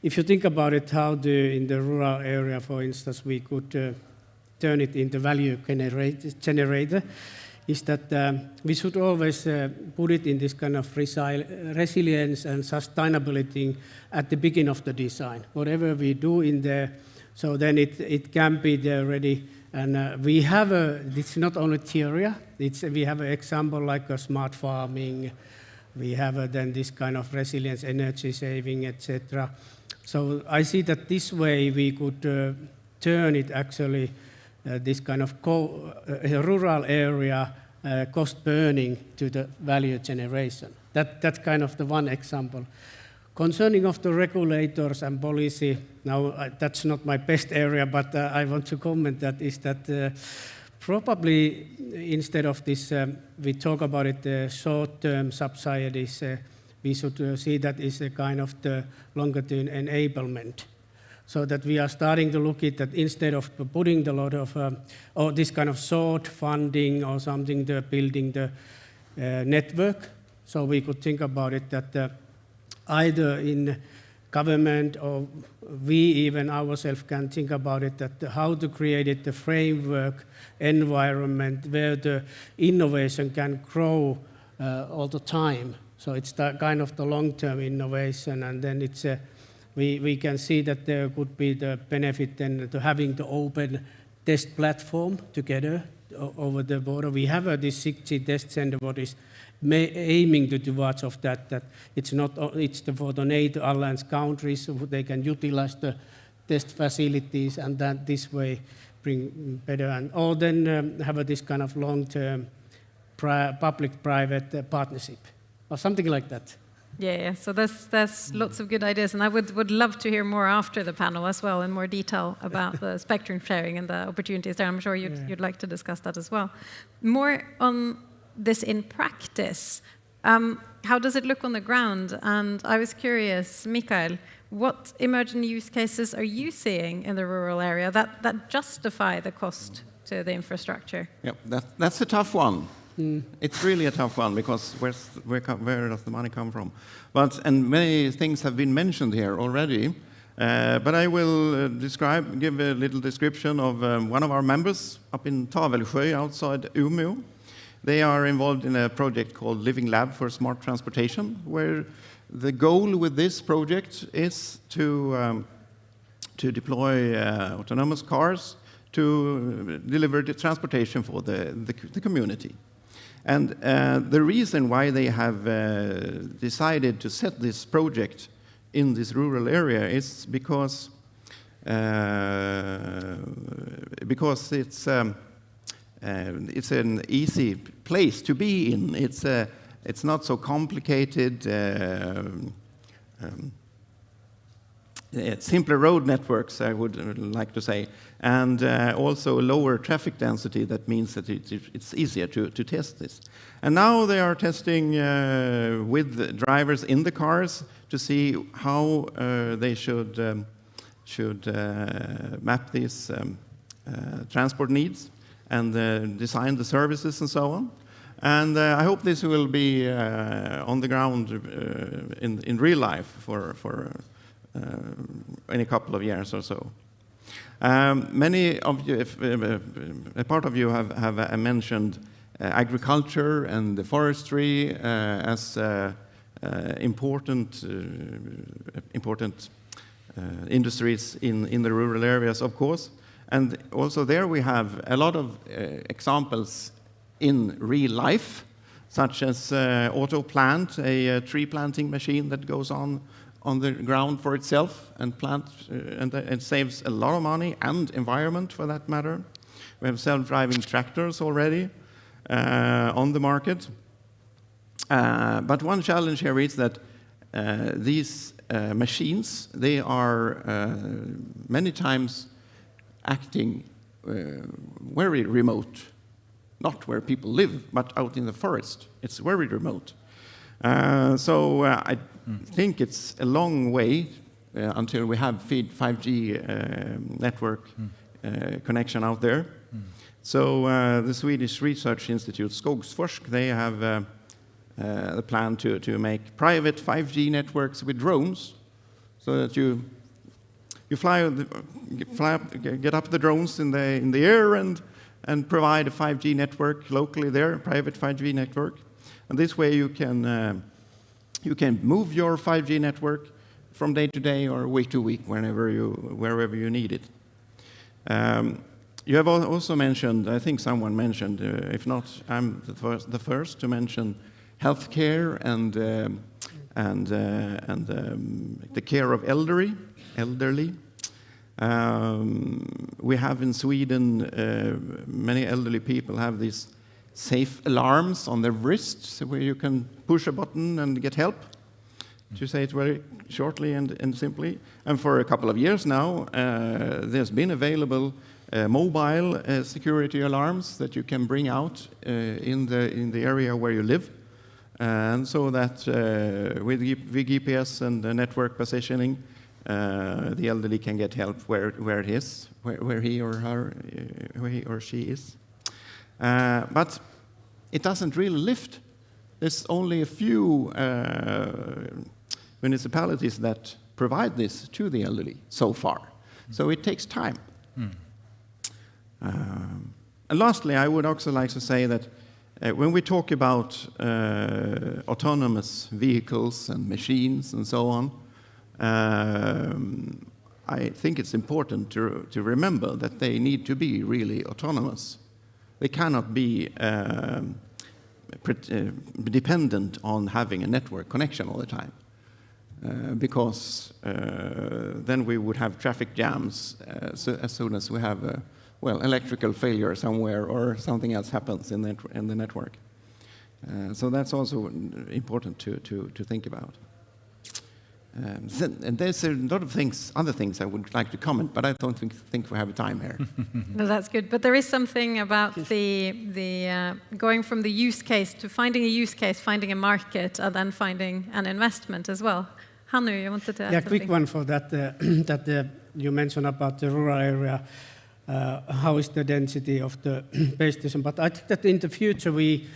If you think about it, how in the rural area, for instance, we could turn it into value generator, is that we should always put it in this kind of resilience and sustainability at the beginning of the design. Whatever we do in there, so then it can be there ready. And we have it's not only theory, we have an example like a smart farming, we have then this kind of resilience, energy saving, etc. So I see that this way we could turn it actually, this kind of rural area cost burning to the value generation. That's kind of the one example. Concerning of the regulators and policy, now that's not my best area, but I want to comment that is that probably instead of this, we talk about it short-term subsidies, we should see that is a kind of the longer-term enablement. So that we are starting to look at that instead of putting a lot of, or this kind of short funding or something, to building the network. So we could think about it that either in government or we even ourselves can think about it, that how to create it, the framework environment where the innovation can grow all the time. So it's kind of the long-term innovation, and then it's we can see that there could be the benefit then to having the open test platform together over the border. We have this 6G test center, what is aiming to towards of that it's for the NATO alliance countries, so they can utilize the test facilities, and that this way bring better, and or then have this kind of long-term public-private partnership or something like that. Yeah. So there's lots of good ideas, and I would love to hear more after the panel as well in more detail about the spectrum sharing and the opportunities there. I'm sure you'd like to discuss that as well. More on this in practice. How does it look on the ground? And I was curious, Mikael, what emerging use cases are you seeing in the rural area that justify the cost to the infrastructure? Yeah, that's a tough one. It's really a tough one because where does the money come from? And many things have been mentioned here already. But I will give a little description of one of our members up in Tavelsjö outside Umeå. They are involved in a project called Living Lab for Smart Transportation, where the goal with this project is to deploy autonomous cars to deliver the transportation for the community. And the reason why they have decided to set this project in this rural area is because it's an easy place to be in. It's not so complicated. Simpler road networks, I would like to say, and also lower traffic density. That means that it's easier to test this. And now they are testing with the drivers in the cars to see how they should map these transport needs and design the services and so on. And I hope this will be on the ground in real life for in a couple of years or so. Many of you, a part of you have mentioned agriculture and the forestry as important industries in the rural areas, of course. And also there we have a lot of examples in real life, such as Autoplant, a tree planting machine that goes on the ground for itself and it saves a lot of money and environment for that matter. We have self-driving tractors already on the market. But one challenge here is that these machines, they are many times acting very remote, not where people live, but out in the forest. It's very remote. So I think it's a long way until we have 5G network connection out there. So the Swedish Research Institute, Skogsforsk, they have the plan to make private 5G networks with drones, so that you get up the drones in the air and provide a 5G network locally there, a private 5G network. And this way you can move your 5G network from day to day or week to week, wherever you need it. You have also mentioned, I think someone mentioned, if not, I'm the first to mention healthcare and the care of elderly. We have in Sweden, many elderly people have these safe alarms on their wrists where you can push a button and get help, to say it very shortly and simply. And for a couple of years now, there's been available mobile security alarms that you can bring out in the area where you live. And so that with GPS and the network positioning, the elderly can get help where it is, where he or she is. But it doesn't really lift. There's only a few municipalities that provide this to the elderly so far. So it takes time. And lastly, I would also like to say that when we talk about autonomous vehicles and machines and so on, I think it's important to remember that they need to be really autonomous. They cannot be dependent on having a network connection all the time, because then we would have traffic jams as soon as we have electrical failure somewhere or something else happens in the network. So that's also important to think about. And there's a lot of other things I would like to comment, but I don't think we have time here. No, that's good. But there is something about the going from the use case to finding a use case, finding a market, and then finding an investment as well. Hannu, you wanted to add something? Yeah, quick one for that. That you mentioned about the rural area. how is the density of the base station. But I think that in the future we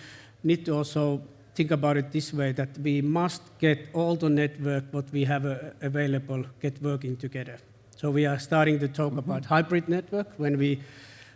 need to also think about it this way, that we must get all the network what we have available get working together. So we are starting to talk about hybrid network. When we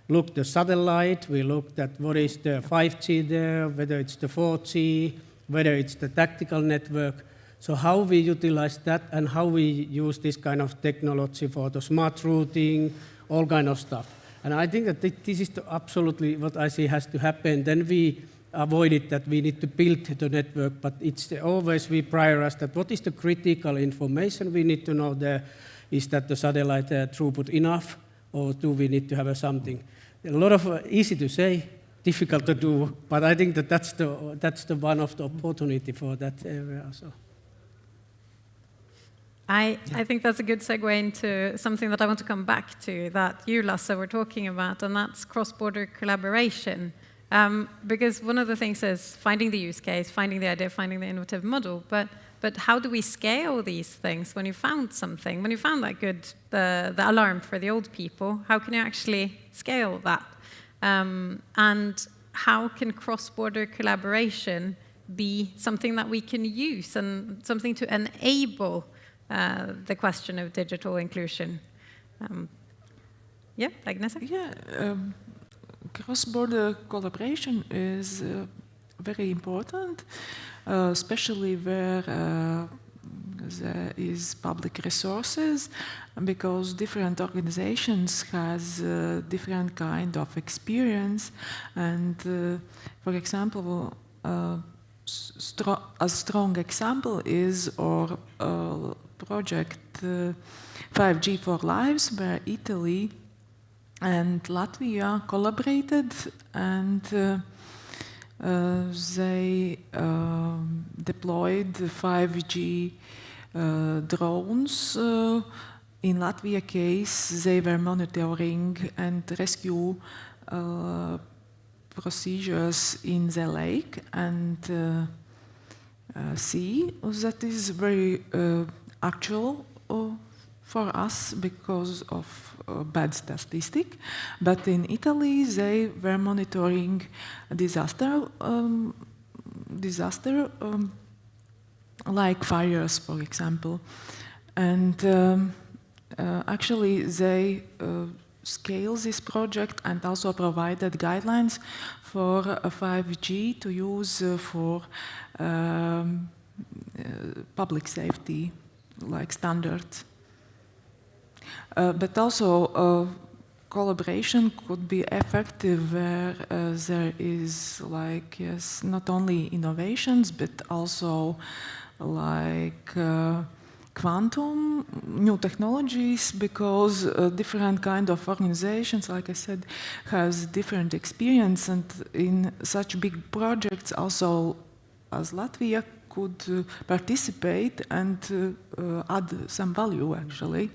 look the satellite, we looked at what is the 5G there, whether it's the 4G, whether it's the tactical network. So how we utilize that and how we use this kind of technology for the smart routing, all kind of stuff. And I think that this is absolutely what I see has to happen. Then we avoid it that we need to build the network, but it's always we prioritize that what is the critical information we need to know there. Is that the satellite throughput enough, or do we need to have something? A lot of easy to say, difficult to do, but I think that that's the one of the opportunity for that area. So. I think that's a good segue into something that I want to come back to that you, Lasse, were talking about, and that's cross-border collaboration. Because one of the things is finding the use case, finding the idea, finding the innovative model, but how do we scale these things when you found something? When you found that good, the alarm for the old people, how can you actually scale that? And how can cross-border collaboration be something that we can use and something to enable the question of digital inclusion? Yeah, Agnes? Yeah, cross-border collaboration is very important. Especially where there is public resources, because different organizations has different kind of experience. And for example, a strong example is our project 5G for Lives, where Italy and Latvia collaborated, and they deployed 5G drones. In Latvia case, they were monitoring and rescue procedures in the lake and sea. That is very actual for us because of bad statistic. But in Italy, they were monitoring disaster like fires, for example. And actually, they scale this project and also provided guidelines for 5G to use for public safety, like standards. But also collaboration could be effective where there is like not only innovations but also like quantum new technologies, because different kind of organizations, like I said, has different experience, and in such big projects also as Latvia could participate and add some value actually.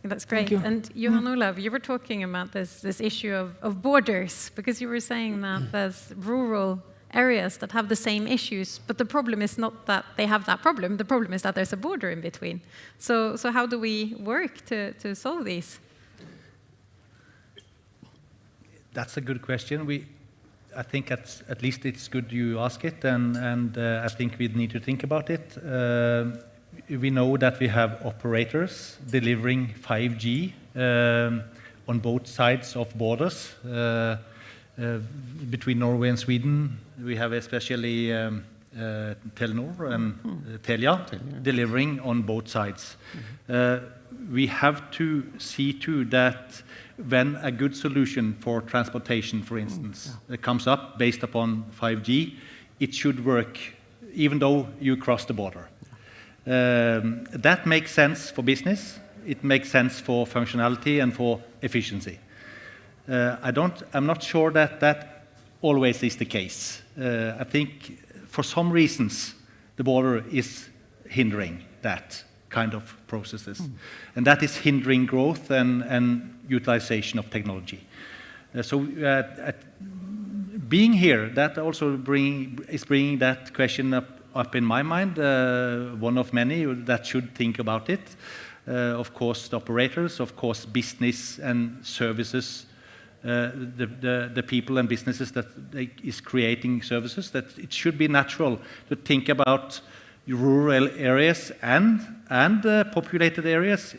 That's great. And Johan Olav, you were talking about this issue of borders, because you were saying that there's rural areas that have the same issues, but the problem is not that they have that problem. The problem is that there's a border in between. So how do we work to solve these? That's a good question. I think at least it's good you ask it, and I think we need to think about it. We know that we have operators delivering 5G on both sides of borders. Between Norway and Sweden, we have especially Telenor and Telia delivering on both sides. We have to see too that when a good solution for transportation, for instance, comes up based upon 5G, it should work even though you cross the border. That makes sense for business, it makes sense for functionality and for efficiency. I'm not sure that always is the case. I think for some reasons the border is hindering that kind of processes, and that is hindering growth and utilization of technology. Being here, that also is bringing that question up in my mind, one of many that should think about it. of course, the operators, of course, business and services, the people and businesses that is creating services, that it should be natural to think about rural areas and populated areas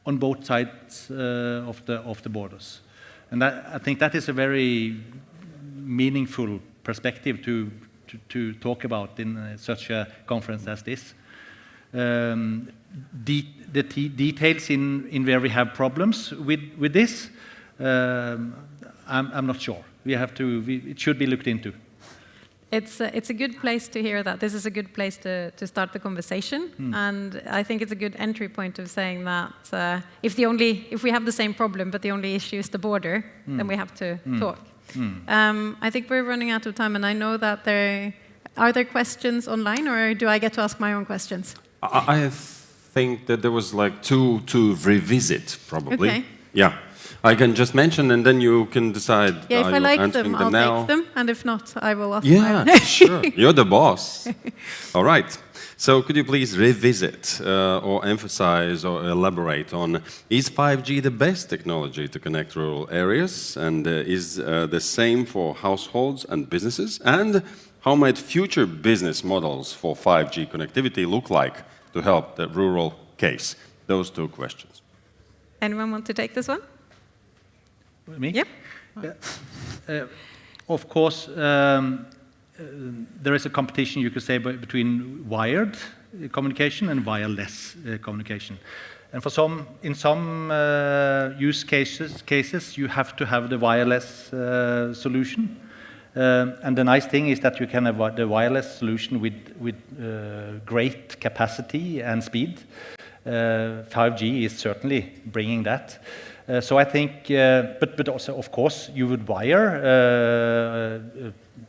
on both sides of the borders. And I think that is a very meaningful perspective to talk about in such a conference as this. The details in where we have problems with this, I'm not sure. It should be looked into. It's a good place to hear that. This is a good place to start the conversation, and I think it's a good entry point of saying that if we have the same problem but the only issue is the border, then we have to talk. I think we're running out of time, and I know that are there questions online, or do I get to ask my own questions? I think that there was like two to revisit, probably. Okay. Yeah. I can just mention, and then you can decide. Yeah, if I like answering them, I'll now? take them, and if not, I will ask. Yeah, sure. You're the boss. All right. So could you please revisit or emphasize or elaborate on, is 5G the best technology to connect rural areas, and is the same for households and businesses? And how might future business models for 5G connectivity look like to help the rural case? Those two questions. Anyone want to take this one? Me? Yep. Of course, there is a competition, you could say, between wired communication and wireless communication. And in some use cases, you have to have the wireless solution. And the nice thing is that you can have the wireless solution with great capacity and speed. 5G is certainly bringing that. So I think, but also, of course, you would wire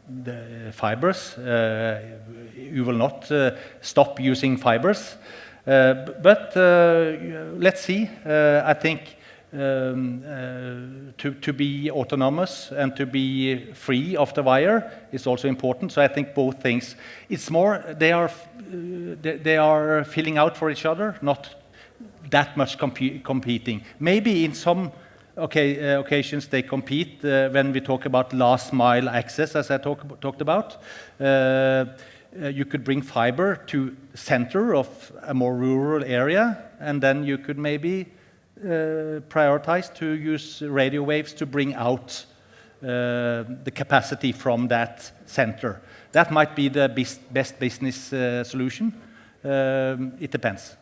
the fibers. You will not stop using fibers. But let's see. I think to be autonomous and to be free of the wire is also important. So I think both things. It's more they are filling out for each other, not that much competing. Maybe in some occasions they compete when we talk about last mile access, as I talked about. You could bring fiber to center of a more rural area, and then you could maybe prioritize to use radio waves to bring out the capacity from that center. That might be the best business solution. It depends.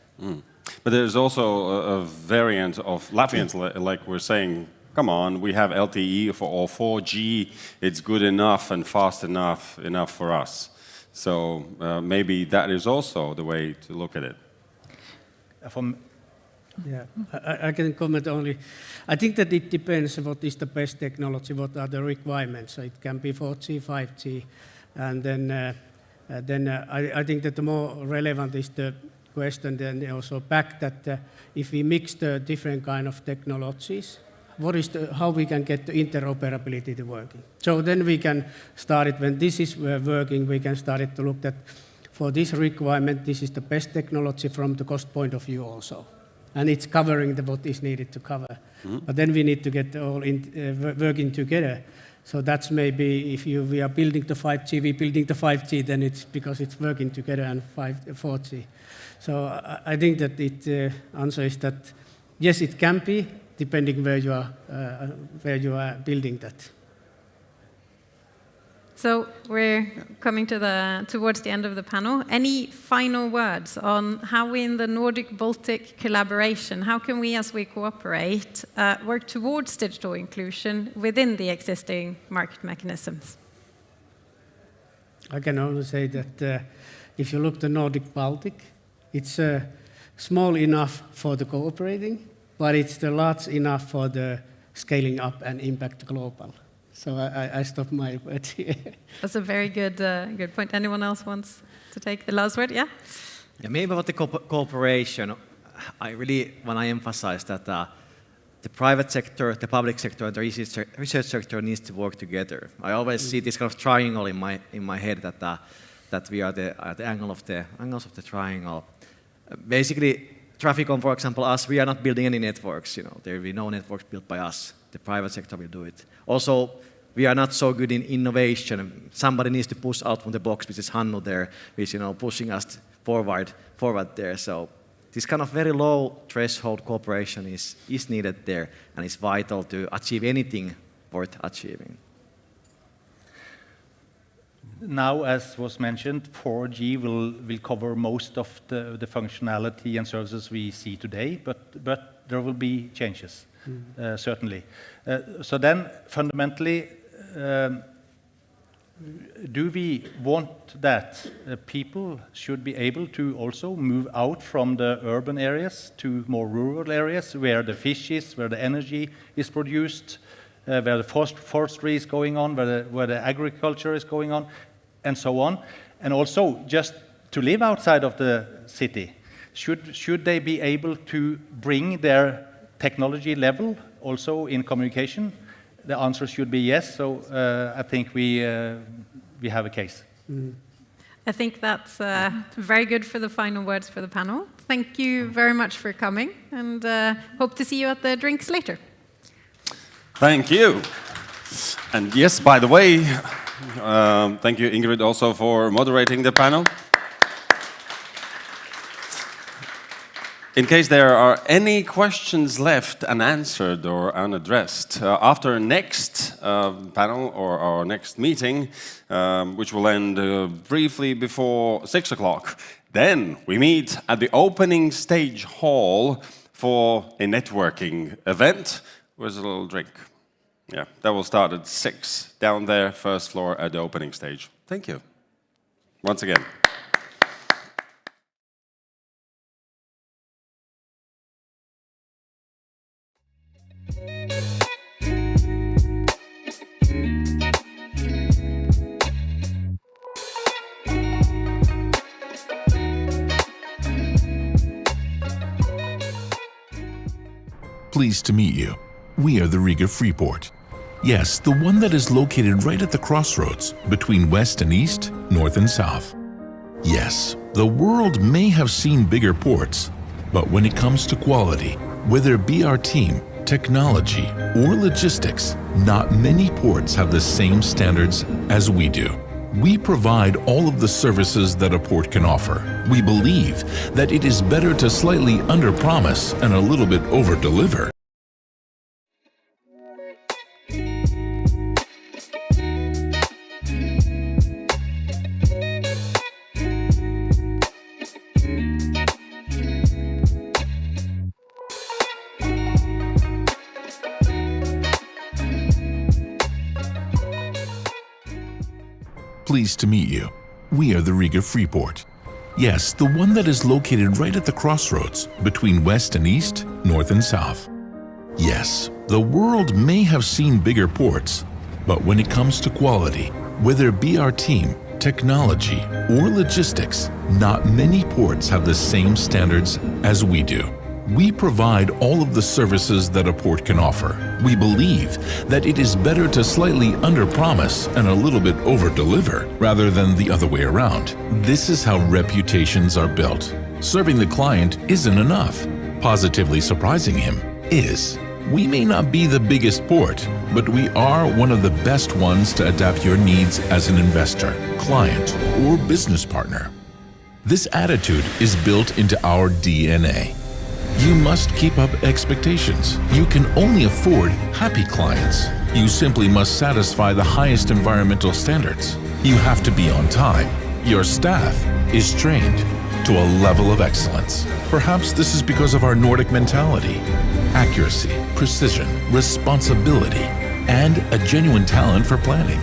But there's also a variant of Latvians, like we're saying, come on, we have LTE or 4G, it's good enough and fast enough for us. So maybe that is also the way to look at it. Yeah, I can comment only. I think that it depends what is the best technology, what are the requirements. So it can be 4G, 5G, and then I think that the more relevant is the question then also back that if we mix the different kind of technologies, how we can get the interoperability to working. So then we can start it when this is working, we can start it to look at for this requirement, this is the best technology from the cost point of view also. And it's covering what is needed to cover. But then we need to get all working together. So that's maybe if we are building the 5G, we're building the 5G, then it's because it's working together and 4G. So I think that the answer is that yes, it can be, depending where you are building that. So we're coming towards the end of the panel. Any final words on how we in the Nordic-Baltic collaboration, how can we as we cooperate work towards digital inclusion within the existing market mechanisms? I can only say that if you look at the Nordic-Baltic, it's small enough for the cooperating, but it's large enough for the scaling up and impact global. So I stop my word here. That's a very good point. Anyone else wants to take the last word? Yeah? Yeah, maybe about the cooperation, I really want to emphasize that the private sector, the public sector, and the research sector needs to work together. I always see this kind of triangle in my head that we are at the angles of the triangle. Basically, Traficom, for example, us, we are not building any networks. There will be no networks built by us. The private sector will do it. Also, we are not so good in innovation. Somebody needs to push out from the box, which is Hannu there, which pushing us forward there. So this kind of very low threshold cooperation is needed there, and it's vital to achieve anything worth achieving. Now, as was mentioned, 4G will cover most of the functionality and services we see today, but there will be changes, certainly. So then, fundamentally, do we want that people should be able to also move out from the urban areas to more rural areas where the fish is, where the energy is produced, where the forestry is going on, where the agriculture is going on, and so on, and also just to live outside of the city? Should they be able to bring their technology level also in communication? The answer should be yes. So I think we have a case. I think that's very good for the final words for the panel. Thank you very much for coming, and hope to see you at the drinks later. Thank you. And yes, by the way, thank you, Ingrid, also for moderating the panel. In case there are any questions left unanswered or unaddressed, after next panel or our next meeting, which will end briefly before 6 o'clock, then we meet at the opening stage hall for a networking event with a little drink. Yeah, that will start at 6, down there, first floor at the opening stage. Thank you. Once again. Pleased to meet you. We are the Riga Freeport. Yes, the one that is located right at the crossroads between west and east, north and south. Yes, the world may have seen bigger ports, but when it comes to quality, whether it be our team, technology, or logistics, not many ports have the same standards as we do. We provide all of the services that a port can offer. We believe that it is better to slightly under-promise and a little bit over-deliver. Pleased to meet you. We are the Riga Freeport. Yes, the one that is located right at the crossroads between west and east, north and south. Yes, the world may have seen bigger ports, but when it comes to quality, whether it be our team, technology, or logistics, not many ports have the same standards as we do. We provide all of the services that a port can offer. We believe that it is better to slightly under-promise and a little bit over-deliver rather than the other way around. This is how reputations are built. Serving the client isn't enough. Positively surprising him is. We may not be the biggest port, but we are one of the best ones to adapt your needs as an investor, client, or business partner. This attitude is built into our DNA. You must keep up expectations. You can only afford happy clients. You simply must satisfy the highest environmental standards. You have to be on time. Your staff is trained to a level of excellence. Perhaps this is because of our Nordic mentality. Accuracy, precision, responsibility, and a genuine talent for planning.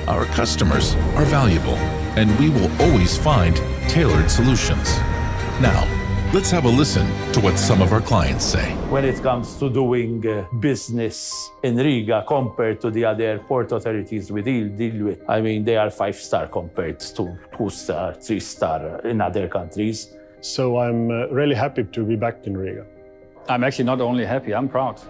Our customers are valuable, and we will always find tailored solutions. Now, let's have a listen to what some of our clients say. When it comes to doing business in Riga compared to the other port authorities we deal with, I mean, they are 5-star compared to 2-star, 3-star in other countries. So I'm really happy to be back in Riga. I'm actually not only happy, I'm proud.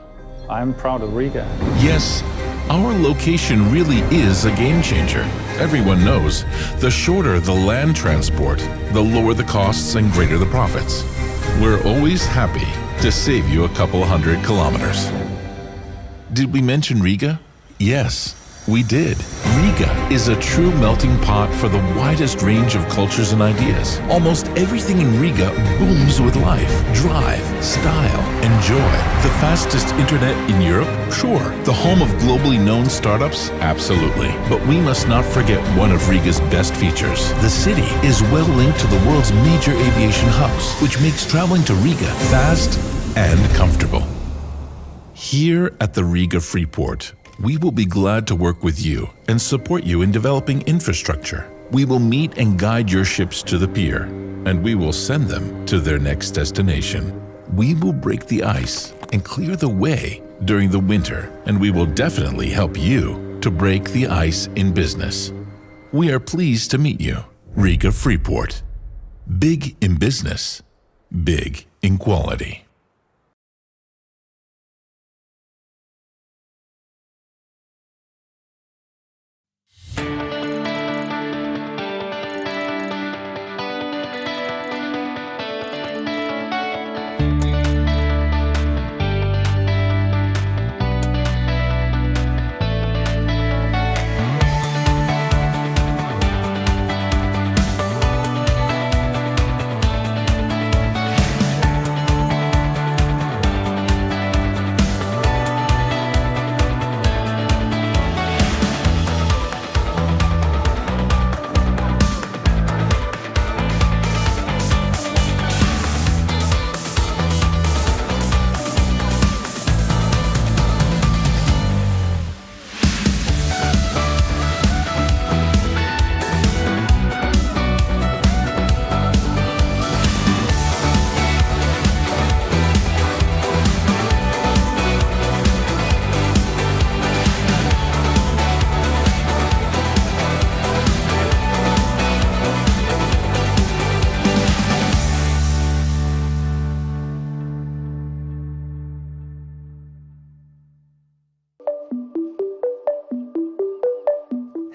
I'm proud of Riga. Yes, our location really is a game changer. Everyone knows the shorter the land transport, the lower the costs and greater the profits. We're always happy to save you a couple hundred kilometers. Did we mention Riga? Yes, we did. Riga is a true melting pot for the widest range of cultures and ideas. Almost everything in Riga booms with life, drive, style, and joy. The fastest internet in Europe? Sure. The home of globally known startups? Absolutely. But we must not forget one of Riga's best features. The city is well linked to the world's major aviation hubs, which makes traveling to Riga fast and comfortable. Here at the Riga Freeport, we will be glad to work with you and support you in developing infrastructure. We will meet and guide your ships to the pier, and we will send them to their next destination. We will break the ice and clear the way during the winter, and we will definitely help you to break the ice in business. We are pleased to meet you, Riga Freeport. Big in business, big in quality.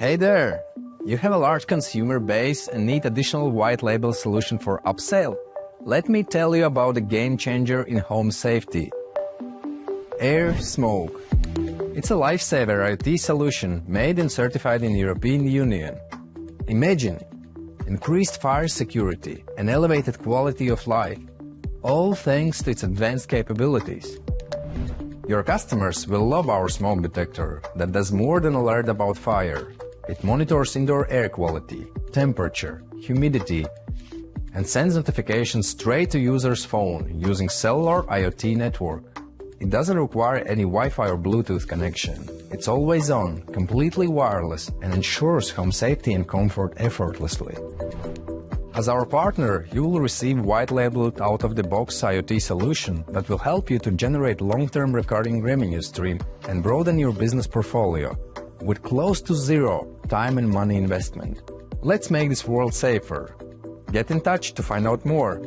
Hey there! You have a large consumer base and need additional white label solution for upsell? Let me tell you about a game changer in home safety. Air Smoke. It's a lifesaver IoT solution made and certified in the European Union. Imagine increased fire security and elevated quality of life, all thanks to its advanced capabilities. Your customers will love our smoke detector that does more than alert about fire. It monitors indoor air quality, temperature, humidity, and sends notifications straight to user's phone using cellular IoT network. It doesn't require any Wi-Fi or Bluetooth connection. It's always on, completely wireless, and ensures home safety and comfort effortlessly. As our partner, you will receive white-labeled out-of-the-box IoT solution that will help you to generate long-term recurring revenue stream and broaden your business portfolio with close to zero time and money investment. Let's make this world safer. Get in touch to find out more.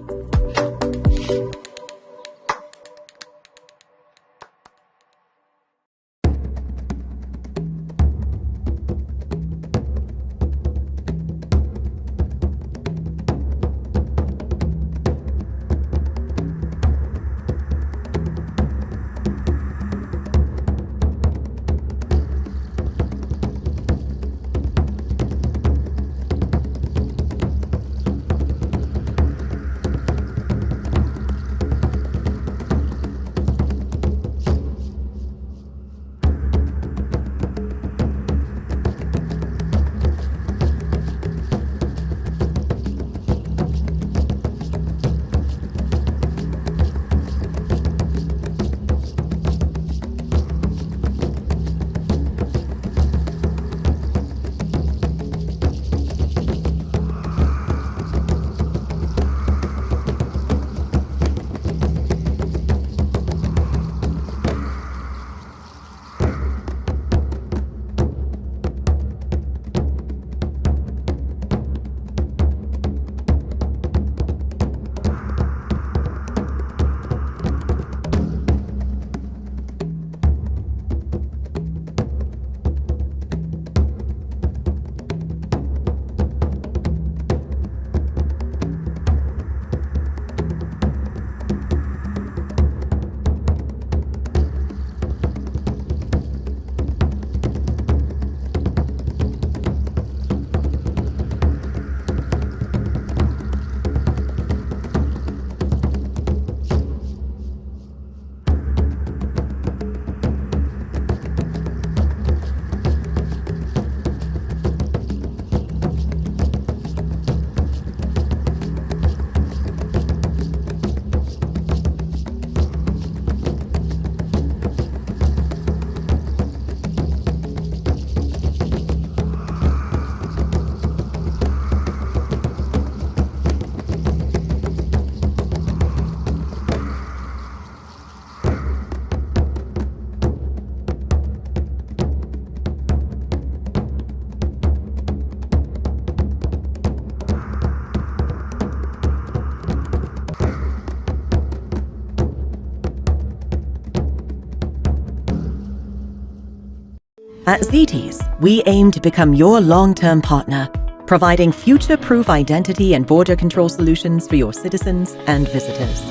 At ZTEs, we aim to become your long-term partner, providing future-proof identity and border control solutions for your citizens and visitors.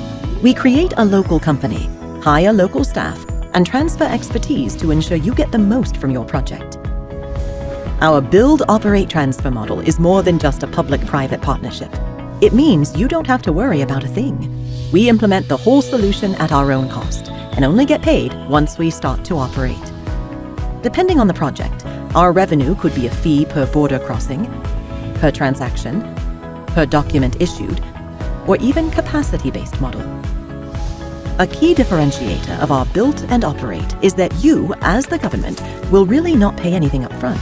We create a local company, hire local staff, and transfer expertise to ensure you get the most from your project. Our build, operate, transfer model is more than just a public-private partnership. It means you don't have to worry about a thing. We implement the whole solution at our own cost and only get paid once we start to operate. Depending on the project, our revenue could be a fee per border crossing, per transaction, per document issued, or even capacity-based model. A key differentiator of our build and operate is that you, as the government, will really not pay anything up front.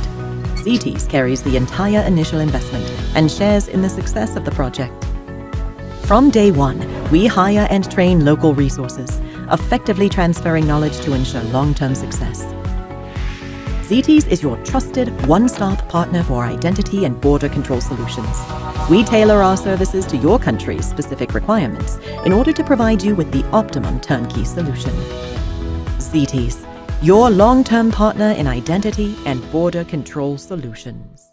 ZTEs carries the entire initial investment and shares in the success of the project. From day one, we hire and train local resources, effectively transferring knowledge to ensure long-term success. ZTEs is your trusted one-stop partner for identity and border control solutions. We tailor our services to your country's specific requirements in order to provide you with the optimum turnkey solution. ZTEs, your long-term partner in identity and border control solutions.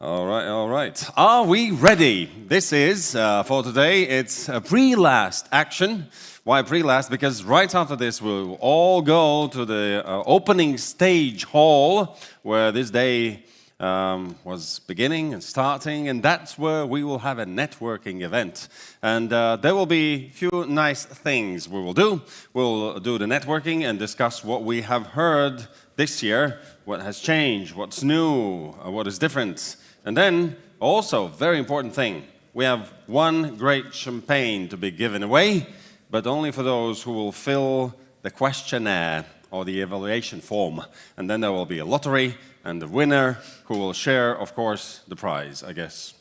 All right. Are we ready? This is, for today, it's a pre-last action. Why pre-last? Because right after this, we'll all go to the opening stage hall, where this day was beginning and starting, and that's where we will have a networking event. And there will be a few nice things we will do. We'll do the networking and discuss what we have heard this year, what has changed, what's new, what is different. And then, also, very important thing, we have one great champagne to be given away, but only for those who will fill the questionnaire or the evaluation form. And then there will be a lottery, and the winner who will share, of course, the prize, I guess.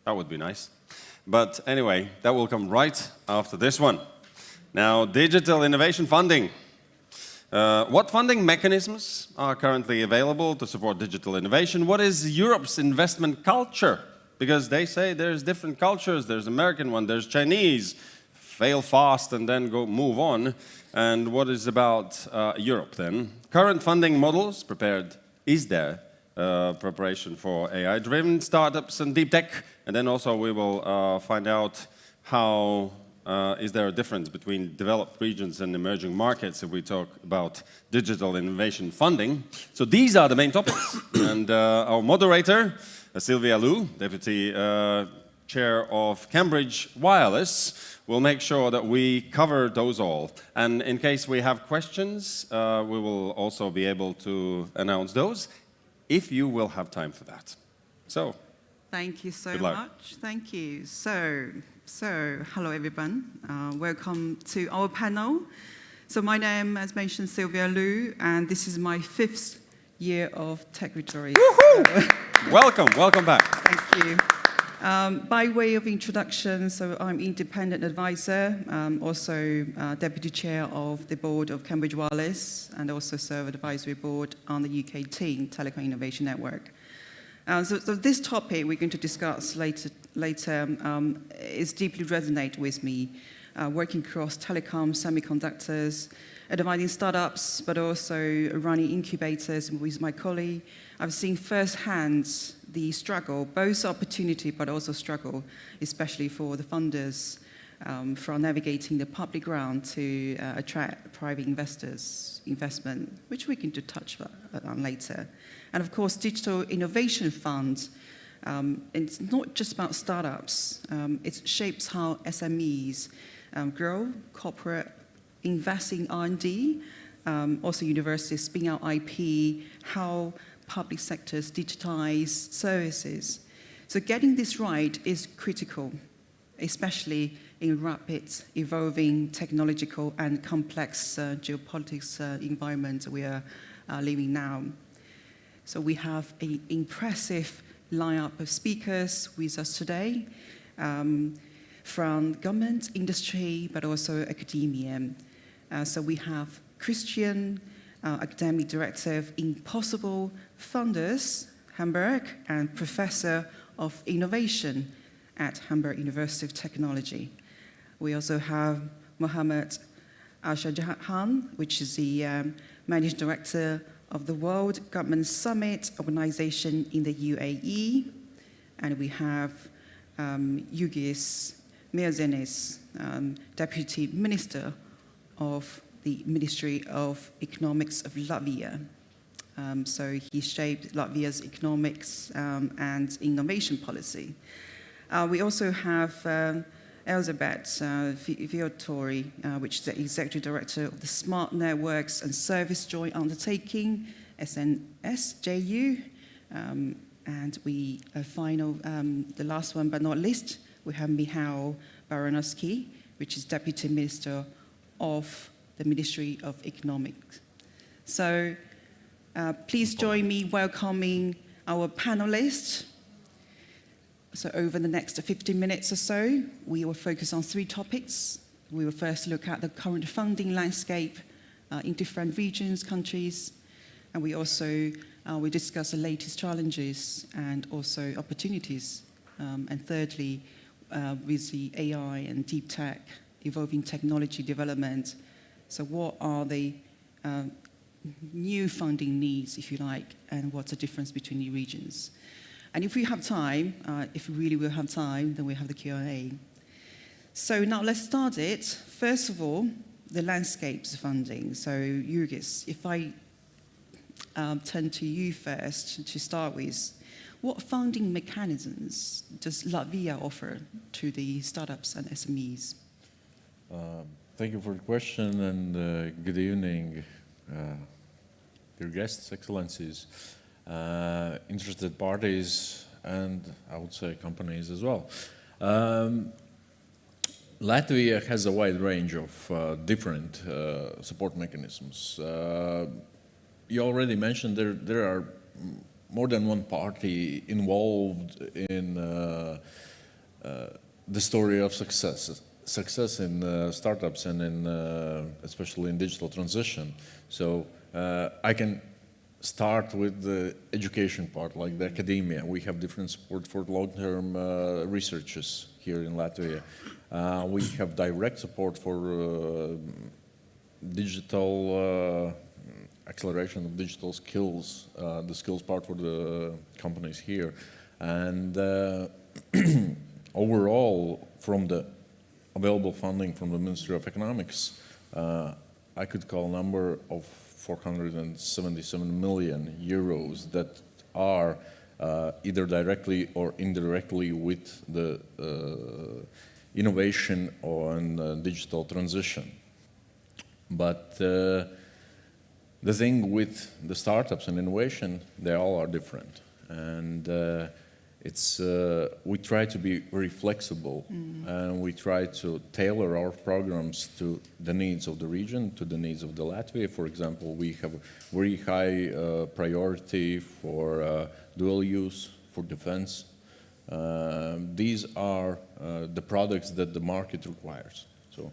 That would be nice. But anyway, that will come right after this one. Now, digital innovation funding. What funding mechanisms are currently available to support digital innovation? What is Europe's investment culture? Because they say there's different cultures. There's American one, there's Chinese. Fail fast and then move on. And what is about Europe then? Current funding models prepared. Is there preparation for AI-driven startups and deep tech? And then also we will find out how is there a difference between developed regions and emerging markets if we talk about digital innovation funding? So these are the main topics. And our moderator, Sylvia Liu, Deputy Chair of Cambridge Wireless, will make sure that we cover those all. And in case we have questions, we will also be able to announce those, if you will have time for that. So, thank you so good luck. much. Thank you. So hello everyone. Welcome to our panel. So my name, as mentioned, Sylvia Liu, and this is my 5th year of Techritory. Welcome back. Thank you. By way of introduction, so I'm independent advisor, also deputy chair of the board of Cambridge Wireless, and also serve advisory board on the UK team, Telecom Innovation Network. So this topic we're going to discuss later is deeply resonate with me, working across telecom, semiconductors, advising startups, but also running incubators with my colleague. I've seen firsthand the struggle, both opportunity but also struggle, especially for the funders, from navigating the public ground to attract private investors' investment, which we can touch on later. And of course, Digital Innovation Fund, it's not just about startups. It shapes how SMEs grow, corporate invest in R&D, also universities spin out IP, how public sectors digitize services. So getting this right is critical, especially in rapid evolving technological and complex geopolitics environment we are living now. So we have an impressive lineup of speakers with us today, from government, industry, but also academia. So we have Christian, Academic Director of Impossible Funders, Hamburg, and Professor of Innovation at Hamburg University of Technology. We also have Mohammed Al-Shahjahan, which is the Managing Director of the World Government Summit Organization in the UAE. And we have Yugis Mirzenis, Deputy Minister of the Ministry of Economics of Latvia. So he shaped Latvia's economics and innovation policy. We also have Elizabeth Viatori, which is the Executive Director of the Smart Networks and Service Joint Undertaking, SNSJU. And we the last one but not least, we have Michał Baranowski, which is Deputy Minister of the Ministry of Economics. So please join me welcoming our panelists. So over the next 15 minutes or so, we will focus on 3 topics. We will first look at the current funding landscape in different regions, countries, and we also will discuss the latest challenges and also opportunities. And thirdly, with the AI and deep tech, evolving technology development. So what are the new funding needs, if you like, and what's the difference between the regions? And if we have time, if we really will have time, then we have the Q&A. So now let's start it. First of all, the landscapes funding. So Jurgis, if I turn to you first to start with, what funding mechanisms does Latvia offer to the startups and SMEs? Thank you for the question, and good evening, dear guests, excellencies, interested parties, and I would say companies as well. Latvia has a wide range of different support mechanisms. You already mentioned there are more than one party involved in the story of success in startups and in especially in digital transition. So I can start with the education part, like the academia. We have different support for long-term researchers here in Latvia. We have direct support for digital acceleration of digital skills, the skills part for the companies here. And overall, from the available funding from the Ministry of Economics, I could call a number of 477 million euros that are either directly or indirectly with the innovation on digital transition. But the thing with the startups and innovation, they all are different. And we try to be very flexible, and we try to tailor our programs to the needs of the region, to the needs of the Latvia. For example, we have a very high priority for dual use, for defense. These are the products that the market requires. So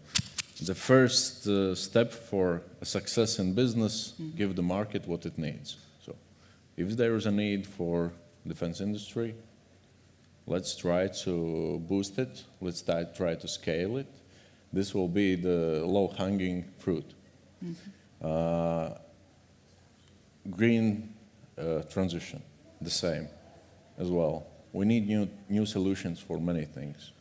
the first step for a success in business, give the market what it needs. So if there is a need for defense industry, let's try to boost it. Let's try to scale it. This will be the low-hanging fruit. Green transition, the same as well. We need new solutions for many things.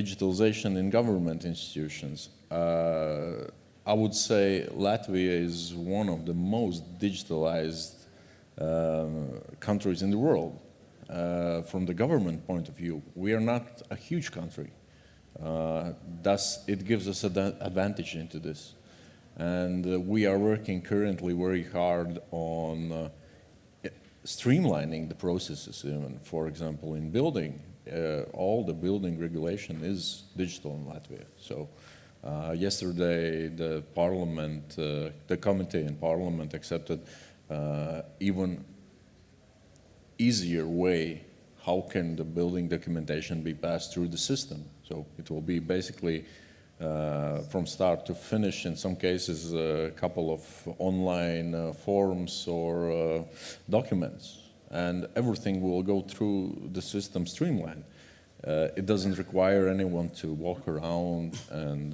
Digitalization in government institutions. I would say Latvia is one of the most digitalized countries in the world. From the government point of view, we are not a huge country. Thus, it gives us an advantage into this. And we are working currently very hard on streamlining the processes, even. For example, in building, all the building regulation is digital in Latvia. So yesterday, the parliament, the committee in parliament accepted even easier way how can the building documentation be passed through the system. So it will be basically from start to finish, in some cases, a couple of online forms or documents. And everything will go through the system streamlined. It doesn't require anyone to walk around and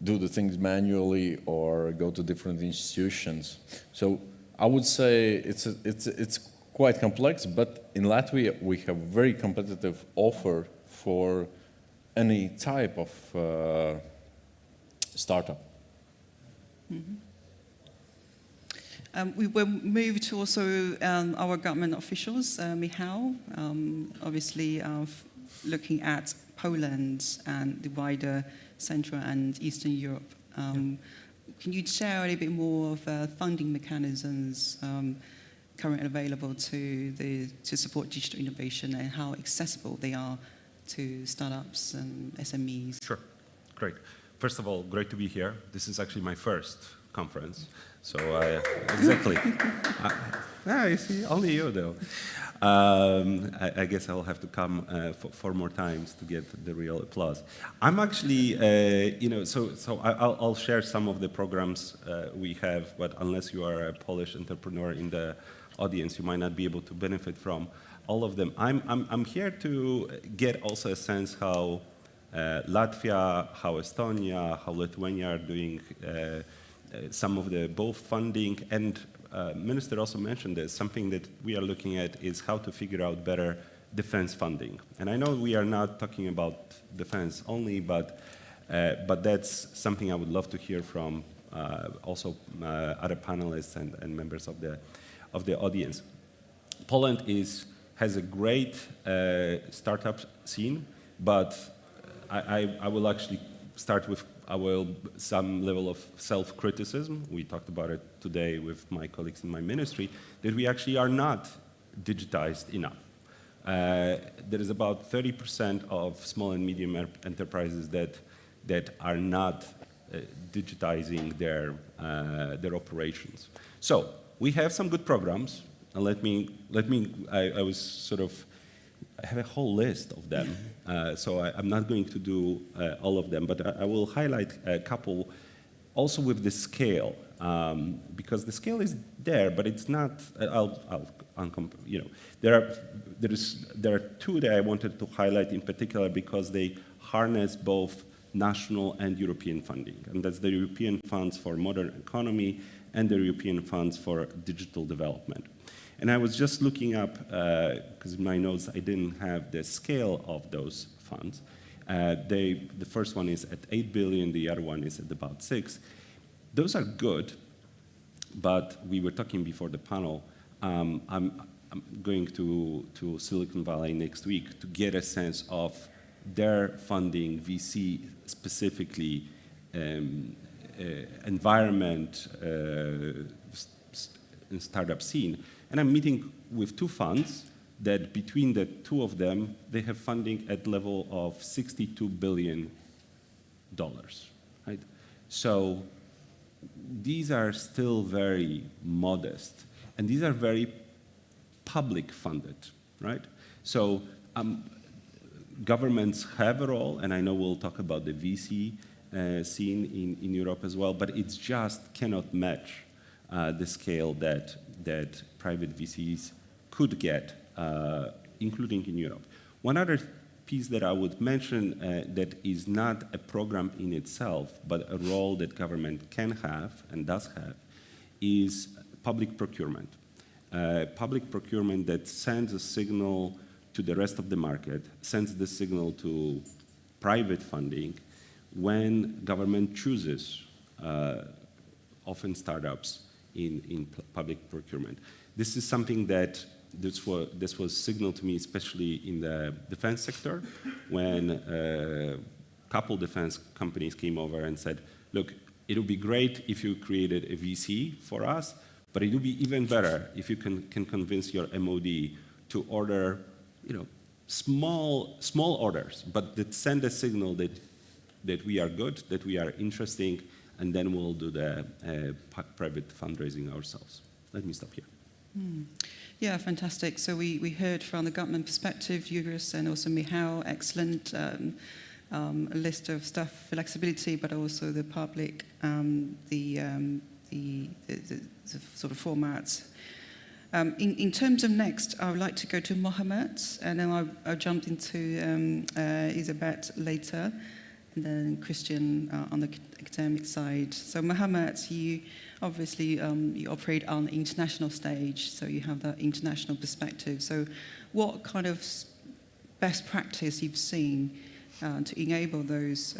do the things manually or go to different institutions. So I would say it's quite complex, but in Latvia we have very competitive offer for any type of startup. We will move to also our government officials, Michał, obviously looking at Poland and the wider Central and Eastern Europe. Can you share a little bit more of funding mechanisms currently available to support digital innovation and how accessible they are to startups and SMEs? Sure, great. First of all, great to be here. This is actually my first conference, so exactly. You see, only you though. I guess I'll have to come for more times to get the real applause. I'm actually, I'll share some of the programs we have, but unless you are a Polish entrepreneur in the audience, you might not be able to benefit from all of them. I'm here to get also a sense how Latvia, how Estonia, how Lithuania are doing some of the both funding and Minister also mentioned this, something that we are looking at is how to figure out better defense funding. And I know we are not talking about defense only, but that's something I would love to hear from also other panelists and members of the audience. Poland has a great startup scene, but I will actually start with some level of self-criticism. We talked about it today with my colleagues in my ministry, that we actually are not digitized enough. There is about 30% of small and medium enterprises that are not digitizing their operations. So we have some good programs, and I have a whole list of them, so I'm not going to do all of them, but I will highlight a couple also with the scale, because the scale is there, but it's not, there are two that I wanted to highlight in particular because they harness both national and European funding, and that's the European Funds for Modern Economy and the European Funds for Digital Development. And I was just looking up, because in my notes I didn't have the scale of those funds. The first one is at 8 billion, the other one is at about 6. Those are good, but we were talking before the panel. I'm going to Silicon Valley next week to get a sense of their funding, VC specifically, environment, and startup scene. And I'm meeting with 2 funds that between the 2 of them, they have funding at level of $62 billion, right? So these are still very modest, and these are very public funded, right? So governments have a role, and I know we'll talk about the VC scene in Europe as well, but it just cannot match the scale that private VCs could get, including in Europe. One other piece that I would mention that is not a program in itself, but a role that government can have and does have, is public procurement. Public procurement that sends a signal to the rest of the market, sends the signal to private funding when government chooses, often startups, in public procurement. This is something that this was signaled to me, especially in the defense sector, when a couple defense companies came over and said, look, it would be great if you created a VC for us, but it would be even better if you can convince your MOD to order, small orders, but that send a signal that we are good, that we are interesting, and then we'll do the private fundraising ourselves. Let me stop here. Yeah, fantastic. So we heard from the government perspective, Juris and also Michał, excellent list of stuff, flexibility, but also the public, the sort of formats. In terms of next, I would like to go to Mohamed, and then I'll jump into Elisabeth later, and then Christian on the academic side. So Mohamed, you obviously you operate on the international stage, so you have that international perspective. So what kind of best practice you've seen to enable those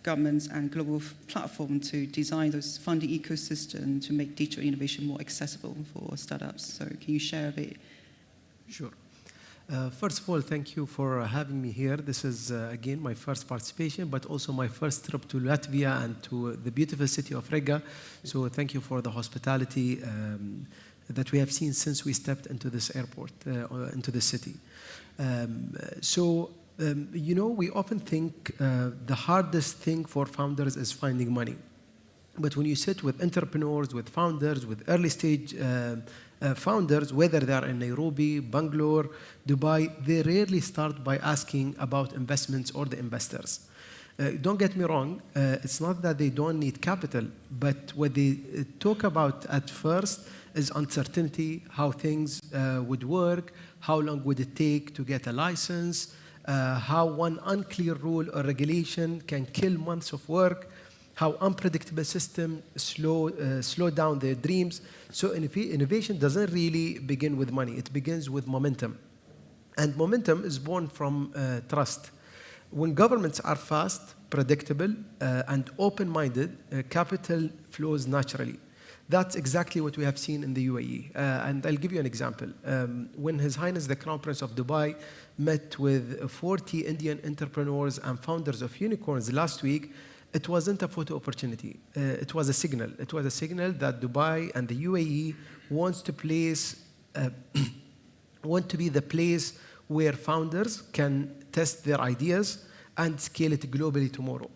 governments and global platforms to design those funding ecosystem to make digital innovation more accessible for startups? So can you share a bit? Sure. First of all, thank you for having me here. This is, again, my first participation, but also my first trip to Latvia and to the beautiful city of Riga. So thank you for the hospitality that we have seen since we stepped into this airport, into the city. We often think the hardest thing for founders is finding money. But when you sit with entrepreneurs, with founders, with early stage founders, whether they are in Nairobi, Bangalore, Dubai, they rarely start by asking about investments or the investors. Don't get me wrong, it's not that they don't need capital, but what they talk about at first is uncertainty, how things would work, how long would it take to get a license, how one unclear rule or regulation can kill months of work, how unpredictable systems slow down their dreams. So innovation doesn't really begin with money. It begins with momentum. And momentum is born from trust. When governments are fast, predictable, and open-minded, capital flows naturally. That's exactly what we have seen in the UAE. And I'll give you an example. When His Highness the Crown Prince of Dubai met with 40 Indian entrepreneurs and founders of unicorns last week, it wasn't a photo opportunity. It was a signal. It was a signal that Dubai and the UAE wants to be the place where founders can test their ideas and scale it globally tomorrow.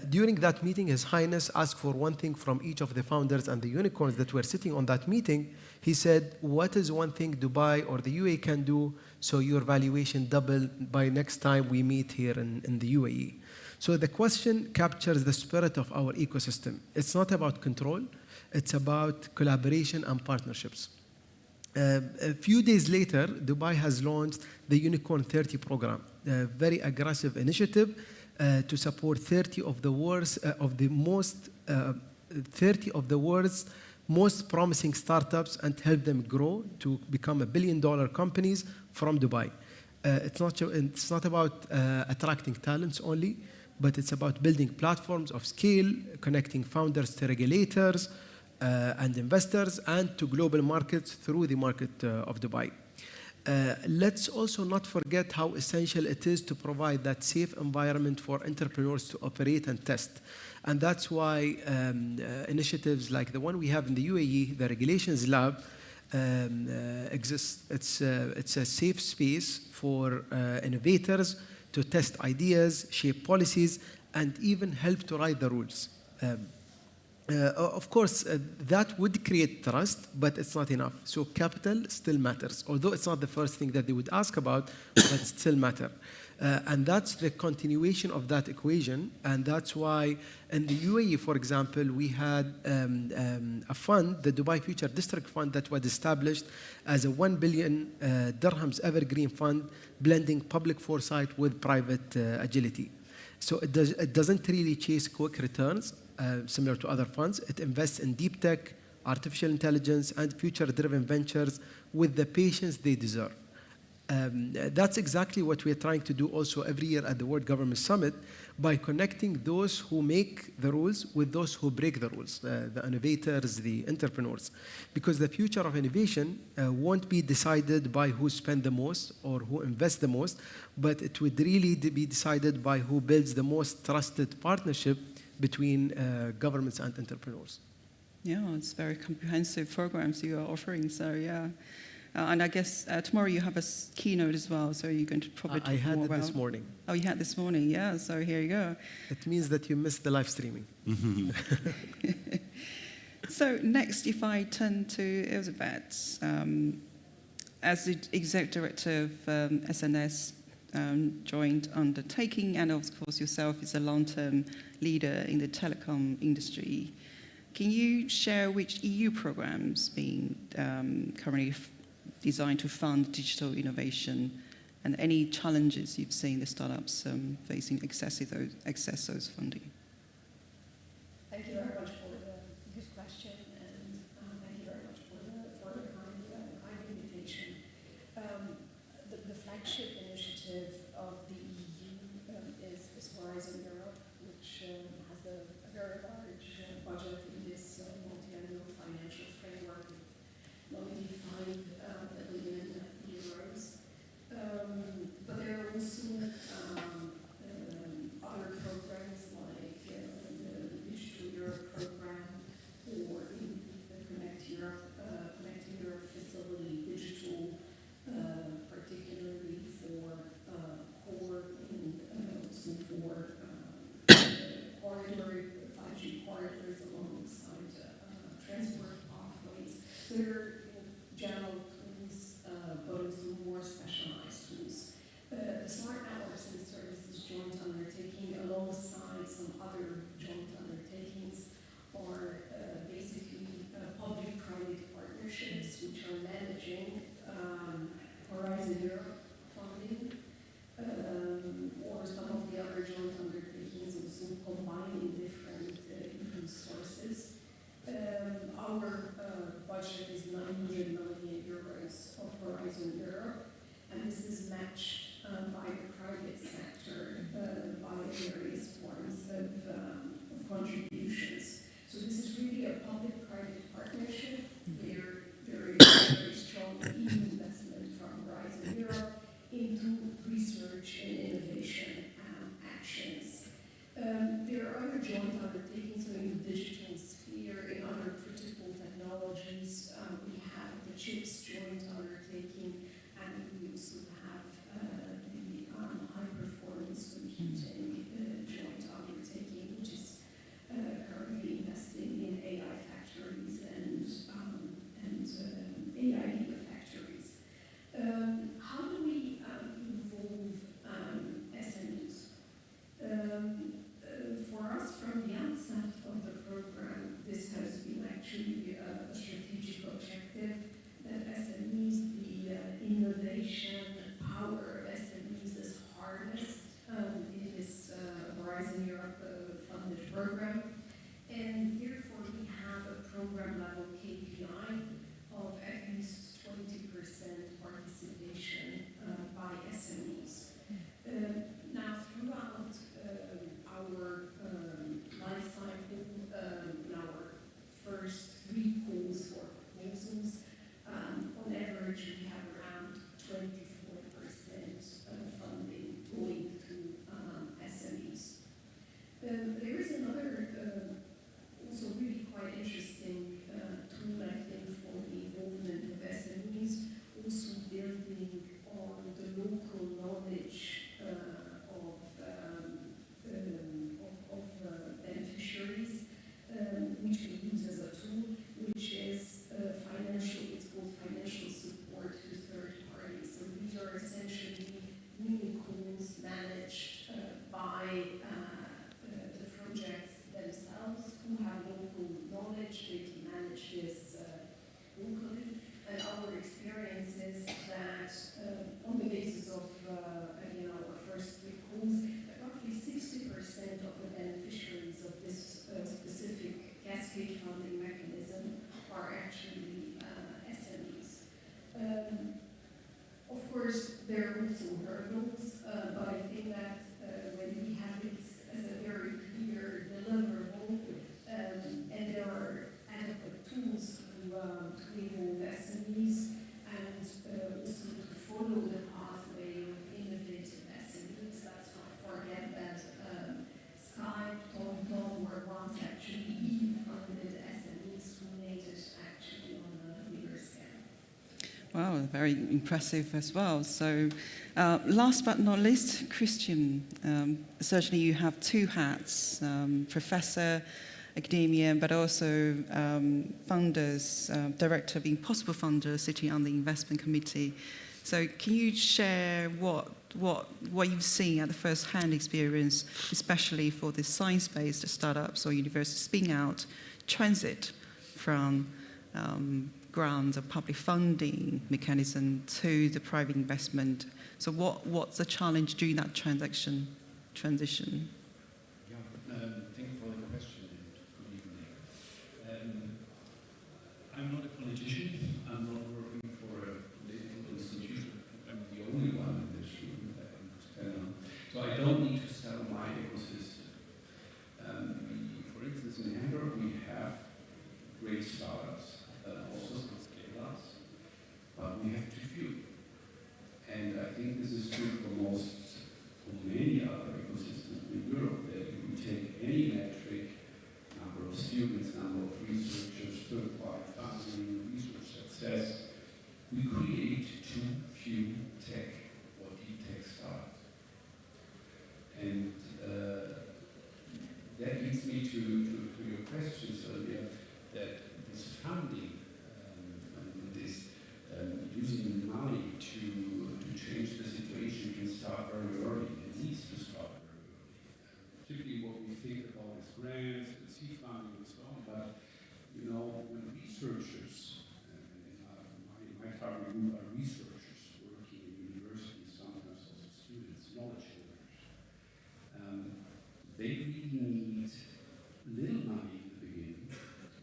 During that meeting, His Highness asked for one thing from each of the founders and the unicorns that were sitting on that meeting. He said, what is one thing Dubai or the UAE can do so your valuation double by next time we meet here in the UAE? So the question captures the spirit of our ecosystem. It's not about control. It's about collaboration and partnerships. A few days later, Dubai has launched the Unicorn 30 program, a very aggressive initiative to support 30 of the most 30 of the world's most promising startups and help them grow to become $1 billion companies from Dubai. It's not about attracting talents only, but it's about building platforms of scale, connecting founders to regulators and investors, and to global markets through the market of Dubai. Let's also not forget how essential it is to provide that safe environment for entrepreneurs to operate and test. And that's why initiatives like the one we have in the UAE, the Regulations Lab, exists. It's a safe space for innovators to test ideas, shape policies, and even help to write the rules. Of course, that would create trust, but it's not enough. So capital still matters, although it's not the first thing that they would ask about, but it still matters. And that's the continuation of that equation, and that's why in the UAE, for example, we had a fund, the Dubai Future District Fund, that was established as a 1 billion dirhams evergreen fund, blending public foresight with private agility. So it doesn't really chase quick returns, similar to other funds. It invests in deep tech, artificial intelligence, and future-driven ventures with the patience they deserve. That's exactly what we're trying to do also every year at the World Government Summit, by connecting those who make the rules with those who break the rules, the innovators, the entrepreneurs. Because the future of innovation won't be decided by who spends the most or who invests the most, but it would really be decided by who builds the most trusted partnership between governments and entrepreneurs. Yeah, it's very comprehensive programs you are offering, so yeah. And I guess tomorrow you have a keynote as well, so you're going to probably talk I had more it about... this morning. Oh, you had this morning, yeah, so here you go. It means that you missed the live streaming. So next, if I turn to Elizabeth, as the Exec Director of SNS, joint undertaking, and of course yourself is a long-term leader in the telecom industry. Can you share which EU programs being currently designed to fund digital innovation, and any challenges you've seen the startups facing access those funding? Thank you very much for the good question, and thank you very much for the kind invitation. The flagship initiative of the EU is Horizon Europe, which has a very large budget in this multi-annual financial framework, only 5 billion euros. But there are also other programs like the Digital Europe program, or the Connecting Europe facility, digital, particularly for core and also for corridor, 5G corridors alongside transport pathways. So there are general tools, but also more specialized tools. The Smart Networks and Services joint undertaking, alongside some other joint undertakings, are basically public-private partnerships which are managing Horizon Europe funding, or some of the other joint undertakings, also combining different EU sources. Our budget is 900 million euros of Horizon Europe, and this is matched by the private sector by various forms of contributions. So this is really a public-private partnership. There is very strong EU investment from Horizon Europe, average, we have around 24% funding going to SMEs. There is another also really quite interesting tool, I think, for the involvement of SMEs, also building on the local knowledge of beneficiaries, which we use as a tool, which is it's called financial support to third parties. So these are essentially mini pools managed by the projects themselves, who have local knowledge. They can manage this locally. And our experience is that on the basis of again our first 3 calls, that roughly 60% of the beneficiaries of this specific cascade funding mechanism are actually SMEs. Of course, there are also hurdles, but I think that when we have it as a very clear deliverable, and there are adequate tools to involve SMEs and also to follow the pathway of innovative SMEs. Let's not forget that Skype, TomTom were once actually EU-funded SMEs who made it actually on a bigger scale. Wow, very impressive as well. So last but not least, Christian, certainly you have 2 hats, professor, academia, but also funders, director of Impossible Funders, sitting on the investment committee. So can you share what you've seen at the first-hand experience, especially for the science-based startups or university spin out, transit from grants or public funding mechanism to the private investment? So what's the challenge during that transition? Thank you for the question and good evening. I'm not a politician. I'm not working for a political institution. I'm the only one in this room that can stand on. So I don't need to sell my ecosystem. For instance, in Hamburg, we have great startups, also some scale-ups, but we have too few. And I think this is true for many other ecosystems in Europe, that if we take any metric, number of students, number of researchers, third-party funding, research success, we create too few tech or deep tech startups. And that leads me to your questions earlier, that this funding, using money to change the situation can start very early. It needs to start very early. Typically what we think about is grants and seed funding and so on, but when researchers, in my target group are researchers working in universities, sometimes also students, knowledge holders, they really need little money in the beginning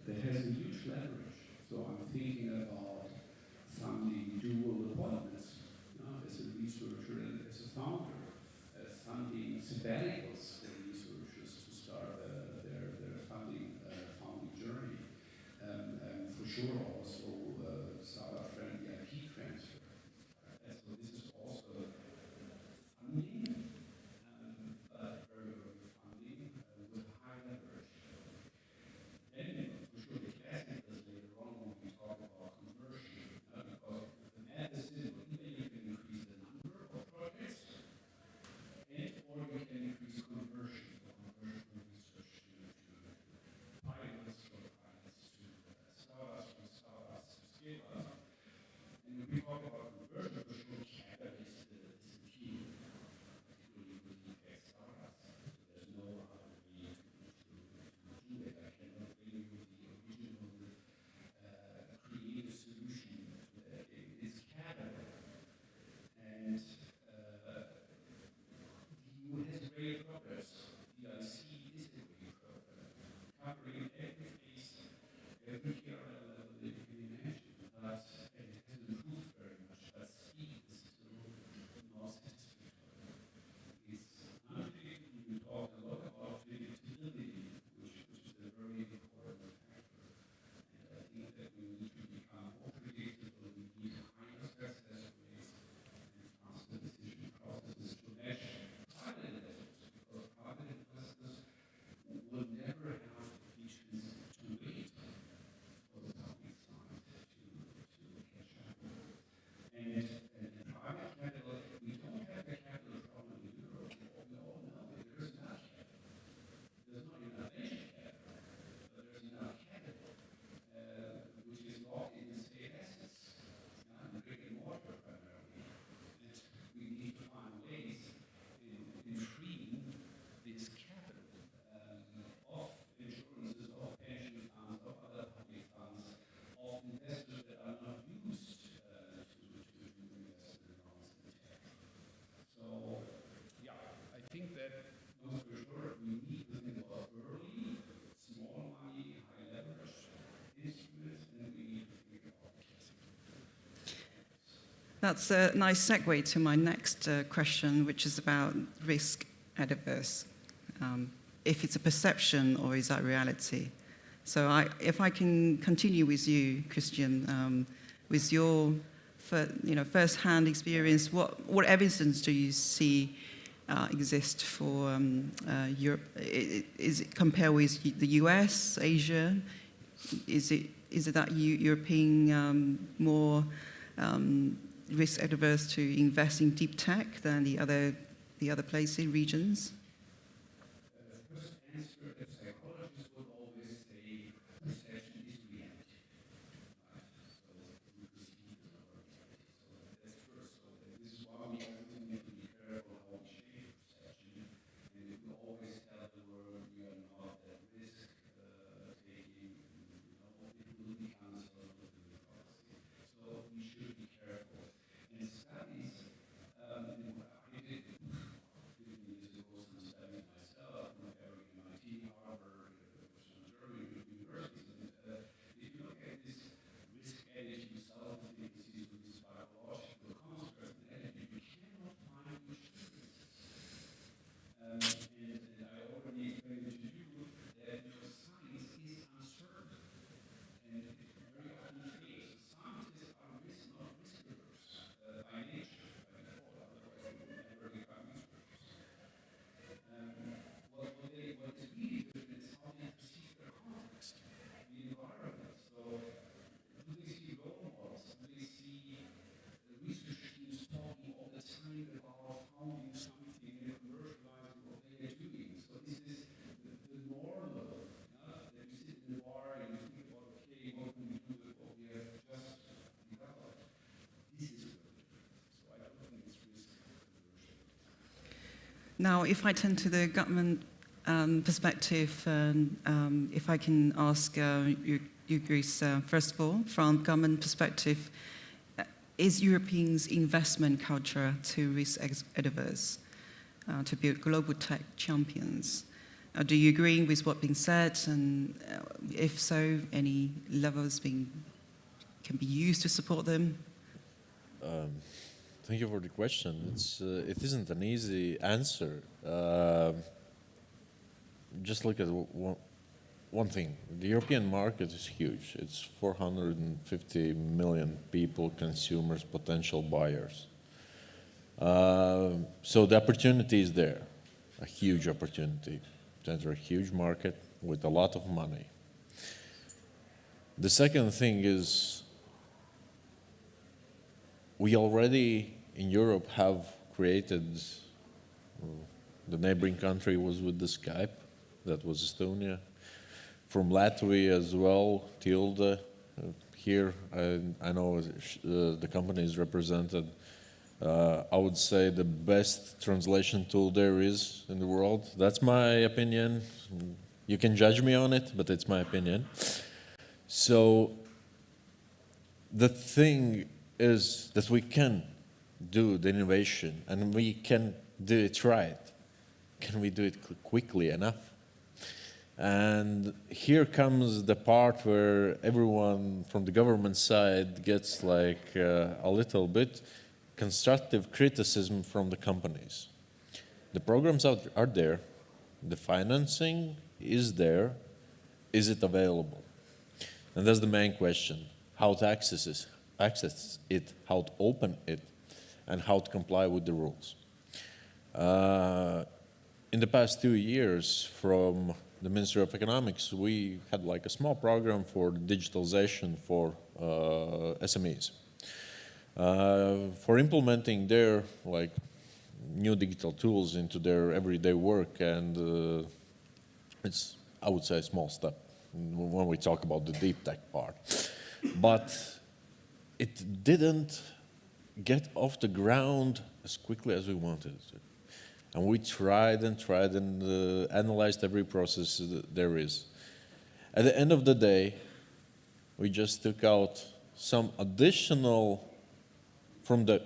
that has a huge leverage. So I'm thinking about funding dual appointments as a researcher and as a founder, funding sabbaticals for researchers to start their funding journey. For sure, also startup-friendly IP transfer. So this is also funding, but very early funding with high leverage. Then, for sure, the classic is later on when we talk about conversion, because the math is simple. Either you can increase the number of projects, or you can increase conversion, from research to pilots, from pilots to startups, from startups to scale-ups. And when we talk about conversion, for sure, capital is the key, particularly with the tech startups. So there's no other way to do it. I cannot bring you the original creative solution to that game. It's capital. And the EU has great progress. DIC is a great program, covering every phase, every KRL level that you can imagine. But it has improved very much. But speed That's a nice segue to my next question, which is about risk adverse. If it's a perception or is that reality? So if I can continue with you, Christian, with your first-hand experience, what evidence do you see exist for Europe? Is it compared with the US, Asia? Is it that European more risk adverse to invest in deep tech than the other places, regions? First answer, that psychologists would always say perception is reality. Right? So we perceive it as our reality. So that's first. So this is why we always need to be careful how we shape perception. And we always tell the world we are not at risk taking, it will be cancer with the policy. So we should be careful. And studies, I did 15 years ago some studies myself, comparing MIT, Harvard, some German universities. And if you look at this risk attitude, self-efficacy with this biological construct and attitude, you cannot find which differences. And I already explained to you that science is uncertain. And it very often fails. Scientists are not risk averse by nature, by default, otherwise they would never become researchers. What is really different is how they perceive their context, the environment. So, do they see role models? Do they see the research teams talking all the time about how to do something and commercialize what they are doing? So this is the normal, that you sit in the bar and you think about, okay, what can we do with what we have just developed? This is what it is. So I don't think it's risk aversion. Now, if I turn to the government perspective, and if I can ask you, Greece, first of all, from government perspective, is Europeans' investment culture to risk adverse, to build global tech champions? Do you agree with what's being said? And if so, any levels can be used to support them? Thank you for the question. It isn't an easy answer. Just look at one thing. The European market is huge. It's 450 million people, consumers, potential buyers. So the opportunity is there, a huge opportunity to enter a huge market with a lot of money. The second thing is we already in Europe have created, the neighboring country was with the Skype, that was Estonia. From Latvia as well, Tilde. Here, I know the company is represented. I would say the best translation tool there is in the world. That's my opinion. You can judge me on it, but it's my opinion. So the thing is that we can do the innovation and we can do it right. Can we do it quickly enough? And here comes the part where everyone from the government side gets like a little bit constructive criticism from the companies. The programs are there, the financing is there, is it available? And that's the main question, how to access it, how to open it, and how to comply with the rules. In the past 2 years, from the Ministry of Economics, we had like a small program for digitalization for SMEs. For implementing their like new digital tools into their everyday work, and it's, I would say, a small step when we talk about the deep tech part. But it didn't get off the ground as quickly as we wanted it to. And we tried and analyzed every process there is. At the end of the day, we just took out some additional, from the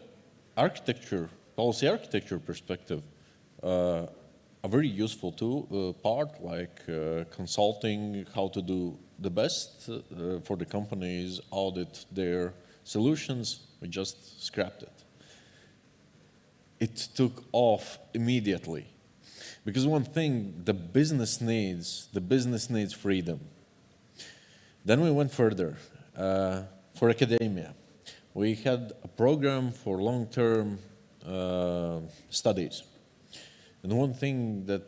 architecture, policy architecture perspective, a very useful tool, part like consulting how to do the best for the companies, audit their solutions, we just scrapped it. It took off immediately. Because one thing the business needs freedom. Then we went further for academia. We had a program for long-term studies. And one thing that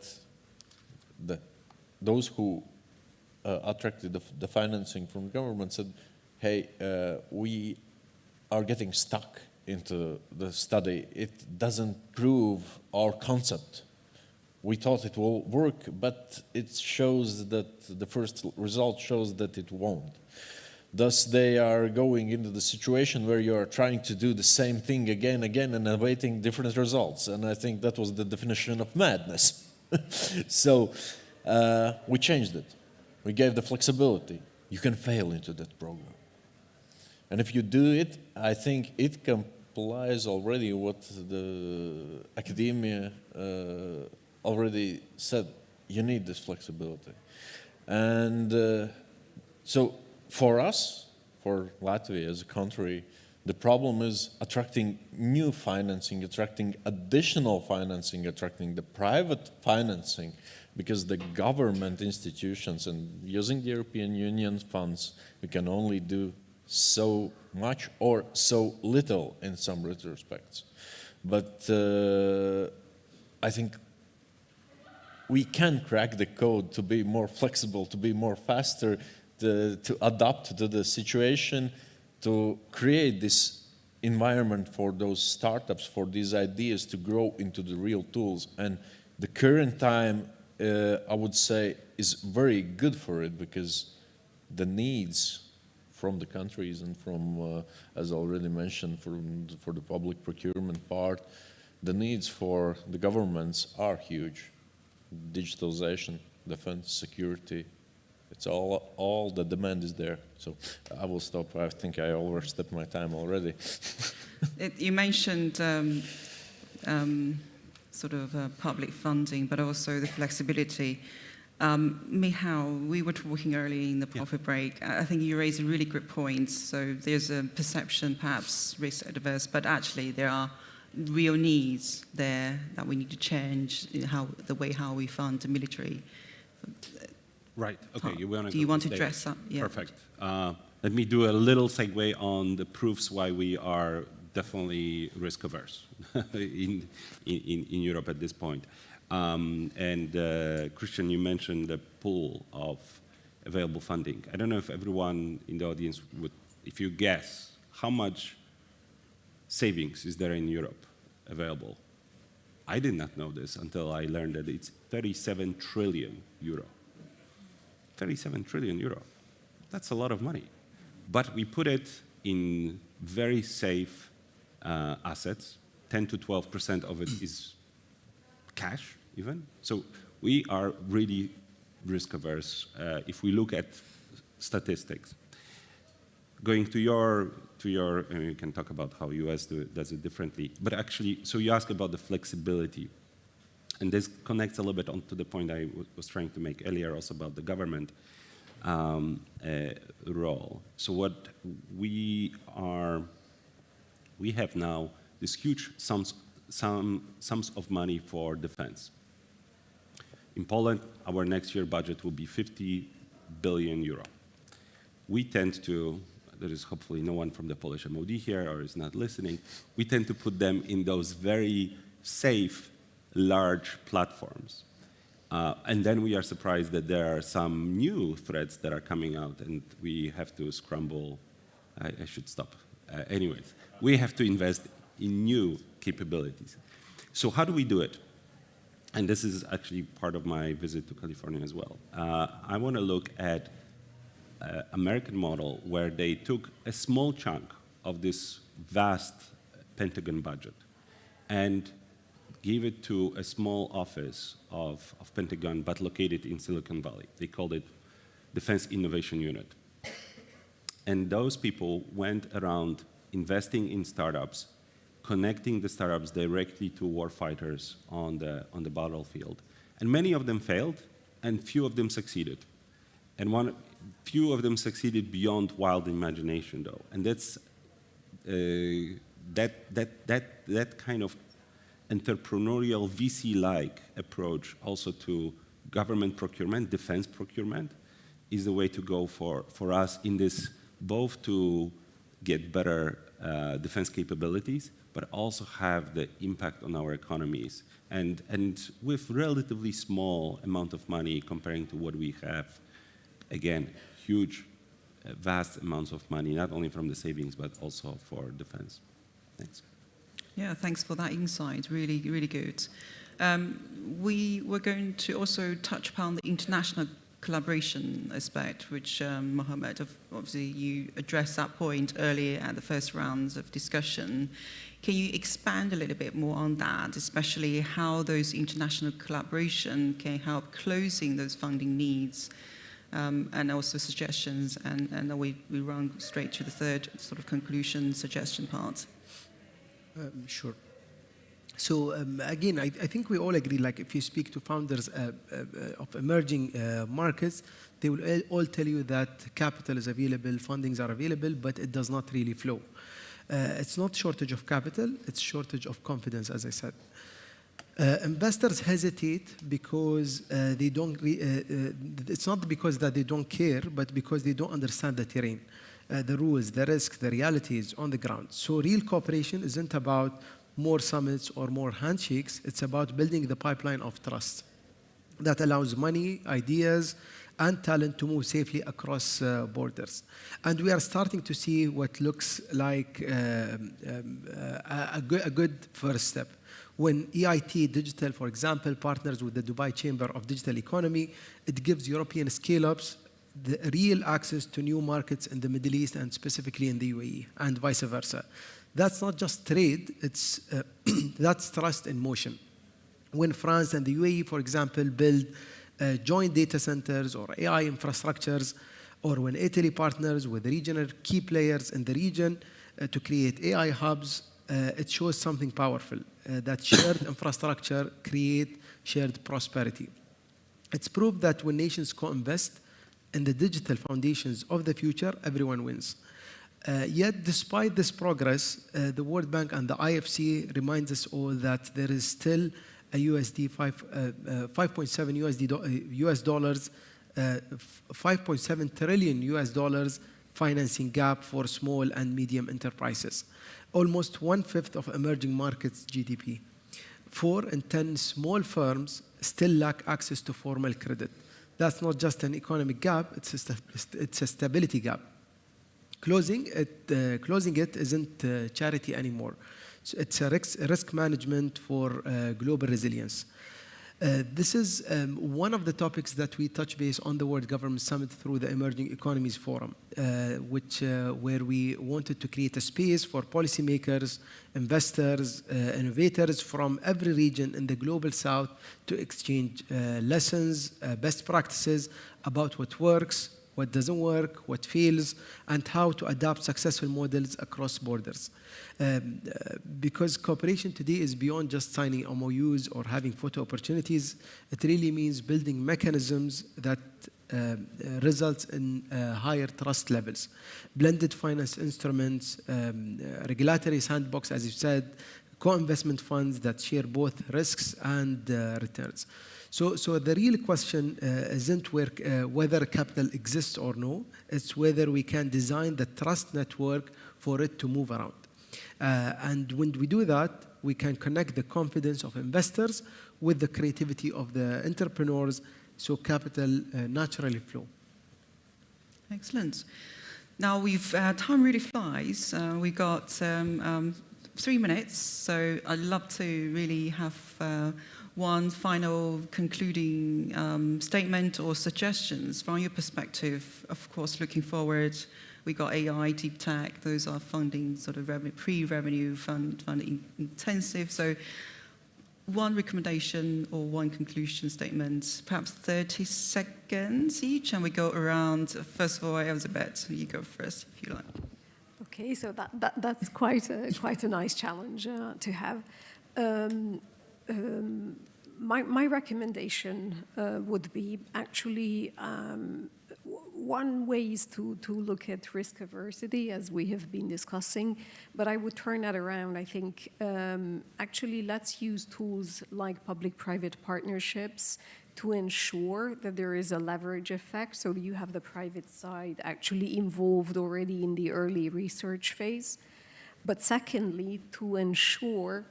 those who attracted the financing from the government said, hey, we are getting stuck into the study. It doesn't prove our concept. We thought it will work, but it shows that the first result shows that it won't. Thus, they are going into the situation where you are trying to do the same thing again and awaiting different results. And I think that was the definition of madness. So we changed it. We gave the flexibility. You can fail into that program. And if you do it, I think it complies already what the academia already said. You need this flexibility. And so for us, for Latvia as a country, the problem is attracting new financing, attracting additional financing, attracting the private financing, because the government institutions and using the European Union funds, we can only do so much or so little in some retrospects. But I think we can crack the code to be more flexible, to be more faster, to adapt to the situation, to create this environment for those startups, for these ideas to grow into the real tools. And the current time, I would say, is very good for it, because the needs from the countries and from, as already mentioned, for the public procurement part, the needs for the governments are huge. Digitalization, defense, security, it's all the demand is there. So I will stop. I think I overstepped my time already. You mentioned sort of public funding, but also the flexibility. Michał, we were talking earlier in the profit break. I think you raised a really good point. So there's a perception, perhaps risk adverse, but actually there are real needs there that we need to change the way how we fund the military. Right. Okay. Do you want to address that? Yeah. Perfect. Let me do a little segue on the proofs why we are definitely risk averse in Europe at this point. Christian, you mentioned the pool of available funding. I don't know if everyone in the audience would, if you guess, how much savings is there in Europe available? I did not know this until I learned that it's 37 trillion euro. 37 trillion euro. That's a lot of money. But we put it in very safe assets. 10 to 12% of it is cash, even. So we are really risk averse if we look at statistics. Going to your you can talk about how US does it differently. But actually, so you ask about the flexibility. And this connects a little bit onto the point I was trying to make earlier also about the government role. So what we have now this huge sums of money for defense. In Poland, our next year budget will be 50 billion euro. We tend to, there is hopefully no one from the Polish MOD here or is not listening, we tend to put them in those very safe, large platforms. And then we are surprised that there are some new threats that are coming out and we have to scramble. I should stop. Anyways, we have to invest in new capabilities. So how do we do it? And this is actually part of my visit to California as well. I want to look at an American model where they took a small chunk of this vast Pentagon budget and gave it to a small office of Pentagon, but located in Silicon Valley. They called it Defense Innovation Unit. And those people went around investing in startups, connecting the startups directly to warfighters on the battlefield. And many of them failed, and few of them succeeded. And few of them succeeded beyond wild imagination, though. And that's that kind of entrepreneurial VC-like approach also to government procurement, defense procurement, is the way to go for us in this, both to get better defense capabilities, but also have the impact on our economies. And with relatively small amount of money comparing to what we have, again, huge, vast amounts of money, not only from the savings, but also for defense. Thanks. Yeah, thanks for that insight. Really, really good. We were going to also touch upon the international collaboration aspect, which Mohammed, obviously you addressed that point earlier at the first rounds of discussion. Can you expand a little bit more on that, especially how those international collaboration can help closing those funding needs, and also suggestions, and then we run straight to the third sort of conclusion suggestion part. Sure. So again, I think we all agree, like if you speak to founders of emerging markets, they will all tell you that capital is available, fundings are available, but it does not really flow. It's not shortage of capital, it's shortage of confidence, as I said. Investors hesitate because they don't, it's not because that they don't care, but because they don't understand the terrain, the rules, the risk, the realities on the ground. So real cooperation isn't about more summits or more handshakes, it's about building the pipeline of trust that allows money, ideas, and talent to move safely across borders. And we are starting to see what looks like a good first step. When EIT Digital, for example, partners with the Dubai Chamber of Digital Economy, it gives European scale-ups the real access to new markets in the Middle East and specifically in the UAE, and vice versa. That's not just trade, it's, that's trust in motion. When France and the UAE, for example, build joint data centers or AI infrastructures, or when Italy partners with regional key players in the region to create AI hubs, it shows something powerful, that shared infrastructure create shared prosperity. It's proof that when nations co-invest in the digital foundations of the future, everyone wins. Yet, despite this progress, the World Bank and the IFC reminds us all that there is still a USD 5.7 US dollars, 5.7 trillion US dollars financing gap for small and medium enterprises, almost 1/5 of emerging markets' GDP. 4 in 10 small firms still lack access to formal credit. That's not just an economic gap; it's a stability gap. Closing it isn't charity anymore. So it's a risk management for global resilience. This is one of the topics that we touch base on the World Government Summit through the Emerging Economies Forum, where we wanted to create a space for policymakers, investors, innovators from every region in the Global South to exchange lessons, best practices about what works, what doesn't work, what fails, and how to adapt successful models across borders. Because cooperation today is beyond just signing MOUs or having photo opportunities, it really means building mechanisms that results in higher trust levels. Blended finance instruments, regulatory sandbox, as you said, co-investment funds that share both risks and returns. So the real question isn't whether capital exists or no, it's whether we can design the trust network for it to move around. And when we do that, we can connect the confidence of investors with the creativity of the entrepreneurs, so capital naturally flow. Excellent. Now time really flies. We've got 3 minutes, so I'd love to really have one final concluding statement or suggestions from your perspective. Of course, looking forward, we got AI, deep tech, those are funding sort of pre-revenue fund intensive. So one recommendation or one conclusion statement, perhaps 30 seconds each, and we go around. First of all, Elizabeth, you go first if you like. Okay, so that's quite a nice challenge to have. My recommendation would be actually one way is to look at risk aversity, as we have been discussing, but I would turn that around. I think actually let's use tools like public-private partnerships to ensure that there is a leverage effect, so you have the private side actually involved already in the early research phase. But secondly, to ensure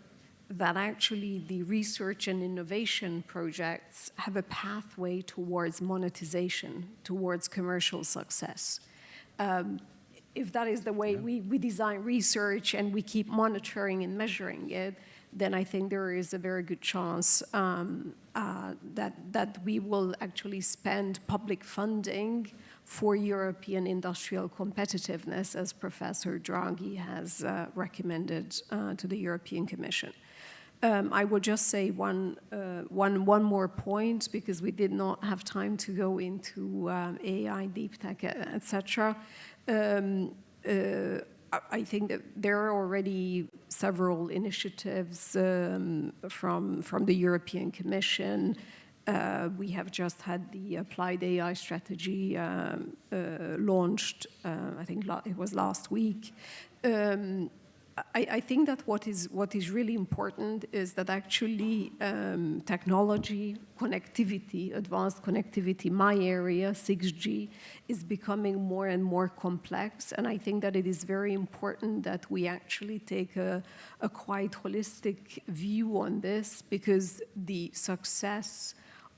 that actually the research and innovation projects have a pathway towards monetization, towards commercial success. If that is the way we design research and we keep monitoring and measuring it, then I think there is a very good chance that we will actually spend public funding for European industrial competitiveness, as Professor Draghi has recommended to the European Commission. I will just say one more point, because we did not have time to go into AI, deep tech, etc. I think that there are already several initiatives from the European Commission. We have just had the Applied AI strategy launched, I think it was last week. I think that what is really important is that actually technology, connectivity, advanced connectivity, my area, 6G, is becoming more and more complex. And I think that it is very important that we actually take a quite holistic view on this, because the success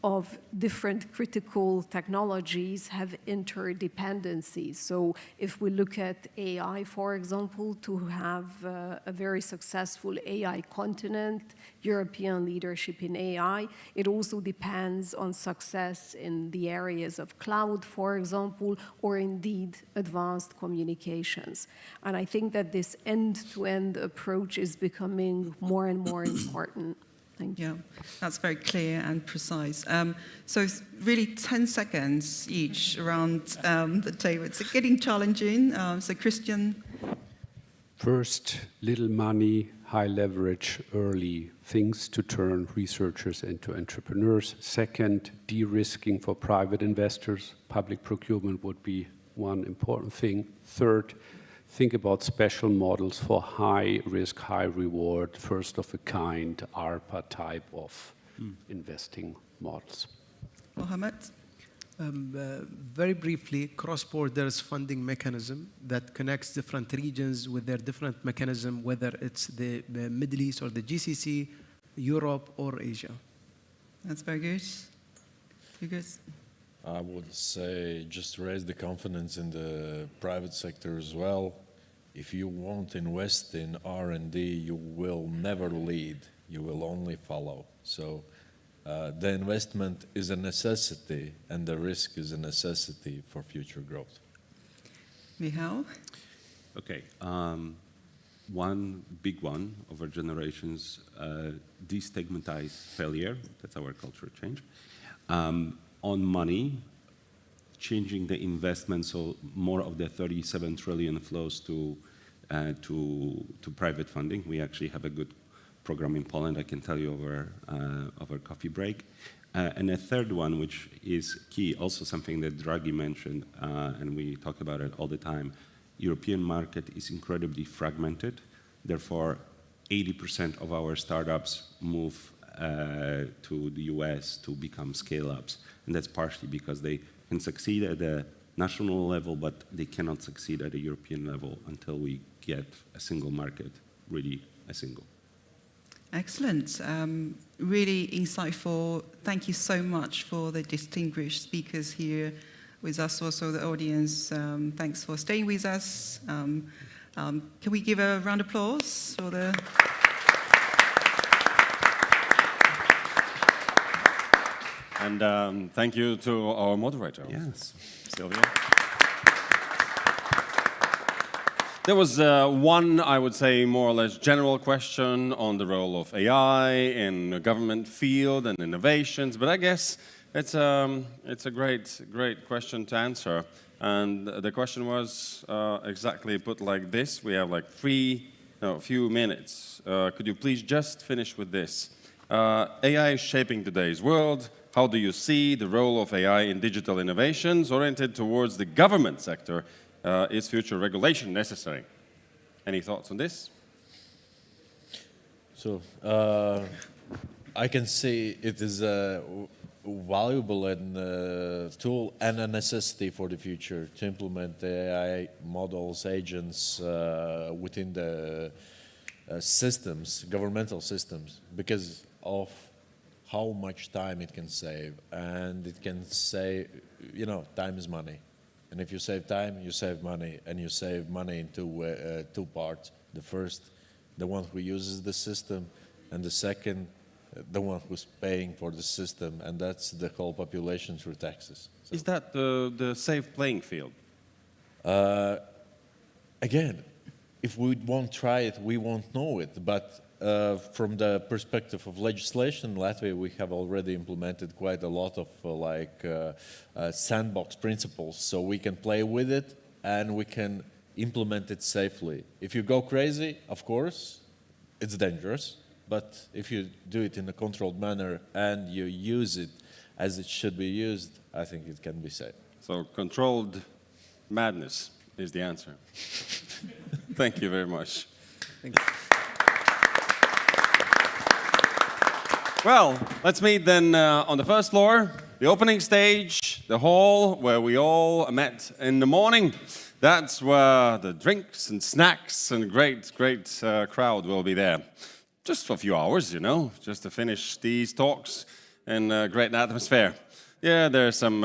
of different critical technologies have interdependencies. So if we look at AI, for example, to have a very successful AI continent, European leadership in AI, it also depends on success in the areas of cloud, for example, or indeed advanced communications. And I think that this end-to-end approach is becoming more and more important. Thank you. Yeah, that's very clear and precise. So really 10 seconds each around the table. It's getting challenging. So Christian. First, little money, high leverage, early things to turn researchers into entrepreneurs. Second, de-risking for private investors. Public procurement would be one important thing. Third, think about special models for high risk, high reward, first of a kind, ARPA type of investing models. Mohammed? Very briefly, cross-borders funding mechanism that connects different regions with their different mechanism, whether it's the Middle East or the GCC, Europe or Asia. That's very good. You guys? I would say just raise the confidence in the private sector as well. If you won't invest in R&D, you will never lead. You will only follow. So the investment is a necessity, and the risk is a necessity for future growth. Michal? Okay. One big one over generations, destigmatize failure. That's our cultural change. On money, changing the investment so more of the 37 trillion flows to private funding. We actually have a good program in Poland, I can tell you over coffee break. And a third one, which is key, also something that Draghi mentioned, and we talk about it all the time. European market is incredibly fragmented. Therefore, 80% of our startups move to the US to become scale-ups. And that's partially because they can succeed at the national level, but they cannot succeed at a European level until we get a single market, really a single. Excellent. Really insightful. Thank you so much for the distinguished speakers here with us, also the audience. Thanks for staying with us. Can we give a round of applause for the... And thank you to our moderator. Yes. Sylvia. There was one, I would say, more or less general question on the role of AI in the government field and innovations, but I guess it's a great question to answer. And the question was exactly put like this. We have like a few minutes. Could you please just finish with this? AI is shaping today's world. How do you see the role of AI in digital innovations oriented towards the government sector? Is future regulation necessary? Any thoughts on this? So I can say it is a valuable and tool and a necessity for the future to implement the AI models, agents within the systems, governmental systems, because of how much time it can save. And it can save, you know, time is money. And if you save time, you save money, and you save money in two parts. The first, the one who uses the system, and the second, the one who's paying for the system, and that's the whole population through taxes. So, is that the safe playing field? Again, if we won't try it, we won't know it. But from the perspective of legislation, in Latvia, we have already implemented quite a lot of sandbox principles, so we can play with it and we can implement it safely. If you go crazy, of course, it's dangerous. But if you do it in a controlled manner and you use it as it should be used, I think it can be safe. So controlled madness is the answer. Thank you very much. Thank you. Well, let's meet then on the first floor, the opening stage, the hall where we all met in the morning. That's where the drinks and snacks and great crowd will be there. Just for a few hours, you know, just to finish these talks in a great atmosphere. Yeah, there's some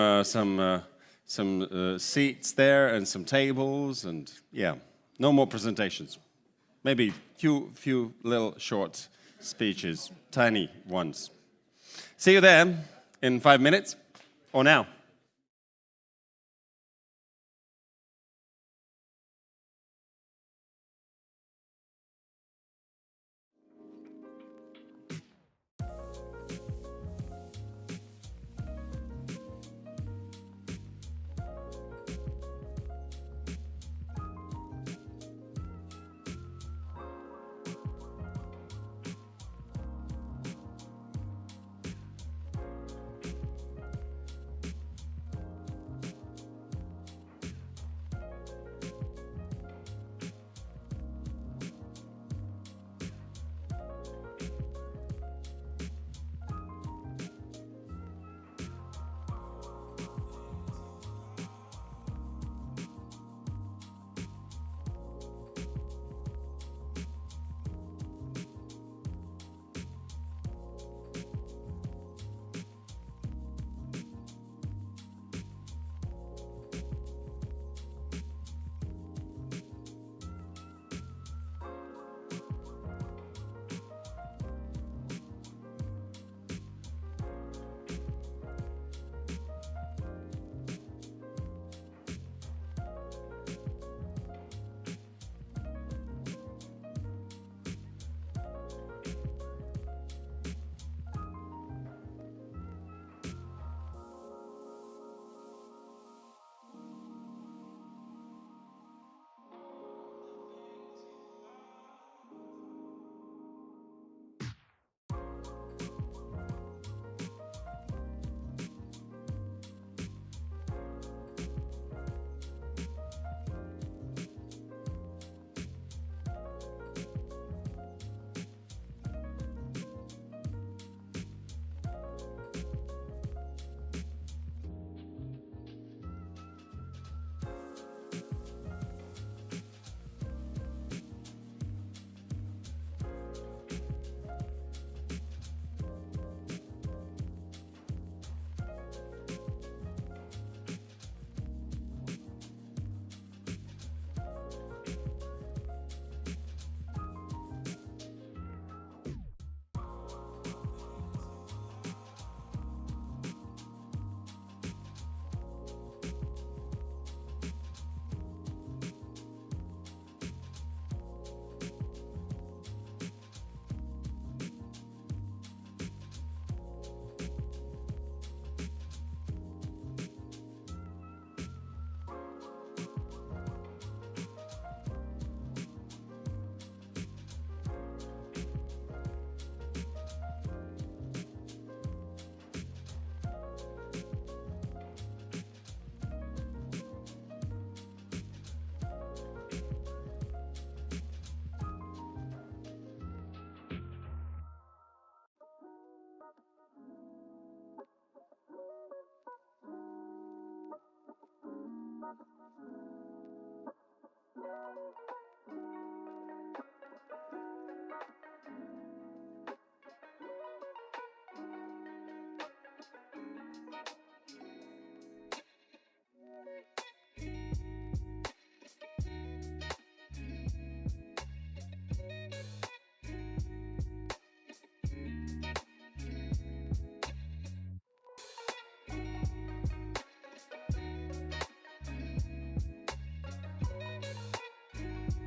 seats there and some tables, and yeah, no more presentations. Maybe few little short speeches, tiny ones. See you there in 5 minutes, or now.